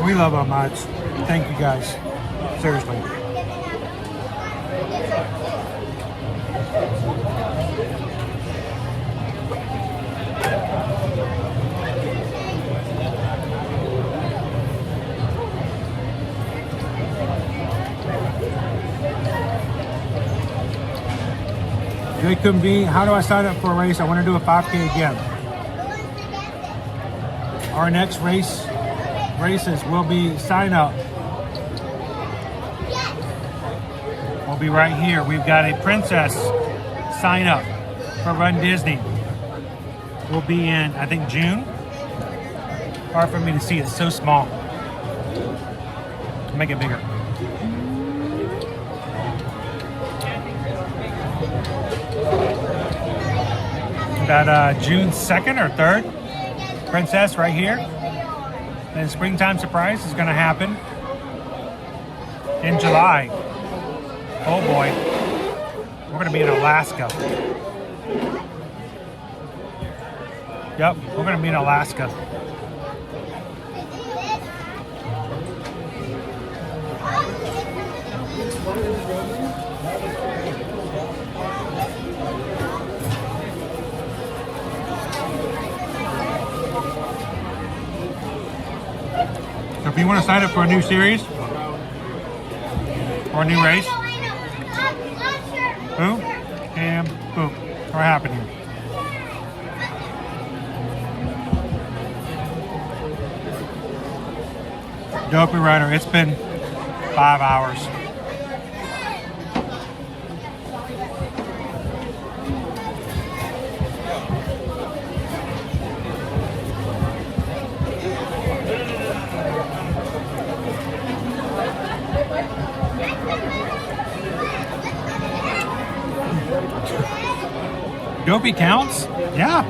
We love our mods. Thank you guys. Seriously. Jacob B, how do I sign up for a race? I want to do a 5K again. Our next races will be sign up. We'll be right here. We've got a princess sign up for Run Disney. We'll be in, I think, June. Hard for me to see, it's so small. Make it bigger. Got June 2nd or 3rd. Princess right here. And Springtime Surprise is going to happen in July. Oh boy. We're going to be in Alaska. Yep, we're going to be in Alaska. So if you want to sign up for a new series or a new race, boom, and boom, are happening. Dopey Rider, it's been 5 hours. Dopey counts? Yeah.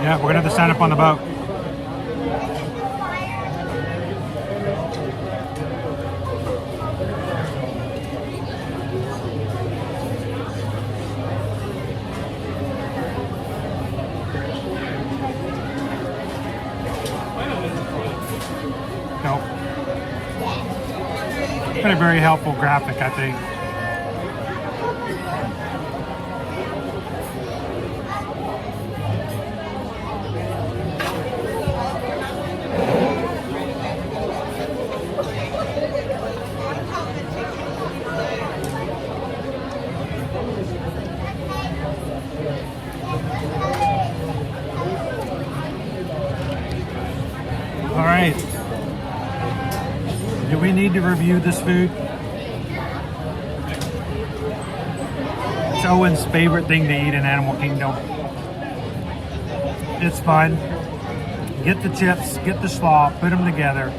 Yeah, we're gonna have to sign up on the boat. Nope. It's been a very helpful graphic, I think. All right. Do we need to review this food? It's Owen's favorite thing to eat in Animal Kingdom. It's fun. Get the chips, get the slaw, put them together.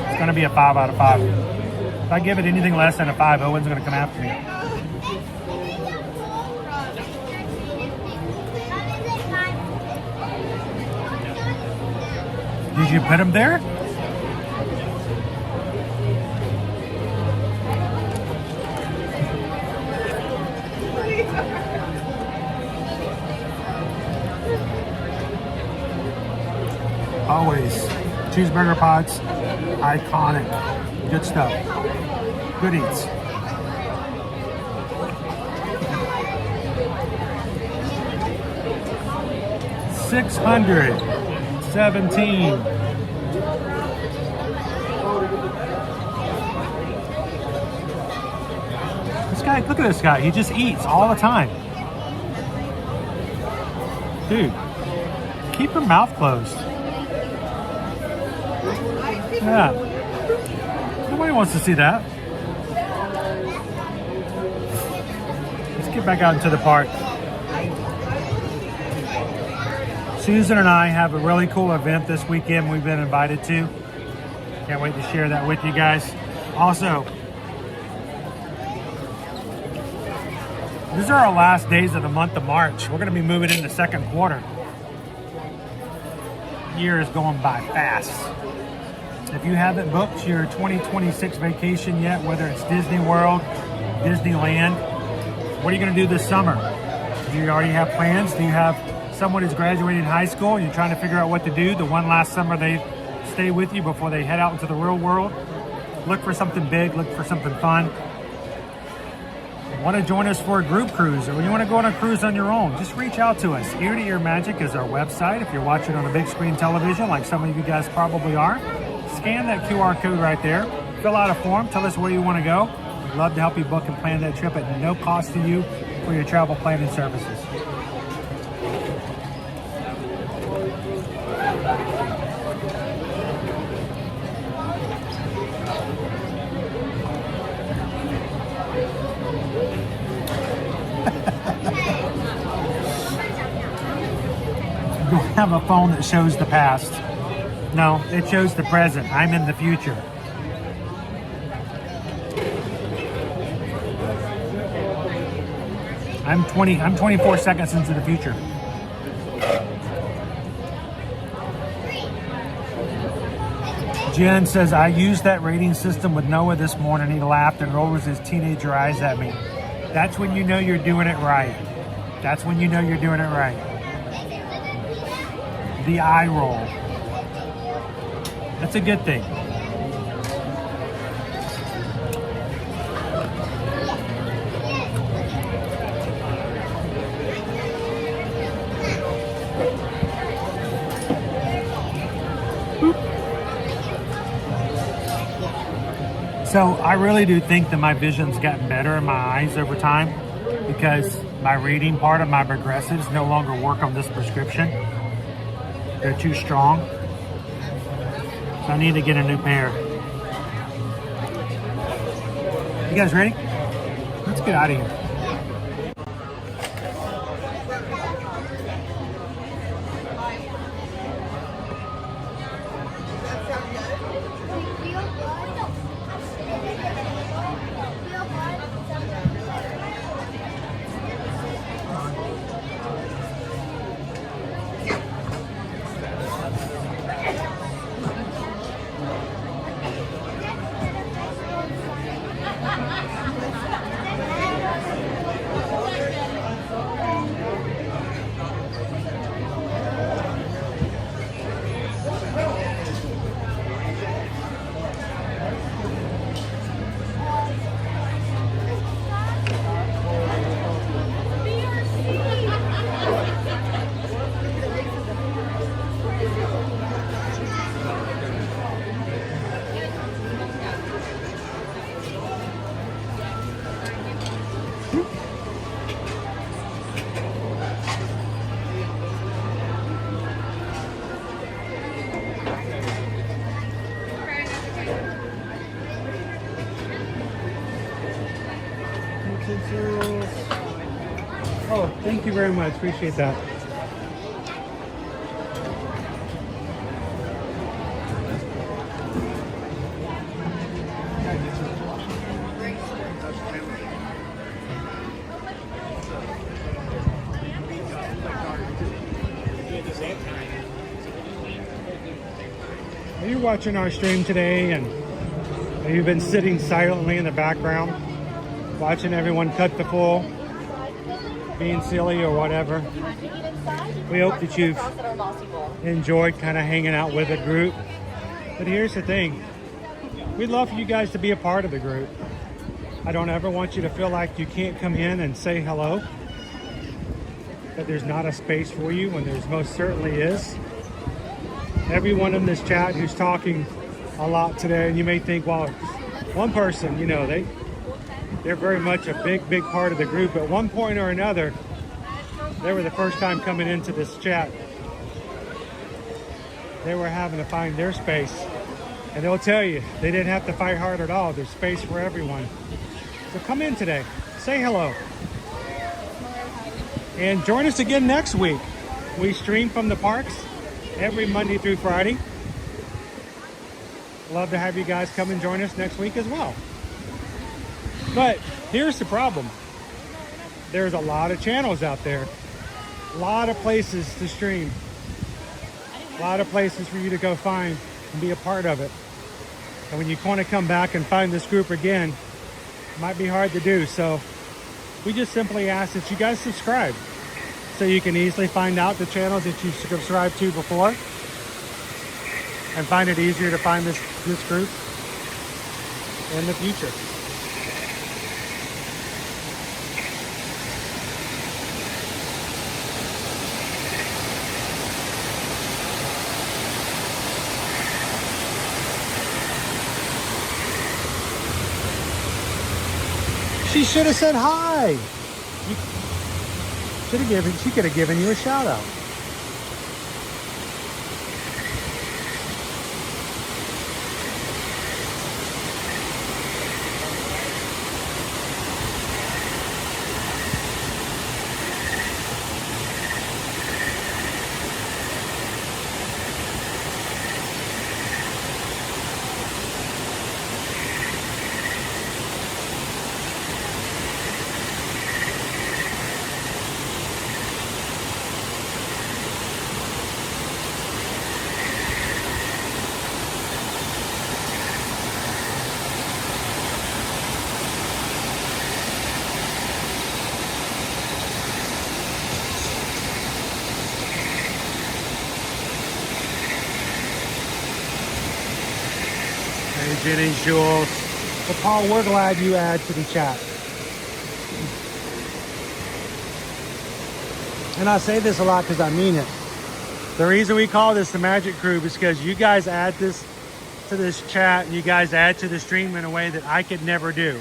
It's gonna be a 5 out of 5. If I give it anything less than a 5, Owen's gonna come after me. Did you put them there? Always. Cheeseburger pots. Iconic. Good stuff. Good eats. $617. This guy, look at this guy. He just eats all the time. Dude, keep your mouth closed. Yeah. Nobody wants to see that. Let's get back out into the park. Susan and I have a really cool event this weekend we've been invited to. Can't wait to share that with you guys. Also, these are our last days of the month of March. We're going to be moving into second quarter. The year is going by fast. If you haven't booked your 2026 vacation yet, whether it's Disney World, Disneyland, what are you going to do this summer? Do you already have plans? Do you have someone who's graduated high school and you're trying to figure out what to do the one last summer they stay with you before they head out into the real world? Look for something big, look for something fun. Want to join us for a group cruise, or when you want to go on a cruise on your own, just reach out to us. Ear to Ear Magic is our website. If you're watching on a big screen television, like some of you guys probably are, scan that QR code right there, fill out a form, tell us where you want to go. We'd love to help you book and plan that trip at no cost to you for your travel planning services. You have a phone that shows the past. No, it shows the present. I'm in the future. I'm 24 seconds into the future. Jen says, I used that rating system with Noah this morning. He laughed and rolled his teenager eyes at me. That's when you know you're doing it right. That's when you know you're doing it right. The eye roll. That's a good thing. So I really do think that my vision's gotten better in my eyes over time because my reading part of my progressives no longer work on this prescription. They're too strong. So I need to get a new pair. You guys ready? Let's get out of here. Oh, thank you very much. Appreciate that. Are you watching our stream today and you've been sitting silently in the background watching everyone cut the full? being silly or whatever. We hope that you've enjoyed kind of hanging out with a group. But here's the thing. We'd love for you guys to be a part of the group. I don't ever want you to feel like you can't come in and say hello, that there's not a space for you when there's most certainly is. Everyone in this chat who's talking a lot today, and you may think, well, one person, you know, they're very much a big part of the group. At one point or another, they were the first time coming into this chat. They were having to find their space. And they'll tell you, they didn't have to fight hard at all. There's space for everyone. So come in today, say hello. And join us again next week. We stream from the parks every Monday through Friday. Love to have you guys come and join us next week as well. But here's the problem. There's a lot of channels out there. A lot of places to stream. A lot of places for you to go find and be a part of it. And when you want to come back and find this group again, it might be hard to do. So we just simply ask that you guys subscribe so you can easily find out the channels that you subscribed to before and find it easier to find this group in the future. She should have said hi. She could have given you a shout out. Jennings, Jules. But Paul, we're glad you add to the chat. And I say this a lot because I mean it. The reason we call this the Magic Crew is because you guys add this to this chat and you guys add to the stream in a way that I could never do.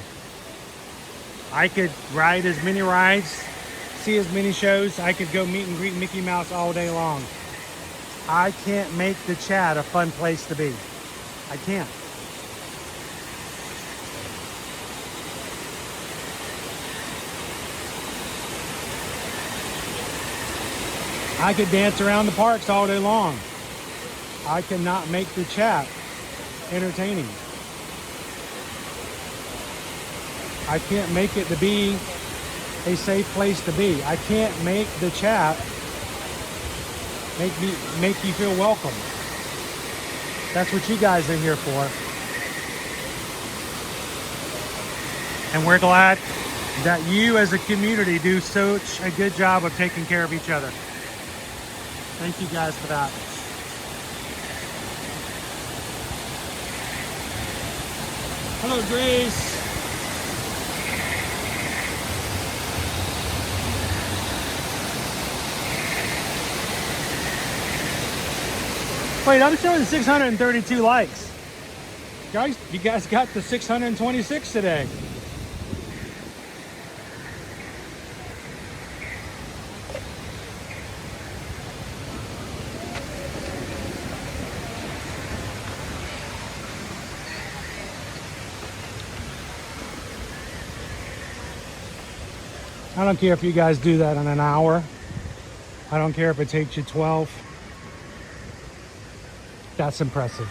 I could ride as many rides, see as many shows. I could go meet and greet Mickey Mouse all day long. I can't make the chat a fun place to be. I can't. I could dance around the parks all day long. I cannot make the chat entertaining. I can't make it to be a safe place to be. I can't make the chat make you feel welcome. That's what you guys are here for. And we're glad that you as a community do such a good job of taking care of each other. Thank you guys for that. Hello, Grace. Wait, I'm showing 632 likes. Guys, you guys got the 626 today. I don't care if you guys do that in an hour. I don't care if it takes you 12. That's impressive.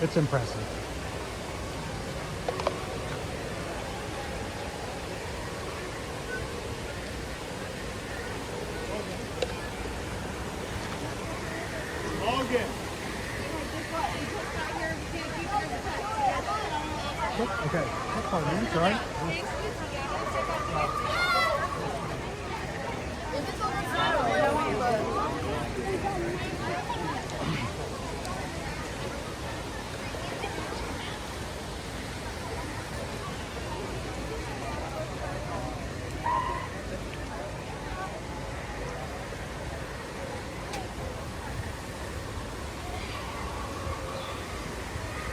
It's impressive. Okay. That's fine, man. It's all right.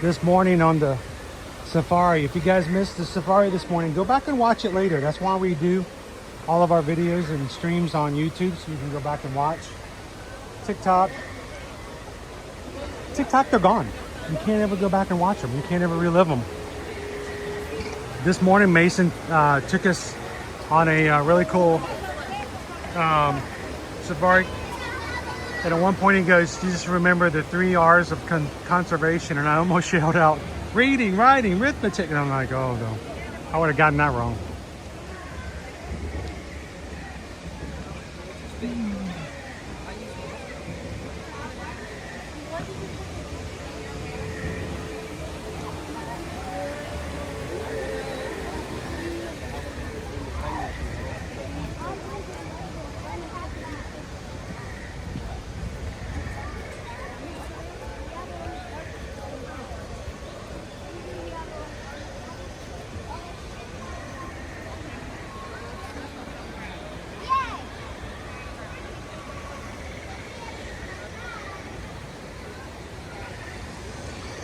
This morning on the safari, if you guys missed the safari this morning, go back and watch it later. That's why we do all of our videos and streams on YouTube, so you can go back and watch. TikTok, they're gone. You can't ever go back and watch them. You can't ever relive them. This morning, Mason took us on a really cool safari. And at one point he goes, "You just remember the 3 R's of conservation," and I almost yelled out, "Reading, writing, arithmetic," and I'm like, oh no, I would have gotten that wrong.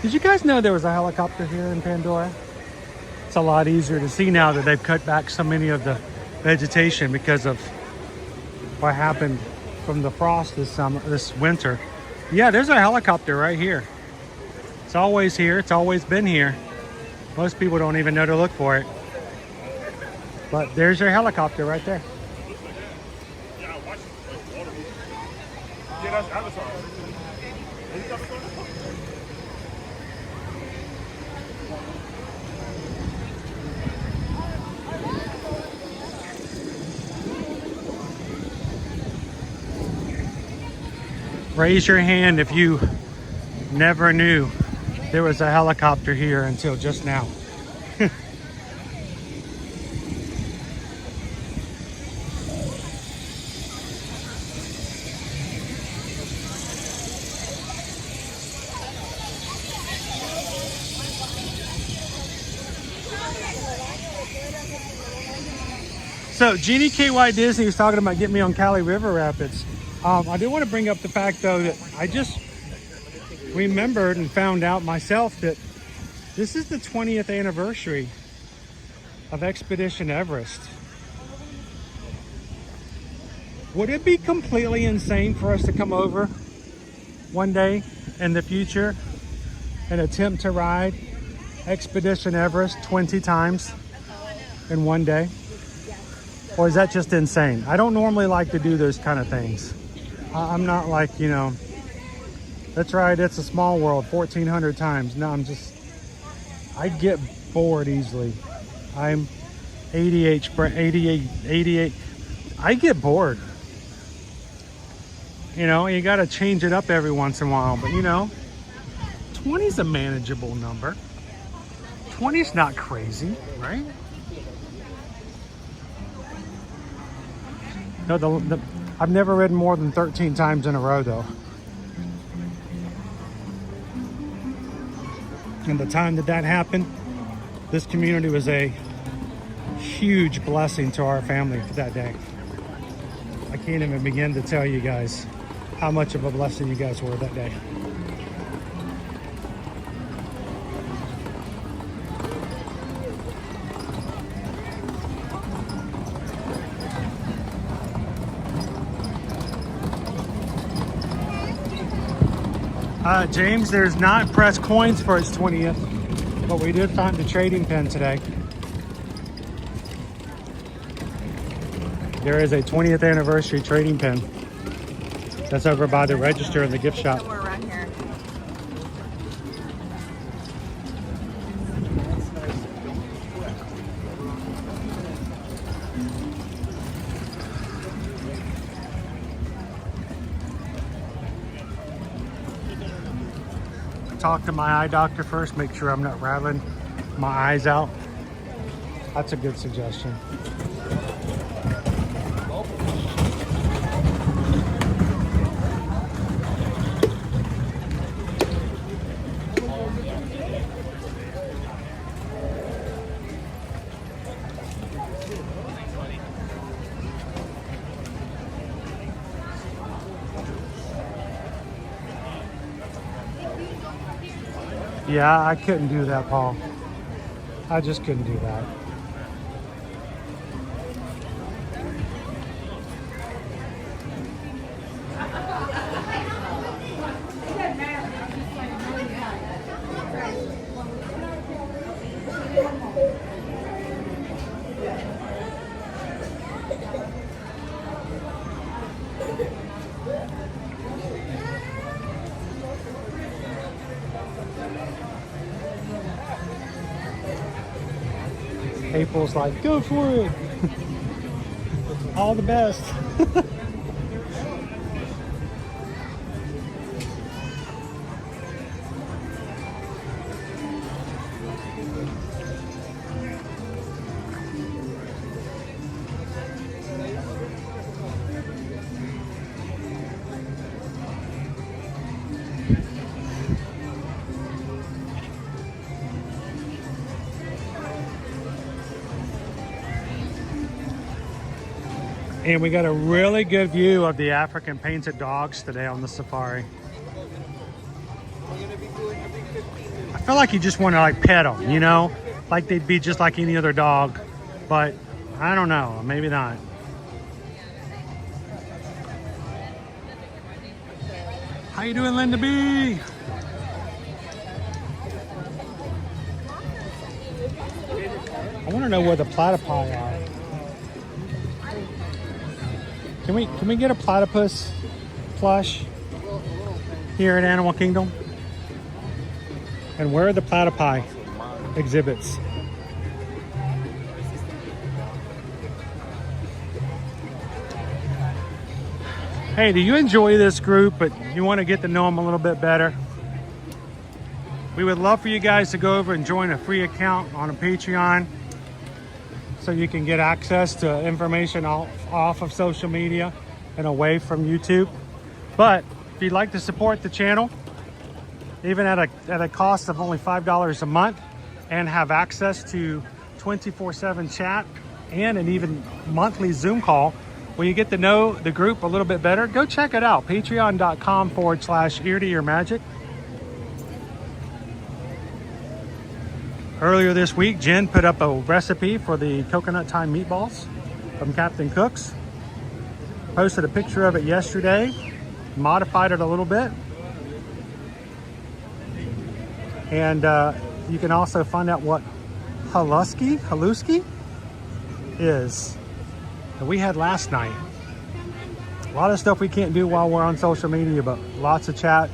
Did you guys know there was a helicopter here in Pandora? It's a lot easier to see now that they've cut back so many of the vegetation because of what happened from the frost this winter. Yeah, there's a helicopter right here. It's always here. It's always been here. Most people don't even know to look for it. But there's your helicopter right there. Raise your hand if you never knew there was a helicopter here until just now. So Jeannie KY Disney was talking about getting me on Cali River Rapids. I do want to bring up the fact though that I just remembered and found out myself that this is the 20th anniversary of Expedition Everest. Would it be completely insane for us to come over one day in the future and attempt to ride Expedition Everest 20 times in one day? Or is that just insane? I don't normally like to do those kind of things. I'm not like, you know, let's ride It's a Small World 1,400 times. No, I get bored easily. I'm 88, I get bored. You know, you got to change it up every once in a while. But, you know, 20 is a manageable number. 20 is not crazy, right? No, I've never ridden more than 13 times in a row, though. And the time that happened, this community was a huge blessing to our family for that day. I can't even begin to tell you guys how much of a blessing you guys were that day. James, there's not pressed coins for its 20th, but we did find the trading pin today. There is a 20th anniversary trading pin. That's over by the register in the gift shop. Somewhere around here. Talk to my eye doctor first, make sure I'm not rattling my eyes out. That's a good suggestion. Yeah, I couldn't do that, Paul. I just couldn't do that. April's like, go for it. All the best. And we got a really good view of the African painted dogs today on the safari. I feel like you just want to like pet them, you know, like they'd be just like any other dog, but I don't know, maybe not. How you doing, Linda B? I want to know where the platypi are. Can we get a platypus plush here at Animal Kingdom? And where are the platypi exhibits? Hey, do you enjoy this group, but you want to get to know them a little bit better? We would love for you guys to go over and join a free account on a Patreon, so you can get access to information off of social media and away from YouTube. But if you'd like to support the channel, even at a cost of only $5 a month, and have access to 24/7 chat and an even monthly Zoom call where you get to know the group a little bit better, go check it out. Patreon.com/ear-to-ear-magic. Earlier this week, Jen put up a recipe for the coconut thyme meatballs from Captain Cook's. Posted a picture of it yesterday, modified it a little bit. And you can also find out what haluski is that we had last night. A lot of stuff we can't do while we're on social media, but lots of chat.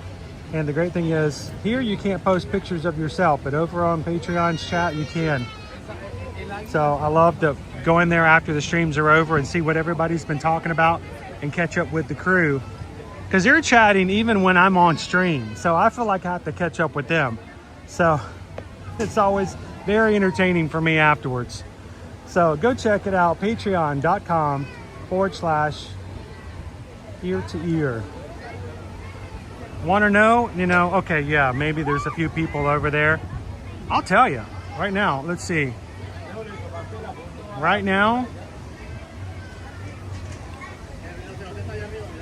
And the great thing is, here you can't post pictures of yourself, but over on Patreon's chat, you can. So I love to go in there after the streams are over and see what everybody's been talking about and catch up with the crew. Because they're chatting even when I'm on stream. So I feel like I have to catch up with them. So it's always very entertaining for me afterwards. So go check it out, patreon.com/ear-to-ear. Want to know? You know, okay, yeah, maybe there's a few people over there. I'll tell you right now. Let's see. Right now,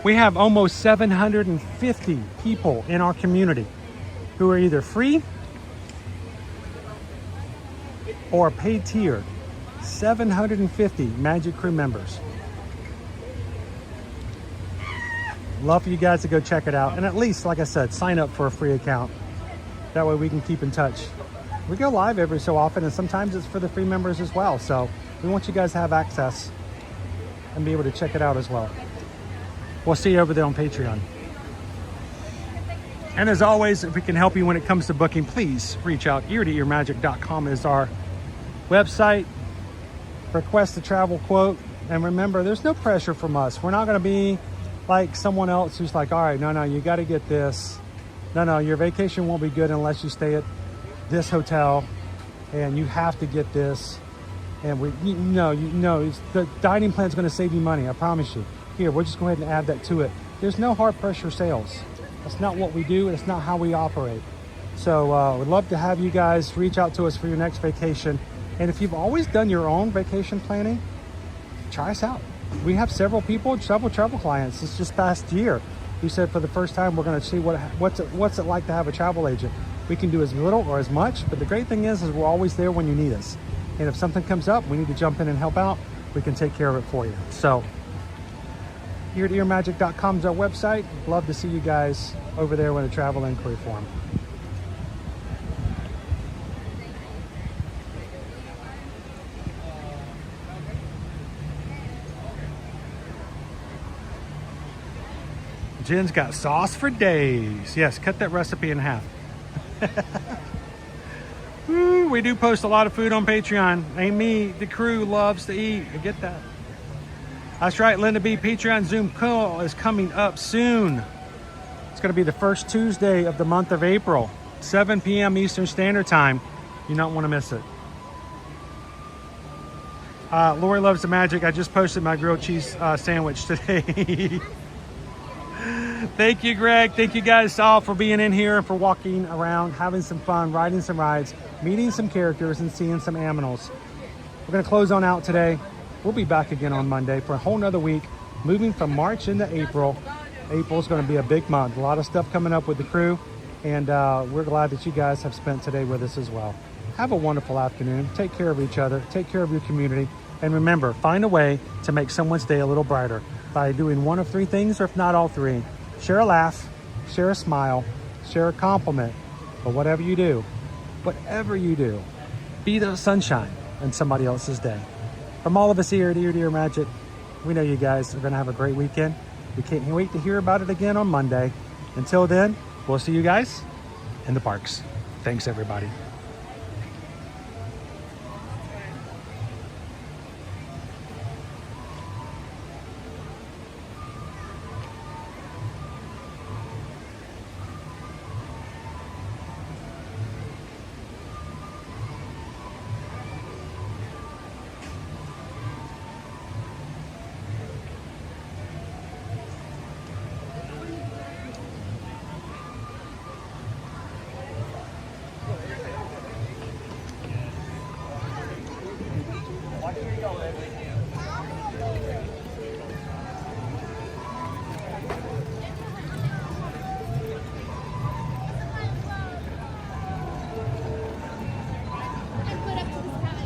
we have almost 750 people in our community who are either free or paid tier. 750 Magic Crew members. Love for you guys to go check it out, and at least, like I said, sign up for a free account. That way we can keep in touch. We go live every so often, and sometimes it's for the free members as well. So we want you guys to have access and be able to check it out as well. We'll see you over there on Patreon. And as always, if we can help you when it comes to booking, please reach out. ear-to-earmagic.com is our website. Request a travel quote. And remember, there's no pressure from us. We're not going to be like someone else who's like, all right, no, you got to get this. No, your vacation won't be good unless you stay at this hotel. and you have to get this. And the dining plan is going to save you money. I promise you. Here, we'll just go ahead and add that to it. There's no hard pressure sales. That's not what we do. It's not how we operate. So we'd love to have you guys reach out to us for your next vacation. And if you've always done your own vacation planning, try us out. We have several travel clients this past year who said for the first time we're going to see what's it like to have a travel agent. We can do as little or as much, but the great thing is we're always there when you need us. And if something comes up, we need to jump in and help out, we can take care of it for you. So eartoearmagic.com is our website. Love to see you guys over there with a travel inquiry form. Jen's got sauce for days. Yes, cut that recipe in half. Ooh, we do post a lot of food on Patreon. Amy, the crew loves to eat. I get that. That's right, Linda B. Patreon Zoom call is coming up soon. It's going to be the first Tuesday of the month of April, 7 p.m. Eastern Standard Time. You don't want to miss it. Lori loves the magic. I just posted my grilled cheese sandwich today. Thank you, Greg. Thank you guys all for being in here and for walking around, having some fun, riding some rides, meeting some characters, and seeing some animals. We're going to close on out today. We'll be back again on Monday for a whole nother week, moving from March into April. April's going to be a big month. A lot of stuff coming up with the crew, and we're glad that you guys have spent today with us as well. Have a wonderful afternoon. Take care of each other. Take care of your community. And remember, find a way to make someone's day a little brighter by doing one of three things, or if not all three. Share a laugh, share a smile, share a compliment, but whatever you do, be the sunshine in somebody else's day. From all of us here at Ear to Ear Magic, we know you guys are going to have a great weekend. We can't wait to hear about it again on Monday. Until then, we'll see you guys in the parks. Thanks, everybody.